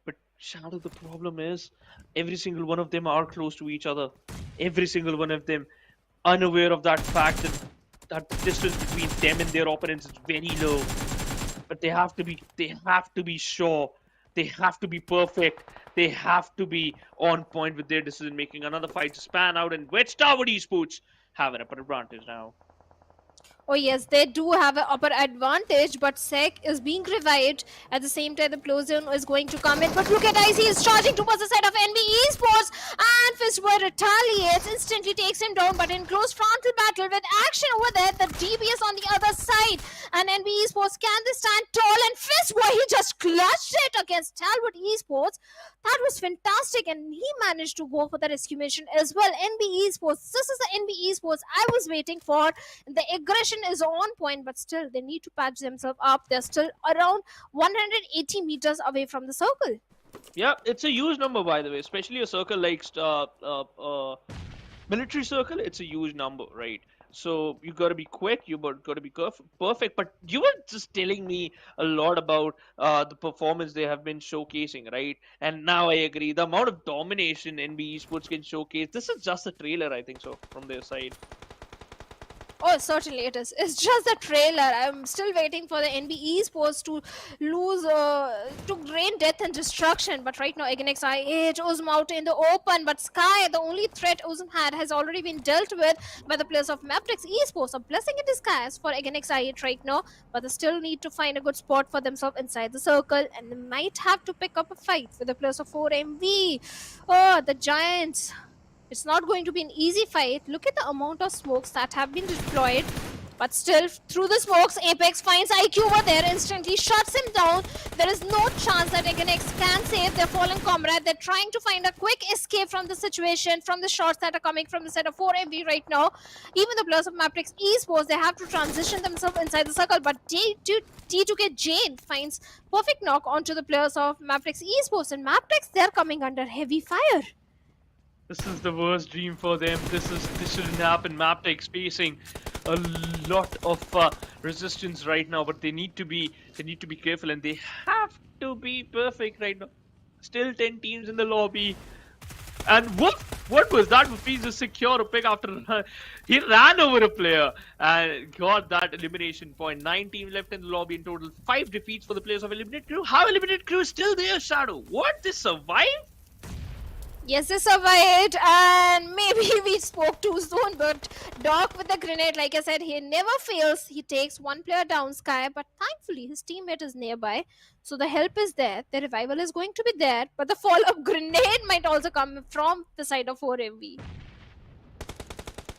But Shadow, the problem is, every single one of them are close to each other. Every single one of them unaware of that fact that the distance between them and their opponents is very low. But they have to be sure. They have to be perfect. They have to be on point with their decision making. Another fight to span out, and which Stalwart Esports have an upper advantage now. Oh yes, they do have an upper advantage, but Sek is being revived. At the same time, the Plosian is going to come in. But look at Ice, he is charging towards the side of NB Esports, and Fistboy retaliates, instantly takes him down. But in close frontal battle with action over there, the DBS on the other side, and NB Esports, can they stand tall? And Fistboy, he just clutched it against Stalwart Esports. That was fantastic, and he managed to go for the rescue mission as well. NB Esports, this is the NB Esports I was waiting for. The aggression is on point, but still they need to patch themselves up. They're still around 180 meters away from the circle. Yeah, it's a huge number, by the way, especially a circle like military circle. It's a huge number, right? So you got to be quick, you got to be perfect. But you were just telling me a lot about the performance they have been showcasing, right? And now I agree, the amount of domination NB Esports can showcase. This is just a trailer, I think so, from their side. Oh, certainly it is. It's just the trailer. I'm still waiting for the NB Esports to lose, to rain death and destruction. But right now, Against IH, Uzum out in the open. But Sky, the only threat Uzum had, has already been dealt with by the players of MABETEX Esports. A blessing in disguise for Against IH right now. But they still need to find a good spot for themselves inside the circle. And they might have to pick up a fight with the players of 4MV. Oh, the Giants. It's not going to be an easy fight. Look at the amount of smokes that have been deployed. But still, through the smokes, Apex finds IQ over there, instantly shuts him down. There is no chance that X can save their fallen comrade. They're trying to find a quick escape from the situation, from the shots that are coming from the set of 4MV right now. Even the players of MABETEX Esports, they have to transition themselves inside the circle, but T2K Jane finds perfect knock onto the players of MABETEX Esports, and MABETEX, they're coming under heavy fire. This is the worst dream for them. This shouldn't happen. MABETEX facing a lot of resistance right now, but they need to be careful, and they have to be perfect right now. Still 10 teams in the lobby. And what was that? He's a secure pick after he ran over a player and got that elimination point. 9 teams left in the lobby in total. 5 defeats for the players of Eliminate Crew. How Eliminate Crew is still there, Shadow? What? They survived? Yes, they survived, and maybe we spoke too soon, but Doc with the grenade, like I said, he never fails. He takes one player down, Sky, but thankfully his teammate is nearby, so the help is there. The revival is going to be there, but the follow-up grenade might also come from the side of 4MV.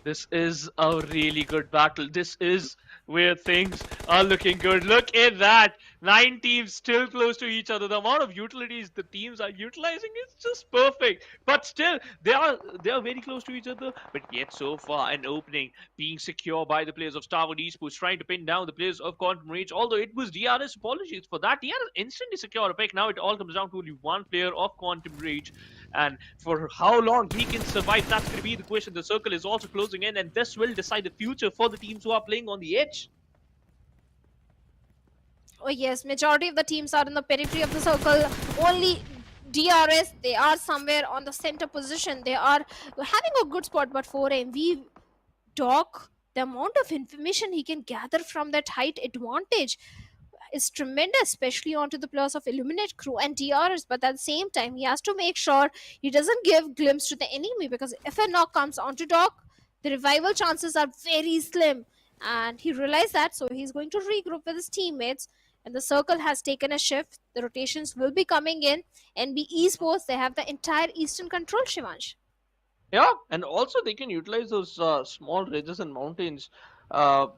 This is a really good battle. This is where things are looking good. Look at that. 9 teams still close to each other. The amount of utilities the teams are utilizing is just perfect. But still, they are very close to each other. But yet so far, an opening being secured by the players of Stalwart Esports, trying to pin down the players of Quantum Rage. Although it was DRS, apologies for that. DRS instantly secured a pick. Now it all comes down to only one player of Quantum Rage. And for how long he can survive, that's going to be the question. The circle is also closing in, and this will decide the future for the teams who are playing on the edge. Oh yes, majority of the teams are in the periphery of the circle. Only DRS, they are somewhere on the center position. They are having a good spot, but for MV, Doc, the amount of information he can gather from that height advantage is tremendous, especially onto the players of Illuminate Crew and DRS. But at the same time, he has to make sure he doesn't give glimpse to the enemy, because if a knock comes onto Doc, the revival chances are very slim. And he realized that, so he's going to regroup with his teammates. And the circle has taken a shift. The rotations will be coming in. NB Esports, they have the entire Eastern control, Shivansh. Yeah, and also they can utilize those small ridges and mountains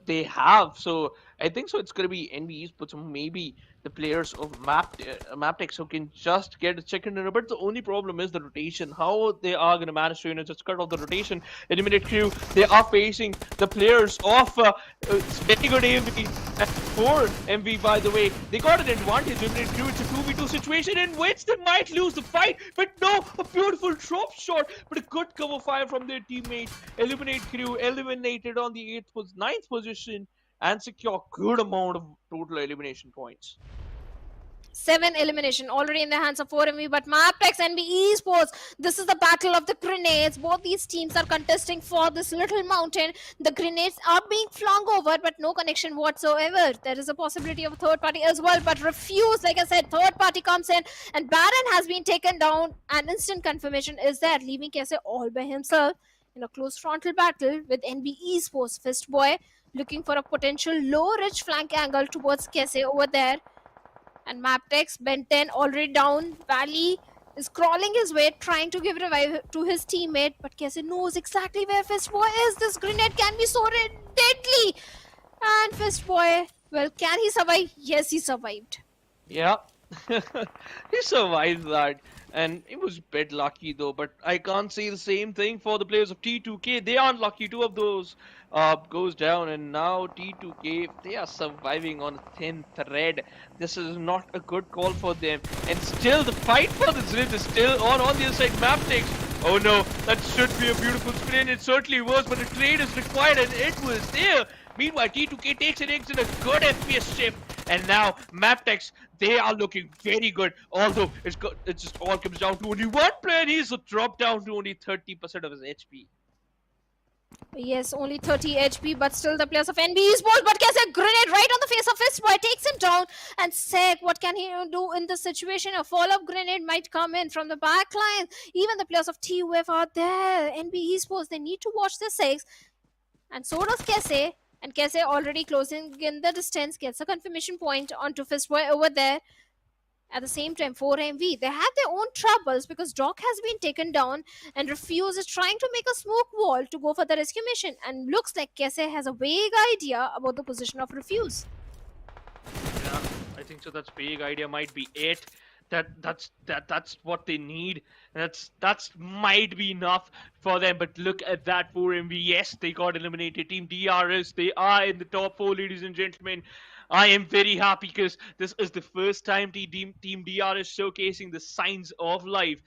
they have. So I think so it's going to be NB Esports, maybe the players of MABETEX who can just get a chicken dinner. But the only problem is the rotation. How they are going to manage to just cut off the rotation. Eliminate Crew, they are facing the players of very good AMV and 4MV, by the way. They got an advantage. Eliminate Crew, it's a 2v2 situation in which they might lose the fight. But no, a beautiful drop shot, but a good cover fire from their teammates. Eliminate Crew eliminated on the 9th position and secure good amount of total elimination points. 7 elimination already in the hands of 4MV, but MABETEX and NB Esports, this is the battle of the grenades. Both these teams are contesting for this little mountain. The grenades are being flung over, but no connection whatsoever. There is a possibility of a third party as well, but refused. Like I said, third party comes in, and Baron has been taken down, and instant confirmation is there, leaving Kese all by himself in a close frontal battle with NB Esports. Fistboy looking for a potential low-ridge flank angle towards Kese over there. And MABETEX, Ben 10 already down. Valley is crawling his way, trying to give revive to his teammate. But Kese knows exactly where Fistboy is. This grenade can be so deadly. And Fistboy, well, can he survive? Yes, he survived. Yeah, he survived that. And it was a bit lucky though, but I can't say the same thing for the players of T2K. They aren't lucky. 2 of those goes down, and now T2K, they are surviving on a thin thread. This is not a good call for them. And still the fight for the Zrid is still on the other side. MABETEX. Oh no, that should be a beautiful spin. It certainly was, but a trade is required, and it was there. Meanwhile, T2K takes an exit, a good FPS shift. And now MABETEX, they are looking very good. Although it just all comes down to only one player. He's dropped down to only 30% of his HP. Yes, only 30 HP, but still the players of NB Esports. But Kese, grenade right on the face of Fistboy, takes him down. And Sek, what can he do in this situation? A follow-up grenade might come in from the back line. Even the players of TUF are there. NB Esports, they need to watch the 6. And so does Kese. And Kese already closing in the distance, gets a confirmation point onto Fistboy over there. At the same time, 4MV, they have their own troubles because Doc has been taken down and Refuse is trying to make a smoke wall to go for the rescue mission. And looks like Kese has a vague idea about the position of Refuse. Yeah, I think so. That's big idea might be it. That's what they need. That's might be enough for them. But look at that 4MV. Yes, they got eliminated. Team DRS, they are in the top 4, ladies and gentlemen. I am very happy because this is the first time Team DRS showcasing the signs of life.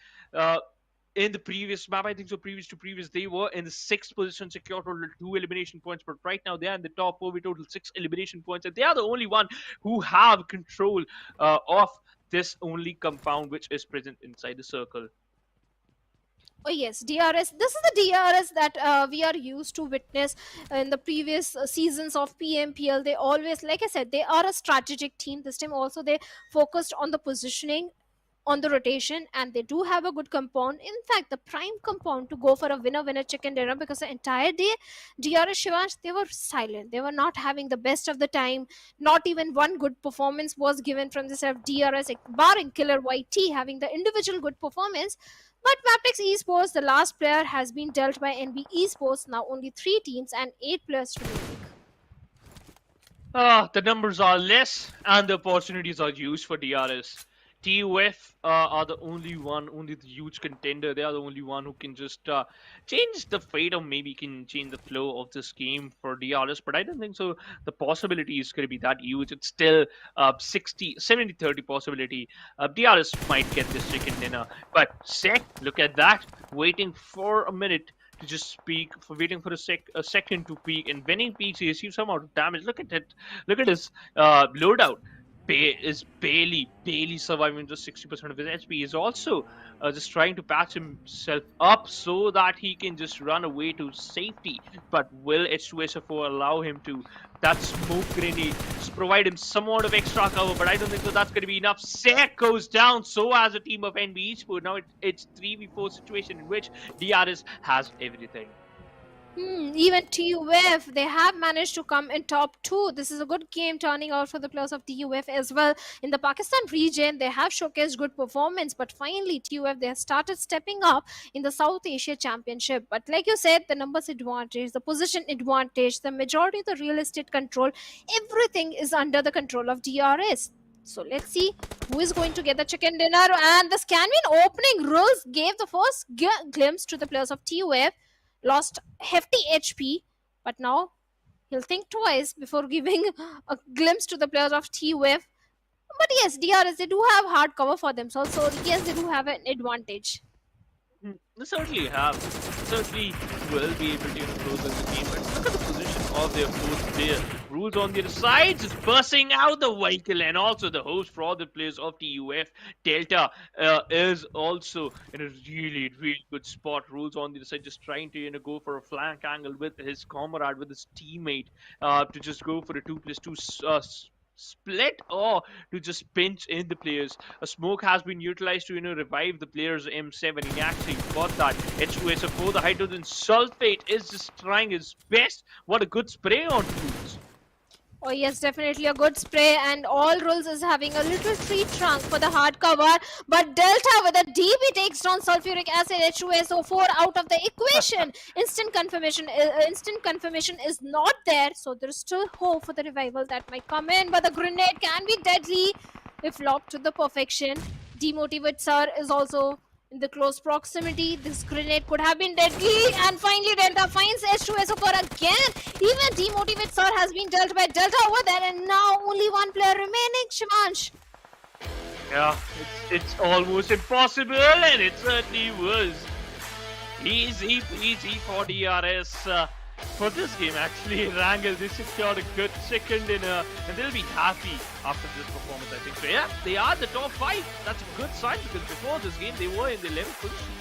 In the previous map, I think so, previous, they were in the 6th position, secured total 2 elimination points. But right now, they are in the top 4 with total 6 elimination points. And they are the only one who have control of this only compound which is present inside the circle. Oh yes, DRS. This is the DRS that we are used to witness in the previous seasons of PMPL. They always, like I said, they are a strategic team. This time also they focused on the positioning, on the rotation, and they do have a good compound. In fact, the prime compound to go for a winner chicken dinner, because the entire day DRS Shivansh, they were silent. They were not having the best of the time. Not even one good performance was given from this DRS, barring Killer YT having the individual good performance. But MABETEX Esports, the last player has been dealt by NB Esports. Now only 3 teams and 8 players remaining. The numbers are less and the opportunities are used for DRS. TUF are the only the huge contender. They are the only one who can just change the fate, or maybe can change the flow of this game for DRS. But I don't think so. The possibility is going to be that huge. It's still 70-30 possibility. DRS might get this chicken dinner. But Sek, look at that. Waiting for a minute to just speak, for waiting for a second to peek. And when he peeks, he receives some amount of damage. Look at it. Look at his loadout. Is barely surviving just 60% of his HP. He's also just trying to patch himself up so that he can just run away to safety. But will H2SO4 allow him to? That smoke grenade just provide him somewhat of extra cover, but I don't think so that's going to be enough. Sek goes down, so as a team of NB Esports. Now it's 3v4 situation in which DRS has everything. Even TUF, they have managed to come in top 2. This is a good game turning out for the players of TUF as well. In the Pakistan region, they have showcased good performance, but finally TUF, they have started stepping up in the South Asia Championship. But like you said, the numbers advantage, the position advantage, the majority of the real estate control, everything is under the control of DRS. So let's see who is going to get the chicken dinner. And the Scanwin opening rules gave the first glimpse to the players of TUF. Lost hefty HP, but now he'll think twice before giving a glimpse to the players of TUF. But yes, DRS, they do have hard cover for themselves, so yes, they do have an advantage. They certainly have. Certainly will be able to close the game. But look at the position of their fourth player. Rules on the other side, just bursting out the vehicle, and also the host for all the players of TUF. Delta is also in a really good spot. Rules on the other side, just trying to go for a flank angle with his comrade, with his teammate, to just go for a 2+2 split, or to just pinch in the players. A smoke has been utilized to revive the player's M7. He actually got that. H2SO4, the hydrogen sulfate, is just trying his best. What a good spray on Rules. Oh yes, definitely a good spray, and all rules is having a little tree trunk for the hard cover, but Delta with a DB takes down sulfuric acid. H2SO4 out of the equation. Instant confirmation is not there, so there's still hope for the revival that might come in, but the grenade can be deadly if locked to the perfection. Demotivate Sir is also in the close proximity. This grenade could have been deadly, and finally Delta finds H2SO4 again. Even Demotivate Sir has been dealt by Delta over there, and now only one player remaining, Shivansh. Yeah, it's almost impossible, and it certainly was. Easy peasy for DRS. For this game, actually, Erangel, they secured a good chicken dinner, and they'll be happy after this performance, I think. So yeah, they are the top 5. That's a good sign, because before this game, they were in the 11th position.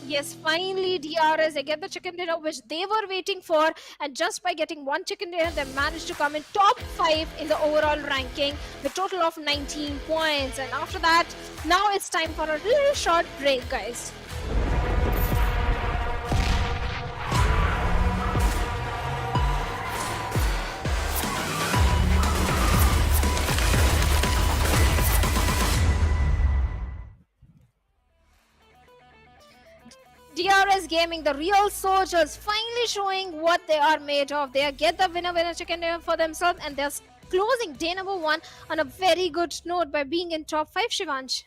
Yes, finally DRS, they get the chicken dinner which they were waiting for, and just by getting one chicken dinner, they managed to come in top 5 in the overall ranking with a total of 19 points. And after that, now it's time for a little short break, guys. DRS Gaming, the real soldiers, finally showing what they are made of. They get the winner chicken dinner for themselves, and they're closing day number 1 on a very good note by being in top 5, Shivansh.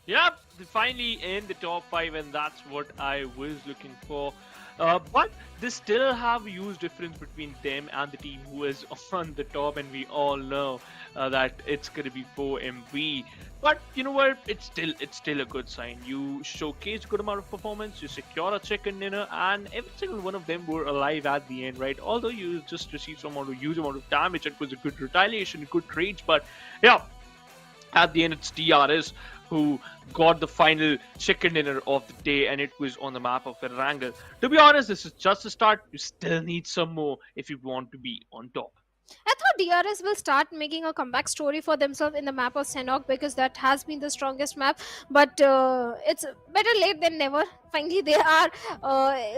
Yep, finally in the top 5, and that's what I was looking for. But they still have a huge difference between them and the team who is on the top, and we all know that it's gonna be 4MV. But you know what? It's still a good sign. You showcase a good amount of performance, you secure a chicken dinner, and every single one of them were alive at the end, right? Although you just received a huge amount of damage, it was a good retaliation, good trades, but yeah, at the end it's DRS who got the final chicken dinner of the day, and it was on the map of Erangel. To be honest, this is just a start. You still need some more if you want to be on top. I thought DRS will start making a comeback story for themselves in the map of Sanhok, because that has been the strongest map. But it's better late than never. Finally, they are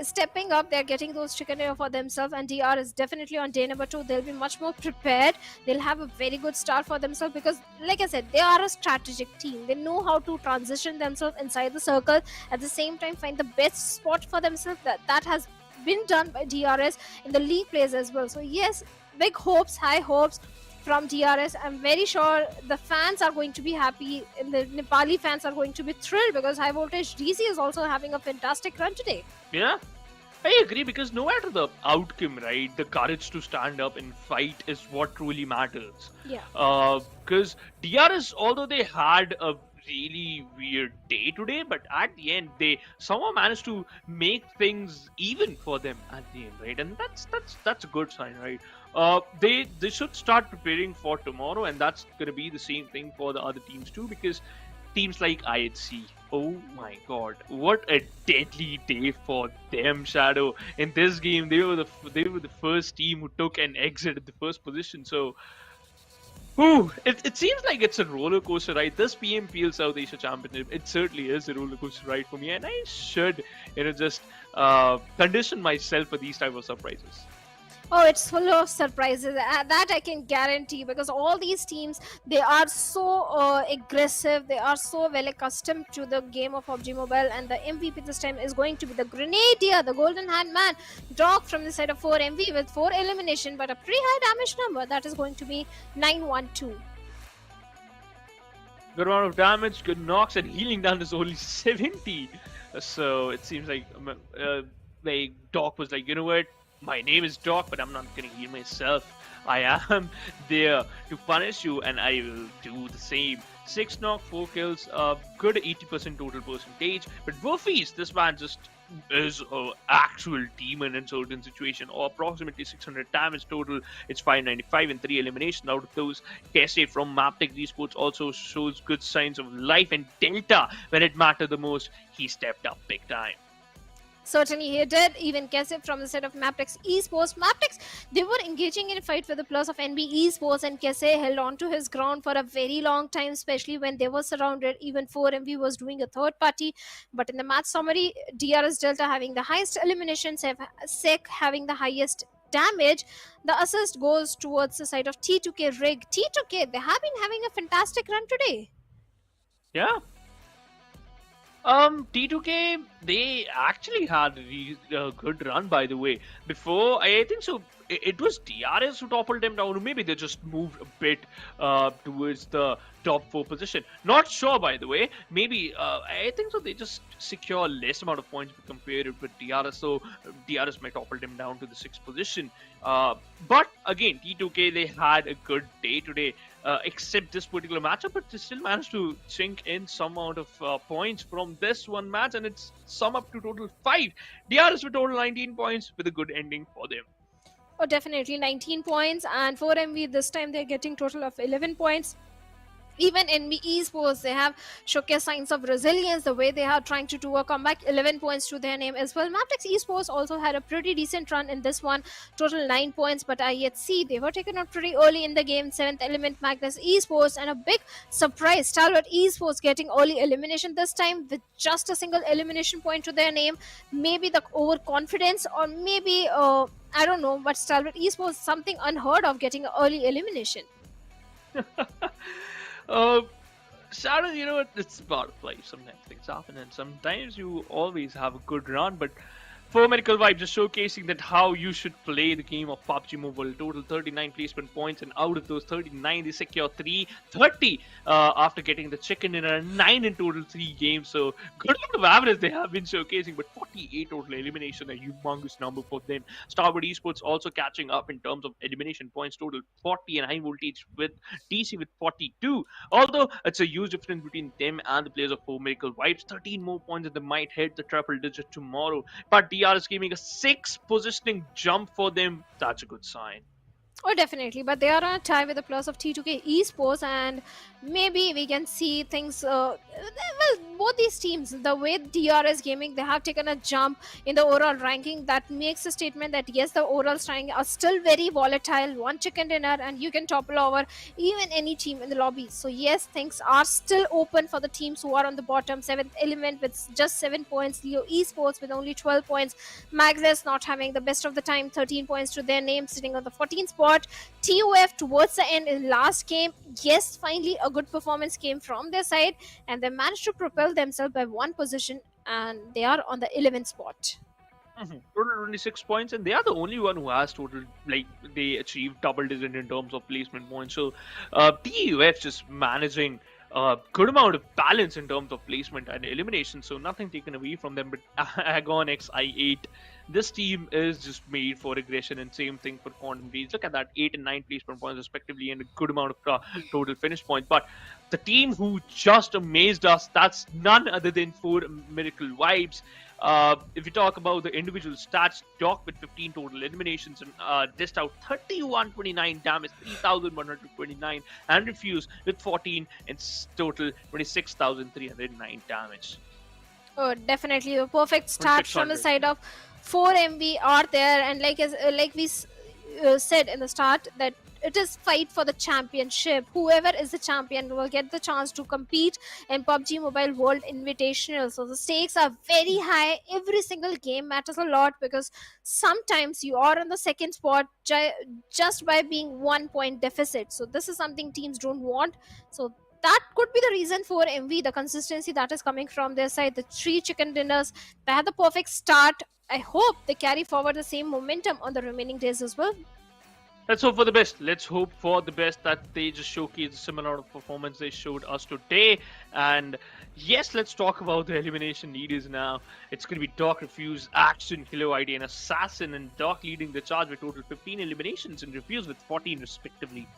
stepping up. They're getting those chicken dinner for themselves, and DRS definitely on day number 2. They'll be much more prepared. They'll have a very good start for themselves because, like I said, they are a strategic team. They know how to transition themselves inside the circle. At the same time, find the best spot for themselves. That has been done by DRS in the league plays as well. So yes, big hopes, high hopes from DRS. I'm very sure the fans are going to be happy, and the Nepali fans are going to be thrilled because Highvoltage DC is also having a fantastic run today. Yeah, I agree, because no matter the outcome, right, the courage to stand up and fight is what truly matters. Yeah. Because DRS, although they had a really weird day today, but at the end they somehow managed to make things even for them at the end, right? And that's a good sign, right? They should start preparing for tomorrow, and that's gonna be the same thing for the other teams too, because teams like IHC, oh my god, what a deadly day for them, Shadow. In this game, they were the first team who took an exit at the first position. So it seems like it's a roller coaster ride. This PMPL South Asia Championship, it certainly is a roller coaster ride for me, and I should, just condition myself for these type of surprises. Oh, it's full of surprises. That I can guarantee, because all these teams, they are so aggressive. They are so well accustomed to the game of PUBG Mobile, and the MVP this time is going to be the Grenadier, the Golden Hand Man, Dog from the side of 4MV with 4 elimination, but a pretty high damage number. That is going to be 912. Good amount of damage, good knocks, and healing down is only 70. So it seems like Doc was like, you know what? My name is Doc, but I'm not gonna heal myself. I am there to punish you, and I will do the same. 6 knock, 4 kills, good 80% total percentage. But Wolfies, this man just is an actual demon in certain situation, or approximately 600 damage total. It's 595 and 3 elimination out of those. Kese from MABETEX Esports also shows good signs of life, and Delta, when it mattered the most, he stepped up big time. Certainly he did. Even Kesef from the set of MABETEX Esports. MABETEX, they were engaging in a fight with the plus of NB Esports, and Kese held on to his ground for a very long time, especially when they were surrounded. Even 4MV was doing a third party. But in the match summary, DRS Delta having the highest elimination, Sek having the highest damage. The assist goes towards the side of T2K Rig. T2K, they have been having a fantastic run today. Yeah. T2K, they actually had a good run, by the way. Before, I think so, it was DRS who toppled them down, or maybe they just moved a bit towards the top 4 position. Not sure, by the way. Maybe, I think so, they just secure less amount of points compared with DRS, so DRS might topple them down to the 6th position. But again, T2K, they had a good day today. Except this particular matchup, but they still managed to sink in some amount of points from this one match, and it's sum up to total 5. DRS with total 19 points with a good ending for them. Oh, definitely 19 points, and 4MV this time they're getting total of 11 points. Even NB Esports, they have showcased signs of resilience, the way they are trying to do a comeback. 11 points to their name as well. MABETEX Esports also had a pretty decent run in this one, total 9 points, but IHC, they were taken out pretty early in the game. 7th element Magnus Esports, and a big surprise, Stalwart Esports getting early elimination this time with just a single elimination point to their name. Maybe the overconfidence, or maybe I don't know, but Stalwart Esports, something unheard of, getting an early elimination. Sharon, you know what? It's part of life. Sometimes things happen, and sometimes you always have a good run. But for Medical Vibe, just showcasing that how you should play the game of PUBG Mobile. Total 39 placement points, and out of those 39, they secure 330 after getting the chicken dinner, and 9 in total 3 games. So good amount of average they have been showcasing, but 48 total elimination, a humongous number for them. Stalwart Esports also catching up in terms of elimination points, total 40, and Highvoltage with DC with 42. Although it's a huge difference between them and the players of 4 Miracle Vibes, 13 more points, and they might hit the triple digit tomorrow. But DRS Gaming a 6 positioning jump for them. That's a good sign. Oh, definitely. But they are on a tie with the plus of T2K Esports, and maybe we can see things. Well, both these teams, the way DRS Gaming, they have taken a jump in the overall ranking. That makes a statement that yes, the overall ranking are still very volatile. One chicken dinner, and you can topple over even any team in the lobby. So yes, things are still open for the teams who are on the bottom. 7th element with just 7 points. Leo Esports with only 12 points. Magnus not having the best of the time, 13 points to their name, sitting on the 14th spot. TUF towards the end in last game, yes, finally a good performance came from their side, and they managed to propel themselves by 1 position, and they are on the 11th spot. Total 26 points, and they are the only one who has total, like, they achieved double digit in terms of placement points. So TUF just managing a good amount of balance in terms of placement and elimination, so nothing taken away from them. But Agon X I8, this team is just made for aggression, and same thing for Quantum Breeze. Look at that, 8 and 9 placement points respectively, and a good amount of total finish points. But the team who just amazed us, that's none other than 4 Miracle Vibes. If you talk about the individual stats, Doc with 15 total eliminations and dished out 3129 damage, 3129, and Refuse with 14 and total 26,309 damage. Oh, definitely a perfect start from the side of 4MV are there, and like we said in the start, that it is fight for the championship. Whoever is the champion will get the chance to compete in PUBG Mobile World Invitational. So the stakes are very high. Every single game matters a lot, because sometimes you are on the second spot just by being 1 point deficit. So this is something teams don't want. So that could be the reason for MV, the consistency that is coming from their side. The 3 chicken dinners, they had the perfect start. I hope they carry forward the same momentum on the remaining days as well. Let's hope for the best. Let's hope for the best that they just showcase a similar of performance they showed us today. And yes, let's talk about the elimination leaders now. It's going to be Doc, Refuse, Action, Kilo ID, and Assassin. And Doc leading the charge with total 15 eliminations, and Refuse with 14 respectively.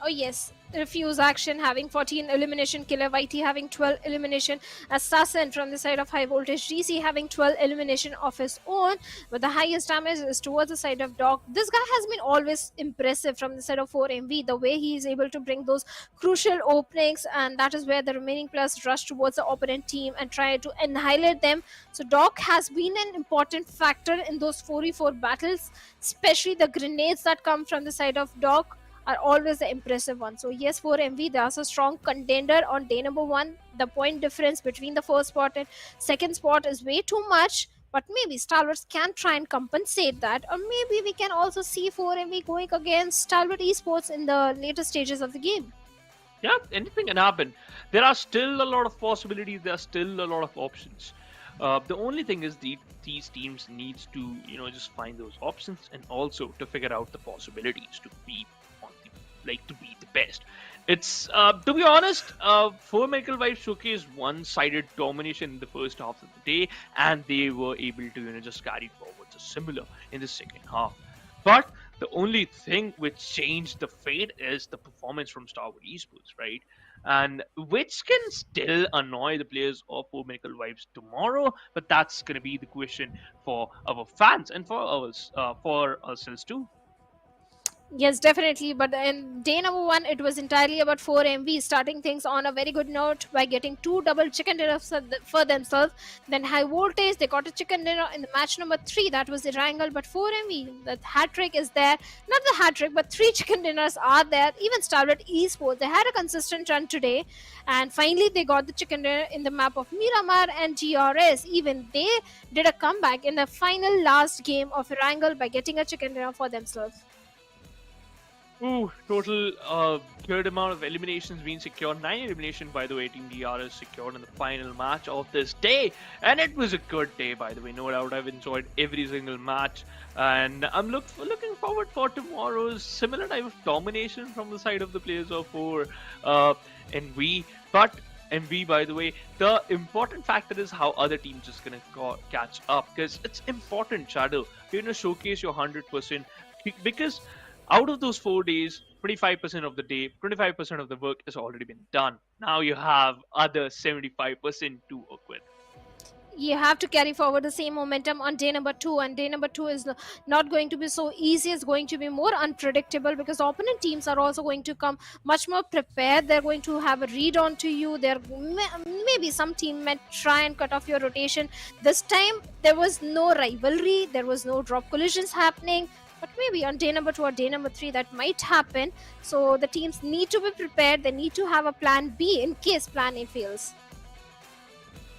Oh yes, Refuse, Action having 14 elimination, Killer YT having 12 elimination, Assassin from the side of Highvoltage DC having 12 elimination of his own, but the highest damage is towards the side of Doc. This guy has been always impressive from the side of 4MV, the way he is able to bring those crucial openings, and that is where the remaining players rush towards the opponent team and try to annihilate them. So Doc has been an important factor in those 4v4 battles, especially the grenades that come from the side of Doc are always the impressive one. So yes, 4MV, there's a strong contender on day number 1. The point difference between the first spot and second spot is way too much, but maybe Stalwarts can try and compensate that, or maybe we can also see 4MV going against Stalwart Esports in the later stages of the game. Yeah, anything can happen. There are still a lot of possibilities. There are still a lot of options. The only thing is these teams needs to just find those options, and also to figure out the possibilities to be to be the best. It's to be honest, 4 Medical Vibes showcased one-sided domination in the first half of the day, and they were able to just carry forward the similar in the second half. But the only thing which changed the fate is the performance from Stalwart Esports, right? And which can still annoy the players of 4 Medical Vibes tomorrow, but that's going to be the question for our fans and for ourselves too. Yes, definitely. But in day number 1, it was entirely about 4MV starting things on a very good note by getting 2 double chicken dinners for themselves. Then Highvoltage, they got a chicken dinner in the match number 3. That was Erangel. But 4MV, the hat trick is there. Not the hat trick, but 3 chicken dinners are there. Even Stalwart Esports, they had a consistent run today. And finally, they got the chicken dinner in the map of Miramar and DRS. Even they did a comeback in the final last game of Erangel by getting a chicken dinner for themselves. Ooh, total good amount of eliminations being secured. 9 eliminations, by the way, Team DRS secured in the final match of this day. And it was a good day, by the way. No doubt, I've enjoyed every single match. And I'm looking forward for tomorrow's similar type of domination from the side of the players of 4 NV. But MV, by the way, the important factor is how other teams just gonna catch up, because it's important, Shadow. You're gonna showcase your 100% because out of those 4 days, 25% of the day, 25% of the work has already been done. Now you have other 75% to work with. You have to carry forward the same momentum on day number 2, and day number 2 is not going to be so easy. It's going to be more unpredictable because opponent teams are also going to come much more prepared. They're going to have a read on to you. Maybe some team might try and cut off your rotation. This time there was no rivalry, there was no drop collisions happening, but maybe on day number 2 or day number 3 that might happen. So the teams need to be prepared. They need to have a plan B in case plan A fails.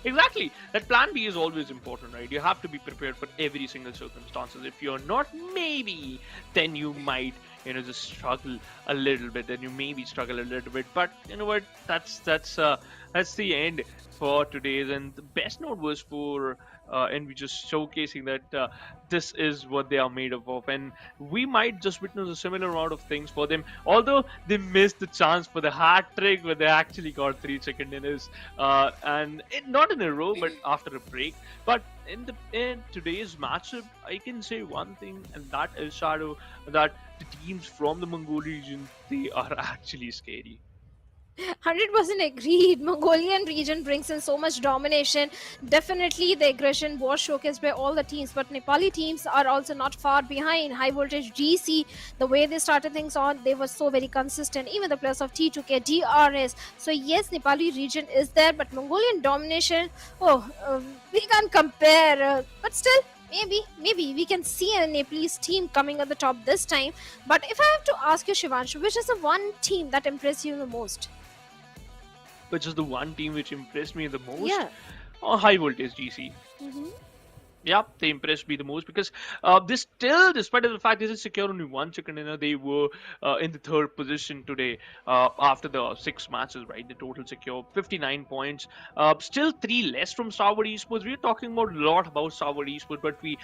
Exactly. That plan B is always important, right? You have to be prepared for every single circumstances. If you're not, maybe, then you might, just struggle a little bit. Then you maybe struggle a little bit. But you know what? That's the end for today's. And the best note was for and we just showcasing that this is what they are made of, and we might just witness a similar amount of things for them. Although they missed the chance for the hat trick where they actually got 3 chicken dinners, and not in a row, but after a break. But in today's matchup, I can say one thing, and that is, Shadow, that the teams from the Mongolia region, they are actually scary. 100% agreed. Mongolian region brings in so much domination. Definitely the aggression was showcased by all the teams, but Nepali teams are also not far behind. Highvoltage DC, the way they started things on, they were so very consistent. Even the players of T2K, DRS. So yes, Nepali region is there, but Mongolian domination, we can't compare. But still, maybe we can see a Nepalese team coming at the top this time. But if I have to ask you, Shivanshu, which is the one team that impressed you the most? Which is the one team which impressed me the most? Yeah. Highvoltage DC. Mm-hmm. Yeah, they impressed me the most because they still, despite of the fact they secured only 1 chicken dinner, they were in the 3rd position today after the 6 matches, right? The total secure 59 points. Still 3 less from Stalwart Esports. We're talking about a lot about Stalwart Esports, but we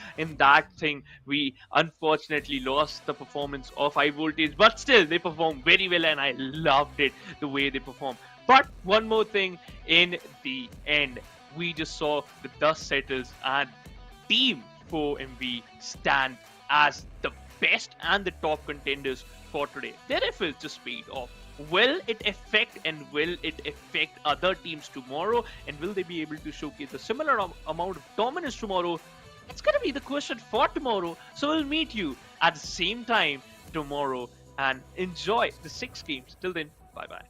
unfortunately lost the performance of Highvoltage. But still, they performed very well, and I loved it, the way they performed. But one more thing, in the end, we just saw the dust settles and Team 4MV stand as the best and the top contenders for today. Their efforts just paid off. Will it affect other teams tomorrow? And will they be able to showcase a similar amount of dominance tomorrow? That's going to be the question for tomorrow. So we'll meet you at the same time tomorrow and enjoy the 6 games. Till then, bye-bye.